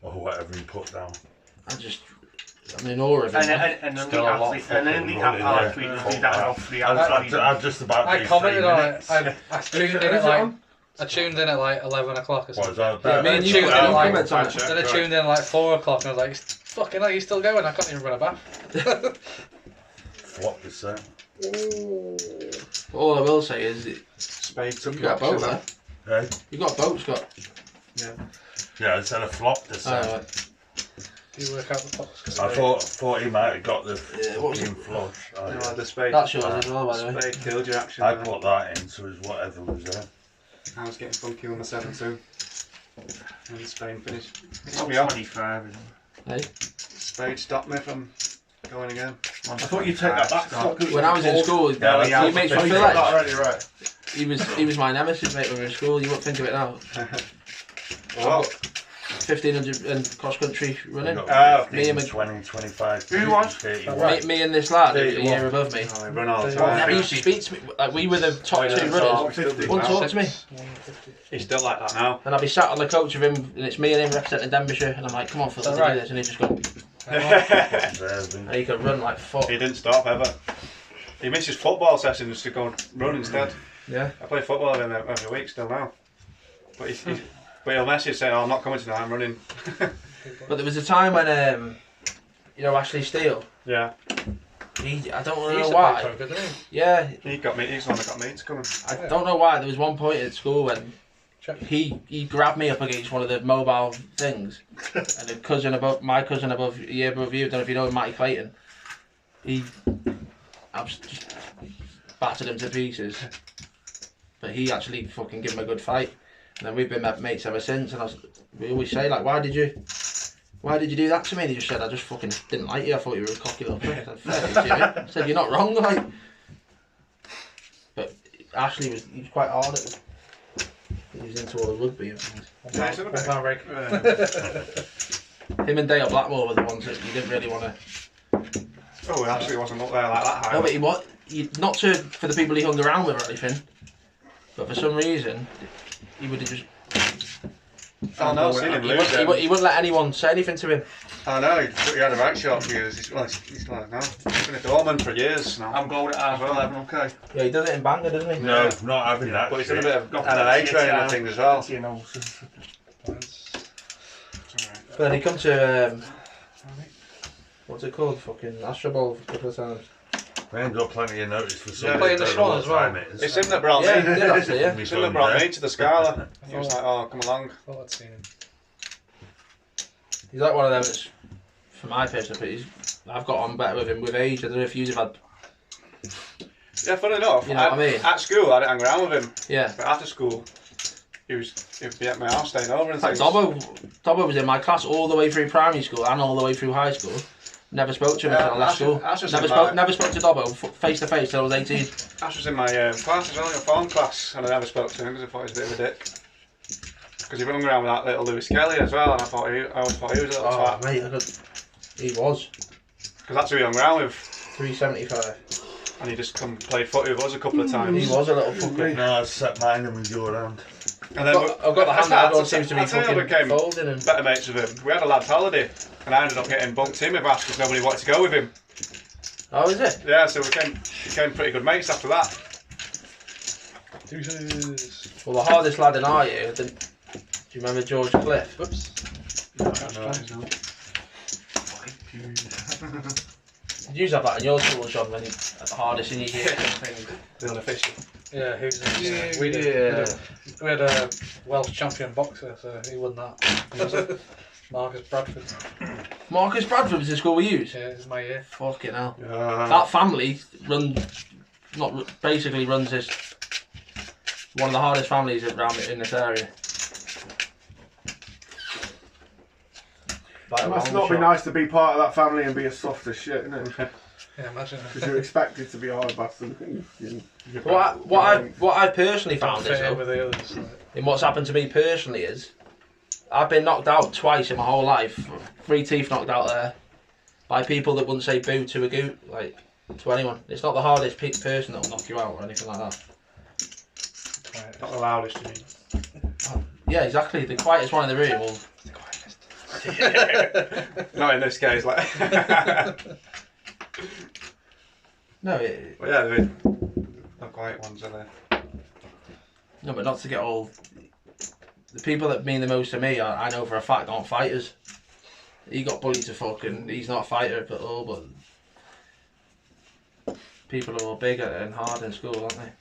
E: or whatever he put down.
A: I'm in awe of him.
C: And then
E: Still
C: the
E: a lot
C: athlete, and then the
E: fucking running,
C: athlete
E: yeah.
C: do that about 3 hours.
E: I'm just about
B: I
E: to
B: commented
E: 3
B: on
E: minutes.
B: it. I tuned in at like I tuned in at like 11 o'clock or
E: What
B: something.
E: is that?
A: Yeah, me and you
B: tuned
A: got
B: in
A: no
B: like,
A: comments on it.
B: then I tuned in at like 4 o'clock and I was like, fucking hell, you still going? I can't even run a bath.
E: Flop the set.
A: All I will say is,
C: Spade
A: you
C: took
A: got a boat there.
E: Hey?
A: You got a boat, Scott.
E: Yeah, I said a flop the set.
A: Right.
B: Do you work out the pots?
E: I thought he might have got the
A: what was
E: fucking flush. Oh, yeah.
C: the spade.
A: That's yours as well, by the way.
C: Spade killed your action.
E: I put that in, so it was whatever was there.
C: I was getting funky on the 7-2.
D: And Spain finished.
C: It's
D: Pissed me off.
C: 25, isn't it?
A: Hey?
D: Spain stopped me from going again.
C: I thought you'd take that back.
A: When I was in school, he makes me feel like
C: already, right.
A: he was my nemesis, mate, when we were in school. You wouldn't think of it now.
D: What?
A: 1500 and cross country running.
E: Me and 20, 25.
C: Who was?
E: 30.
A: Me and this lad, a
D: 31.
A: year above me.
D: Oh, I run all the
A: Never
D: time.
A: used to speak to me. Like, we were the top
D: Yeah,
A: two
D: so
A: runners.
C: 50.
A: Wouldn't talk to me.
D: He's still like that now.
A: And I'd be sat on the coach with him, and it's me and him representing Denbighshire, and I'm like, come on, Phil, let's
B: right?
A: do this. And he just go,
E: He
A: and he could run like fuck.
D: He didn't stop ever. He misses football sessions to go and run instead.
A: Yeah.
D: I play football with him every week still now. But he'll message saying, "Oh, I'm not coming tonight. I'm running."
A: But there was a time when, you know, Ashley Steele,
D: Yeah.
A: I don't
B: He
A: know
B: used to
A: why.
B: play poker, didn't he?
A: Yeah,
D: He's the one that got me to come.
A: I don't know why. There was one point at school when he grabbed me up against one of the mobile things, and my cousin above, a year above you, I don't know if you know Matty Clayton, he just battered him to pieces. But he actually fucking gave him a good fight, and then we've been mates ever since. And we always say like, why did you do that to me? And he just said, I just fucking didn't like you. I thought you were a cocky little prick. I said, fair enough, Jimmy. I said, you're not wrong, like. But Ashley was quite hard at it. He was into all the rugby and things.
D: Yeah, he's in a bit.
B: One pound break.
A: Him and Dale Blackmore were the ones that you didn't really want to.
D: Oh, he actually wasn't up there like that high.
A: No, but not for the people he hung around with or anything. But for some reason, he would have just.
D: Oh no, I've seen him lose.
A: He wouldn't let anyone say anything to him.
D: I know, he had a right shot for years. He's like now. He's been a doorman for years now.
C: I'm going at half 11, okay?
A: Yeah, he does it in Bangor, doesn't he?
E: No, not having that.
D: But he's done a
E: shit.
D: bit of MMA training and things as well.
C: You know,
A: But then he come to what's it called? Fucking Astro Bowl a couple of times.
E: We ain't got plenty of notice for
D: Yeah,
E: something.
B: playing the
E: Don't know
B: Swan
E: what
B: as well.
E: time it is.
D: It's him that brought
A: Yeah,
D: me.
A: he did actually, yeah.
D: It's him that brought me to the Scala. He was like, "Oh, come along."
B: Oh, I'd seen him.
A: He's like one of them that's, for my personal opinion, I've got on better with him with age. I don't know if you've had.
D: Yeah, funny enough,
A: You know what I mean?
D: at school I didn't hang around with him,
A: Yeah.
D: but after school he'd be at my house staying over and
A: Like
D: things.
A: Dobbo was in my class all the way through primary school and all the way through high school. Never spoke to him until I left school. Never spoke to Dobbo face to face till I was 18.
D: Ash was in my class as well, your form class, and I never spoke to him because I thought he was a bit of a dick. Because he hung around with that little Lewis Kelly as well, and I always thought he was a little twat.
A: Mate, he was.
D: Because that's who he hung around with,
A: 375.
D: and he just come play footy with us a couple of times.
A: He was a little fucker.
E: No, I set mine and with your hand.
D: And then
A: I've got the hand that everyone seems to be
D: I
A: fucking
D: became
A: folding and.
D: better mates with him. We had a lad's holiday, and I ended up getting bunked in with Ash because nobody wanted to go with him.
A: Oh, is it?
D: Yeah, so we became pretty good mates after that.
B: Deuces.
A: Well, the hardest lad in our year, do you remember George Cliff?
B: Whoops.
A: Did you have that in your school, John, when you at the hardest in your year?
D: The unofficial.
B: Yeah, who's we did. We had a Welsh champion boxer, so he won that. Marcus Bradford.
A: Marcus Bradford was the school we used?
B: Yeah, it's my year.
A: Fucking hell. That family basically runs this, one of the hardest families around in this area.
G: It must not be nice to be part of that family and be as soft as shit, isn't it?
B: Yeah, imagine.
G: Because you're expected to be a hard bastard.
A: What I personally found is,
B: with the others.
A: in what's happened to me personally is, I've been knocked out twice in my whole life. 3 teeth knocked out there by people that wouldn't say boo to a goot, like to anyone. It's not the hardest person that will knock you out or anything like that.
D: Not the loudest, you mean?
A: Yeah, exactly. The quietest one in the room will.
D: Not in this case, like.
A: No,
D: But yeah, the quiet ones are there.
A: no, but not to get all. The people that mean the most to me, I know for a fact, aren't fighters. He got bullied to fuck, and he's not a fighter at all. But people are all big and hard in school, aren't they?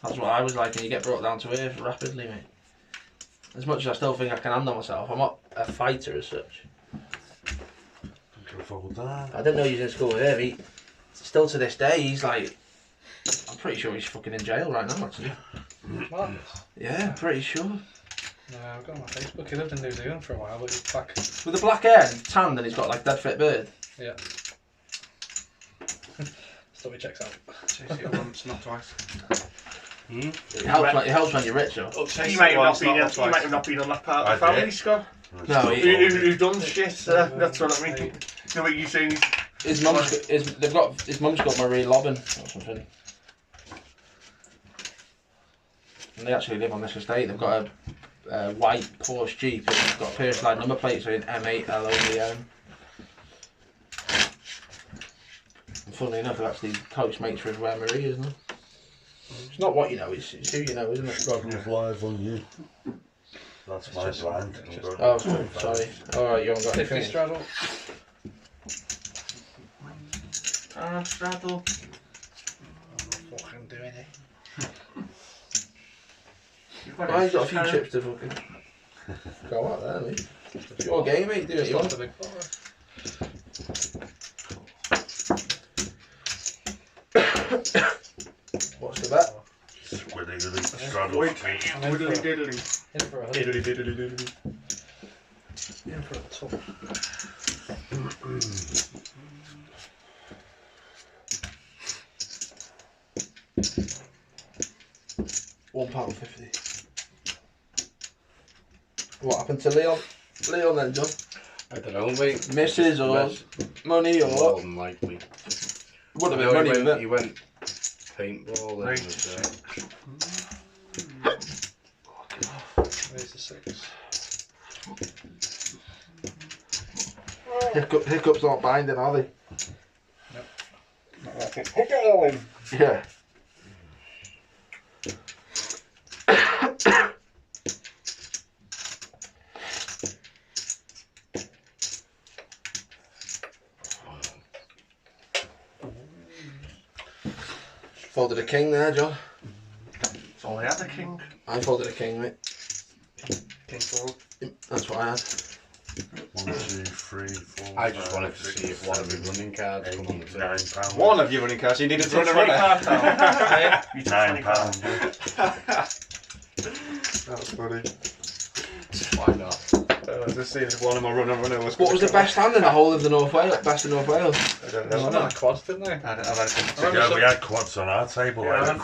A: That's what I was like, and you get brought down to earth rapidly, mate. As much as I still think I can handle myself, I'm not a fighter as such. I didn't know he was in school with him. Still to this day, he's like, I'm pretty sure he's fucking in jail right now, actually.
B: What?
A: Yeah, I'm pretty sure.
B: No, I've got him on Facebook. He lived in New Zealand for a while, but he's back.
A: With the black hair and tan, and he's got like dead fit beard.
B: Yeah. Still he checks out.
D: Chase it once, not twice.
A: It helps when you're rich, though.
C: He might have not been on that part of the family, Scott.
A: No,
C: who done shit? That's what I mean. The way you saying
A: his mum's got Marie Lobbin or something. And they actually live on this estate. They've got a white Porsche Jeep. It's got personalised number plates saying M8LOVM. And funnily enough, they're actually close mates with where Marie is now. It's not what you know, it's who you know, isn't it?
E: Struggles live on you. That's my blind.
A: Oh, sorry. Alright, you haven't got
B: 50
A: anything.
B: straddle.
C: straddle.
B: I'm not fucking doing it.
A: I've got a few chips to fucking go out there, mate. It's your game, mate. Do what you want.
B: The big
A: What's the bet?
E: Squiddly straddle.
C: Widdly diddly.
B: In for a
C: Diddly diddly diddly.
B: In for a top.
A: £1.50. What happened to Leon? Leon then, John?
F: I don't know, mate.
A: Mrs. or money or
F: More
A: what?
F: than likely.
A: Would have
F: No,
A: been money, wouldn't
F: he
A: it?
F: went paintball and
C: Right.
B: There's the 6.
A: Hiccups aren't binding, are they?
C: Nope.
A: Yeah. Folded a king there, John.
C: It's only had a king.
A: I folded a king, mate.
C: King fold.
A: That's what I had.
E: 1, 2, 3, 4.
F: I just wanted to see if one of the running cards come on the table.
E: £9.
D: One of your running cards, you needed to run a runner.
E: £9.
D: That's funny.
F: Why not?
D: Just seeing if one of my runner was.
A: What was the best hand in the whole of the North Wales? Best of North Wales?
D: I don't
B: They
D: know.
B: won on quads, didn't they?
D: I've had some.
E: Yeah, we had quads on our table,
C: Yeah,
E: like,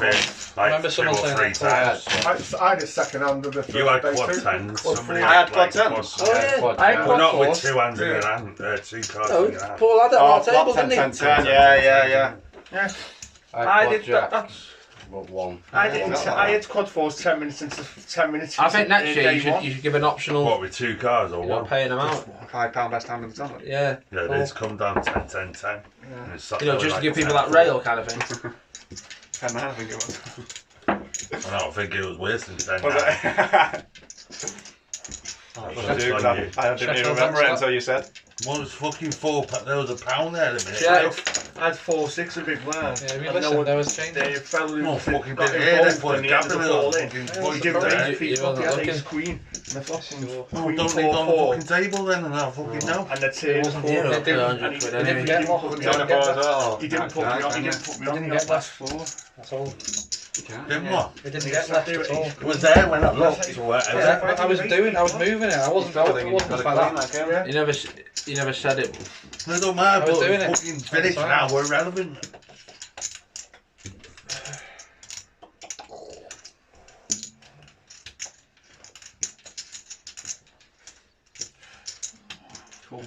B: remember
E: two
B: someone
E: or
B: saying
E: three
B: that
E: times.
G: I had a second hand of the
E: You had
G: first
E: quad
G: day too.
E: 10s. Somebody
D: I had
E: like
D: quad 10s.
E: quads.
A: Oh, yeah.
F: Quad,
C: I had
E: But
C: quad
E: not with
C: 4s.
E: 2 hands in your hand, 2 cards
A: No,
E: in your hand.
A: Paul had it on our table,
D: flop
A: didn't he?
D: 10, yeah.
C: Yeah.
F: I
C: I did
F: jack,
C: that's
F: but one.
C: I had quad 4s 10 minutes into 10 minutes.
A: I think next year
C: day
A: you
C: one.
A: should give an optional.
E: What, with 2 cards or
A: You're not
E: one?
A: paying them out.
D: £5 best hand of the time.
A: Yeah.
E: Yeah, it is. Come down 10, 10, 10. And it's sat
A: You know,
E: there
A: just to
E: like
A: give people
E: 10,
A: that rail kind of thing.
D: 10 man, I think it was.
E: I don't think it was worse than 10.
D: Was
E: now.
D: it?
E: That's
D: I do, 'cause
E: on you.
D: I didn't even remember it until you said.
E: One was fucking there was a pound there a minute.
A: Yeah.
C: I had 4-6 a big man.
B: Yeah, we
C: And
B: listened, there was change.
C: They fell in.
E: No fucking
C: got
E: bit here,
C: involved
E: put
C: and
E: a
C: he ended
E: gap in
C: up
E: it
C: all
E: all.
C: in.
E: Fucking
C: He
E: point
C: didn't
E: there.
C: raise
A: You
C: people,
A: wasn't
C: he had
A: looking.
C: ace queen. And the fucking
E: Oh,
C: queen
E: don't leave on the
C: 4-4.
E: fucking table then and I'll fucking know.
C: And the turn
B: wasn't
C: 4.
A: here,
C: He
A: up to
C: didn't
A: 100 quid anyway.
C: get put me on.
D: well.
C: He didn't put me on. He didn't put me on.
B: Didn't
C: the
B: get
C: last 4.
B: That's all.
E: Then what?
B: It didn't get left at all.
E: It was there when I looked or whatever.
B: Yeah, but I was moving it. I wasn't like that.
C: Yeah.
A: You never said it.
E: It don't matter,
B: I was
E: but
B: doing
E: it's
B: it.
E: fucking finished now, we're relevant.
C: Cool.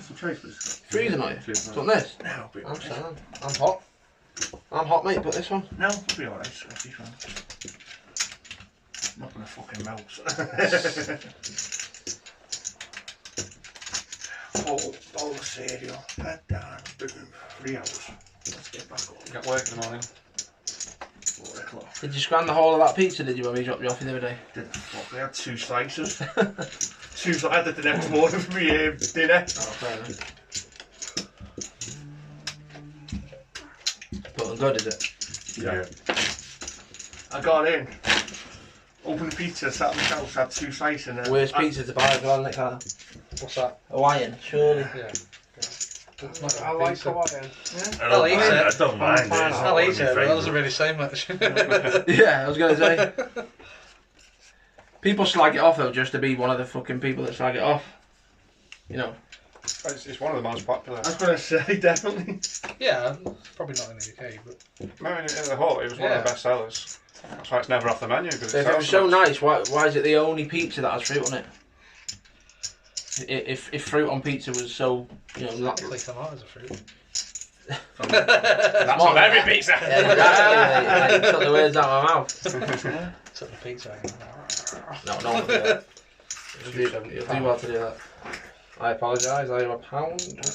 C: Some choices.
A: Freezing on you. It's on this.
C: No, but
A: I'm sound. I'm hot. I'm hot, mate, but this one.
C: no, it'll be alright. It'll be fine. Not gonna fucking melt. Bowl of cereal, head down, boom, 3 hours. Let's get back up.
D: Got work in the morning.
C: 4 o'clock.
A: Did you scran the whole of that pizza, did you, when we dropped you off the other day?
C: Did the fuck? I had 2 slices. 2 slices. I had it the next morning for me dinner.
A: Oh, fair enough. But good, is it?
E: Yeah.
C: I got in, opened the pizza, sat on the couch, had 2 slices in there.
A: Worst pizza to buy as well, isn't it, Carl?
B: What's that?
A: Hawaiian, surely.
B: Yeah. It's not
G: I like
B: pizza.
G: Hawaiian.
B: I'll eat it.
E: I don't mind it. It's
B: I'll
E: not
B: eat it, but that
E: one of
B: doesn't
E: my
B: really say much.
A: Yeah, I was going to say. People slag it off though, just to be one of the fucking people that slag it off. You know.
D: It's one of the most popular.
C: I was going to say, definitely.
B: Yeah, probably not in the UK, but
D: No, in the whole, it was one of the best sellers. That's why it's never off the menu. Because
A: If it was so nice, why is it the only pizza that has fruit on it? If fruit on pizza was so, you know,
B: technically tomatoes are fruit.
D: That's on every pizza.
A: Yeah, exactly. You took the words out of my mouth.
B: Took the pizza out.
A: No one will do that. You'll do well to do that. I apologise, I owe £1.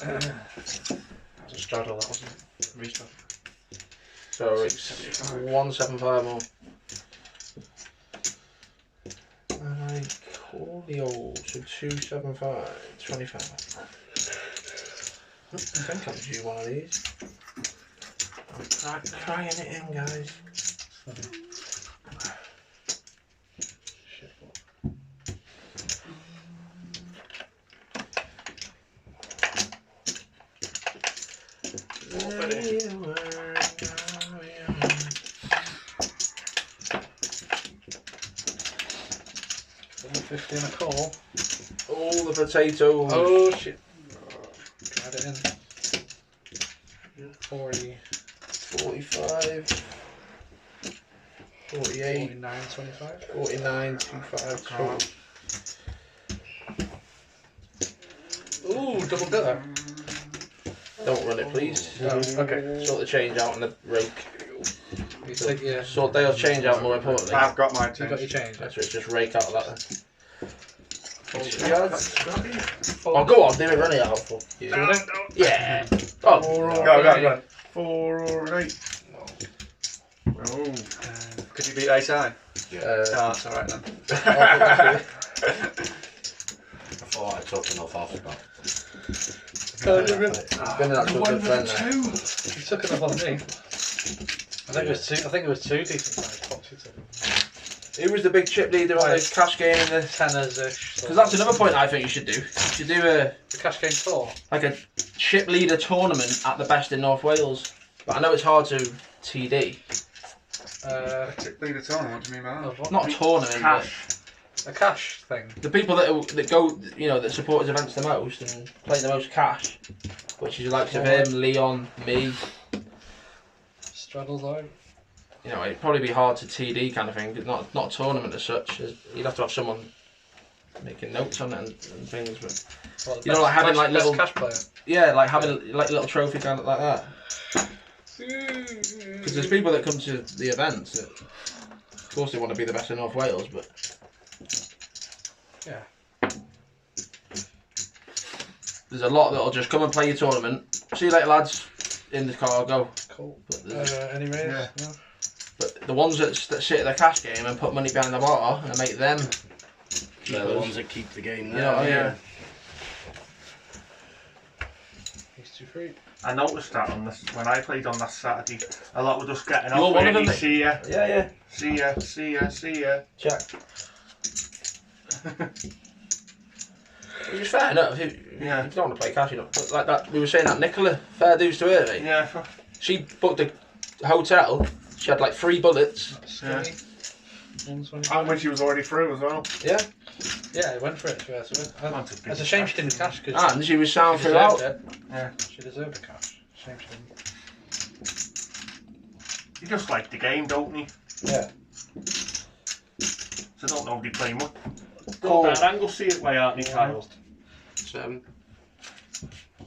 D: That was a straddle, that wasn't it? Restraddle.
A: So it's 175 more. Cordial, so 275, 25. I think I'm due one of these. I'm crying it in, guys.
B: $50 and a call.
A: All the potatoes.
B: Oh shit. Add it in. 40.
A: 45. 48.
B: 49.25.
A: 49.25.
B: Ooh, double gutter.
A: Don't run it, please.
B: Okay.
A: Sort the change out in the rake.
B: You take your.
A: Sort Dale's change out, more importantly.
D: I've got my
B: You got your
D: change.
B: change.
A: That's right, just rake out of that then.
B: Oh,
A: Oh, go on, do it, run it out. Fuck you. Yeah. Oh,
D: Go.
C: 4 or 8. Oh.
D: Could you beat ASI?
A: Uh,
D: That's alright then.
F: I thought I took enough off, but
A: It's been an actual good friend now.
B: You took enough on me. I think it was two decent sized pots you took.
A: Who was the big chip leader on the cash game in the...
B: Tenners-ish.
A: Because that's another point I think you should do. You should do
B: The cash game tour.
A: like a chip leader tournament at the best in North Wales. But I know it's hard to TD.
D: Leader tournament, what do you mean by that?
A: Not a tournament,
B: A cash thing.
A: but the people that go, you know, that support his events the most and play the most cash, which is the likes of him, Leon, me.
B: Straddles out.
A: You know, it'd probably be hard to TD kind of thing. Not a tournament as such. You'd have to have someone making notes on it and things. But
B: What,
A: you know, like having like little
B: cash player.
A: yeah, like having like little trophy kind of like that. Because there's people that come to the events that, of course, they want to be the best in North Wales, but
B: Yeah.
A: there's a lot that'll just come and play your tournament. See you later, lads. In the car, go.
B: Cool.
A: But
B: Any raise?
C: Yeah.
B: No?
A: But the ones that sit at the cash game and put money behind the bar and make them,
F: they're the ones that keep the game
A: you
F: there.
A: know what I mean?
B: He's too free.
C: I noticed that on this when I played on that Saturday. A lot were just getting
A: You're
C: off.
A: one of
C: Really,
A: them,
C: see ya,
A: Yeah.
C: see ya, see ya, see ya.
A: Check. Which is fair enough. If you don't want to play cash, you know. But like that, we were saying that Nicola, fair dues to her, mate.
C: Yeah.
A: She booked a hotel. She had like 3 bullets.
C: Yeah.
B: 120.
C: And when she was already through as well.
A: Yeah.
B: Yeah, it went for it. Yeah, so
C: That's a big
B: it's a shame she didn't cash because
A: And she was sound
B: she
A: throughout.
B: deserved it.
C: Yeah.
B: She deserved the cash. Shame she didn't.
C: You just like the game, don't you?
A: Yeah.
C: So don't nobody play much.
A: Cool.
C: Go down and go see it way out, Kyle.
F: 7.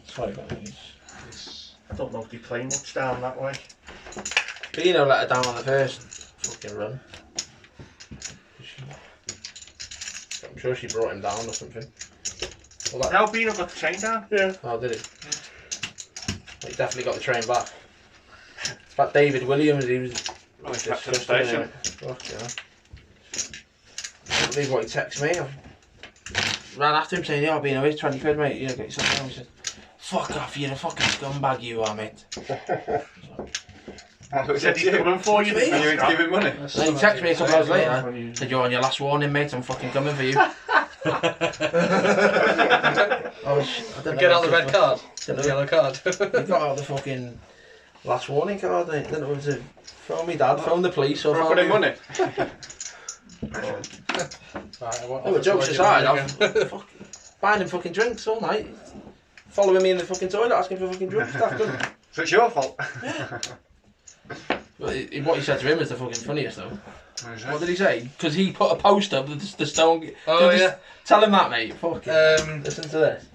A: Sorry,
C: I don't know if they play much down that way.
A: Bino let her down on the first fucking run. I'm sure she brought him down or something. Well, that,
C: Now Bino got the chain down.
A: yeah. Oh, did he? He definitely got the train back. It's like David Williams, he was
D: Well, he kept to the
A: disgusting,
D: station.
A: innit? Fuck, yeah. I can't believe what he texted me. I ran after him saying, yeah, Bino, here's 20 quid, mate. You know, get yourself down. He said, fuck off, you're a fucking scumbag, you are, mate.
C: He said he's coming for you, mate.
D: And you ain't giving money.
A: Then he texted me a couple hours later. Said, you're on your last warning, mate. I'm fucking coming for you. Oh, shit. I don't know
B: Get
A: what
B: out the
A: to
B: red
A: do.
B: card.
A: Don't know.
B: The yellow card.
A: He got out the fucking last warning card. I didn't know whether to phone me dad, phone the police, or
D: For
A: phone
D: putting
A: you.
D: money.
B: Right, I want
A: Oh, but jokes aside, I'm buying him fucking drinks all night. Following me in the fucking toilet, asking for fucking drunk stuff. Good.
C: So it's your fault.
A: But what he said to him is the fucking funniest though. What did he say? Because he put a post up with the stone.
B: Oh yeah.
A: Tell him that, mate. Fucking. Listen to this.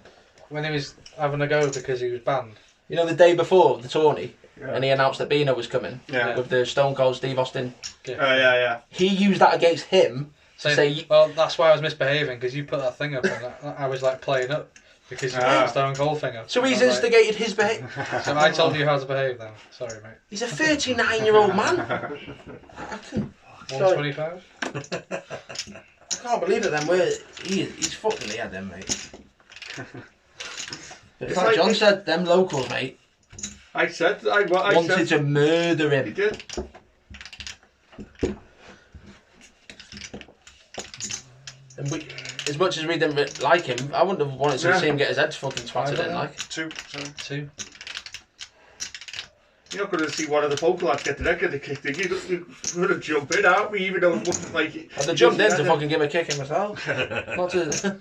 B: When he was having a go because he was banned.
A: You know the day before the tourney,
C: Yeah.
A: and he announced that Bino was coming.
C: Yeah.
A: With the Stone Cold Steve Austin.
C: Yeah.
A: He used that against him.
B: Well, that's why I was misbehaving because you put that thing up and I was like playing up because you put the Stone Cold thing up.
A: So he's instigated his behaviour.
B: So I told you how to behave then. Sorry, mate.
A: He's a 39-year-old man. I can't.
B: 125.
A: I can't believe it. Then he's fucking the head, then, mate. But it's like John said, them locals, mate.
C: I said
A: wanted to murder him.
C: He did.
A: And as much as we didn't like him, I wouldn't have wanted to see him get his head fucking twatted in, like.
C: Two.
K: You're not going to see one of the folk lads get the neck of the kick. You're going to jump in, aren't we? Even though it wasn't like it.
A: I'd have jumped in to fucking give him a kick in myself. Not to.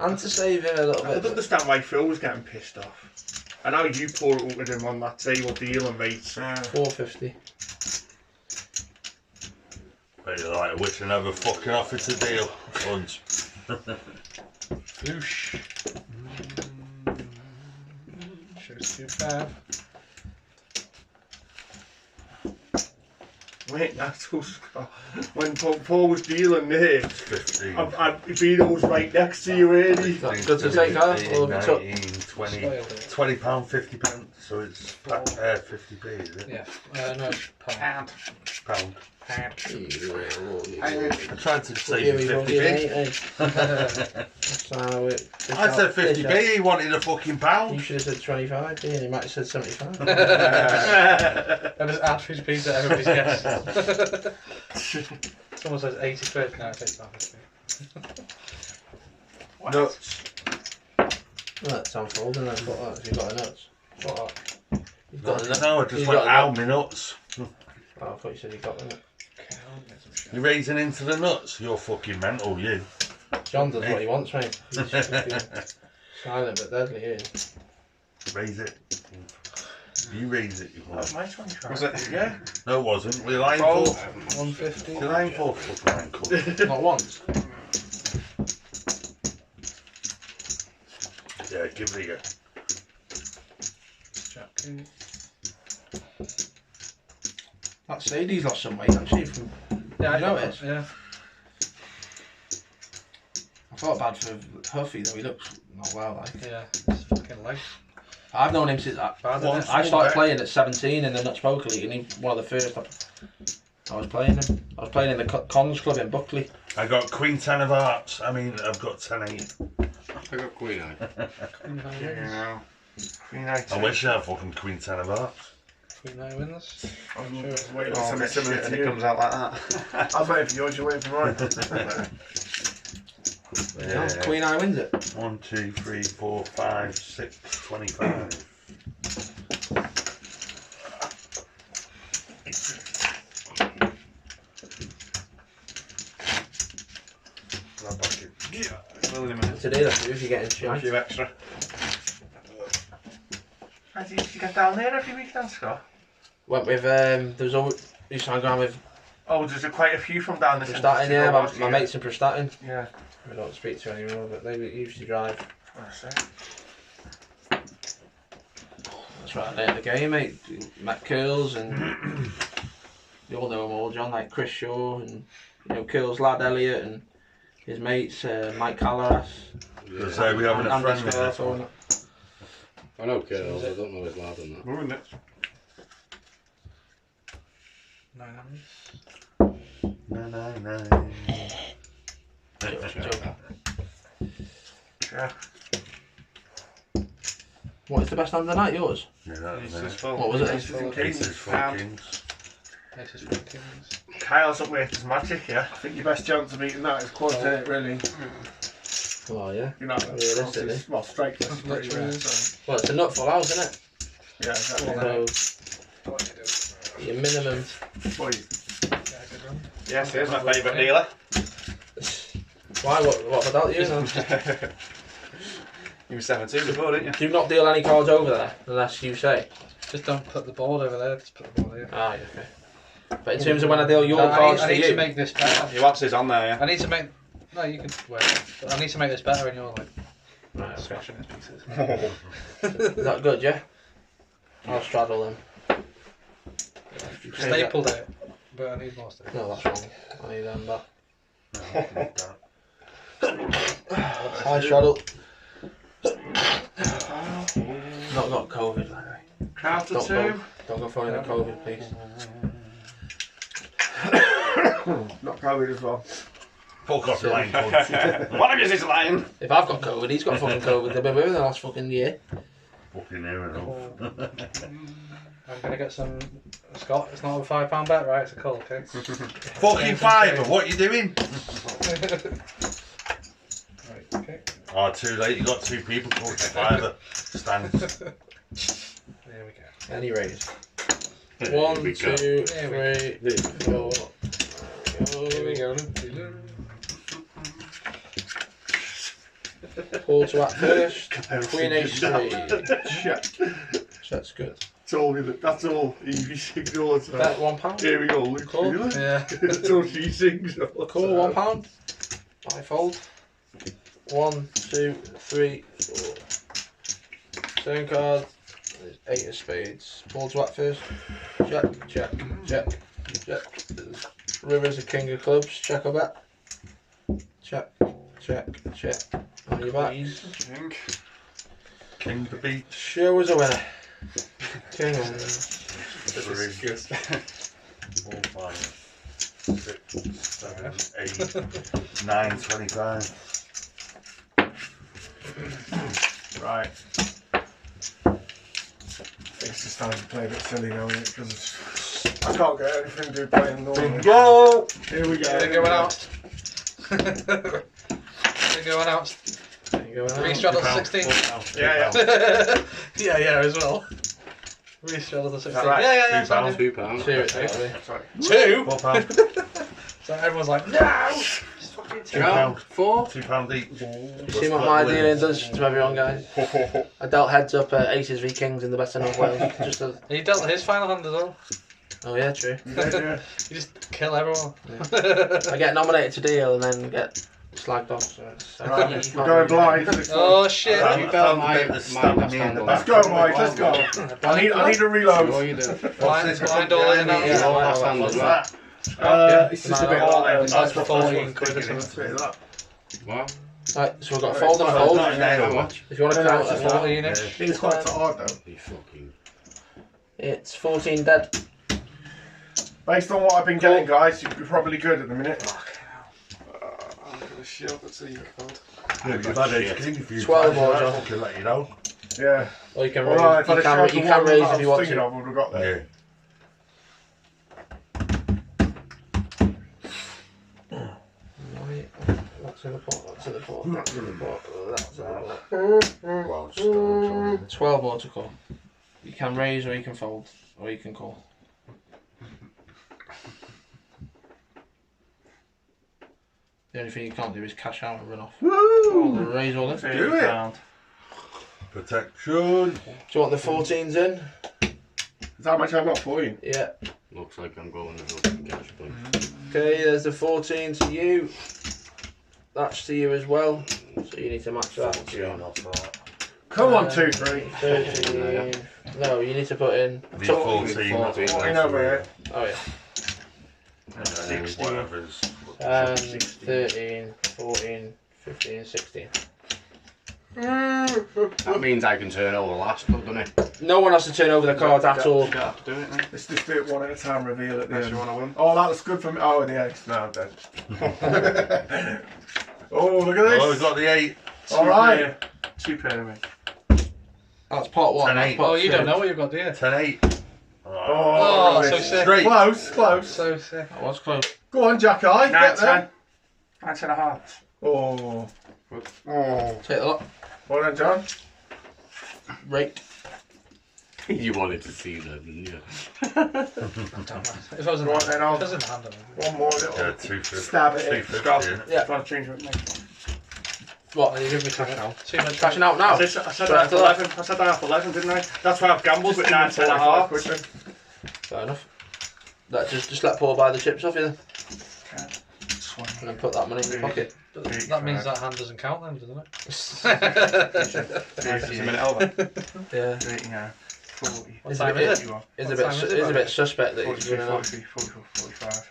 A: And to save him a little bit.
K: I don't understand why Phil was getting pissed off. I know you pour it up with him on that table dealing, mate.
A: 450.
E: But you're like, which I never fucking offered to deal. Lunch.
B: Floosh. Shows 2.5.
K: Wait, that's when Paul was dealing there,
E: 15.
K: Vino was right next to you, really.
A: Good to take that?
E: 19, 20, £20, 50 pence. So it's 50p, is it?
B: Yeah. No, pound.
E: Pound.
B: Pound.
E: I tried to save you 50p. I said 50p, he wanted a fucking pound.
A: You should have said 25, didn't you? You might have said 75.
B: And just add for his pizza, everybody's guess. Someone says 80 quid, no, it takes about 50.
E: Nuts.
A: Well, that sounds cold, doesn't it? What that? You've got a nuts. What that? You've got a nuts.
E: No, I just went out my nuts.
A: Oh, I thought you said you got them.
E: You're raising into the nuts? You're fucking mental, you.
A: John does what he wants, mate. He's fucking silent but deadly, here.
E: Raise it. You raise it, you want.
K: My 25.
C: Was it? Yeah.
E: No, it wasn't. We're lying
K: Oh.
E: for.
B: 150.
E: You're lying for fucking ankle.
A: Not once.
E: Yeah, give it a go.
B: Jack.
A: That Sadie's lost some weight, actually. From,
B: Yeah,
A: you know it.
B: Yeah.
A: I felt bad for Huffy, though. He looks not well, like.
B: Yeah. It's fucking light.
A: I've known him since that.
B: Bad, isn't it?
A: I started playing at 17 in the Nuts Poker League, and he one of the first I was playing him. I was playing in the Cons Club in Buckley.
E: I got Queen 10 of Hearts. I mean, I've got 10-8.
F: I got Queen Eye.
C: Yeah. Queen Eye.
E: I wish I had fucking Queen 10 of Hearts.
B: Queen Eye wins.
G: I was waiting for
C: Oh,
G: something
C: get
G: similar
C: shit
G: to
C: and it
G: you.
C: comes out like that.
G: I was waiting for yours, you're waiting for mine.
E: Yeah.
A: Queen Eye wins it.
E: 1, 2, 3, 4, 5, 6, 25.
A: Today, that's if you're getting
C: A
A: shot.
C: few extra. Did you get down there every weekend, Scott?
A: Went with, there's always, used to hang around with
C: Oh, there's quite a few from down there.
A: Prestatyn, yeah, my mates in Prestatyn.
C: Yeah.
A: I don't speak to anymore, but they used to drive.
C: That's it.
A: That's right, late in the game, mate. Met Curls and you all know them all, John, like Chris Shaw and you know Curls lad Elliot and his mates, Mike Calaras.
E: So we having a friend with this one.
F: I know Curls, I don't know his lad and that.
C: We're in it.
B: 9 hands.
E: No.
C: Yeah.
A: What is the best hand of the night, yours?
E: Yeah, that was it.
A: What was it?
C: Aces and kings.
E: Aces, full kings.
B: Aces, 4 kings.
C: Kyle's up with his magic, yeah.
G: I think your best chance of beating that is quad take, really.
A: Oh, yeah.
G: You know,
A: Realistically.
G: well, straight is pretty rare, so.
A: Well, it's a nut full house, isn't it?
G: Yeah, exactly.
A: So, your minimum.
G: Boy,
C: Yes, here's my favourite dealer.
A: Why? What have I dealt you then?
H: You were 17 before, didn't you?
A: Do not deal any cards over there unless you say.
B: Just don't put the board over there, just put the board here.
A: Ah, okay. But in terms of when I deal your
B: No,
A: cards
B: I need
A: to you,
B: to make this better.
H: Your wax is on there, yeah?
B: I need to make... No, you can... Wait. But I need to make this better and you're like...
A: right, okay.
B: Smashing it to pieces.
A: Is that good? Yeah. I'll straddle them.
B: Stapled it, but I need more staples.
A: No, that's wrong. I need them back.
E: No,
A: I straddle. Not got COVID, by the way.
C: Count to
A: Don't
C: two.
A: Don't go throwing the COVID, please.
G: Not COVID as well.
E: fuck off, lying cunt.
H: One of you is lying.
A: If I've got COVID, he's got fucking COVID. They've been with him the last fucking year.
E: Fucking here and all.
B: I'm gonna get some... Scott, it's not a £5 bet, right? It's a call, okay?
E: Fucking fiver, what are you doing?
B: Right, okay.
E: Oh, too late, you got two people called fiver. Stands.
B: There we go.
A: Any raise.
E: Here
A: 1,
E: we go.
A: 2,
B: There
A: 3, 4.
B: Here we go.
A: Pull to act first. Queen H3.
G: Check.
A: That's good.
G: Told me that that's all Evie sings all the
A: Bet
G: time.
A: £1.
G: Here we go, Luke.
A: Cool.
G: Really?
B: Yeah.
G: That's all she sings all the
A: Cool,
G: time.
A: £1. I fold. 1, 2, 3, 4. Turn card. There's 8 of spades. Pull to act first. Check, check, check, check. River's a king of clubs. Check or bet. Check, check, check. On your back.
E: King the beach.
A: Show us a winner. King on.
E: 3, 4, 5, 6, 7, 8, 9, 25.
G: Right. It's just time to play a bit silly now, isn't it? Because I can't get anything to do playing normal.
A: Go!
G: Here we go.
B: They're going out. They're going out. Re-straddle to 16.
H: Yeah,
B: Yeah, yeah, as well. Re-straddle to 16.
H: right?
B: Yeah, yeah, yeah.
E: £2.
B: sounded-
F: £2.
A: Two, it's actually.
B: Two?
E: £4.
B: So everyone's like, no! It's fucking two.
E: £2.
B: 4?
E: £2 each.
A: You see what my dealing does to everyone, guys? I dealt heads up Aces v Kings in the best of North Wales. Just a...
B: He dealt his final hand as well.
A: Oh yeah, true.
G: Yeah.
B: You just kill everyone.
A: I get nominated to deal and then get slagged off. So
G: Right, we're going blind.
B: Oh shit.
E: I
F: You
E: found
F: bet
E: a bit
F: my
E: of stamina in the
G: Let's
E: back.
G: go, Mike. Let's go. I need a
F: Sure
G: reload.
F: you do.
B: Blind all in now.
A: Yeah,
F: All
A: I-
F: last hand
G: What's
F: as well.
G: that? It's just a bit
A: No,
G: like
B: it's like 14 quid or something.
F: What?
A: Right, so we've got fold and fold.
F: How much?
A: If you want to count
G: it's
A: it,
B: 14
E: Yeah.
B: ish.
G: It's quite hard though.
F: You fucking...
A: it's 14 dead.
G: Based on what I've been getting, guys, you're probably good at the minute.
D: I'm gonna shield it so you can't.
E: Yeah, you've had a king a few
A: 12
E: times,
A: more,
E: I'll
A: John.
E: fucking let you know.
G: Yeah.
A: Or you can
G: Well,
A: raise,
G: if I'd have showed
A: you
G: the
A: can
G: one
A: raise
G: that
A: if you
G: I was
A: want
G: thinking
A: to.
G: of, would have got there.
E: Yeah.
A: Right, that's in the pot, that's in the pot, that's in the pot, that's in the pot.
E: Well, still,
A: 12 more to call. You can raise or you can fold, or you can call. The only thing you can't do is cash out and run off.
G: Woo!
A: Or raise all in.
G: Do it.
E: protection.
A: Do you want the 14s in?
G: Is that how much I've got for you?
A: Yeah.
F: Looks like I'm going to open cash, please.
A: Okay, there's the 14 to you. That's to you as well. So you need to match that.
E: 14 off that.
G: Come on, 2, 3.
A: 13. No, you need to put in.
E: Need 14.
G: 14 over here.
A: Oh yeah.
E: And then whatever's.
A: 13, 14, 15, 16.
F: That means I can turn over last, doesn't it?
A: No one has to turn over the cards at all.
H: You don't have to do it, mate.
G: Let's just do it one at a time, reveal it.
H: Unless you want to win.
G: Oh, that was good for me. Oh, the 8. No, I'm dead. Oh, look at this.
E: Oh, we've got the 8.
G: Alright.
H: 2 pair, mate.
A: That's pot 1.
E: 10,
A: That's
E: 8.
A: pot
B: Oh, you
A: 2.
B: don't know what you've got, do you?
E: 10, 8.
B: Oh,
G: rubbish.
B: so sick.
E: Straight.
G: Close, close.
B: So sick.
A: That was close.
G: Go on, Jack Eye.
H: 9,
G: Get
H: 10.
G: there.
H: 9, 10 and a half.
G: Oh. Oh.
A: Take the lot.
G: Well done, John.
A: Rate.
F: You wanted to see them, didn't you?
B: If I was in
G: Right
B: the
G: then,
B: hand,
G: I'll-
B: if I was in the hand,
G: One more little
E: Yeah, 250.
G: stab at it.
E: 250, yeah.
A: Yeah.
C: Trying to change it next.
A: What?
B: you give me cash now. Too much
A: Cashing out now?
C: I said half 11. I said half 11, didn't I? That's why I've gambled with 9, 10 and a half.
A: Fair enough. Just let Paul buy the chips off you then. And then put that money in your pocket.
B: That means that hand doesn't count then, doesn't it?
C: It's a minute over.
A: Yeah.
C: 39, 40.
B: What time is it?
A: It's
B: What
A: a
B: time is it,
A: bit
B: brother?
A: suspect that he's
C: 43,
A: running out.
C: 43, 44, 45.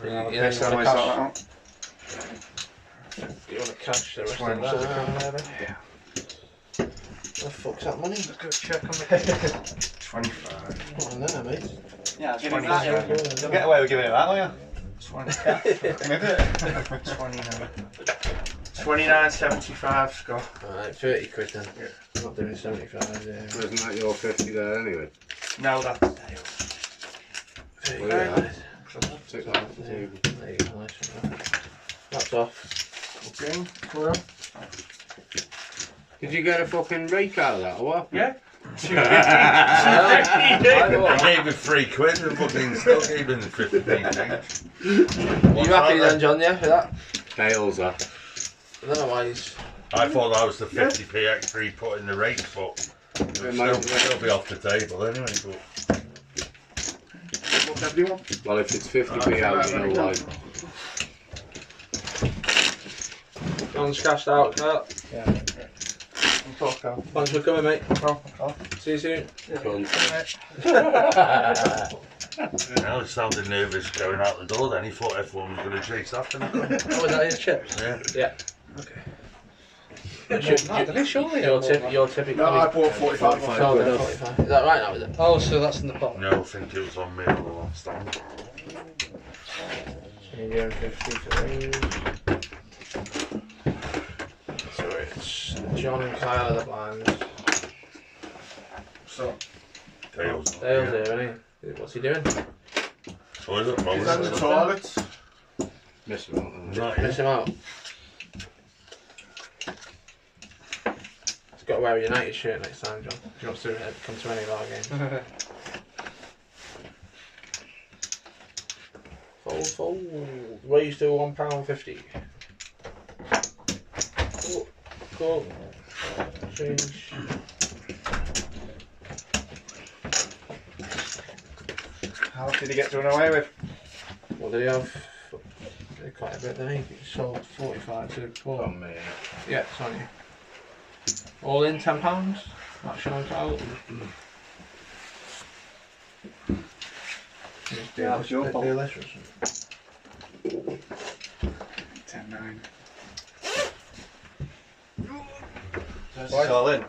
A: You next
C: How
A: want
C: do I
A: to
C: sort
A: cash?
C: that out?
A: You want to cash the rest
C: Twenty.
A: of that? Yeah. Where the fuck's that money?
B: Let's go check on the
C: 25.
A: What on there, mate?
H: Yeah, I'll give him
C: 20.
H: that. You'll get away with giving it that, won't you?
C: 29. 29.75, Scott.
A: Alright, 30 quid then. I'm not doing 75. Yeah.
F: Isn't that your 50 there anyway?
C: No, that's
A: 30
F: Well, yeah.
A: quid.
F: Take that off the table.
A: There you go, nice one. That's off.
C: okay. Well,
F: Did you get a fucking rake out of that or what?
C: yeah.
E: I gave him 3 quid and fucking still gave him the 50p change.
A: You happy then, John, yeah, for that?
F: Tails that.
A: I don't know why he's...
E: I thought that was the 50p extra he put in the rate, but it would still be off the table anyway. But
C: Whatever you want.
F: Well, if it's 50p out, you know why.
A: John's cashed out, Kurt.
C: Yeah. Talk out.
A: Thanks for coming, mate.
C: Oh.
A: See you soon.
E: now he's sounding nervous going out the door then. He thought everyone was going to chase after him.
B: Oh, is that his chips?
E: Yeah.
A: Yeah.
B: Did he surely?
A: Your tip.
G: No, I bought 45.
A: No, they're 45. Is that right now, is it?
B: Oh, so that's in the pot.
E: No, I think it was on me the last time.
A: You're 50 for these. So it's John and Kyle are the blinds.
C: So,
E: Tails.
A: Dale's here, isn't he? What's he doing?
E: Toilet,
G: He's on the toilet.
F: Miss him out.
E: Not
A: Miss him out. He's got to wear a United shirt next time, John. If he wants to come to any of our games. Fold. Raise to £1.50. Cool. Change.
H: How much did he get to run away with?
A: What did he have? Quite a bit there. He sold 45 to Paul.
F: On me.
A: Yeah, it's on you. All in £10. That's Sean Kyle.
H: Yeah, that's your fault.
C: 10-9.
H: It's all in.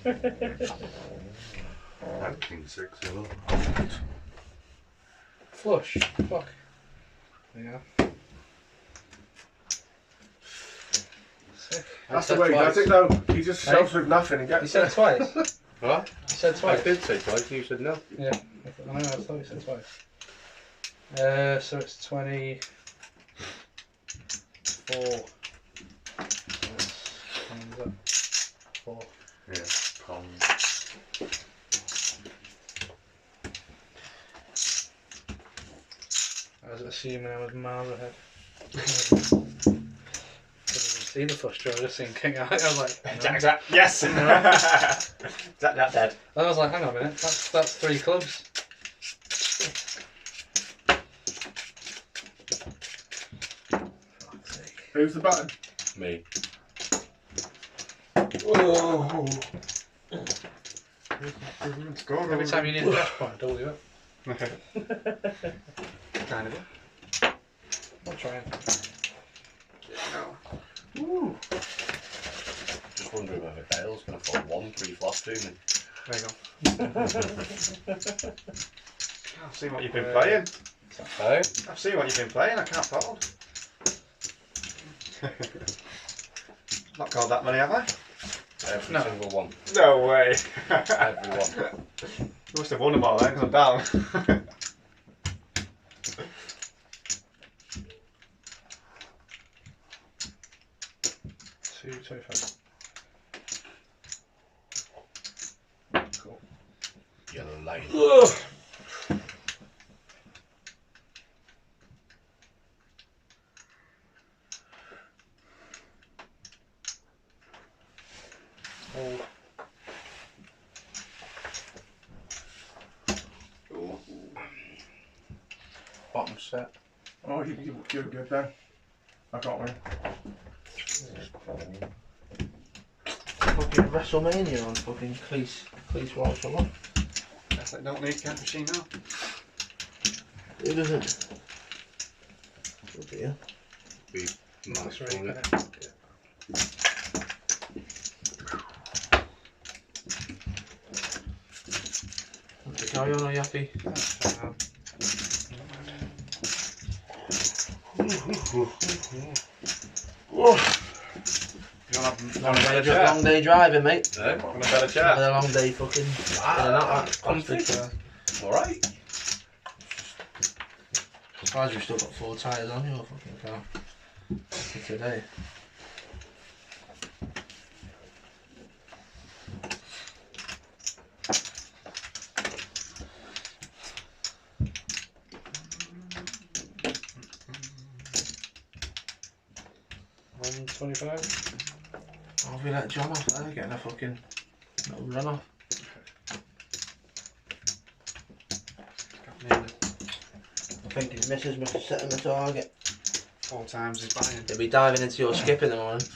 E: 19.6, you know.
B: Flush. Fuck. Yeah. Sick.
G: That's the way he does it though. He just
B: Hey?
G: shoves with nothing and
B: You
G: gets
B: said
G: it.
B: twice.
F: What?
B: You said
F: I
B: twice.
F: did say twice and you said no.
B: Yeah. I know. I thought you said twice. So it's 24. That's 4.
E: Yeah, pound.
B: I was assuming I was miles ahead. I didn't see the flush draw, I just seen King out. I was like,
H: Jack, Jack. Yes! Jack, Jack, dead.
B: And I was like, hang on a minute, that's 3 clubs.
G: Who's the button?
F: Me.
G: Oh.
B: Every time you need a cash point, double you up.
H: Kind of.
B: I'm trying.
G: Ooh.
F: Just wondering whether Dale's going to put 1 pre-flop to me.
B: There you go.
H: I've seen what you've been playing.
F: Hey?
H: I've seen what you've been playing, I can't fold. Not called that many, have I?
F: Every
B: No.
F: single one.
H: No way.
F: Every one.
H: You must have won them all then, because I'm down.
B: 225. Cool.
F: Yellow light.
B: Hold.
F: Bottom set.
K: Oh, you're good then. I got one.
A: Fucking WrestleMania on fucking Cleese Walsh or what?
D: Guess I don't need count machine now.
A: Who doesn't? Oh dear.
F: Be nice,
B: That's right,
F: won't it?
B: innit?
A: Carry on, are you happy?
D: You want to
A: Long
D: have a
A: day,
D: better
A: long day driving, mate.
D: chat? Want a better
A: Had
D: chat?
A: a long day fucking in and out that bastard.
F: Alright.
A: Surprised you've still got 4 tyres on your fucking car for today.
B: $125.
A: Oh, have we let John off there getting a fucking little run off? I think his missus must have set him a target.
D: 4 times his buying.
A: He'll be diving into your skip in the morning.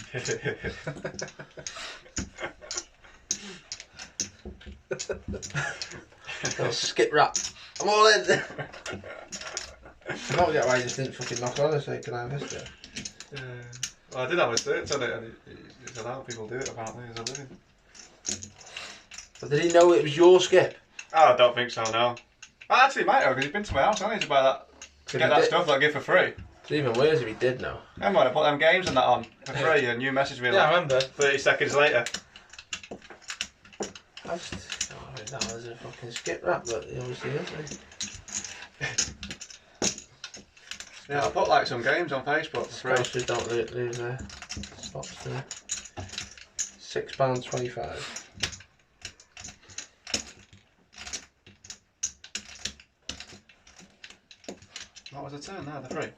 A: Little skip wrap. I'm all in. I don't get why you just didn't fucking knock on and say, can I have this bit?
D: Well, I did have a search on it, and it's allowed people to do it apparently as a living.
A: But did he know it was your skip?
D: Oh, I don't think so, no. Well, actually, he might have, because he's been to my house, hasn't he, to buy that, to
A: If
D: get
A: he
D: that
A: did-
D: stuff that I give for free.
A: It's even worse if he did know.
D: Remember when I put them games and that on for free, and you messaged me
B: Yeah, I
D: like
B: remember.
D: 30 seconds later.
A: I just that was a fucking skip wrap, but he obviously isn't.
D: Yeah, I put like some games on Facebook for free.
A: Scousers don't lose their spots there. £6.25.
D: What was the turn there, the free?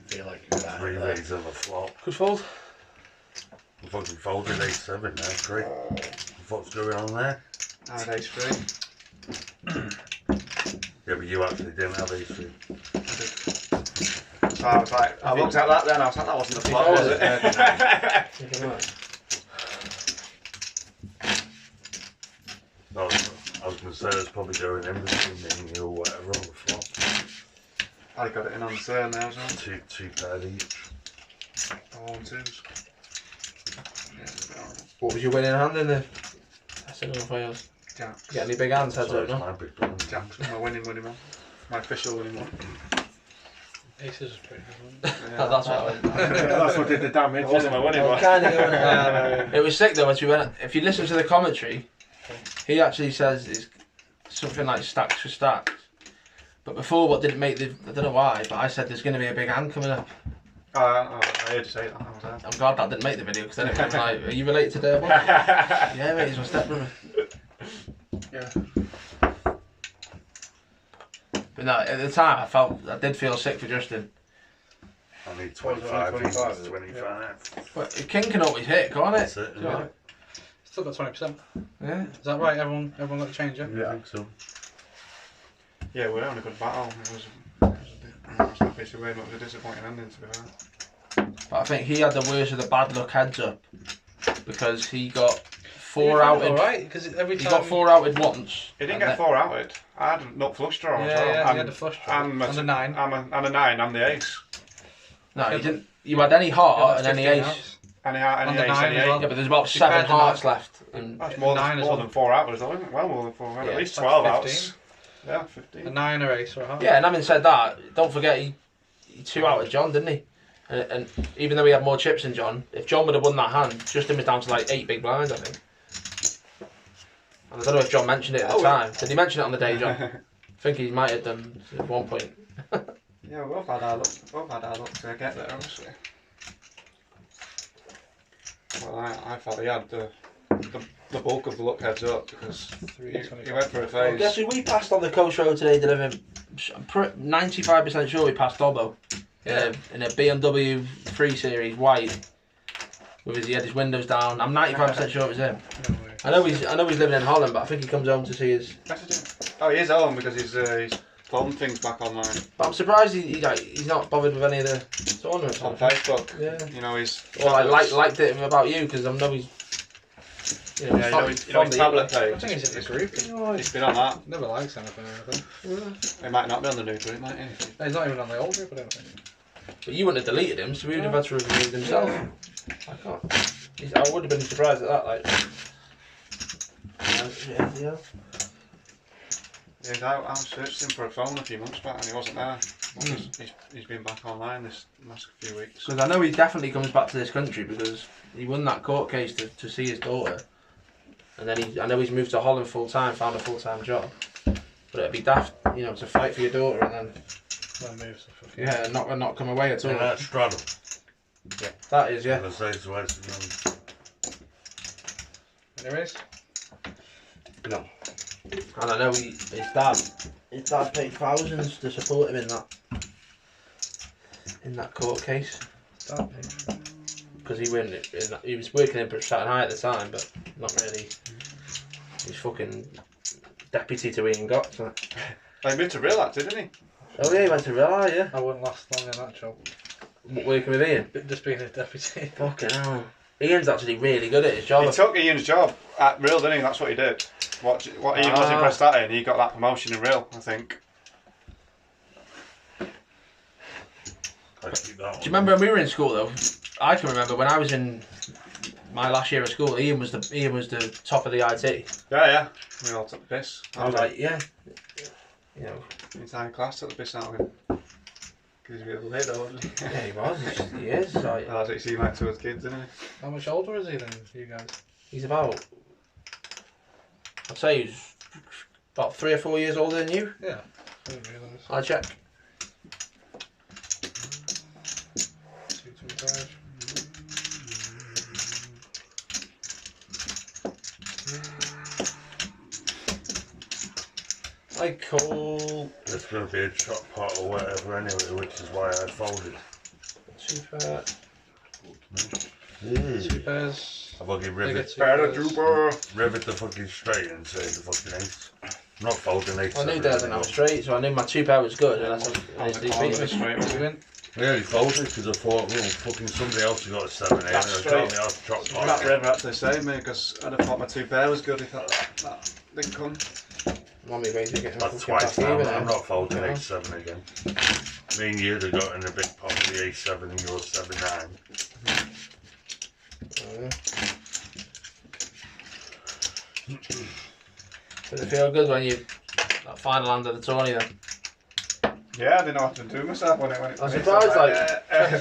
F: Feel like you're out
E: 3
F: of there.
E: days of a flop.
A: Good fold.
E: I fucking folded A7 now, 3. What's going on there?
D: I had ace free.
E: Yeah, but you actually didn't have A3.
D: So I was like, I looked at that then, I was like, that wasn't the flop, was it?
E: I was going to say it's probably going in between me and you or whatever on the flop.
D: I got it in on the turn there as well.
E: Two pair each.
D: 4 and 2s.
A: What was your winning hand in the testing of fails?
D: Jacks.
A: Get any big hands, heads
E: So
A: up,
E: it's
A: no?
E: my big one.
D: Jacks was my winning one. My official winning one.
B: Aces is pretty good.
D: Yeah,
A: That's what I went.
K: That's what did the damage.
D: It wasn't my winning one.
A: Kind of it was sick though, as we went. If you listen to the commentary, he actually says it's something like stacks for stacks. But before, what didn't make the, I don't know why, but I said there's going to be a big hand coming up.
D: I heard you say that. I was there.
A: I'm glad that didn't make the video because then it was like, are you related to Dale? Yeah, mate, he's my stepbrother.
K: Yeah.
A: But no, at the time I did feel sick for Justin.
E: I need 25.
F: 25, is it?
E: 25.
A: But a king can always hit, can't it?
E: That's it, isn't
A: Yeah.
E: it?
B: Still got 20%.
A: Yeah.
B: Is that right? Everyone got the change, yeah?
E: Yeah, I think so.
D: Yeah, we were having a good battle. I was happy to win, but it was a disappointing ending to be fair.
A: But I think he had the worst of the bad luck heads up because he got
B: All
A: 4 outed.
B: right, because every
A: He
B: time
A: got 4 outed once.
D: He didn't
A: and
D: get 4 outed. I had a nut flush draw
B: Yeah,
D: as well.
B: yeah, he
D: and,
B: had a flush draw.
D: And,
B: And a 9.
D: And a 9, and the ace.
A: No, he didn't. You had any heart and any ace.
D: And he had
B: On
D: any
B: the
D: ace,
B: 9
D: any
B: as
D: ace.
B: well.
A: Yeah, but there's about
B: He
A: 7
B: paired the
A: hearts
B: 9.
A: left. And
D: That's more,
B: 9 as
D: more
B: well.
D: than 4 outers though, isn't it? Well more than 4 outers.
A: Yeah,
D: At least
B: that's
D: 12
B: 15.
D: outs. Yeah, 15.
B: A 9 or ace or a heart.
A: yeah, and having said that, don't forget he 2 outed John, didn't he? And even though he had more chips than John, if John would have won that hand, Justin was down to like 8 big blinds, I think. And I don't know if John mentioned it at the time. Did he mention it on the day, John? I think he might have done at one point.
D: Yeah, we've had our luck. We've had our luck to get there, obviously. Well, I thought he had the bulk of the luck heads up because he went for a phase.
A: Guess who we passed on the coast road today, delivering? I'm 95% sure we passed Dobbo in a BMW 3 Series white. He had his windows down. I'm 95% sure it was him. I know he's living in Holland, but I think he comes home to see his.
D: Oh, he is home because he's phone things back online.
A: But I'm surprised he's not bothered with any of the tournaments
D: on Facebook.
A: Yeah,
D: you know he's.
A: Well, I liked it about you because I know he's. You know,
D: his tablet page.
B: I think he's in the group.
D: He's been on that.
B: Never likes anything. I think.
D: He might not be on the new group, might he?
B: He's not even on the old group. I don't think.
A: But you wouldn't have deleted him, so we would have had to have removed himself. I can't. I would have been surprised at that. Like. Yeah.
D: Yeah, I searched him for a phone a few months back and he wasn't there. He's been back online this last few weeks.
A: Because I know he definitely comes back to this country because he won that court case to see his daughter. And then I know he's moved to Holland full time, found a full time job. But it'd be daft, you know, to fight for your daughter and then
B: move
A: and not come away at all.
E: Yeah, that's straddle.
A: Yeah, that is, yeah.
B: Anyways?
A: No. And I know his dad paid thousands to support him in that court case. Because he was working in Saturn High at the time, but not really. He's fucking deputy to Ian Gott. So.
D: He moved to Real Actor, didn't he?
A: Oh yeah, he went to Real, yeah.
B: I wouldn't last long in that job.
A: Working with Ian?
B: Just being a deputy.
A: Fucking hell. Ian's actually really good at his job.
D: He took Ian's job at Real, didn't he? That's what he did. What Ian was impressed at, and he got that promotion in Real, I think.
E: Do you
A: remember when we were in school though? I can remember when I was in my last year of school. Ian was the top of the IT.
D: Yeah. We all took the piss.
A: I was like, yeah. You know.
D: The entire class took the piss out of him. Because he's a bit of a weirdo, wasn't he?
A: Yeah, he was. He is. Like,
D: that's what he seemed like to us kids, didn't he?
B: How much older is he than you guys?
A: He's about. I'd say he's about 3 or 4 years older than you.
B: Yeah. I didn't realise.
A: I check.
B: 225.
A: I call.
E: It's going to be a chop pot or whatever anyway, which is why I folded.
A: 2 pair.
B: 2 pairs.
E: I've fucking rivet the fucking straight and say the fucking ace. I'm not folding ace.
A: I knew that I was straight, so I knew my 2 pair was good. And that's
E: Yeah, he folded because I thought, well, fucking somebody else has got a 7 here.
D: That's
E: Told me how to chop pot.
D: That river actually saved me because I'd have thought my 2 pair was good if that didn't come.
A: Mommy basically getting
E: That's twice now. I'm not folding ace 7 again. Me and you'd have got in a big pot with the ace 7 and yours 7-9.
A: Does it feel good when you that final hand of the tourney then?
D: Yeah, I didn't know what to do myself when it went.
A: I'm surprised,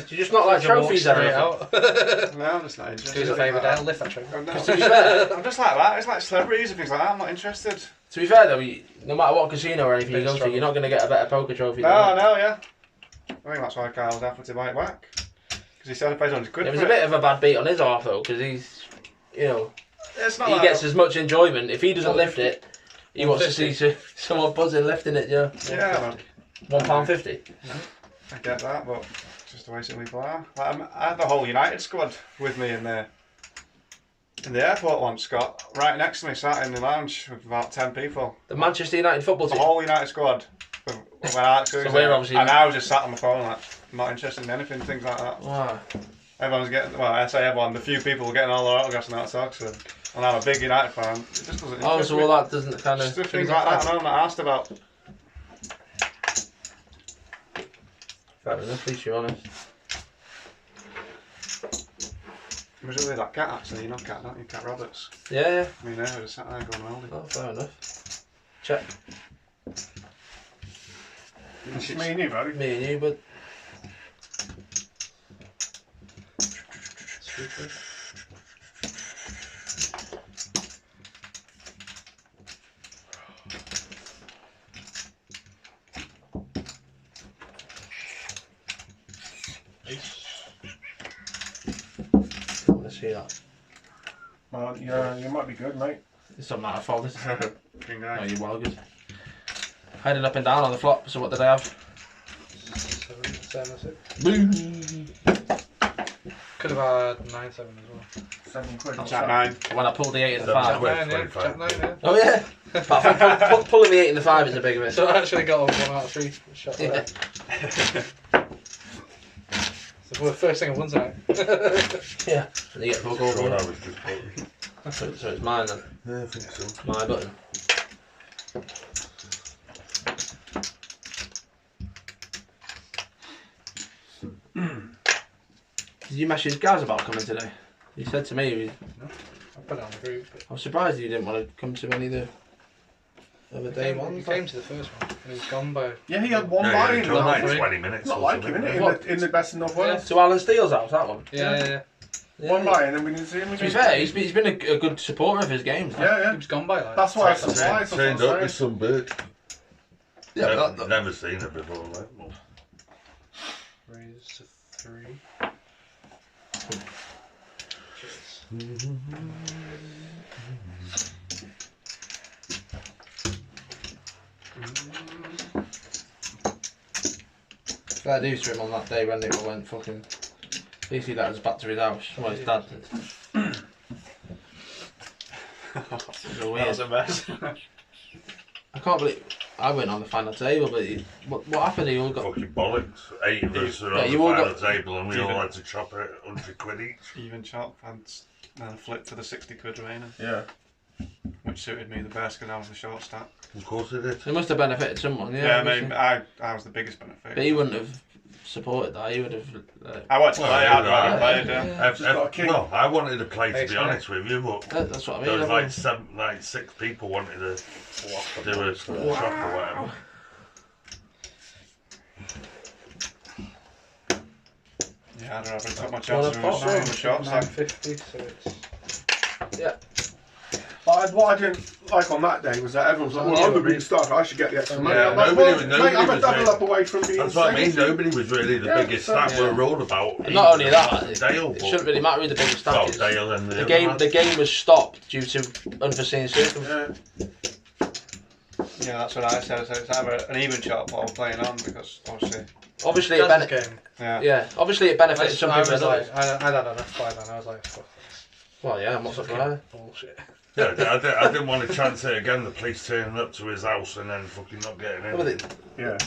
A: do you just not like trophies
B: out?
D: No, I'm just not interested.
B: Who's a favourite down? Lift that trophy.
D: I'm just like that. It's like celebrities and things like that. I'm not interested.
A: To be fair though, no matter what casino or anything you go to, you're not going to get a better poker trophy.
D: No, yeah. I think that's why Kyle was happy to buy it back. Because he said he paid £100
A: It was a bit of a bad beat on his half though, because he's, you know, he gets as much enjoyment. If he doesn't lift it, he wants to see someone buzzing lifting it, yeah.
D: Yeah, man.
A: £1.50.
D: I get that, but it's just the way some people are. Like, I had the whole United squad with me in the airport once, Scott. Right next to me, sat in the lounge with about 10 people.
A: The Manchester United football team?
D: The whole United squad. When Alex
A: so we're obviously...
D: And I was just sat on my phone, like, not interested in anything, things like that.
A: Wow.
D: Everyone's getting, well, I say everyone, the few people were getting all their autographs and that talk, so. And I'm a big United fan. It just doesn't interest
A: Oh, so
D: me.
A: all that doesn't kind of...
D: Just things like that, and I'm not asked about.
A: Fair enough, at least you're honest.
D: It was really that cat, actually. You know Cat, don't you? Cat Roberts.
A: Yeah.
D: I mean, they were just sat there going around it.
A: Oh, fair enough. Check.
C: It's me and you, buddy.
A: Me and you, but...
B: cheaper.
A: I want to see that.
C: Well, yeah, you might be good, mate.
A: It's not my fault. This is
D: King
A: oh,
D: eye.
A: you're well good. Heading up and down on the flop. So what did I have?
B: 7, 6.
A: Boom.
B: Could have had 9, 7 as well.
C: 7 quid. what's
D: Jack
C: that?
D: 9.
A: When I pulled the 8 and the
E: Seven
A: 5.
E: quid.
B: Jack 9, yeah.
E: 25.
B: Jack 9, yeah.
A: Oh yeah. But I think pulling the 8 and the 5 is a big of it.
B: So I actually got a 1 out of 3 shot
A: Yeah.
B: there. So the first thing I won tonight.
A: Yeah. And you get fuck all.
E: Sure, I
A: don't
E: was just putting.
A: you? So it's mine then.
E: Yeah, I think so.
A: My button. Did you message Gaz about coming today? He said to me,
B: I put it on the group. But
A: I was surprised you didn't want to come to any of the other day
B: he
A: ones.
B: came to the first one and he was gone by.
C: Yeah, he had one
E: No,
C: buy
E: yeah,
C: in
E: come like
C: the
E: 20 minutes.
C: Not
E: or
C: like him,
E: something.
C: innit?
A: What?
C: In the best of North Wales.
A: To Alan Steele's house, that one.
B: Yeah.
C: One buy and then we didn't see him
A: To be
C: again.
A: fair, he's been a good supporter of his games.
C: Yeah,
B: He
C: yeah.
B: was gone by like.
C: That's why I was
B: twice.
C: surprised.
E: Turned
C: that's what
E: up
C: I'm
E: with
C: saying.
E: some bird.
A: Yeah,
E: Never, never seen it before. Like. Well,
B: Raise to 3.
A: Fair dues to him on that day when it went fucking. At least he let us back to his house. Well, his dad did. It was weird.
D: That was a mess.
A: I can't believe I went on the final table, but what happened? You all got
E: fucking bollocks. 8 of us are
A: Yeah,
E: on the
A: you all
E: final
A: got-
E: table and we all
D: Even-
E: had to chop it 100 quid each.
D: Even chop and then flip to the 60 quid remaining,
C: Yeah.
D: which suited me the best because I was the short stack.
E: Of course it did.
A: it must have benefited someone. Yeah,
D: Yeah, I
A: obviously.
D: mean, I was the biggest benefit.
A: But he wouldn't have supported that. He would have.
D: I wanted to
E: Well,
D: play,
E: yeah,
D: I'd rather
E: yeah.
D: play it, yeah.
C: Just got a king.
E: Well, I wanted to play, to
B: Thanks,
E: be
B: mate.
E: honest with you, but
A: That's what I mean.
E: there was
A: everyone-
E: like 6 people wanted to do a shop or whatever.
D: Yeah, I'd rather take my
A: Well,
D: chances
A: I've
D: with
A: got
D: a short stack.
B: 950, so it's.
C: But what I didn't like on that day was that everyone was like, well, I'm the biggest star, I should get the extra money.
E: Yeah,
C: I'm like,
E: nobody
C: well,
E: was-
C: mate,
E: nobody
C: I'm a
E: was
C: double
E: there.
C: up away from being
E: That's what I mean,
C: second.
E: nobody was really the
C: Yeah,
E: biggest
C: so-
E: stack.
A: Yeah.
E: We were all about.
A: Not only that,
E: Dale,
A: it shouldn't really matter who the biggest stack
E: well,
A: is.
E: Dale and
A: The game was stopped due to unforeseen circumstances.
C: Yeah.
D: Yeah, that's what I said. So it's either an even chop or we're playing on because obviously,
A: Obviously, it
B: That's
A: benefited.
B: game.
D: yeah.
A: Yeah, obviously it benefited some
B: I
A: people.
B: was
A: and
B: like,
A: others.
B: I had enough by then. I was like, fuck this.
A: Well, yeah, I'm not surprised.
B: Bullshit.
E: Yeah, I didn't want to chance it again. The police turning up to his house and then fucking not getting in.
A: Well,
C: Yeah.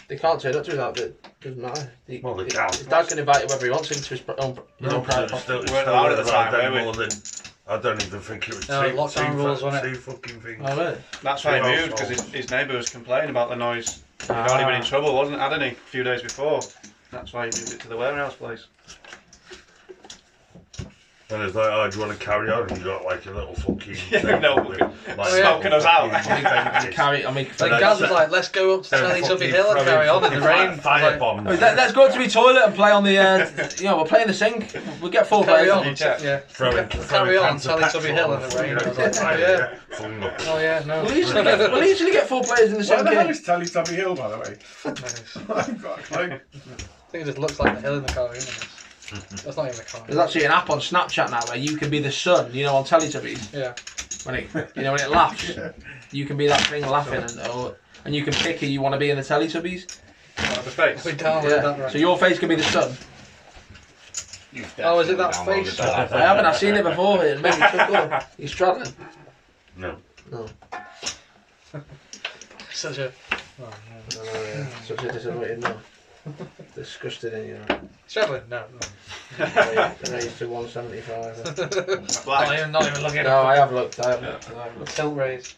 A: they can't turn up to his house. It doesn't matter.
E: Well, they can.
A: His dad can invite whoever he wants into his own
E: No,
A: private
E: it's
A: property.
E: still
D: Weren't allowed at the
E: allowed
D: time,
E: then
D: were we?
E: more than I don't even think it was
B: No,
E: two,
B: lockdown
E: two,
B: rules,
E: fu-
B: wasn't it?
E: two fucking things.
A: Oh, really?
D: That's why he
E: Two
D: moved because
E: households.
D: his neighbour was complaining about the noise. He'd already been in trouble, hadn't he? A few days before. That's why he moved it to the warehouse place.
E: And it's like, oh, do you want to carry on? And you got like a little fucking
D: Yeah,
E: thing
D: no,
E: with,
D: smoking us out.
A: Carry. I mean,
B: Like Gaz was like, let's go up to Teletubby Hill and carry on in the rain. I was
E: Fire
B: like,
E: bombs.
A: let's go to the toilet and play on the. We'll play in the sink. We'll get full
B: carry
A: players.
B: on. Yeah.
E: Throwing
B: Carry on
E: cans of
B: Teletubby
E: petrol
B: Hill
E: on
B: in the
E: the
B: rain. I was
E: fucking
B: like, oh
E: fire,
B: yeah.
E: Flung up.
B: Oh yeah, no.
A: We'll usually get full players in the
C: Where
A: same
C: the hell
A: game.
C: is Teletubby Hill, by the way?
B: Nice.
C: I've got a clue.
B: I think it just looks like the hill in the cartoon. That's not even the cartoon.
A: There's actually an app on Snapchat now where you can be the sun. On Teletubbies
B: Yeah.
A: when it when it laughs, you can be that thing laughing and you can pick who you want to be in the Teletubbies.
D: The face.
B: We downloaded that
A: Yeah.
B: right.
A: So your face can be the sun.
B: Oh, is it that face?
A: I haven't. I've seen it before. It made me chuckle. He's straddling.
E: No.
A: No.
B: Such a. Oh, no.
A: Yeah. Such a disappointed no. Disgusted in you.
B: Travelling? No.
A: Raised to 175.
B: Not even looking at
A: No,
B: it.
A: I have looked. I have looked.
B: Tilt raise.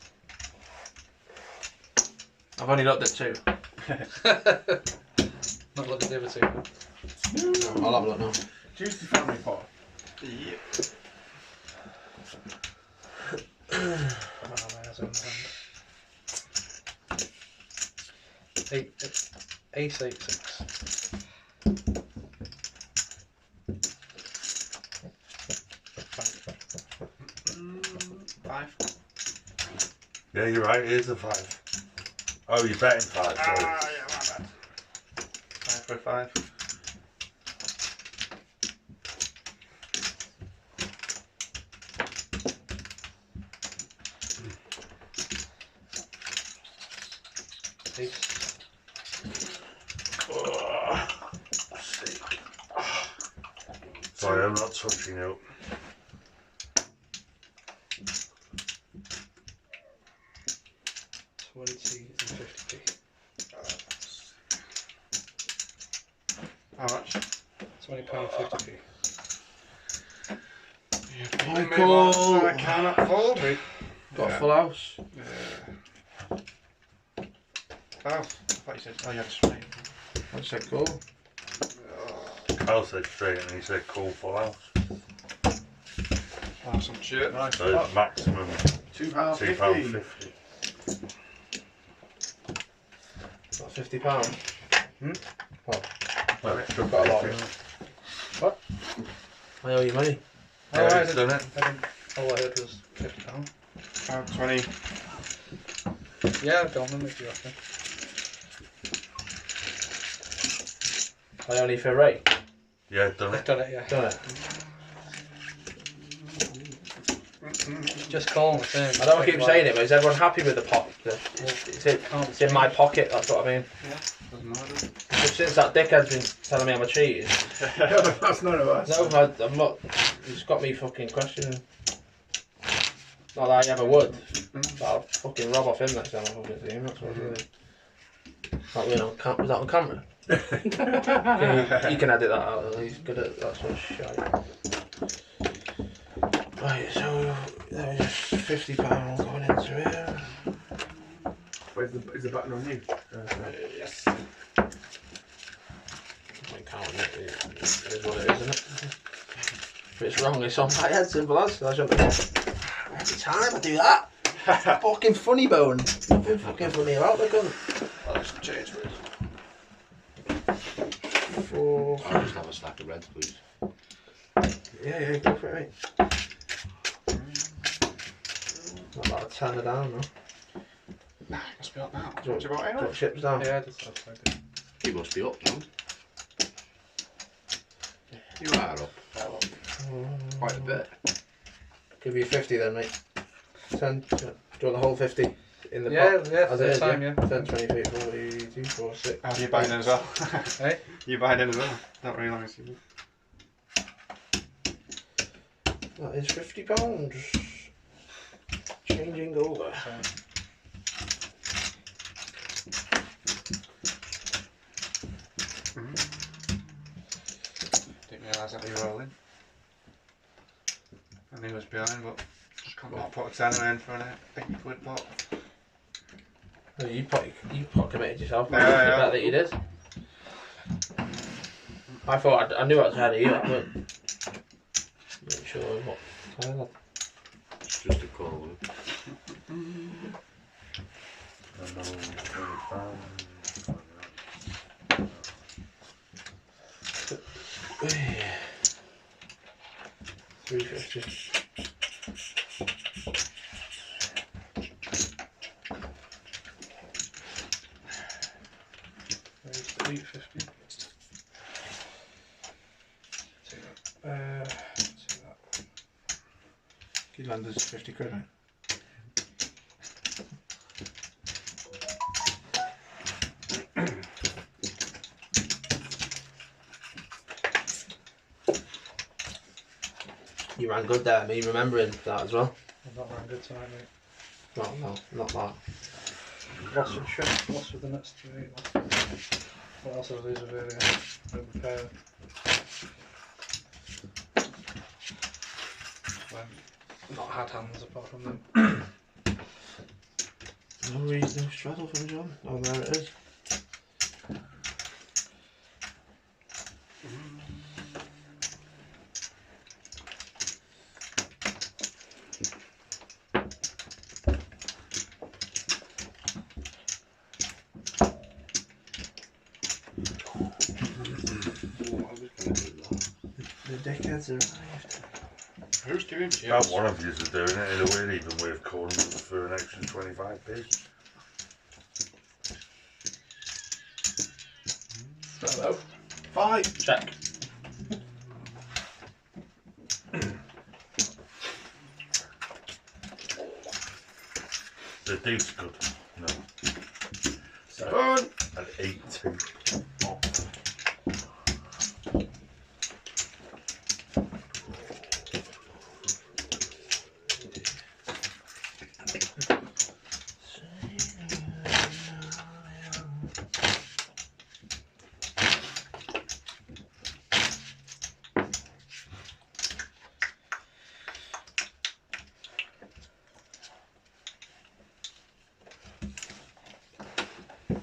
A: I've only looked at 2.
B: Not looking at the other two.
A: No, I'll have a look now.
C: Juicy family pot.
D: Yep.
B: Oh, my eyes on the hand. Ace 8 6.
D: 5.
E: Yeah, you're right, it is a 5. Oh, you're betting 5, sorry.
D: Yeah, my bad. 5 for a 5.
B: Peace.
E: Sick. Sorry, I'm not touching you.
B: $20 and 50p.
D: How much?
B: £20.50p.
A: Michael.
D: I cannot fold.
A: Got a full house.
D: Oh, I thought you said. Oh, yeah, straight.
A: I said cool.
E: Kyle said straight and he said cool full house.
D: Oh, some shit.
G: Nice.
E: So it's maximum
G: £2.50.
E: £2.50.
A: About £50.
E: Well, it should
A: Got a lot.
E: be.
A: What? I owe you money.
D: Yeah,
B: Oh,
D: he's done it.
B: All I heard was £50.
D: Pound 20.
B: Yeah, I've done them if you reckon.
A: I only for rate.
E: Yeah, done
B: I've
E: it.
B: done it, yeah.
A: Done it.
B: Just calling the same.
A: I don't keep saying it, but is everyone happy with the pot? It's in my pocket, that's what I mean.
D: Doesn't matter.
A: Since that dickhead's been telling me I'm a cheater.
G: That's none of us.
A: No, I'm not. It's got me fucking questioning. Not that I ever would. But I'll fucking rob off him next time I fucking see him. That's what I'm doing. That win on was that on camera? You can edit that out. He's good at that sort of shit. Right, so that was just £50 going into here.
G: Is the button on you?
A: Yes. I can't admit it is what it is, isn't it? If it's wrong, it's on my head, simple as. Every time I do that, fucking funny bone. Nothing fucking funny about the gun.
D: I'll just change for it.
F: I'll just have a stack of reds, please.
A: Yeah, go for it, mate. Not about a tenner down, though.
D: Nah, it must be up now.
A: Do
D: What you bought anyway?
A: Got chips down.
B: Yeah, that's what I did.
F: He must be up now. You are up. Quite a bit.
A: Give you 50 then, mate. 10. Do you want the whole 50 in the
B: Yeah,
A: pot?
B: yeah,
A: As it is,
B: time, yeah.
A: 10, 20, 30, 40, 2, 4, 6.
D: Oh, you buying in as well?
B: Hey?
D: You buying in as well? Don't realise you.
A: That is £50. Changing over.
D: Didn't realise that you were all in. I knew he was behind, but just can't put a tenner in for an £80 pot.
A: Well, you pot committed yourself.
D: Yeah,
A: I
D: yeah.
A: bet that you did. I thought I knew I was ahead of you, but not sure what time.
F: It's just a call.
A: £3.50.
B: There's the £8.50. Take that. Take that.
A: He landed 50 quid, mate. You ran good there, me remembering that as well.
B: I'm not running good tonight, mate.
A: No, not that.
B: Lost with shrimp, lost with the nuts today. What else are these with earlier? Repair. Not had hands apart from them.
A: No straddle from John. Oh, there it is. The dickheads arrived.
D: Who's doing chips?
E: About one of you is doing it in a weird even way of calling them for an extra 25p.
G: Hello. 5.
A: Check.
E: The dude's good. No.
G: 7.
E: An 8-2.
A: I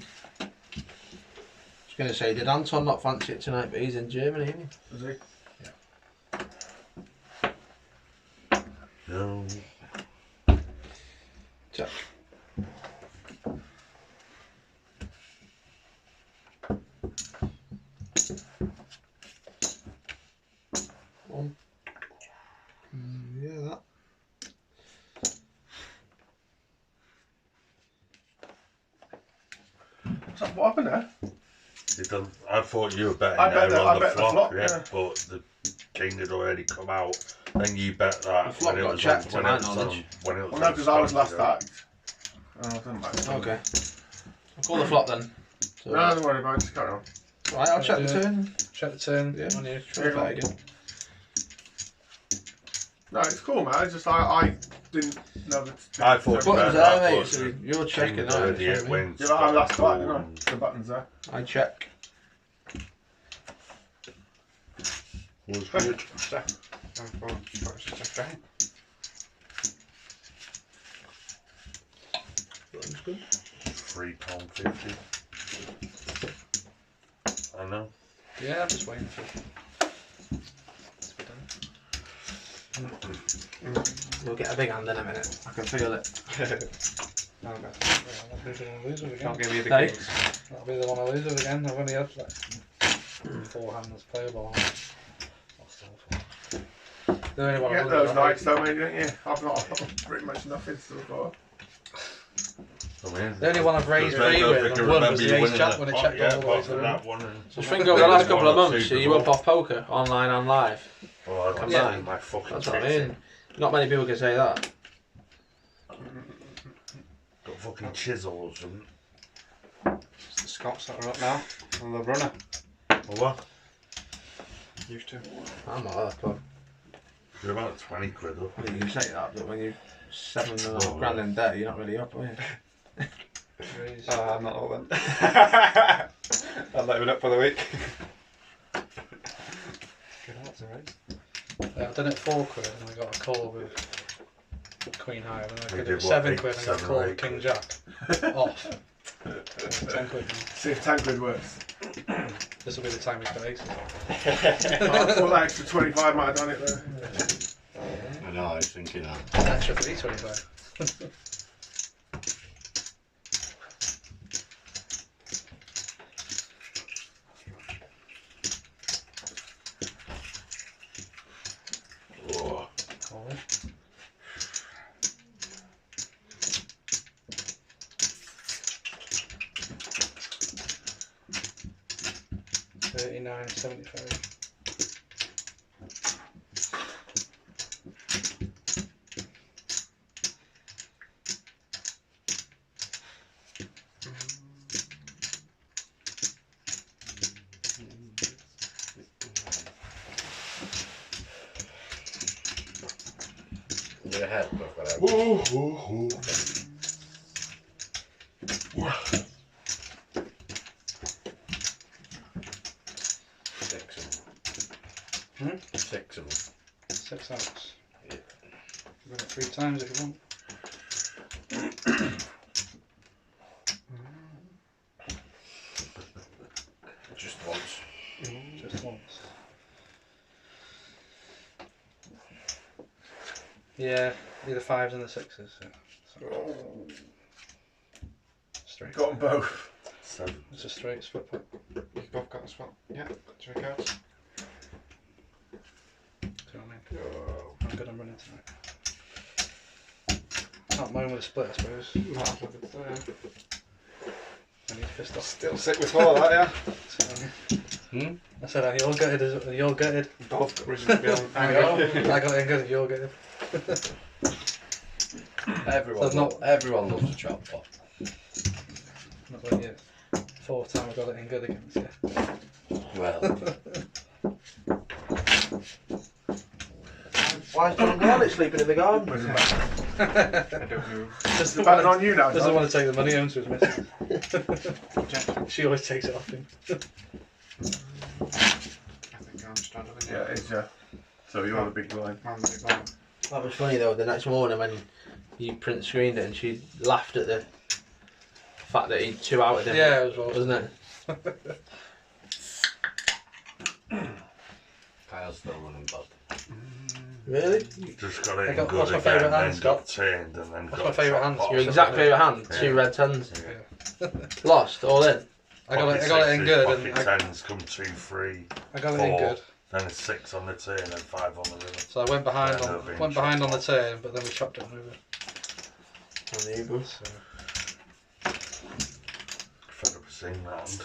A: was going to say, did Anton not fancy it tonight? But he's in Germany, isn't he?
G: Is he?
E: No.
A: Check. One. Yeah, that.
G: What happened there?
E: You done, I thought you were betting
G: I bet
E: there
G: the-
E: on
G: I
E: the
G: bet the
E: flop,
G: flop,
E: yeah,
G: yeah.
E: but the king had already come out. Then you bet that
A: The flop
E: when it
A: got
E: was
A: checked,
E: on,
A: to
E: when
A: my
E: it was on,
A: knowledge.
E: when it was
G: Well, no,
E: on
G: because I was last
E: Scotland,
G: act. Oh, it doesn't matter.
A: Okay. I'll call the flop then. So,
G: No, don't worry about it. Just carry on.
A: right, I'll check the turn.
B: Check the turn.
A: Yeah.
B: On you.
A: Try that again.
G: No, it's cool, man. It's just I didn't know that.
E: I thought
A: Buttons
E: you
A: there,
E: bet
A: mate.
E: that,
A: So
E: but
A: you're checking
E: King
A: that.
E: already
A: isn't
E: hit
A: it?
E: wins.
G: Yeah, I'm last
E: Got
G: back, you know.
E: and
G: The buttons there.
A: I check.
E: was good.
A: That's good.
E: £3.50. I know.
B: Yeah, I'm just waiting for it to be done.
A: We'll get a big hand in a minute. I can feel it.
B: That'll be the one I lose it again.
D: Can't give me the
A: Hey.
D: kings.
B: That'll be the one I lose it again. I've only had like 4 hands playable. That's awful. The only
G: You
B: one I
G: get
B: lose
G: those
B: is
G: nights, though, mate, don't you? I've not pretty much nothing so far.
B: The only one I've raised
E: Because
B: free
E: then
B: with
E: I
B: and
E: can
B: won
E: remember
B: was
E: you
B: the ace
E: winning
B: jack
E: that
B: when it
E: pot,
B: checked
E: yeah,
B: all the way
E: apart
B: through.
E: from that one.
A: Just think over the last couple of months,
E: Super
A: you
E: Bowl.
A: up off poker, online and live.
E: Oh, I can
A: Yeah.
E: see my fucking
A: That's what I
E: tits
A: mean. Not many people can say that.
E: Got fucking chisel or something.
D: It's the Scots that are up now. On the runner.
E: Or what?
D: Used to.
A: I'm not at that club.
E: You're about 20 quid up.
A: I think you can say that, but when you're 7.5
E: Oh,
A: grand in debt, you're not really up, are you?
B: Raised.
D: I'm not all then. I'm not even up for the week. Good odds, alright.
B: I've done it 4 quid and I got a call with Queen High and then I
E: We
B: did
E: did
B: it
E: what,
B: 7
E: eight,
B: quid and I got a
E: 7
B: call
E: or
B: with
E: 8
B: King
E: quid?
B: Jack off. 10 quid.
G: See if 10 quid works.
B: This will be the time we got aces.
G: I thought that extra 25 might have done it, though.
F: I know, I was thinking that.
B: Extra 325.
E: Oh,
B: Call it. $39.75.
F: You're ahead, but whatever.
E: oh, oh, oh.
F: Six of
B: Hmm?
F: them. 6 of them.
B: 6 outs.
F: Yeah.
B: Run it 3 times if you want.
E: Just once.
B: Just once. Yeah, either 5s and the 6s. Yeah. So, straight.
G: Got them both.
E: 7.
B: It's a straight split pot.
D: You've both got as well. Yeah, 3 cards.
B: Do you know what I mean? good I'm running tonight. Can't moan with a split, I suppose. I need fist off.
K: Still sick with all that, yeah.
B: So, I said, are you all gutted? Are you all gutted?
K: Both got
D: Reason to be on.
B: I got it good, you're gutted.
F: Everyone loves a chop pot.
B: Not like you. Fourth time I got it in good against you.
F: Well,
A: Why is John Garlic sleeping in the garden?
K: was
D: I don't know.
K: It's better on you now,
B: Doesn't
K: John.
B: want to take the money home to his missus. She always takes it off him.
D: I think I'm straddling.
K: Yeah, it's so you're on a big line.
D: I'm the big one.
A: That was funny though, the next morning when you print screened it and she laughed at the fact that he'd 2 out of him.
B: Yeah, it was awesome.
A: Wasn't it?
F: Kyle's still running bad.
A: Really?
E: Just got it
B: I
E: in
B: got-
E: good
B: what's my
E: again,
B: favourite
E: then
B: hand,
E: got
B: Scott?
E: turned and then
B: What's
E: got
B: my favourite
E: shot
B: hand?
E: pot.
A: Your exact favourite hand,
E: Yeah.
A: 2 red tens.
E: Yeah.
A: Lost, all in.
B: I got it in good, and
E: Pocket
B: I
E: tens come 2, 3,
B: got it in
E: 4,
B: good.
E: then a 6 on the turn and 5 on the river.
B: So I went behind
E: Yeah,
B: on
E: no, being
B: went behind on the
E: shot.
B: turn, but then we chopped it over.
A: On the eagle.
B: So
E: Fed up a sing round.